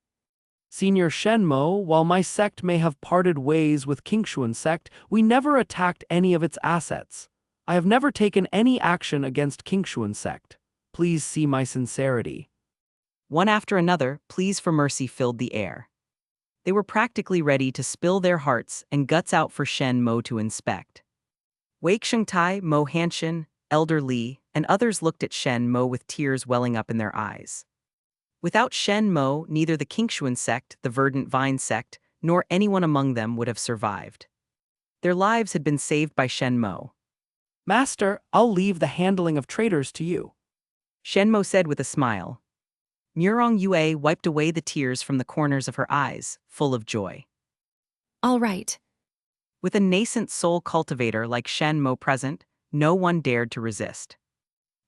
Senior Shen Mo, while my sect may have parted ways with Qingxuan Sect, we never attacked any of its assets. I have never taken any action against Qingxuan Sect. Please see my sincerity. One after another, pleas for mercy filled the air. They were practically ready to spill their hearts and guts out for Shen Mo to inspect. Wei Shengtai, Mo Hanshin, Elder Li, and others looked at Shen Mo with tears welling up in their eyes. Without Shen Mo, neither the Qingxuan Sect, the Verdant Vine Sect, nor anyone among them would have survived. Their lives had been saved by Shen Mo. Master, I'll leave the handling of traitors to you. Shen Mo said with a smile. Murong Yue wiped away the tears from the corners of her eyes, full of joy. All right. With a nascent soul cultivator like Shen Mo present, no one dared to resist.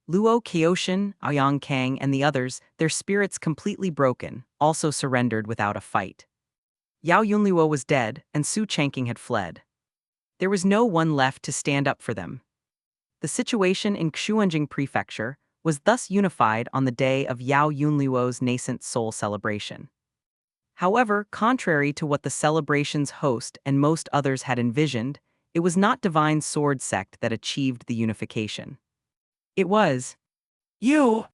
Luo Qiushan, Aoyang Kang, and the others, their spirits completely broken, also surrendered without a fight. Yao Yunluo was dead, and Su Changqing had fled. There was no one left to stand up for them. The situation in Xuanjing Prefecture was thus unified on the day of Yao Yunluo's nascent soul celebration. However, contrary to what the celebration's host and most others had envisioned, it was not Divine Sword Sect that achieved the unification. It was You!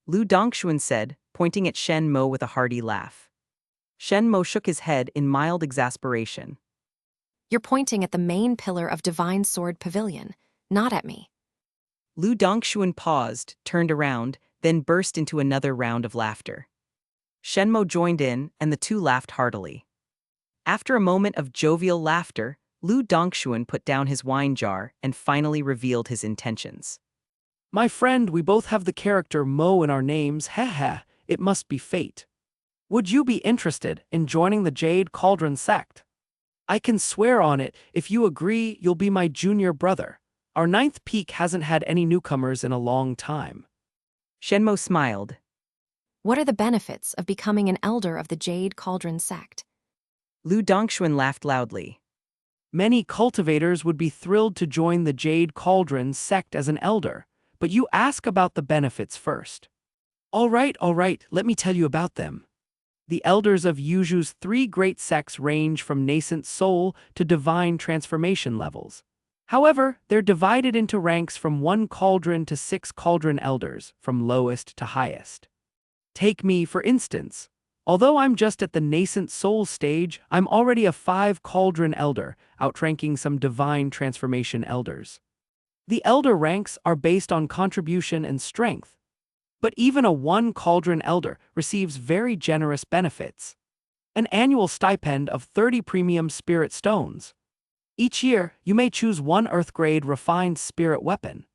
Lu Dongxuan said, pointing at Shen Mo with a hearty laugh. Shen Mo shook his head in mild exasperation. You're pointing at the main pillar of Divine Sword Pavilion, not at me. Lu Dongxuan paused, turned around, then burst into another round of laughter. Shen Mo joined in, and the two laughed heartily. After a moment of jovial laughter, Lu Dongxuan put down his wine jar and finally revealed his intentions. My friend, we both have the character Mo in our names, heh, it must be fate. Would you be interested in joining the Jade Cauldron Sect? I can swear on it, if you agree, you'll be my junior brother. Our ninth peak hasn't had any newcomers in a long time. Shen Mo smiled. What are the benefits of becoming an elder of the Jade Cauldron Sect? Lu Dongxuan laughed loudly. Many cultivators would be thrilled to join the Jade Cauldron Sect as an elder, but you ask about the benefits first. All right, let me tell you about them. The elders of Yuju's three great sects range from nascent soul to divine transformation levels. However, they're divided into ranks from 1 cauldron to 6 cauldron elders, from lowest to highest. Take me, for instance. Although I'm just at the nascent soul stage, I'm already a 5 cauldron elder, outranking some divine transformation elders. The elder ranks are based on contribution and strength. But even a 1 cauldron elder receives very generous benefits. An annual stipend of 30 premium spirit stones. Each year, you may choose 1 earth-grade refined spirit weapon.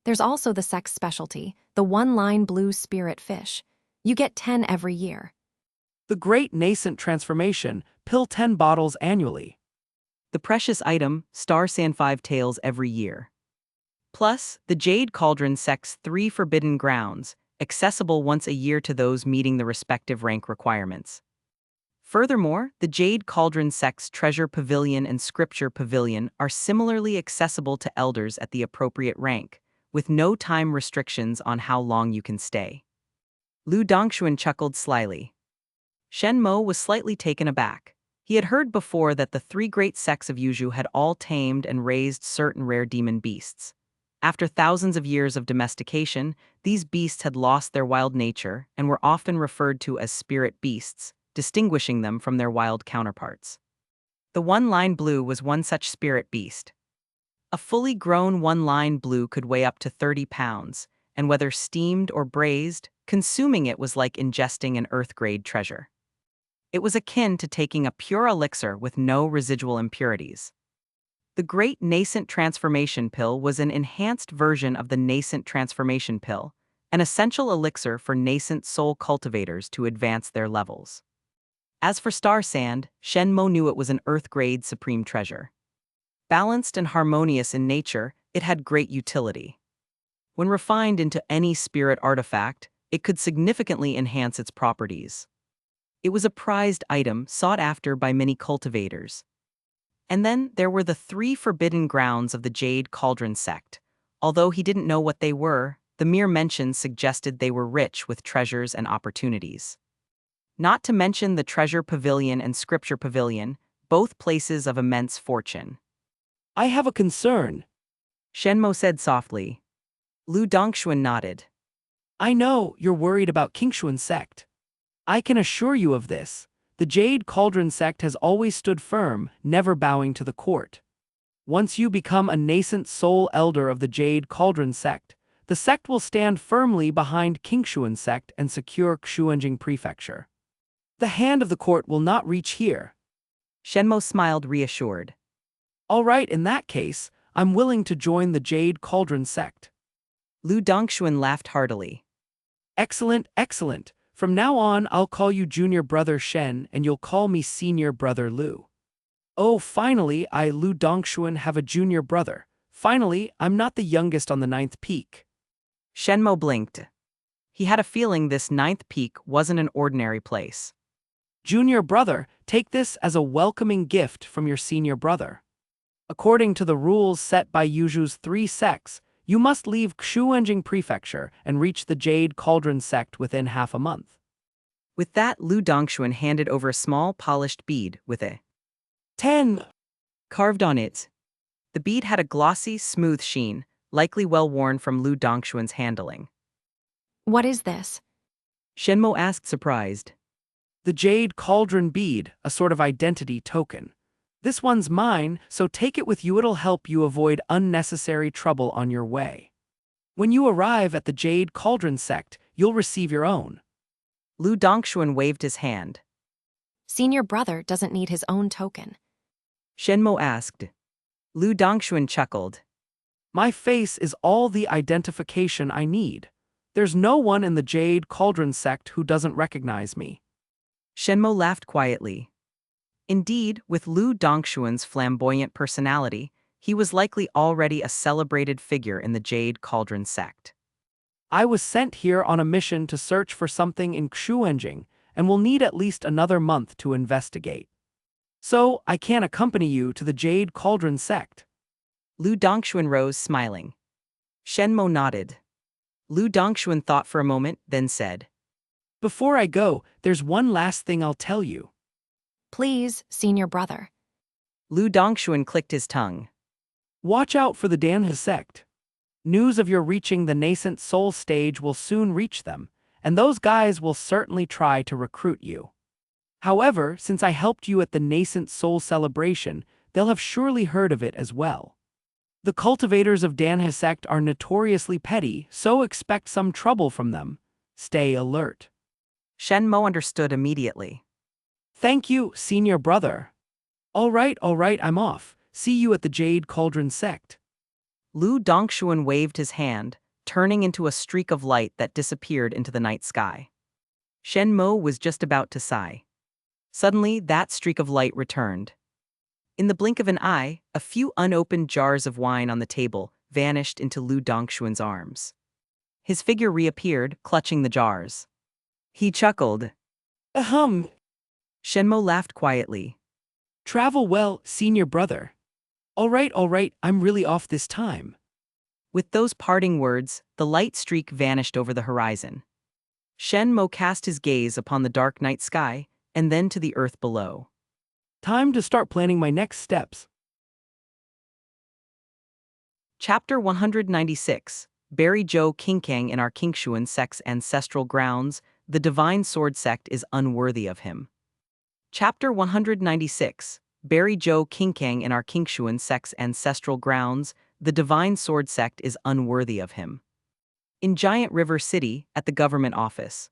There's also the sect's specialty, the one-line blue spirit fish. You get 10 every year. The Great Nascent Transformation, pill 10 bottles annually. The precious item, Star Sand 5 tails every year. Plus, the Jade Cauldron Sect's 3 forbidden grounds, accessible once a year to those meeting the respective rank requirements. Furthermore, the Jade Cauldron Sect's Treasure Pavilion and Scripture Pavilion are similarly accessible to elders at the appropriate rank, with no time restrictions on how long you can stay. Lu Dongxuan chuckled slyly. Shen Mo was slightly taken aback. He had heard before that the 3 great sects of Yuju had all tamed and raised certain rare demon beasts. After thousands of years of domestication, these beasts had lost their wild nature and were often referred to as spirit beasts, distinguishing them from their wild counterparts. The one-line blue was one such spirit beast. A fully grown one-line blue could weigh up to 30 pounds, and whether steamed or braised, consuming it was like ingesting an earth-grade treasure. It was akin to taking a pure elixir with no residual impurities. The Great Nascent Transformation Pill was an enhanced version of the Nascent Transformation Pill, an essential elixir for nascent soul cultivators to advance their levels. As for Star Sand, Shen Mo knew it was an earth-grade supreme treasure. Balanced and harmonious in nature, it had great utility. When refined into any spirit artifact, it could significantly enhance its properties. It was a prized item sought after by many cultivators, And then there were the 3 forbidden grounds of the Jade Cauldron Sect. Although he didn't know what they were, the mere mention suggested they were rich with treasures and opportunities. Not to mention the Treasure Pavilion and Scripture Pavilion, both places of immense fortune. I have a concern. Shen Mo said softly. Lu Dongxuan nodded. I know you're worried about Qingxuan Sect. I can assure you of this. The Jade Cauldron Sect has always stood firm, never bowing to the court. Once you become a nascent sole elder of the Jade Cauldron Sect, the sect will stand firmly behind Qingxuan Sect and secure Xuanjing Prefecture. The hand of the court will not reach here. Shen Mo smiled reassured. All right, in that case, I'm willing to join the Jade Cauldron Sect. Lu Dongxuan laughed heartily. Excellent, excellent. From now on, I'll call you Junior Brother Shen and you'll call me Senior Brother Lu. Oh, finally, I, Lu Dongxuan, have a junior brother. Finally, I'm not the youngest on the 9th peak. Shen Mo blinked. He had a feeling this 9th peak wasn't an ordinary place. Junior brother, take this as a welcoming gift from your senior brother. According to the rules set by Yuju's 3 sects, you must leave Xuanjing Prefecture and reach the Jade Cauldron Sect within half a month. With that, Lu Dongxuan handed over a small polished bead with a 10 carved on it. The bead had a glossy, smooth sheen, likely well worn from Lu Dongxuan's handling. What is this? Shen Mo asked surprised. The Jade Cauldron bead, a sort of identity token. This one's mine, so take it with you. It'll help you avoid unnecessary trouble on your way. When you arrive at the Jade Cauldron Sect, you'll receive your own. Lu Dongxuan waved his hand. Senior brother doesn't need his own token. Shen Mo asked. Lu Dongxuan chuckled. My face is all the identification I need. There's no one in the Jade Cauldron Sect who doesn't recognize me. Shen Mo laughed quietly. Indeed, with Lu Dongxuan's flamboyant personality, he was likely already a celebrated figure in the Jade Cauldron Sect. I was sent here on a mission to search for something in Xuanjing, and will need at least another month to investigate. So, I can't accompany you to the Jade Cauldron Sect. Lu Dongxuan rose, smiling. Shen Mo nodded. Lu Dongxuan thought for a moment, then said, Before I go, there's one last thing I'll tell you. Please, senior brother. Lu Dongxuan clicked his tongue. Watch out for the Danhe sect. News of your reaching the nascent soul stage will soon reach them, and those guys will certainly try to recruit you. However, since I helped you at the nascent soul celebration, they'll have surely heard of it as well. The cultivators of Danhe sect are notoriously petty, so expect some trouble from them. Stay alert. Shen Mo understood immediately. Thank you, senior brother. All right, I'm off. See you at the Jade Cauldron Sect. Lu Dongxuan waved his hand, turning into a streak of light that disappeared into the night sky. Shen Mo was just about to sigh. Suddenly, that streak of light returned. In the blink of an eye, a few unopened jars of wine on the table vanished into Lu Dongxuan's arms. His figure reappeared, clutching the jars. He chuckled. Ahem. Shen Mo laughed quietly. Travel well, senior brother. All right, I'm really off this time. With those parting words, the light streak vanished over the horizon. Shen Mo cast his gaze upon the dark night sky, and then to the earth below. Time to start planning my next steps. Chapter 196, Bury Zhou Qingkang in our Qingxuan Sect's ancestral grounds, the Divine Sword Sect is unworthy of him. Chapter 196, Bury Zhou Qingkang in our Qingxuan Sect's ancestral grounds, the Divine Sword Sect is unworthy of him. In Giant River City, at the government office,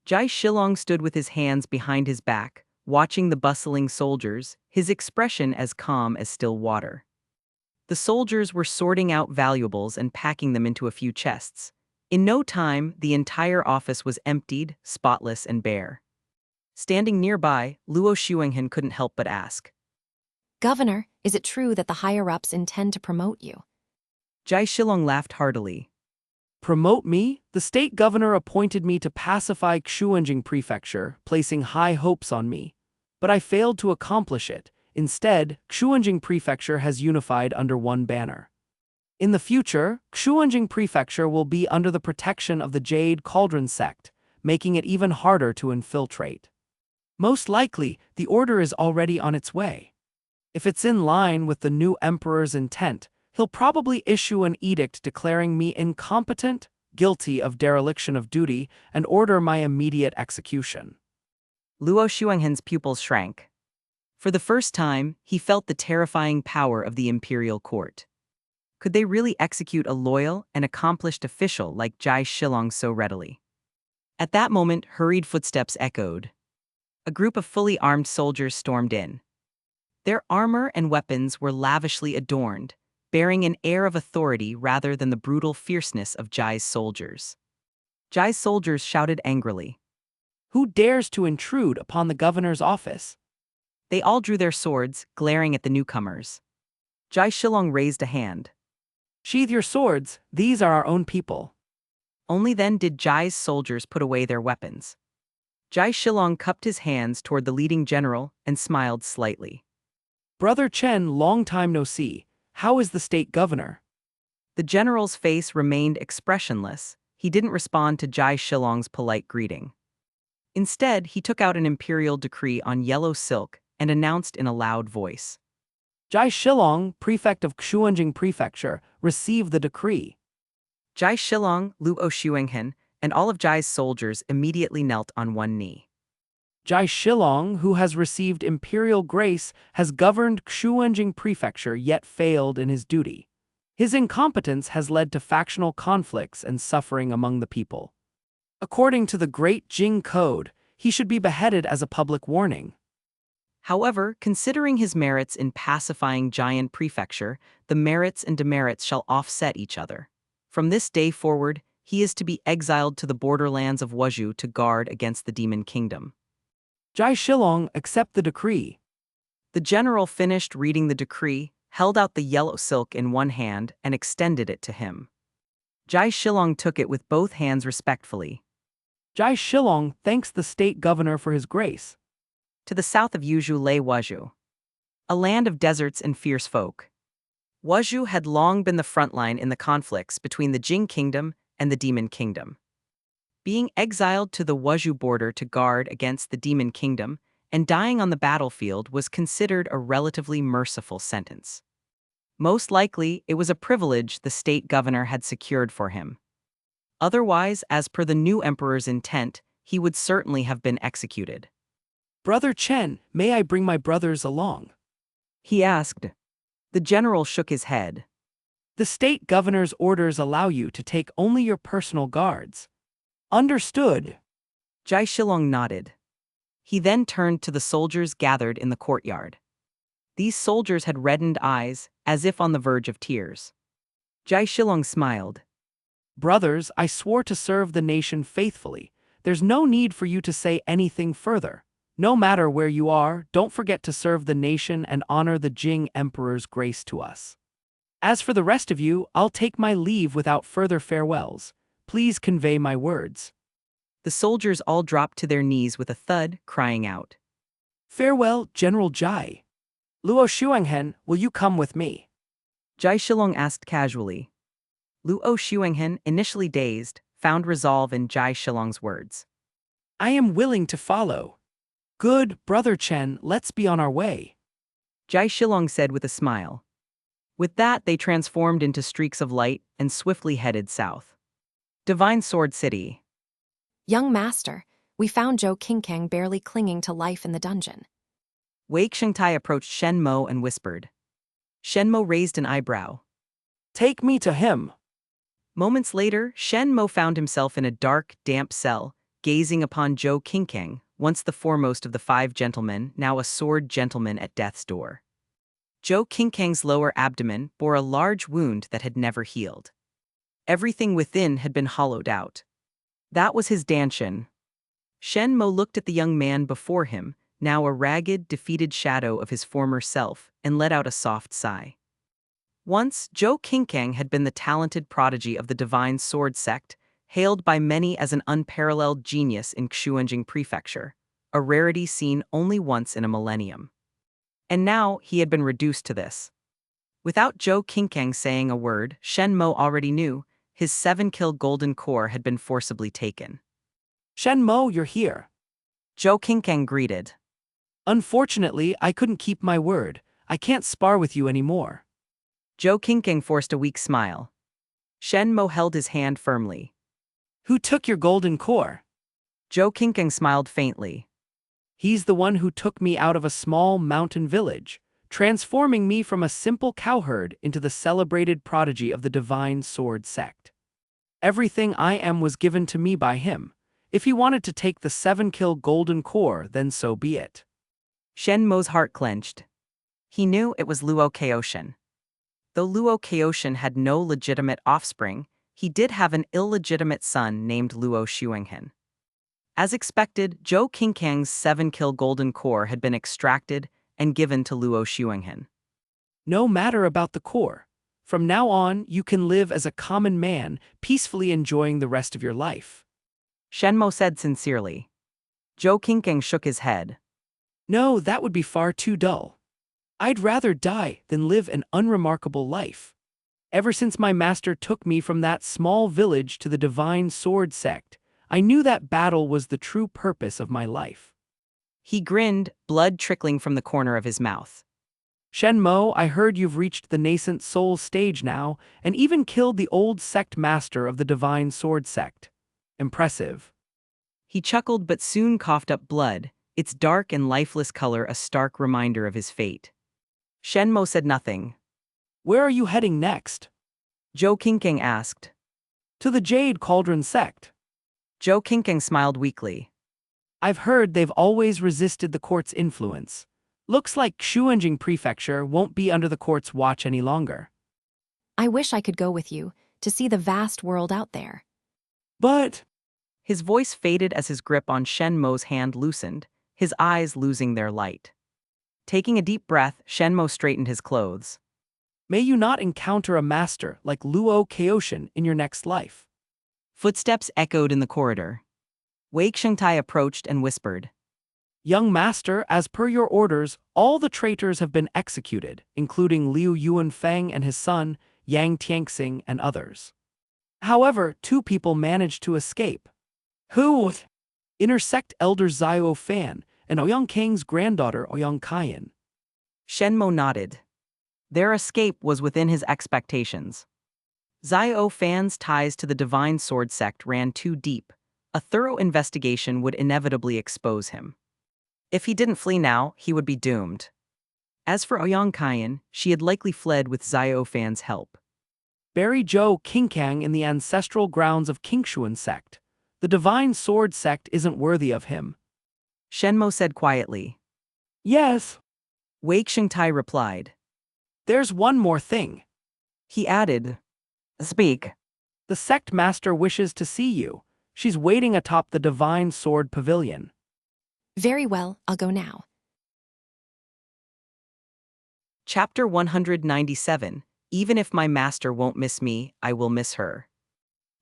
Jai Shilong stood with his hands behind his back, watching the bustling soldiers, his expression as calm as still water. The soldiers were sorting out valuables and packing them into a few chests. In no time, the entire office was emptied, spotless and bare. Standing nearby, Luo Xuanhen couldn't help but ask, Governor, is it true that the higher-ups intend to promote you? Jai Shilong laughed heartily. Promote me? The state governor appointed me to pacify Xuanjing Prefecture, placing high hopes on me. But I failed to accomplish it. Instead, Qingxuan Prefecture has unified under one banner. In the future, Qingxuan Prefecture will be under the protection of the Qingxuan Sect, making it even harder to infiltrate. Most likely, the order is already on its way. If it's in line with the new emperor's intent, he'll probably issue an edict declaring me incompetent, guilty of dereliction of duty, and order my immediate execution. Luo Xuanghen's pupils shrank. For the first time, he felt the terrifying power of the imperial court. Could they really execute a loyal and accomplished official like Jai Shilong so readily? At that moment, hurried footsteps echoed. A group of fully armed soldiers stormed in. Their armor and weapons were lavishly adorned, bearing an air of authority rather than the brutal fierceness of Jai's soldiers. Jai's soldiers shouted angrily. Who dares to intrude upon the governor's office? They all drew their swords, glaring at the newcomers. Jai Shilong raised a hand. Sheathe your swords, these are our own people. Only then did Jai's soldiers put away their weapons. Jai Shilong cupped his hands toward the leading general and smiled slightly. Brother Chen, long time no see. How is the state governor? The general's face remained expressionless. He didn't respond to Jai Shilong's polite greeting. Instead, he took out an imperial decree on yellow silk and announced in a loud voice. Jai Shilong, prefect of Qingxuan Prefecture, received the decree. Jai Shilong, Luo Xuanghen, and all of Jai's soldiers immediately knelt on one knee. Jai Shilong, who has received imperial grace, has governed Qingxuan Prefecture yet failed in his duty. His incompetence has led to factional conflicts and suffering among the people. According to the Great Jing Code, he should be beheaded as a public warning. However, considering his merits in pacifying Jian Prefecture, the merits and demerits shall offset each other. From this day forward, he is to be exiled to the borderlands of Wuzhou to guard against the Demon Kingdom. Jai Shilong, accept the decree. The general finished reading the decree, held out the yellow silk in one hand, and extended it to him. Jai Shilong took it with both hands respectfully. Jai Shilong thanks the state governor for his grace. To the south of Yuzhou lay Wuzhou, a land of deserts and fierce folk. Wuzhou had long been the front line in the conflicts between the Jing Kingdom and the Demon Kingdom. Being exiled to the Wuzhou border to guard against the Demon Kingdom and dying on the battlefield was considered a relatively merciful sentence. Most likely, it was a privilege the state governor had secured for him. Otherwise, as per the new emperor's intent, he would certainly have been executed. Brother Chen, may I bring my brothers along? He asked. The general shook his head. The state governor's orders allow you to take only your personal guards. Understood. Jai Shilong nodded. He then turned to the soldiers gathered in the courtyard. These soldiers had reddened eyes, as if on the verge of tears. Jai Shilong smiled. Brothers, I swore to serve the nation faithfully. There's no need for you to say anything further. No matter where you are, don't forget to serve the nation and honor the Jing Emperor's grace to us. As for the rest of you, I'll take my leave without further farewells. Please convey my words. The soldiers all dropped to their knees with a thud, crying out. Farewell, General Jai. Luo Xuanghen, will you come with me? Jai Shilong asked casually. Luo Xuanghen, initially dazed, found resolve in Jai Shilong's words. I am willing to follow. Good, Brother Chen, let's be on our way. Jai Shilong said with a smile. With that, they transformed into streaks of light and swiftly headed south. Divine Sword City. Young master, we found Zhou Qingkang barely clinging to life in the dungeon. Wei Xingtai approached Shen Mo and whispered. Shen Mo raised an eyebrow. Take me to him. Moments later, Shen Mo found himself in a dark, damp cell, gazing upon Zhou Qingkang, once the foremost of the 5 gentlemen, now a sword gentleman at death's door. Zhou Qingkang's lower abdomen bore a large wound that had never healed. Everything within had been hollowed out. That was his Danshan. Shen Mo looked at the young man before him, now a ragged, defeated shadow of his former self, and let out a soft sigh. Once, Zhou Qingkang had been the talented prodigy of the Divine Sword Sect, hailed by many as an unparalleled genius in Qingxuan Prefecture, a rarity seen only once in a millennium. And now he had been reduced to this. Without Zhou Qingkang saying a word, Shen Mo already knew his 7-kill golden core had been forcibly taken. Shen Mo, you're here. Zhou Qingkang greeted. Unfortunately, I couldn't keep my word. I can't spar with you anymore. Zhou Qingkang forced a weak smile. Shen Mo held his hand firmly. Who took your golden core? Zhou Qingkang smiled faintly. He's the one who took me out of a small mountain village, transforming me from a simple cowherd into the celebrated prodigy of the Divine Sword Sect. Everything I am was given to me by him. If he wanted to take the 7-kill golden core, then so be it. Shen Mo's heart clenched. He knew it was Luo Kaoshan. Though Luo Kaoshan had no legitimate offspring, he did have an illegitimate son named Luo Xuanghen. As expected, Zhou Qingkang's 7-kill golden core had been extracted and given to Luo Xuanghen. No matter about the core. From now on, you can live as a common man, peacefully enjoying the rest of your life. Shen Mo said sincerely. Zhou Qingkang shook his head. No, that would be far too dull. I'd rather die than live an unremarkable life. Ever since my master took me from that small village to the Divine Sword Sect, I knew that battle was the true purpose of my life. He grinned, blood trickling from the corner of his mouth. Shen Mo, I heard you've reached the nascent soul stage now, and even killed the old sect master of the Divine Sword Sect. Impressive. He chuckled but soon coughed up blood, its dark and lifeless color a stark reminder of his fate. Shen Mo said nothing. Where are you heading next? Zhou Qingkang asked. To the Jade Cauldron Sect. Zhou Qingkang smiled weakly. I've heard they've always resisted the court's influence. Looks like Xuanjing Prefecture won't be under the court's watch any longer. I wish I could go with you to see the vast world out there. But... His voice faded as his grip on Shen Mo's hand loosened, his eyes losing their light. Taking a deep breath, Shen Mo straightened his clothes. May you not encounter a master like Luo Kaoshan in your next life. Footsteps echoed in the corridor. Wei Shengtai approached and whispered. Young master, as per your orders, all the traitors have been executed, including Liu Yuanfeng and his son, Yang Tianxing and others. However, 2 people managed to escape. Who? Intersect Elder Xiao Fan and Ouyang Kang's granddaughter Ouyang Kaiyan. Shen Mo nodded. Their escape was within his expectations. Xiao Fan's ties to the Divine Sword Sect ran too deep. A thorough investigation would inevitably expose him. If he didn't flee now, he would be doomed. As for Ouyang Kaiyan, she had likely fled with Xiao Fan's help. Bury Zhou Qingkang in the ancestral grounds of Qingxuan Sect. The Divine Sword Sect isn't worthy of him. Shen Mo said quietly. Yes. Wei Shengtai replied. There's one more thing. He added. Speak. The sect master wishes to see you. She's waiting atop the Divine Sword Pavilion. Very well, I'll go now. Chapter 197. Even if my master won't miss me, I will miss her.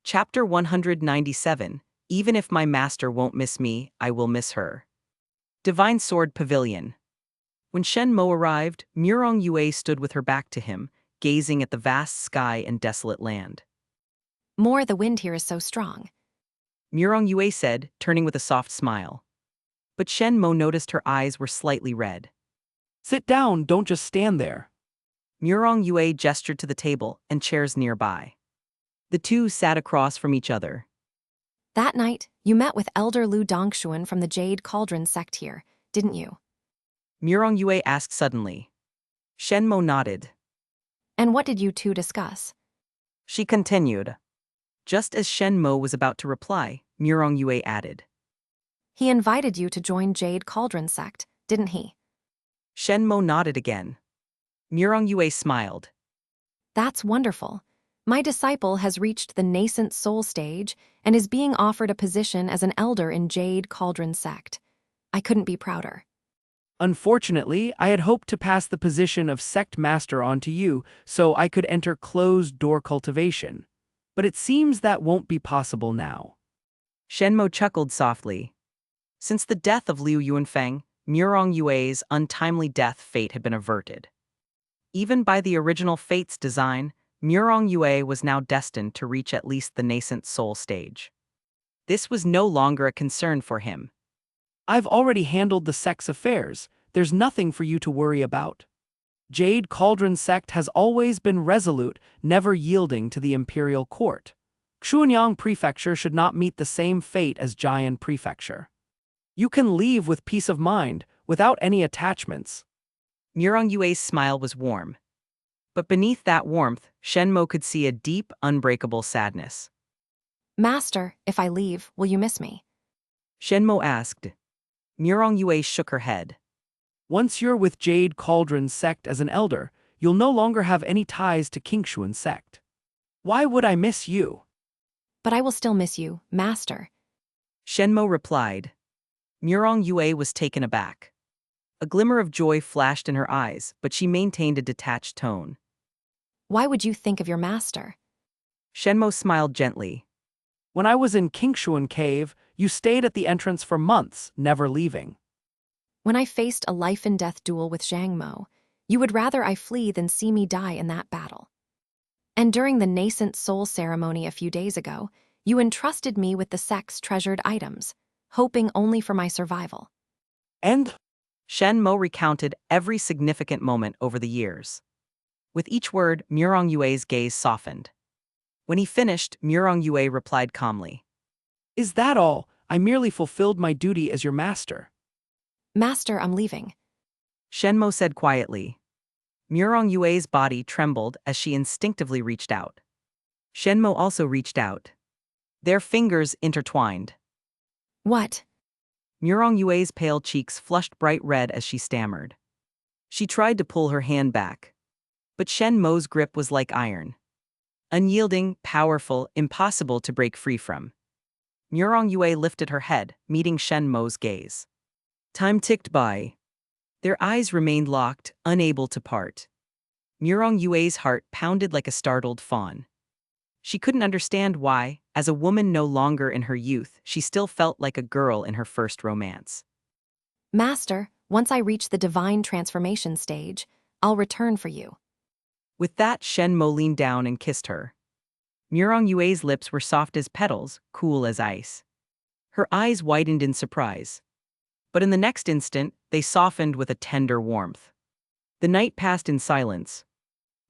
Chapter 197. Even if my master won't miss me, I will miss her. Divine Sword Pavilion. When Shen Mo arrived, Murong Yue stood with her back to him, gazing at the vast sky and desolate land. More, the wind here is so strong. Murong Yue said, turning with a soft smile. But Shen Mo noticed her eyes were slightly red. Sit down, don't just stand there. Murong Yue gestured to the table and chairs nearby. The two sat across from each other. That night, you met with Elder Lu Dongshuan from the Jade Cauldron Sect here, didn't you? Murong Yue asked suddenly. Shen Mo nodded. And what did you two discuss? She continued. Just as Shen Mo was about to reply, Murong Yue added. He invited you to join Jade Cauldron Sect, didn't he? Shen Mo nodded again. Murong Yue smiled. That's wonderful. My disciple has reached the nascent soul stage and is being offered a position as an elder in Jade Cauldron Sect. I couldn't be prouder. Unfortunately, I had hoped to pass the position of sect master on to you so I could enter closed-door cultivation. But it seems that won't be possible now. Shen Mo chuckled softly. Since the death of Liu Yuanfeng, Murong Yue's untimely death fate had been averted. Even by the original fate's design, Murong Yue was now destined to reach at least the nascent soul stage. This was no longer a concern for him. I've already handled the sect's affairs. There's nothing for you to worry about. Jade Cauldron Sect has always been resolute, never yielding to the imperial court. Xuanyang Prefecture should not meet the same fate as Jian Prefecture. You can leave with peace of mind, without any attachments. Murong Yue's smile was warm. But beneath that warmth, Shen Mo could see a deep, unbreakable sadness. Master, if I leave, will you miss me? Shen Mo asked. Murong Yue shook her head. Once you're with Jade Cauldron Sect as an elder, you'll no longer have any ties to Qingxuan Sect. Why would I miss you? But I will still miss you, Master. Shen Mo replied. Murong Yue was taken aback. A glimmer of joy flashed in her eyes, but she maintained a detached tone. Why would you think of your master? Shen Mo smiled gently. When I was in Qingxuan Cave, you stayed at the entrance for months, never leaving. When I faced a life-and-death duel with Zhang Mo, you would rather I flee than see me die in that battle. And during the nascent soul ceremony a few days ago, you entrusted me with the sect's treasured items, hoping only for my survival. And? Shen Mo recounted every significant moment over the years. With each word, Murong Yue's gaze softened. When he finished, Murong Yue replied calmly. Is that all? I merely fulfilled my duty as your master. Master, I'm leaving. Shen Mo said quietly. Murong Yue's body trembled as she instinctively reached out. Shen Mo also reached out. Their fingers intertwined. What? Murong Yue's pale cheeks flushed bright red as she stammered. She tried to pull her hand back. But Shen Mo's grip was like iron. Unyielding, powerful, impossible to break free from. Murong Yue lifted her head, meeting Shen Mo's gaze. Time ticked by. Their eyes remained locked, unable to part. Murong Yue's heart pounded like a startled fawn. She couldn't understand why, as a woman no longer in her youth, she still felt like a girl in her first romance. Master, once I reach the divine transformation stage, I'll return for you. With that, Shen Mo leaned down and kissed her. Murong Yue's lips were soft as petals, cool as ice. Her eyes widened in surprise. But in the next instant, they softened with a tender warmth. The night passed in silence.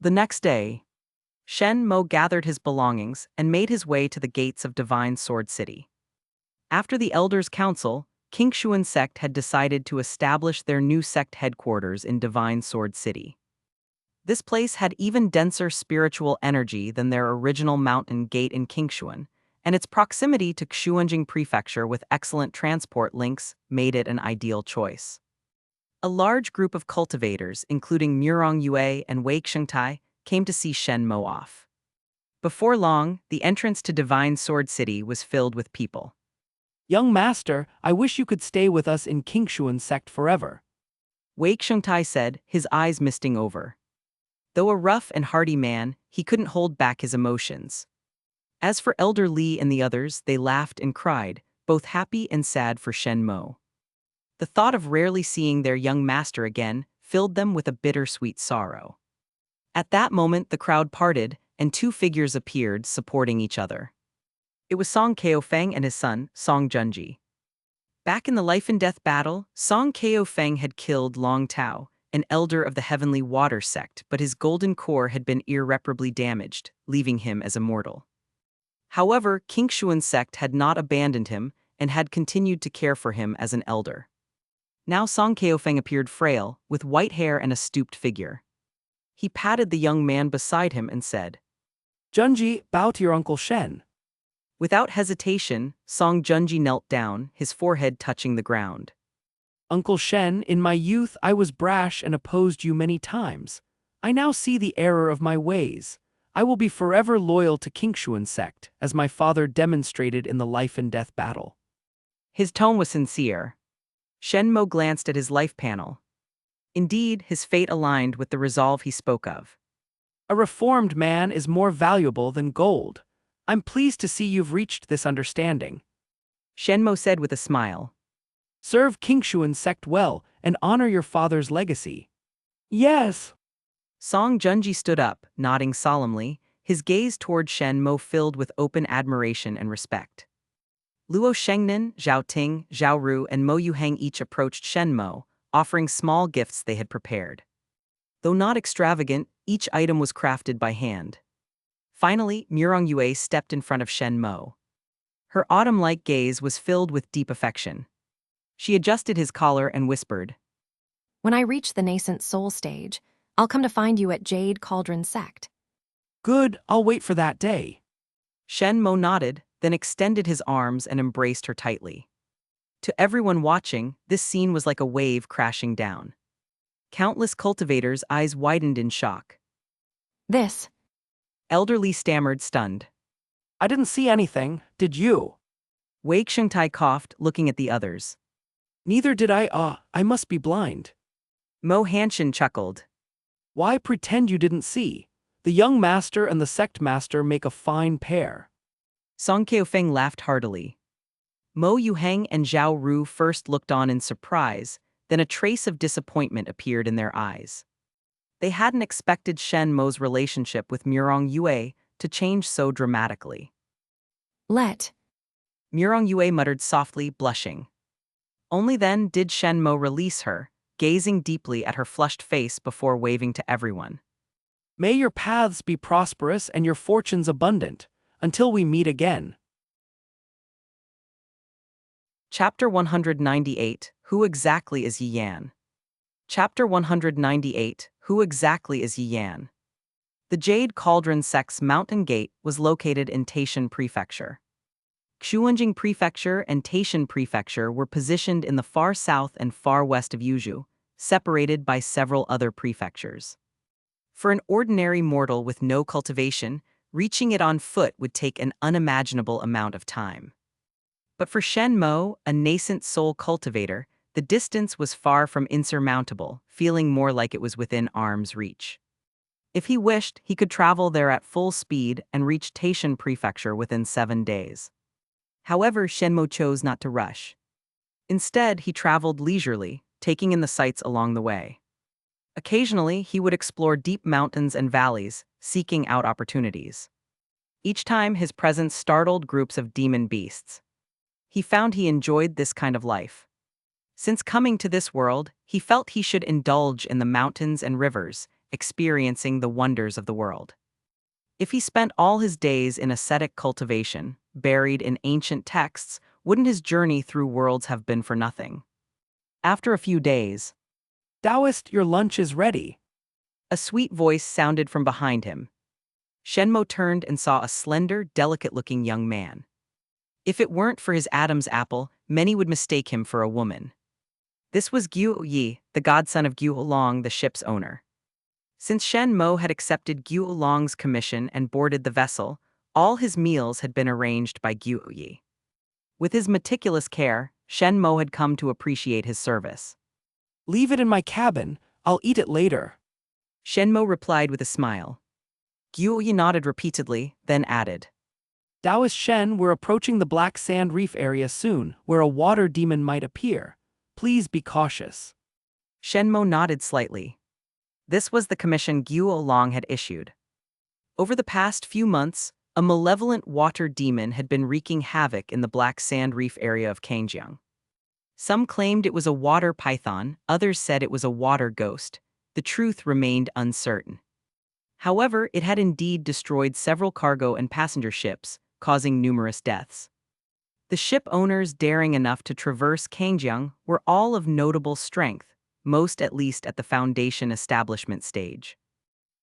The next day, Shen Mo gathered his belongings and made his way to the gates of Divine Sword City. After the Elders' Council, Qingxuan Sect had decided to establish their new sect headquarters in Divine Sword City. This place had even denser spiritual energy than their original mountain gate in Qingxuan, and its proximity to Xuanyang Prefecture with excellent transport links made it an ideal choice. A large group of cultivators, including Murong Yue and Wei Xingtai, came to see Shen Mo off. Before long, the entrance to Divine Sword City was filled with people. Young master, I wish you could stay with us in Qingxuan Sect forever. Wei Xingtai said, his eyes misting over. Though a rough and hardy man, he couldn't hold back his emotions. As for Elder Li and the others, they laughed and cried, both happy and sad for Shen Mo. The thought of rarely seeing their young master again filled them with a bittersweet sorrow. At that moment, the crowd parted, and two figures appeared, supporting each other. It was Song Keofeng and his son, Song Junji. Back in the life-and-death battle, Song Keofeng had killed Long Tao, an elder of the Heavenly Water Sect, but his golden core had been irreparably damaged, leaving him as a mortal. However, Qingxuan Sect had not abandoned him and had continued to care for him as an elder. Now Song Keofeng appeared frail, with white hair and a stooped figure. He patted the young man beside him and said, Junji, bow to your Uncle Shen. Without hesitation, Song Junji knelt down, his forehead touching the ground. Uncle Shen, in my youth I was brash and opposed you many times. I now see the error of my ways. I will be forever loyal to Qingxuan Sect, as my father demonstrated in the life-and-death battle. His tone was sincere. Shen Mo glanced at his life panel. Indeed, his fate aligned with the resolve he spoke of. A reformed man is more valuable than gold. I'm pleased to see you've reached this understanding. Shen Mo said with a smile. Serve Qingxuan Sect well and honor your father's legacy. Yes. Song Junji stood up, nodding solemnly, his gaze toward Shen Mo filled with open admiration and respect. Luo Shengnan, Zhao Ting, Zhao Ru, and Mo Yuheng each approached Shen Mo, offering small gifts they had prepared. Though not extravagant, each item was crafted by hand. Finally, Murong Yue stepped in front of Shen Mo. Her autumn-like gaze was filled with deep affection. She adjusted his collar and whispered, When I reach the nascent soul stage, I'll come to find you at Qingxuan Sect. Good, I'll wait for that day. Shen Mo nodded, then extended his arms and embraced her tightly. To everyone watching, this scene was like a wave crashing down. Countless cultivators' eyes widened in shock. This. Elderly stammered, stunned. I didn't see anything, did you? Wei Xingtai coughed, looking at the others. Neither did I must be blind. Mo Hanshin chuckled. Why pretend you didn't see? The young master and the sect master make a fine pair. Song Keofeng laughed heartily. Mo Yuheng and Zhao Ru first looked on in surprise, then a trace of disappointment appeared in their eyes. They hadn't expected Shen Mo's relationship with Murong Yue to change so dramatically. Let. Murong Yue muttered softly, blushing. Only then did Shen Mo release her, gazing deeply at her flushed face before waving to everyone. May your paths be prosperous and your fortunes abundant, until we meet again. Chapter 198, Who exactly is Yi Yan? Chapter 198, Who exactly is Yi Yan? The Jade Cauldron Sect's mountain gate was located in Taishan Prefecture. Xuanjing Prefecture and Taishan Prefecture were positioned in the far south and far west of Yuzhou, separated by several other prefectures. For an ordinary mortal with no cultivation, reaching it on foot would take an unimaginable amount of time. But for Shen Mo, a nascent soul cultivator, the distance was far from insurmountable, feeling more like it was within arm's reach. If he wished, he could travel there at full speed and reach Taishan Prefecture within 7 days. However, Shen Mo chose not to rush. Instead, he traveled leisurely, taking in the sights along the way. Occasionally, he would explore deep mountains and valleys, seeking out opportunities. Each time, his presence startled groups of demon beasts. He found he enjoyed this kind of life. Since coming to this world, he felt he should indulge in the mountains and rivers, experiencing the wonders of the world. If he spent all his days in ascetic cultivation, buried in ancient texts, wouldn't his journey through worlds have been for nothing? After a few days, Taoist, your lunch is ready. a sweet voice sounded from behind him. Shen Mo turned and saw a slender, delicate-looking young man. If it weren't for his Adam's apple, many would mistake him for a woman. This was Guo Yi, the godson of Guo Long, the ship's owner. Since Shen Mo had accepted Guo Long's commission and boarded the vessel, all his meals had been arranged by Guo Yi. With his meticulous care, Shen Mo had come to appreciate his service. Leave it in my cabin, I'll eat it later. Shen Mo replied with a smile. Guo Yi nodded repeatedly, then added, Taoist Shen, we're approaching the Black Sand Reef area soon, where a water demon might appear. Please be cautious. Shen Mo nodded slightly. This was the commission Guo Long had issued. Over the past few months, a malevolent water demon had been wreaking havoc in the Black Sand Reef area of Qingjiang. Some claimed it was a water python, others said it was a water ghost. The truth remained uncertain. However, it had indeed destroyed several cargo and passenger ships, causing numerous deaths. The ship owners daring enough to traverse Qingjiang were all of notable strength, most at least at the foundation establishment stage.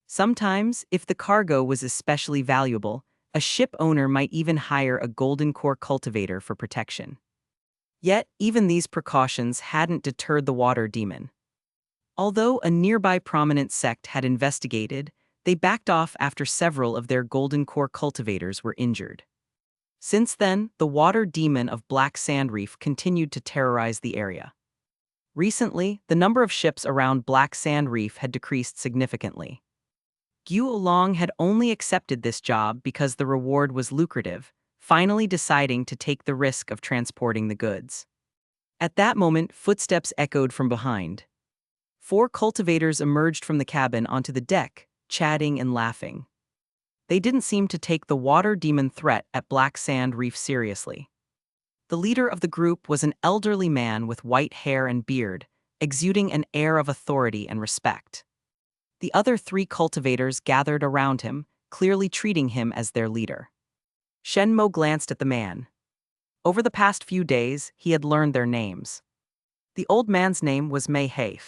Sometimes, if the cargo was especially valuable, a ship owner might even hire a golden core cultivator for protection. Yet, even these precautions hadn't deterred the water demon. Although a nearby prominent sect had investigated, they backed off after several of their golden core cultivators were injured. Since then, the water demon of Black Sand Reef continued to terrorize the area. Recently, the number of ships around Black Sand Reef had decreased significantly. Guo Long had only accepted this job because the reward was lucrative, finally deciding to take the risk of transporting the goods. At that moment, footsteps echoed from behind. 4 cultivators emerged from the cabin onto the deck, chatting and laughing. They didn't seem to take the water demon threat at Black Sand Reef seriously. The leader of the group was an elderly man with white hair and beard, exuding an air of authority and respect. The other 3 cultivators gathered around him, clearly treating him as their leader. Shen Mo glanced at the man. Over the past few days, he had learned their names. The old man's name was Mei Hei.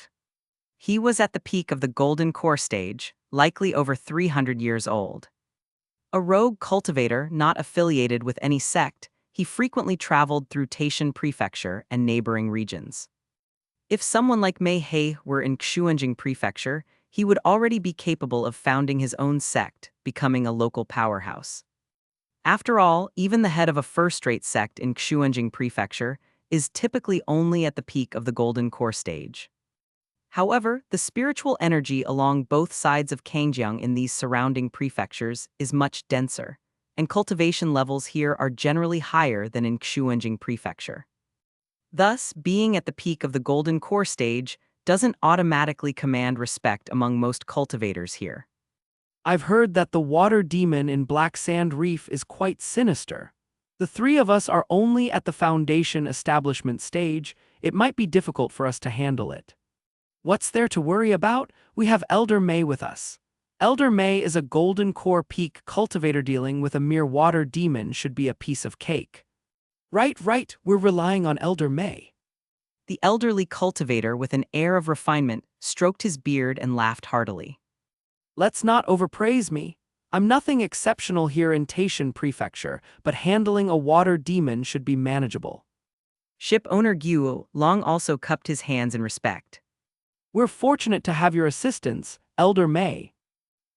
He was at the peak of the Golden Core stage, likely over 300 years old. A rogue cultivator not affiliated with any sect, he frequently traveled through Taishan Prefecture and neighboring regions. If someone like Mei Hei were in Qingxuan Prefecture, he would already be capable of founding his own sect, becoming a local powerhouse. After all, even the head of a first-rate sect in Qingxuan Prefecture is typically only at the peak of the Golden Core stage. However, the spiritual energy along both sides of Qingjiang in these surrounding prefectures is much denser, and cultivation levels here are generally higher than in Qingxuan Prefecture. Thus, being at the peak of the Golden Core stage doesn't automatically command respect among most cultivators here. I've heard that the water demon in Black Sand Reef is quite sinister. The 3 of us are only at the foundation establishment stage. It might be difficult for us to handle it. What's there to worry about? We have Elder Mei with us. Elder Mei is a Golden Core Peak cultivator. Dealing with a mere water demon should be a piece of cake. Right, we're relying on Elder Mei. The elderly cultivator with an air of refinement stroked his beard and laughed heartily. Let's not overpraise me. I'm nothing exceptional here in Taishan Prefecture, but handling a water demon should be manageable. Ship owner Guo Long also cupped his hands in respect. We're fortunate to have your assistance, Elder Mei.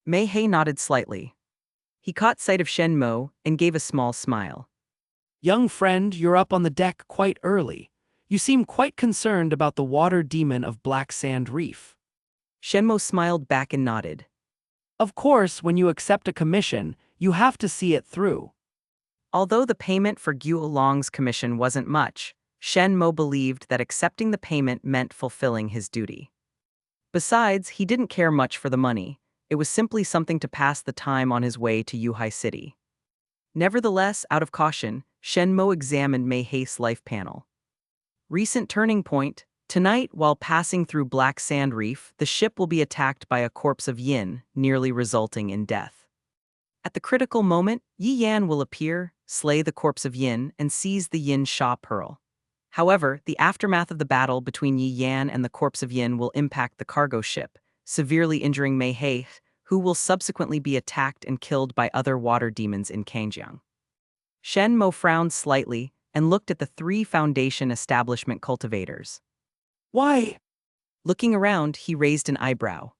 Mei Hei nodded slightly. He caught sight of Shen Mo and gave a small smile. Young friend, you're up on the deck quite early. You seem quite concerned about the water demon of Black Sand Reef. Shen Mo smiled back and nodded. Of course, when you accept a commission, you have to see it through. Although the payment for Guo Long's commission wasn't much, Shen Mo believed that accepting the payment meant fulfilling his duty. Besides, he didn't care much for the money. It was simply something to pass the time on his way to Yuhai City. Nevertheless, out of caution, Shen Mo examined Mei Hei's life panel. Recent turning point. Tonight, while passing through Black Sand Reef, the ship will be attacked by a corpse of Yin, nearly resulting in death. At the critical moment, Yi Yan will appear, slay the corpse of Yin, and seize the Yin Sha Pearl. However, the aftermath of the battle between Yi Yan and the corpse of Yin will impact the cargo ship, severely injuring Mei Hei, who will subsequently be attacked and killed by other water demons in Qingjiang. Shen Mo frowned slightly and looked at the 3 Foundation establishment cultivators. Why? Looking around, he raised an eyebrow.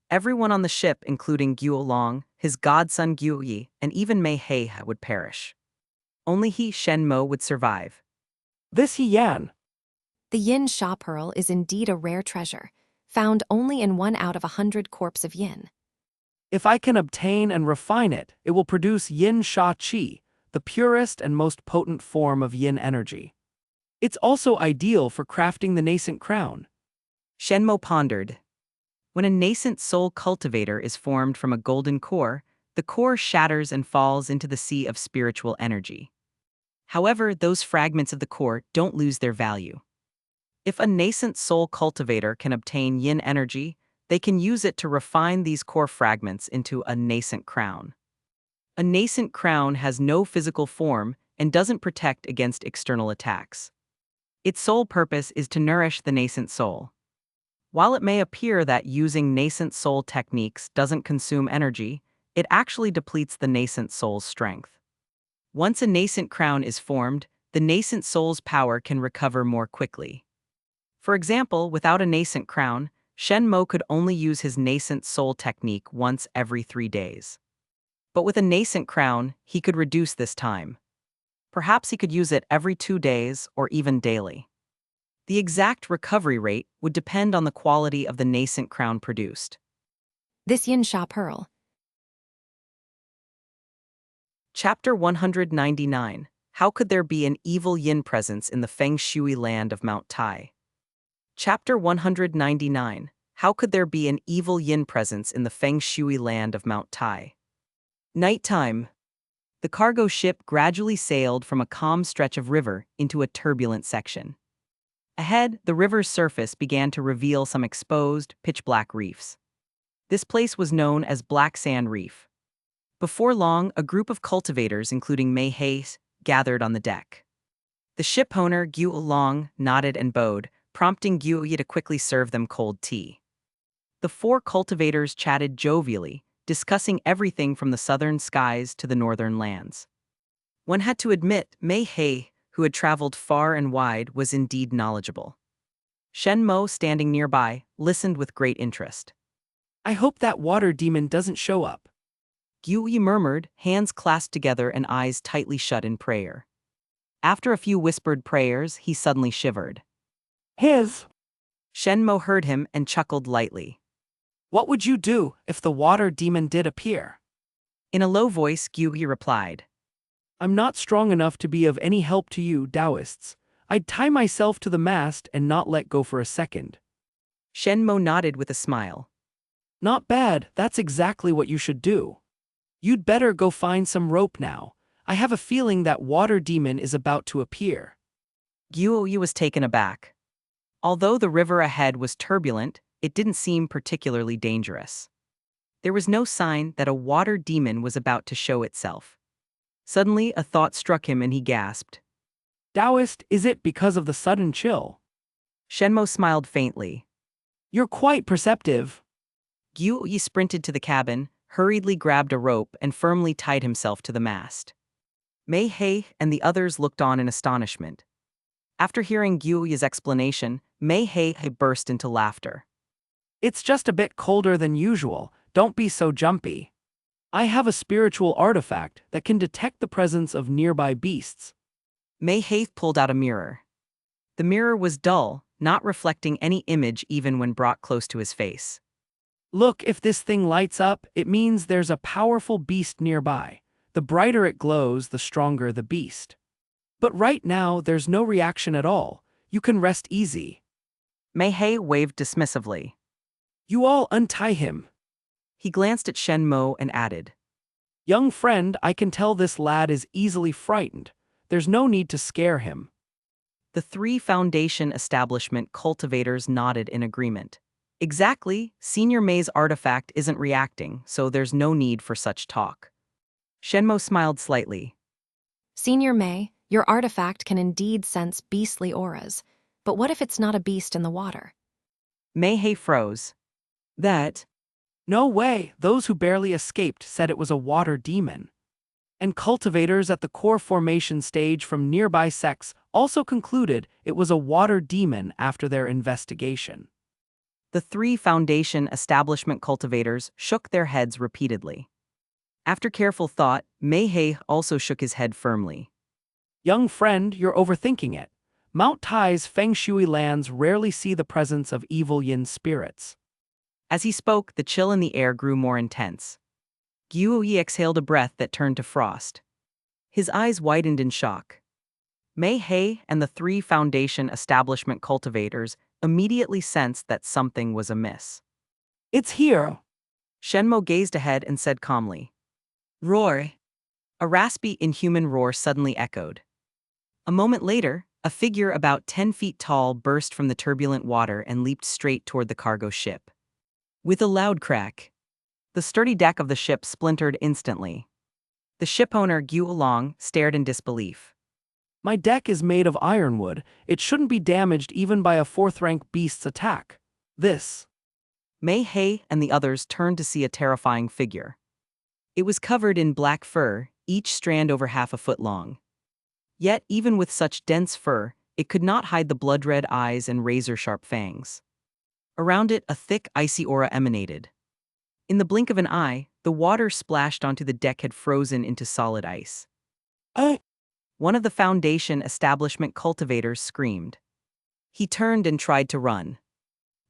Everyone on the ship, including Guo Long, his godson Guo Yi, and even Mei Hei would perish. Only he, Shen Mo, would survive. This Yi Yan. The Yin Sha Pearl is indeed a rare treasure, found only in 1 out of 100 corpse of Yin. If I can obtain and refine it, it will produce Yin Sha Qi, the purest and most potent form of Yin energy. It's also ideal for crafting the nascent crown. Shen Mo pondered. When a nascent soul cultivator is formed from a golden core, the core shatters and falls into the sea of spiritual energy. However, those fragments of the core don't lose their value. If a nascent soul cultivator can obtain Yin energy, they can use it to refine these core fragments into a nascent crown. A nascent crown has no physical form and doesn't protect against external attacks. Its sole purpose is to nourish the nascent soul. While it may appear that using nascent soul techniques doesn't consume energy, it actually depletes the nascent soul's strength. Once a nascent crown is formed, the nascent soul's power can recover more quickly. For example, without a nascent crown, Shen Mo could only use his nascent soul technique once every 3 days. But with a nascent crown, he could reduce this time. Perhaps he could use it every 2 days or even daily. The exact recovery rate would depend on the quality of the nascent crown produced. This Yin Sha Pearl. Chapter 199. How could there be an evil yin presence in the feng shui land of Mount Tai? Chapter 199. How could there be an evil yin presence in the feng shui land of Mount Tai? Nighttime. The cargo ship gradually sailed from a calm stretch of river into a turbulent section. Ahead, the river's surface began to reveal some exposed, pitch-black reefs. This place was known as Black Sand Reef. Before long, a group of cultivators, including Mei He, gathered on the deck. The shipowner, Gu Long, nodded and bowed, prompting Gu Yi to quickly serve them cold tea. The four cultivators chatted jovially, discussing everything from the southern skies to the northern lands. One had to admit, Mei He, who had traveled far and wide, was indeed knowledgeable. Shen Mo, standing nearby, listened with great interest. I hope that water demon doesn't show up. Gu Yi murmured, hands clasped together and eyes tightly shut in prayer. After a few whispered prayers, he suddenly shivered. Shen Mo heard him and chuckled lightly. What would you do if the water demon did appear? In a low voice, Gu Yi replied. I'm not strong enough to be of any help to you, Taoists. I'd tie myself to the mast and not let go for a second. Shen Mo nodded with a smile. Not bad, that's exactly what you should do. You'd better go find some rope now. I have a feeling that water demon is about to appear. Gu Yi was taken aback. Although the river ahead was turbulent, it didn't seem particularly dangerous. There was no sign that a water demon was about to show itself. Suddenly, a thought struck him and he gasped. Taoist, is it because of the sudden chill? Shen Mo smiled faintly. You're quite perceptive. Gu Yi sprinted to the cabin, hurriedly grabbed a rope and firmly tied himself to the mast. Mei He and the others looked on in astonishment. After hearing Gu Yi's explanation, Mei He burst into laughter. It's just a bit colder than usual, don't be so jumpy. I have a spiritual artifact that can detect the presence of nearby beasts. Mei He pulled out a mirror. The mirror was dull, not reflecting any image even when brought close to his face. Look, if this thing lights up, it means there's a powerful beast nearby. The brighter it glows, the stronger the beast. But right now, there's no reaction at all. You can rest easy. Mei He waved dismissively. You all untie him. He glanced at Shen Mo and added. Young friend, I can tell this lad is easily frightened. There's no need to scare him. The three Foundation establishment cultivators nodded in agreement. Exactly, Senior Mei's artifact isn't reacting, so there's no need for such talk. Shen Mo smiled slightly. Senior Mei, your artifact can indeed sense beastly auras, but what if it's not a beast in the water? Mei He froze. That? No way, those who barely escaped said it was a water demon. And cultivators at the core formation stage from nearby sects also concluded it was a water demon after their investigation. The three Foundation establishment cultivators shook their heads repeatedly. After careful thought, Mei He also shook his head firmly. Young friend, you're overthinking it. Mount Tai's feng shui lands rarely see the presence of evil yin spirits. As he spoke, the chill in the air grew more intense. Gu Yi exhaled a breath that turned to frost. His eyes widened in shock. Mei He and the three Foundation establishment cultivators immediately sensed that something was amiss. It's here. Shen Mo gazed ahead and said calmly. Roar. A raspy, inhuman roar suddenly echoed. A moment later, a figure about 10 feet tall burst from the turbulent water and leaped straight toward the cargo ship. With a loud crack, the sturdy deck of the ship splintered instantly. The shipowner, Gu Long, stared in disbelief. My deck is made of ironwood. It shouldn't be damaged even by a fourth-rank beast's attack. This. Mei He and the others turned to see a terrifying figure. It was covered in black fur, each strand over half a foot long. Yet, even with such dense fur, it could not hide the blood-red eyes and razor-sharp fangs. Around it, a thick, icy aura emanated. In the blink of an eye, the water splashed onto the deck had frozen into solid ice. One of the Foundation establishment cultivators screamed. He turned and tried to run.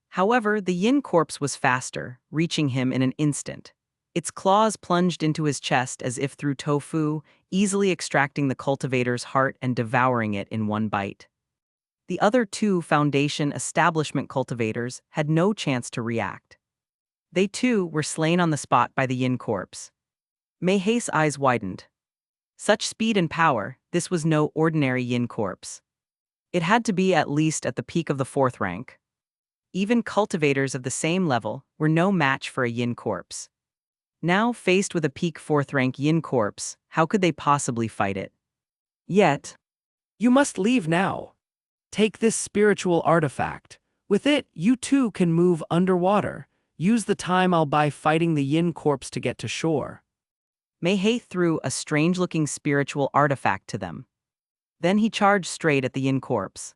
However, the yin corpse was faster, reaching him in an instant. Its claws plunged into his chest as if through tofu, easily extracting the cultivator's heart and devouring it in one bite. The other two Foundation establishment cultivators had no chance to react. They too were slain on the spot by the yin corpse. Mei Hei's eyes widened. Such speed and power, this was no ordinary yin corpse. It had to be at least at the peak of the fourth rank. Even cultivators of the same level were no match for a yin corpse. Now faced with a peak fourth rank yin corpse, how could they possibly fight it? Yet, You must leave now. Take this spiritual artifact. With it, you too can move underwater. Use the time I'll buy fighting the yin corpse to get to shore. Mei Hei threw a strange-looking spiritual artifact to them. Then he charged straight at the yin corpse.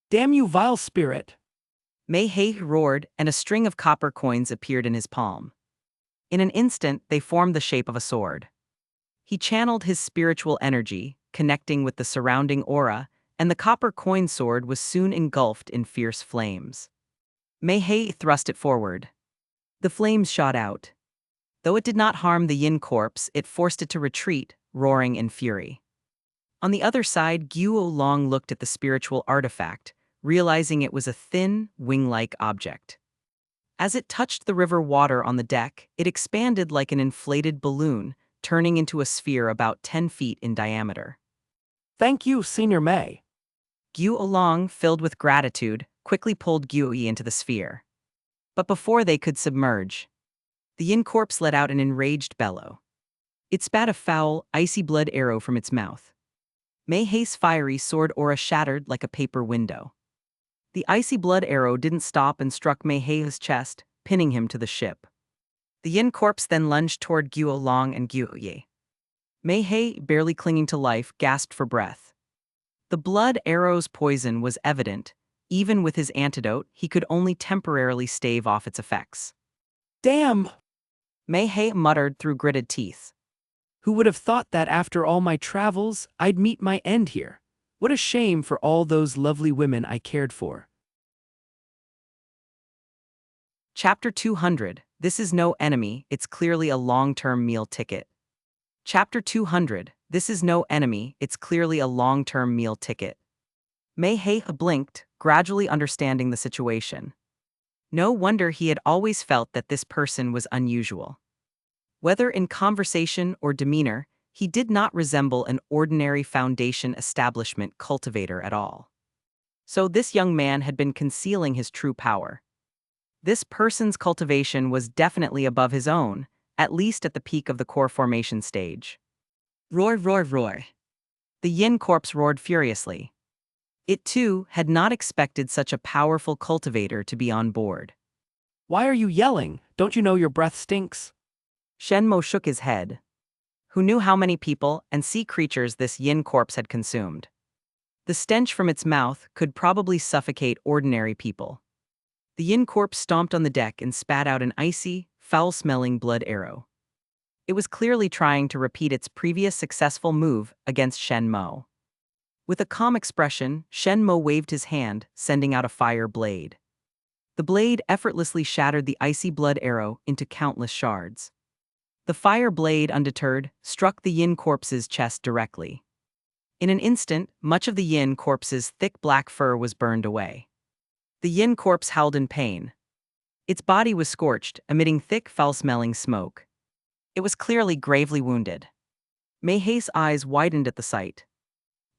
Damn you, vile spirit! Mei Hei roared, and a string of copper coins appeared in his palm. In an instant, they formed the shape of a sword. He channeled his spiritual energy, connecting with the surrounding aura, and the copper coin sword was soon engulfed in fierce flames. Mei Hei thrust it forward. The flames shot out. Though it did not harm the yin corpse, it forced it to retreat, roaring in fury. On the other side, Guo Long looked at the spiritual artifact, realizing it was a thin, wing-like object. As it touched the river water on the deck, it expanded like an inflated balloon, turning into a sphere about 10 feet in diameter. Thank you, Senior Mei. Guo Long, filled with gratitude, quickly pulled Guo Yi into the sphere. But before they could submerge, the yin corpse let out an enraged bellow. It spat a foul, icy blood arrow from its mouth. Mei Hei's fiery sword aura shattered like a paper window. The icy blood arrow didn't stop and struck Mei Hei's chest, pinning him to the ship. The yin corpse then lunged toward Guo Long and Guo Yi. Mei Hei, barely clinging to life, gasped for breath. The blood arrow's poison was evident. Even with his antidote, he could only temporarily stave off its effects. Damn! Mei Hei muttered through gritted teeth. Who would have thought that after all my travels, I'd meet my end here? What a shame for all those lovely women I cared for. Chapter 200. This is no enemy, it's clearly a long-term meal ticket. Chapter 200. This is no enemy, it's clearly a long-term meal ticket. Mei Hei blinked, gradually understanding the situation. No wonder he had always felt that this person was unusual. Whether in conversation or demeanor, he did not resemble an ordinary Foundation establishment cultivator at all. So this young man had been concealing his true power. This person's cultivation was definitely above his own, at least at the peak of the core formation stage. Roar, roar, roar. The yin corpse roared furiously. It too had not expected such a powerful cultivator to be on board. Why are you yelling? Don't you know your breath stinks? Shen Mo shook his head. Who knew how many people and sea creatures this yin corpse had consumed? The stench from its mouth could probably suffocate ordinary people. The yin corpse stomped on the deck and spat out an icy, foul-smelling blood arrow. It was clearly trying to repeat its previous successful move against Shen Mo. With a calm expression, Shen Mo waved his hand, sending out a fire blade. The blade effortlessly shattered the icy blood arrow into countless shards. The fire blade, undeterred, struck the yin corpse's chest directly. In an instant, much of the yin corpse's thick black fur was burned away. The yin corpse howled in pain. Its body was scorched, emitting thick, foul-smelling smoke. It was clearly gravely wounded. Mei Hei's eyes widened at the sight.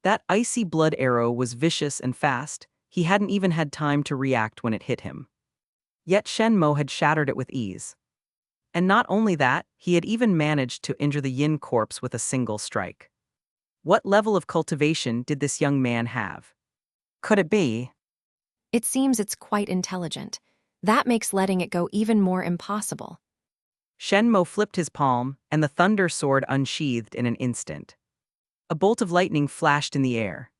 That icy blood arrow was vicious and fast. He hadn't even had time to react when it hit him. Yet Shen Mo had shattered it with ease. And not only that, he had even managed to injure the yin corpse with a single strike. What level of cultivation did this young man have? Could it be? It seems it's quite intelligent. That makes letting it go even more impossible. Shen Mo flipped his palm, and the thunder sword unsheathed in an instant. A bolt of lightning flashed in the air.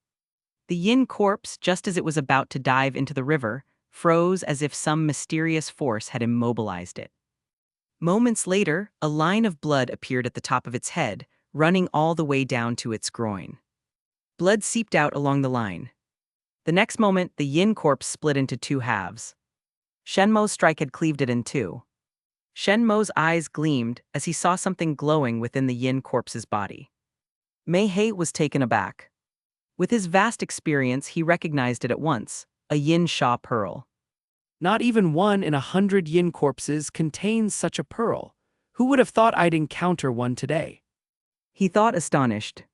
The yin corpse, just as it was about to dive into the river, froze as if some mysterious force had immobilized it. Moments later, a line of blood appeared at the top of its head, running all the way down to its groin. Blood seeped out along the line. The next moment, the yin corpse split into two halves. Shen Mo's strike had cleaved it in two. Shen Mo's eyes gleamed as he saw something glowing within the yin corpse's body. Mei He was taken aback. With his vast experience, he recognized it at once, a yin sha pearl. Not even 1 in 100 yin corpses contains such a pearl. Who would have thought I'd encounter one today? He thought astonished.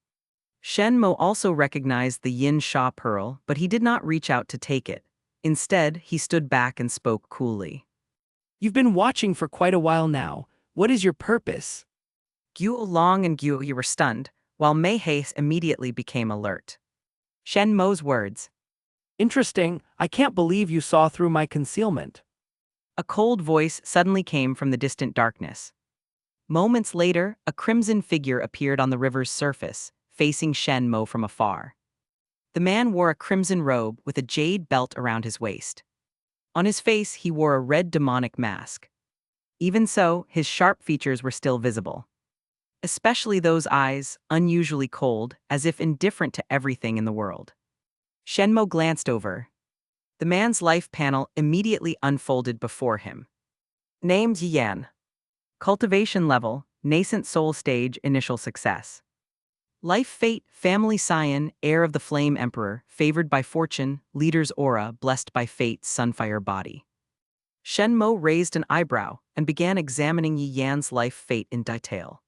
Shen Mo also recognized the yin sha pearl, but he did not reach out to take it. Instead, he stood back and spoke coolly. You've been watching for quite a while now. What is your purpose? Gu Long and Gu Yi were stunned, while Mei He immediately became alert. Shen Mo's words. Interesting, I can't believe you saw through my concealment. A cold voice suddenly came from the distant darkness. Moments later, a crimson figure appeared on the river's surface, facing Shen Mo from afar. The man wore a crimson robe with a jade belt around his waist. On his face, he wore a red demonic mask. Even so, his sharp features were still visible. Especially those eyes, unusually cold, as if indifferent to everything in the world. Shen Mo glanced over. The man's life panel immediately unfolded before him. Name Yan. Cultivation level, nascent soul stage, initial success. Life fate, family scion, heir of the flame emperor, favored by fortune, leader's aura, blessed by fate, sunfire body. Shen Mo raised an eyebrow and began examining Yi Yan's life fate in detail.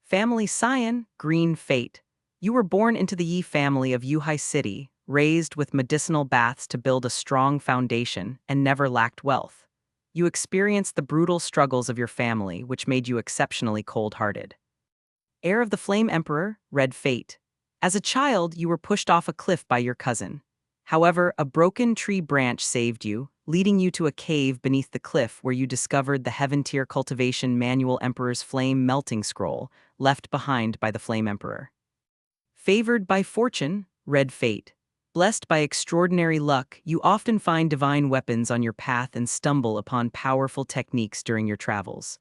Family scion, green fate. You were born into the Yi family of Yuhai City, raised with medicinal baths to build a strong foundation, and never lacked wealth. You experienced the brutal struggles of your family, which made you exceptionally cold-hearted. Heir of the Flame Emperor, red fate. As a child, you were pushed off a cliff by your cousin. However, a broken tree branch saved you, leading you to a cave beneath the cliff where you discovered the Heaven Tier Cultivation Manual Emperor's Flame Melting Scroll, left behind by the Flame Emperor. Favored by fortune, red fate. Blessed by extraordinary luck, you often find divine weapons on your path and stumble upon powerful techniques during your travels.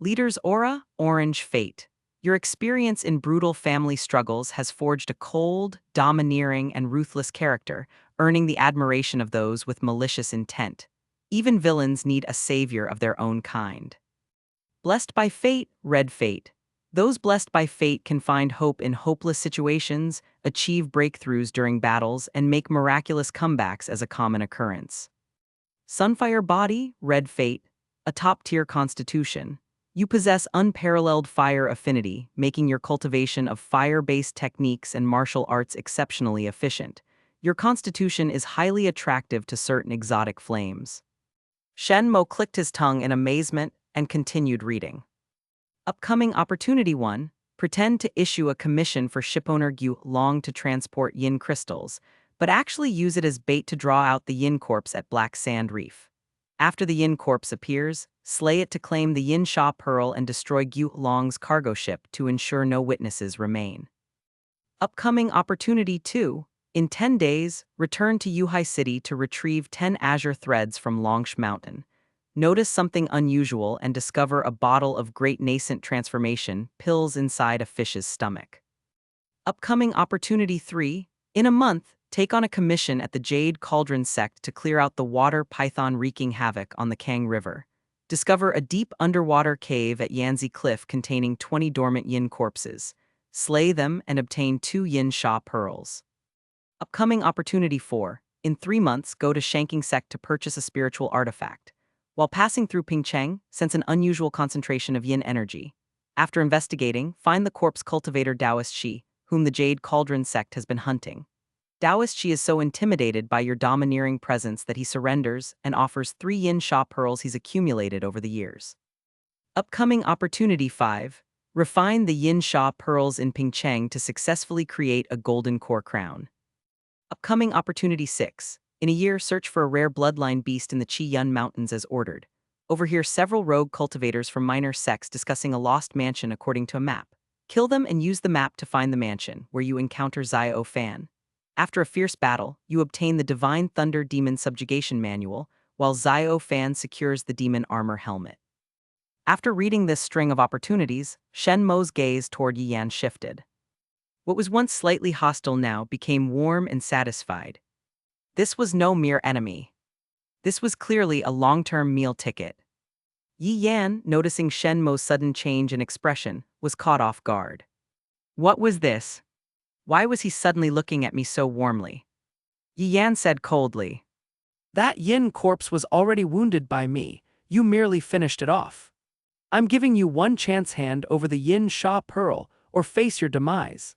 Leader's aura, orange fate. Your experience in brutal family struggles has forged a cold, domineering, and ruthless character, earning the admiration of those with malicious intent. Even villains need a savior of their own kind. Blessed by fate, red fate. Those blessed by fate can find hope in hopeless situations, achieve breakthroughs during battles, and make miraculous comebacks as a common occurrence. Sunfire body, red fate. A top-tier constitution. You possess unparalleled fire affinity, making your cultivation of fire-based techniques and martial arts exceptionally efficient. Your constitution is highly attractive to certain exotic flames. Shen Mo clicked his tongue in amazement and continued reading. Upcoming Opportunity 1. Pretend to issue a commission for shipowner Gu Long to transport yin crystals, but actually use it as bait to draw out the yin corpse at Black Sand Reef. After the yin corpse appears, slay it to claim the yin sha pearl and destroy Gu Long's cargo ship to ensure no witnesses remain. Upcoming Opportunity 2. In 10 days, return to Yuhai City to retrieve 10 azure threads from Longsh Mountain. Notice something unusual and discover a bottle of great nascent transformation pills inside a fish's stomach. Upcoming Opportunity 3. In a month, take on a commission at the Qingxuan Sect to clear out the water python wreaking havoc on the Kang River. Discover a deep underwater cave at Yanzi Cliff containing 20 dormant yin corpses. Slay them and obtain 2 yin sha pearls. Upcoming Opportunity 4. In 3 months, go to Qingxuan Sect to purchase a spiritual artifact. While passing through Pingcheng, sense an unusual concentration of yin energy. After investigating, find the corpse cultivator Taoist Shi, whom the Qingxuan Sect has been hunting. Taoist Shi is so intimidated by your domineering presence that he surrenders and offers 3 yin sha pearls he's accumulated over the years. Upcoming Opportunity 5. Refine the yin sha pearls in Pingcheng to successfully create a golden core crown. Upcoming Opportunity 6. In a year, search for a rare bloodline beast in the Qiyun Mountains as ordered. Overhear several rogue cultivators from minor sects discussing a lost mansion according to a map. Kill them and use the map to find the mansion, where you encounter Xiao Fan. After a fierce battle, you obtain the Divine Thunder Demon Subjugation Manual, while Xiao Fan secures the Demon Armor Helmet. After reading this string of opportunities, Shen Mo's gaze toward Yi Yan shifted. What was once slightly hostile now became warm and satisfied. This was no mere enemy. This was clearly a long-term meal ticket. Yi Yan, noticing Shen Mo's sudden change in expression, was caught off guard. What was this? Why was he suddenly looking at me so warmly? Yi Yan said coldly. That yin corpse was already wounded by me, you merely finished it off. I'm giving you one chance hand over the yin sha pearl, or face your demise.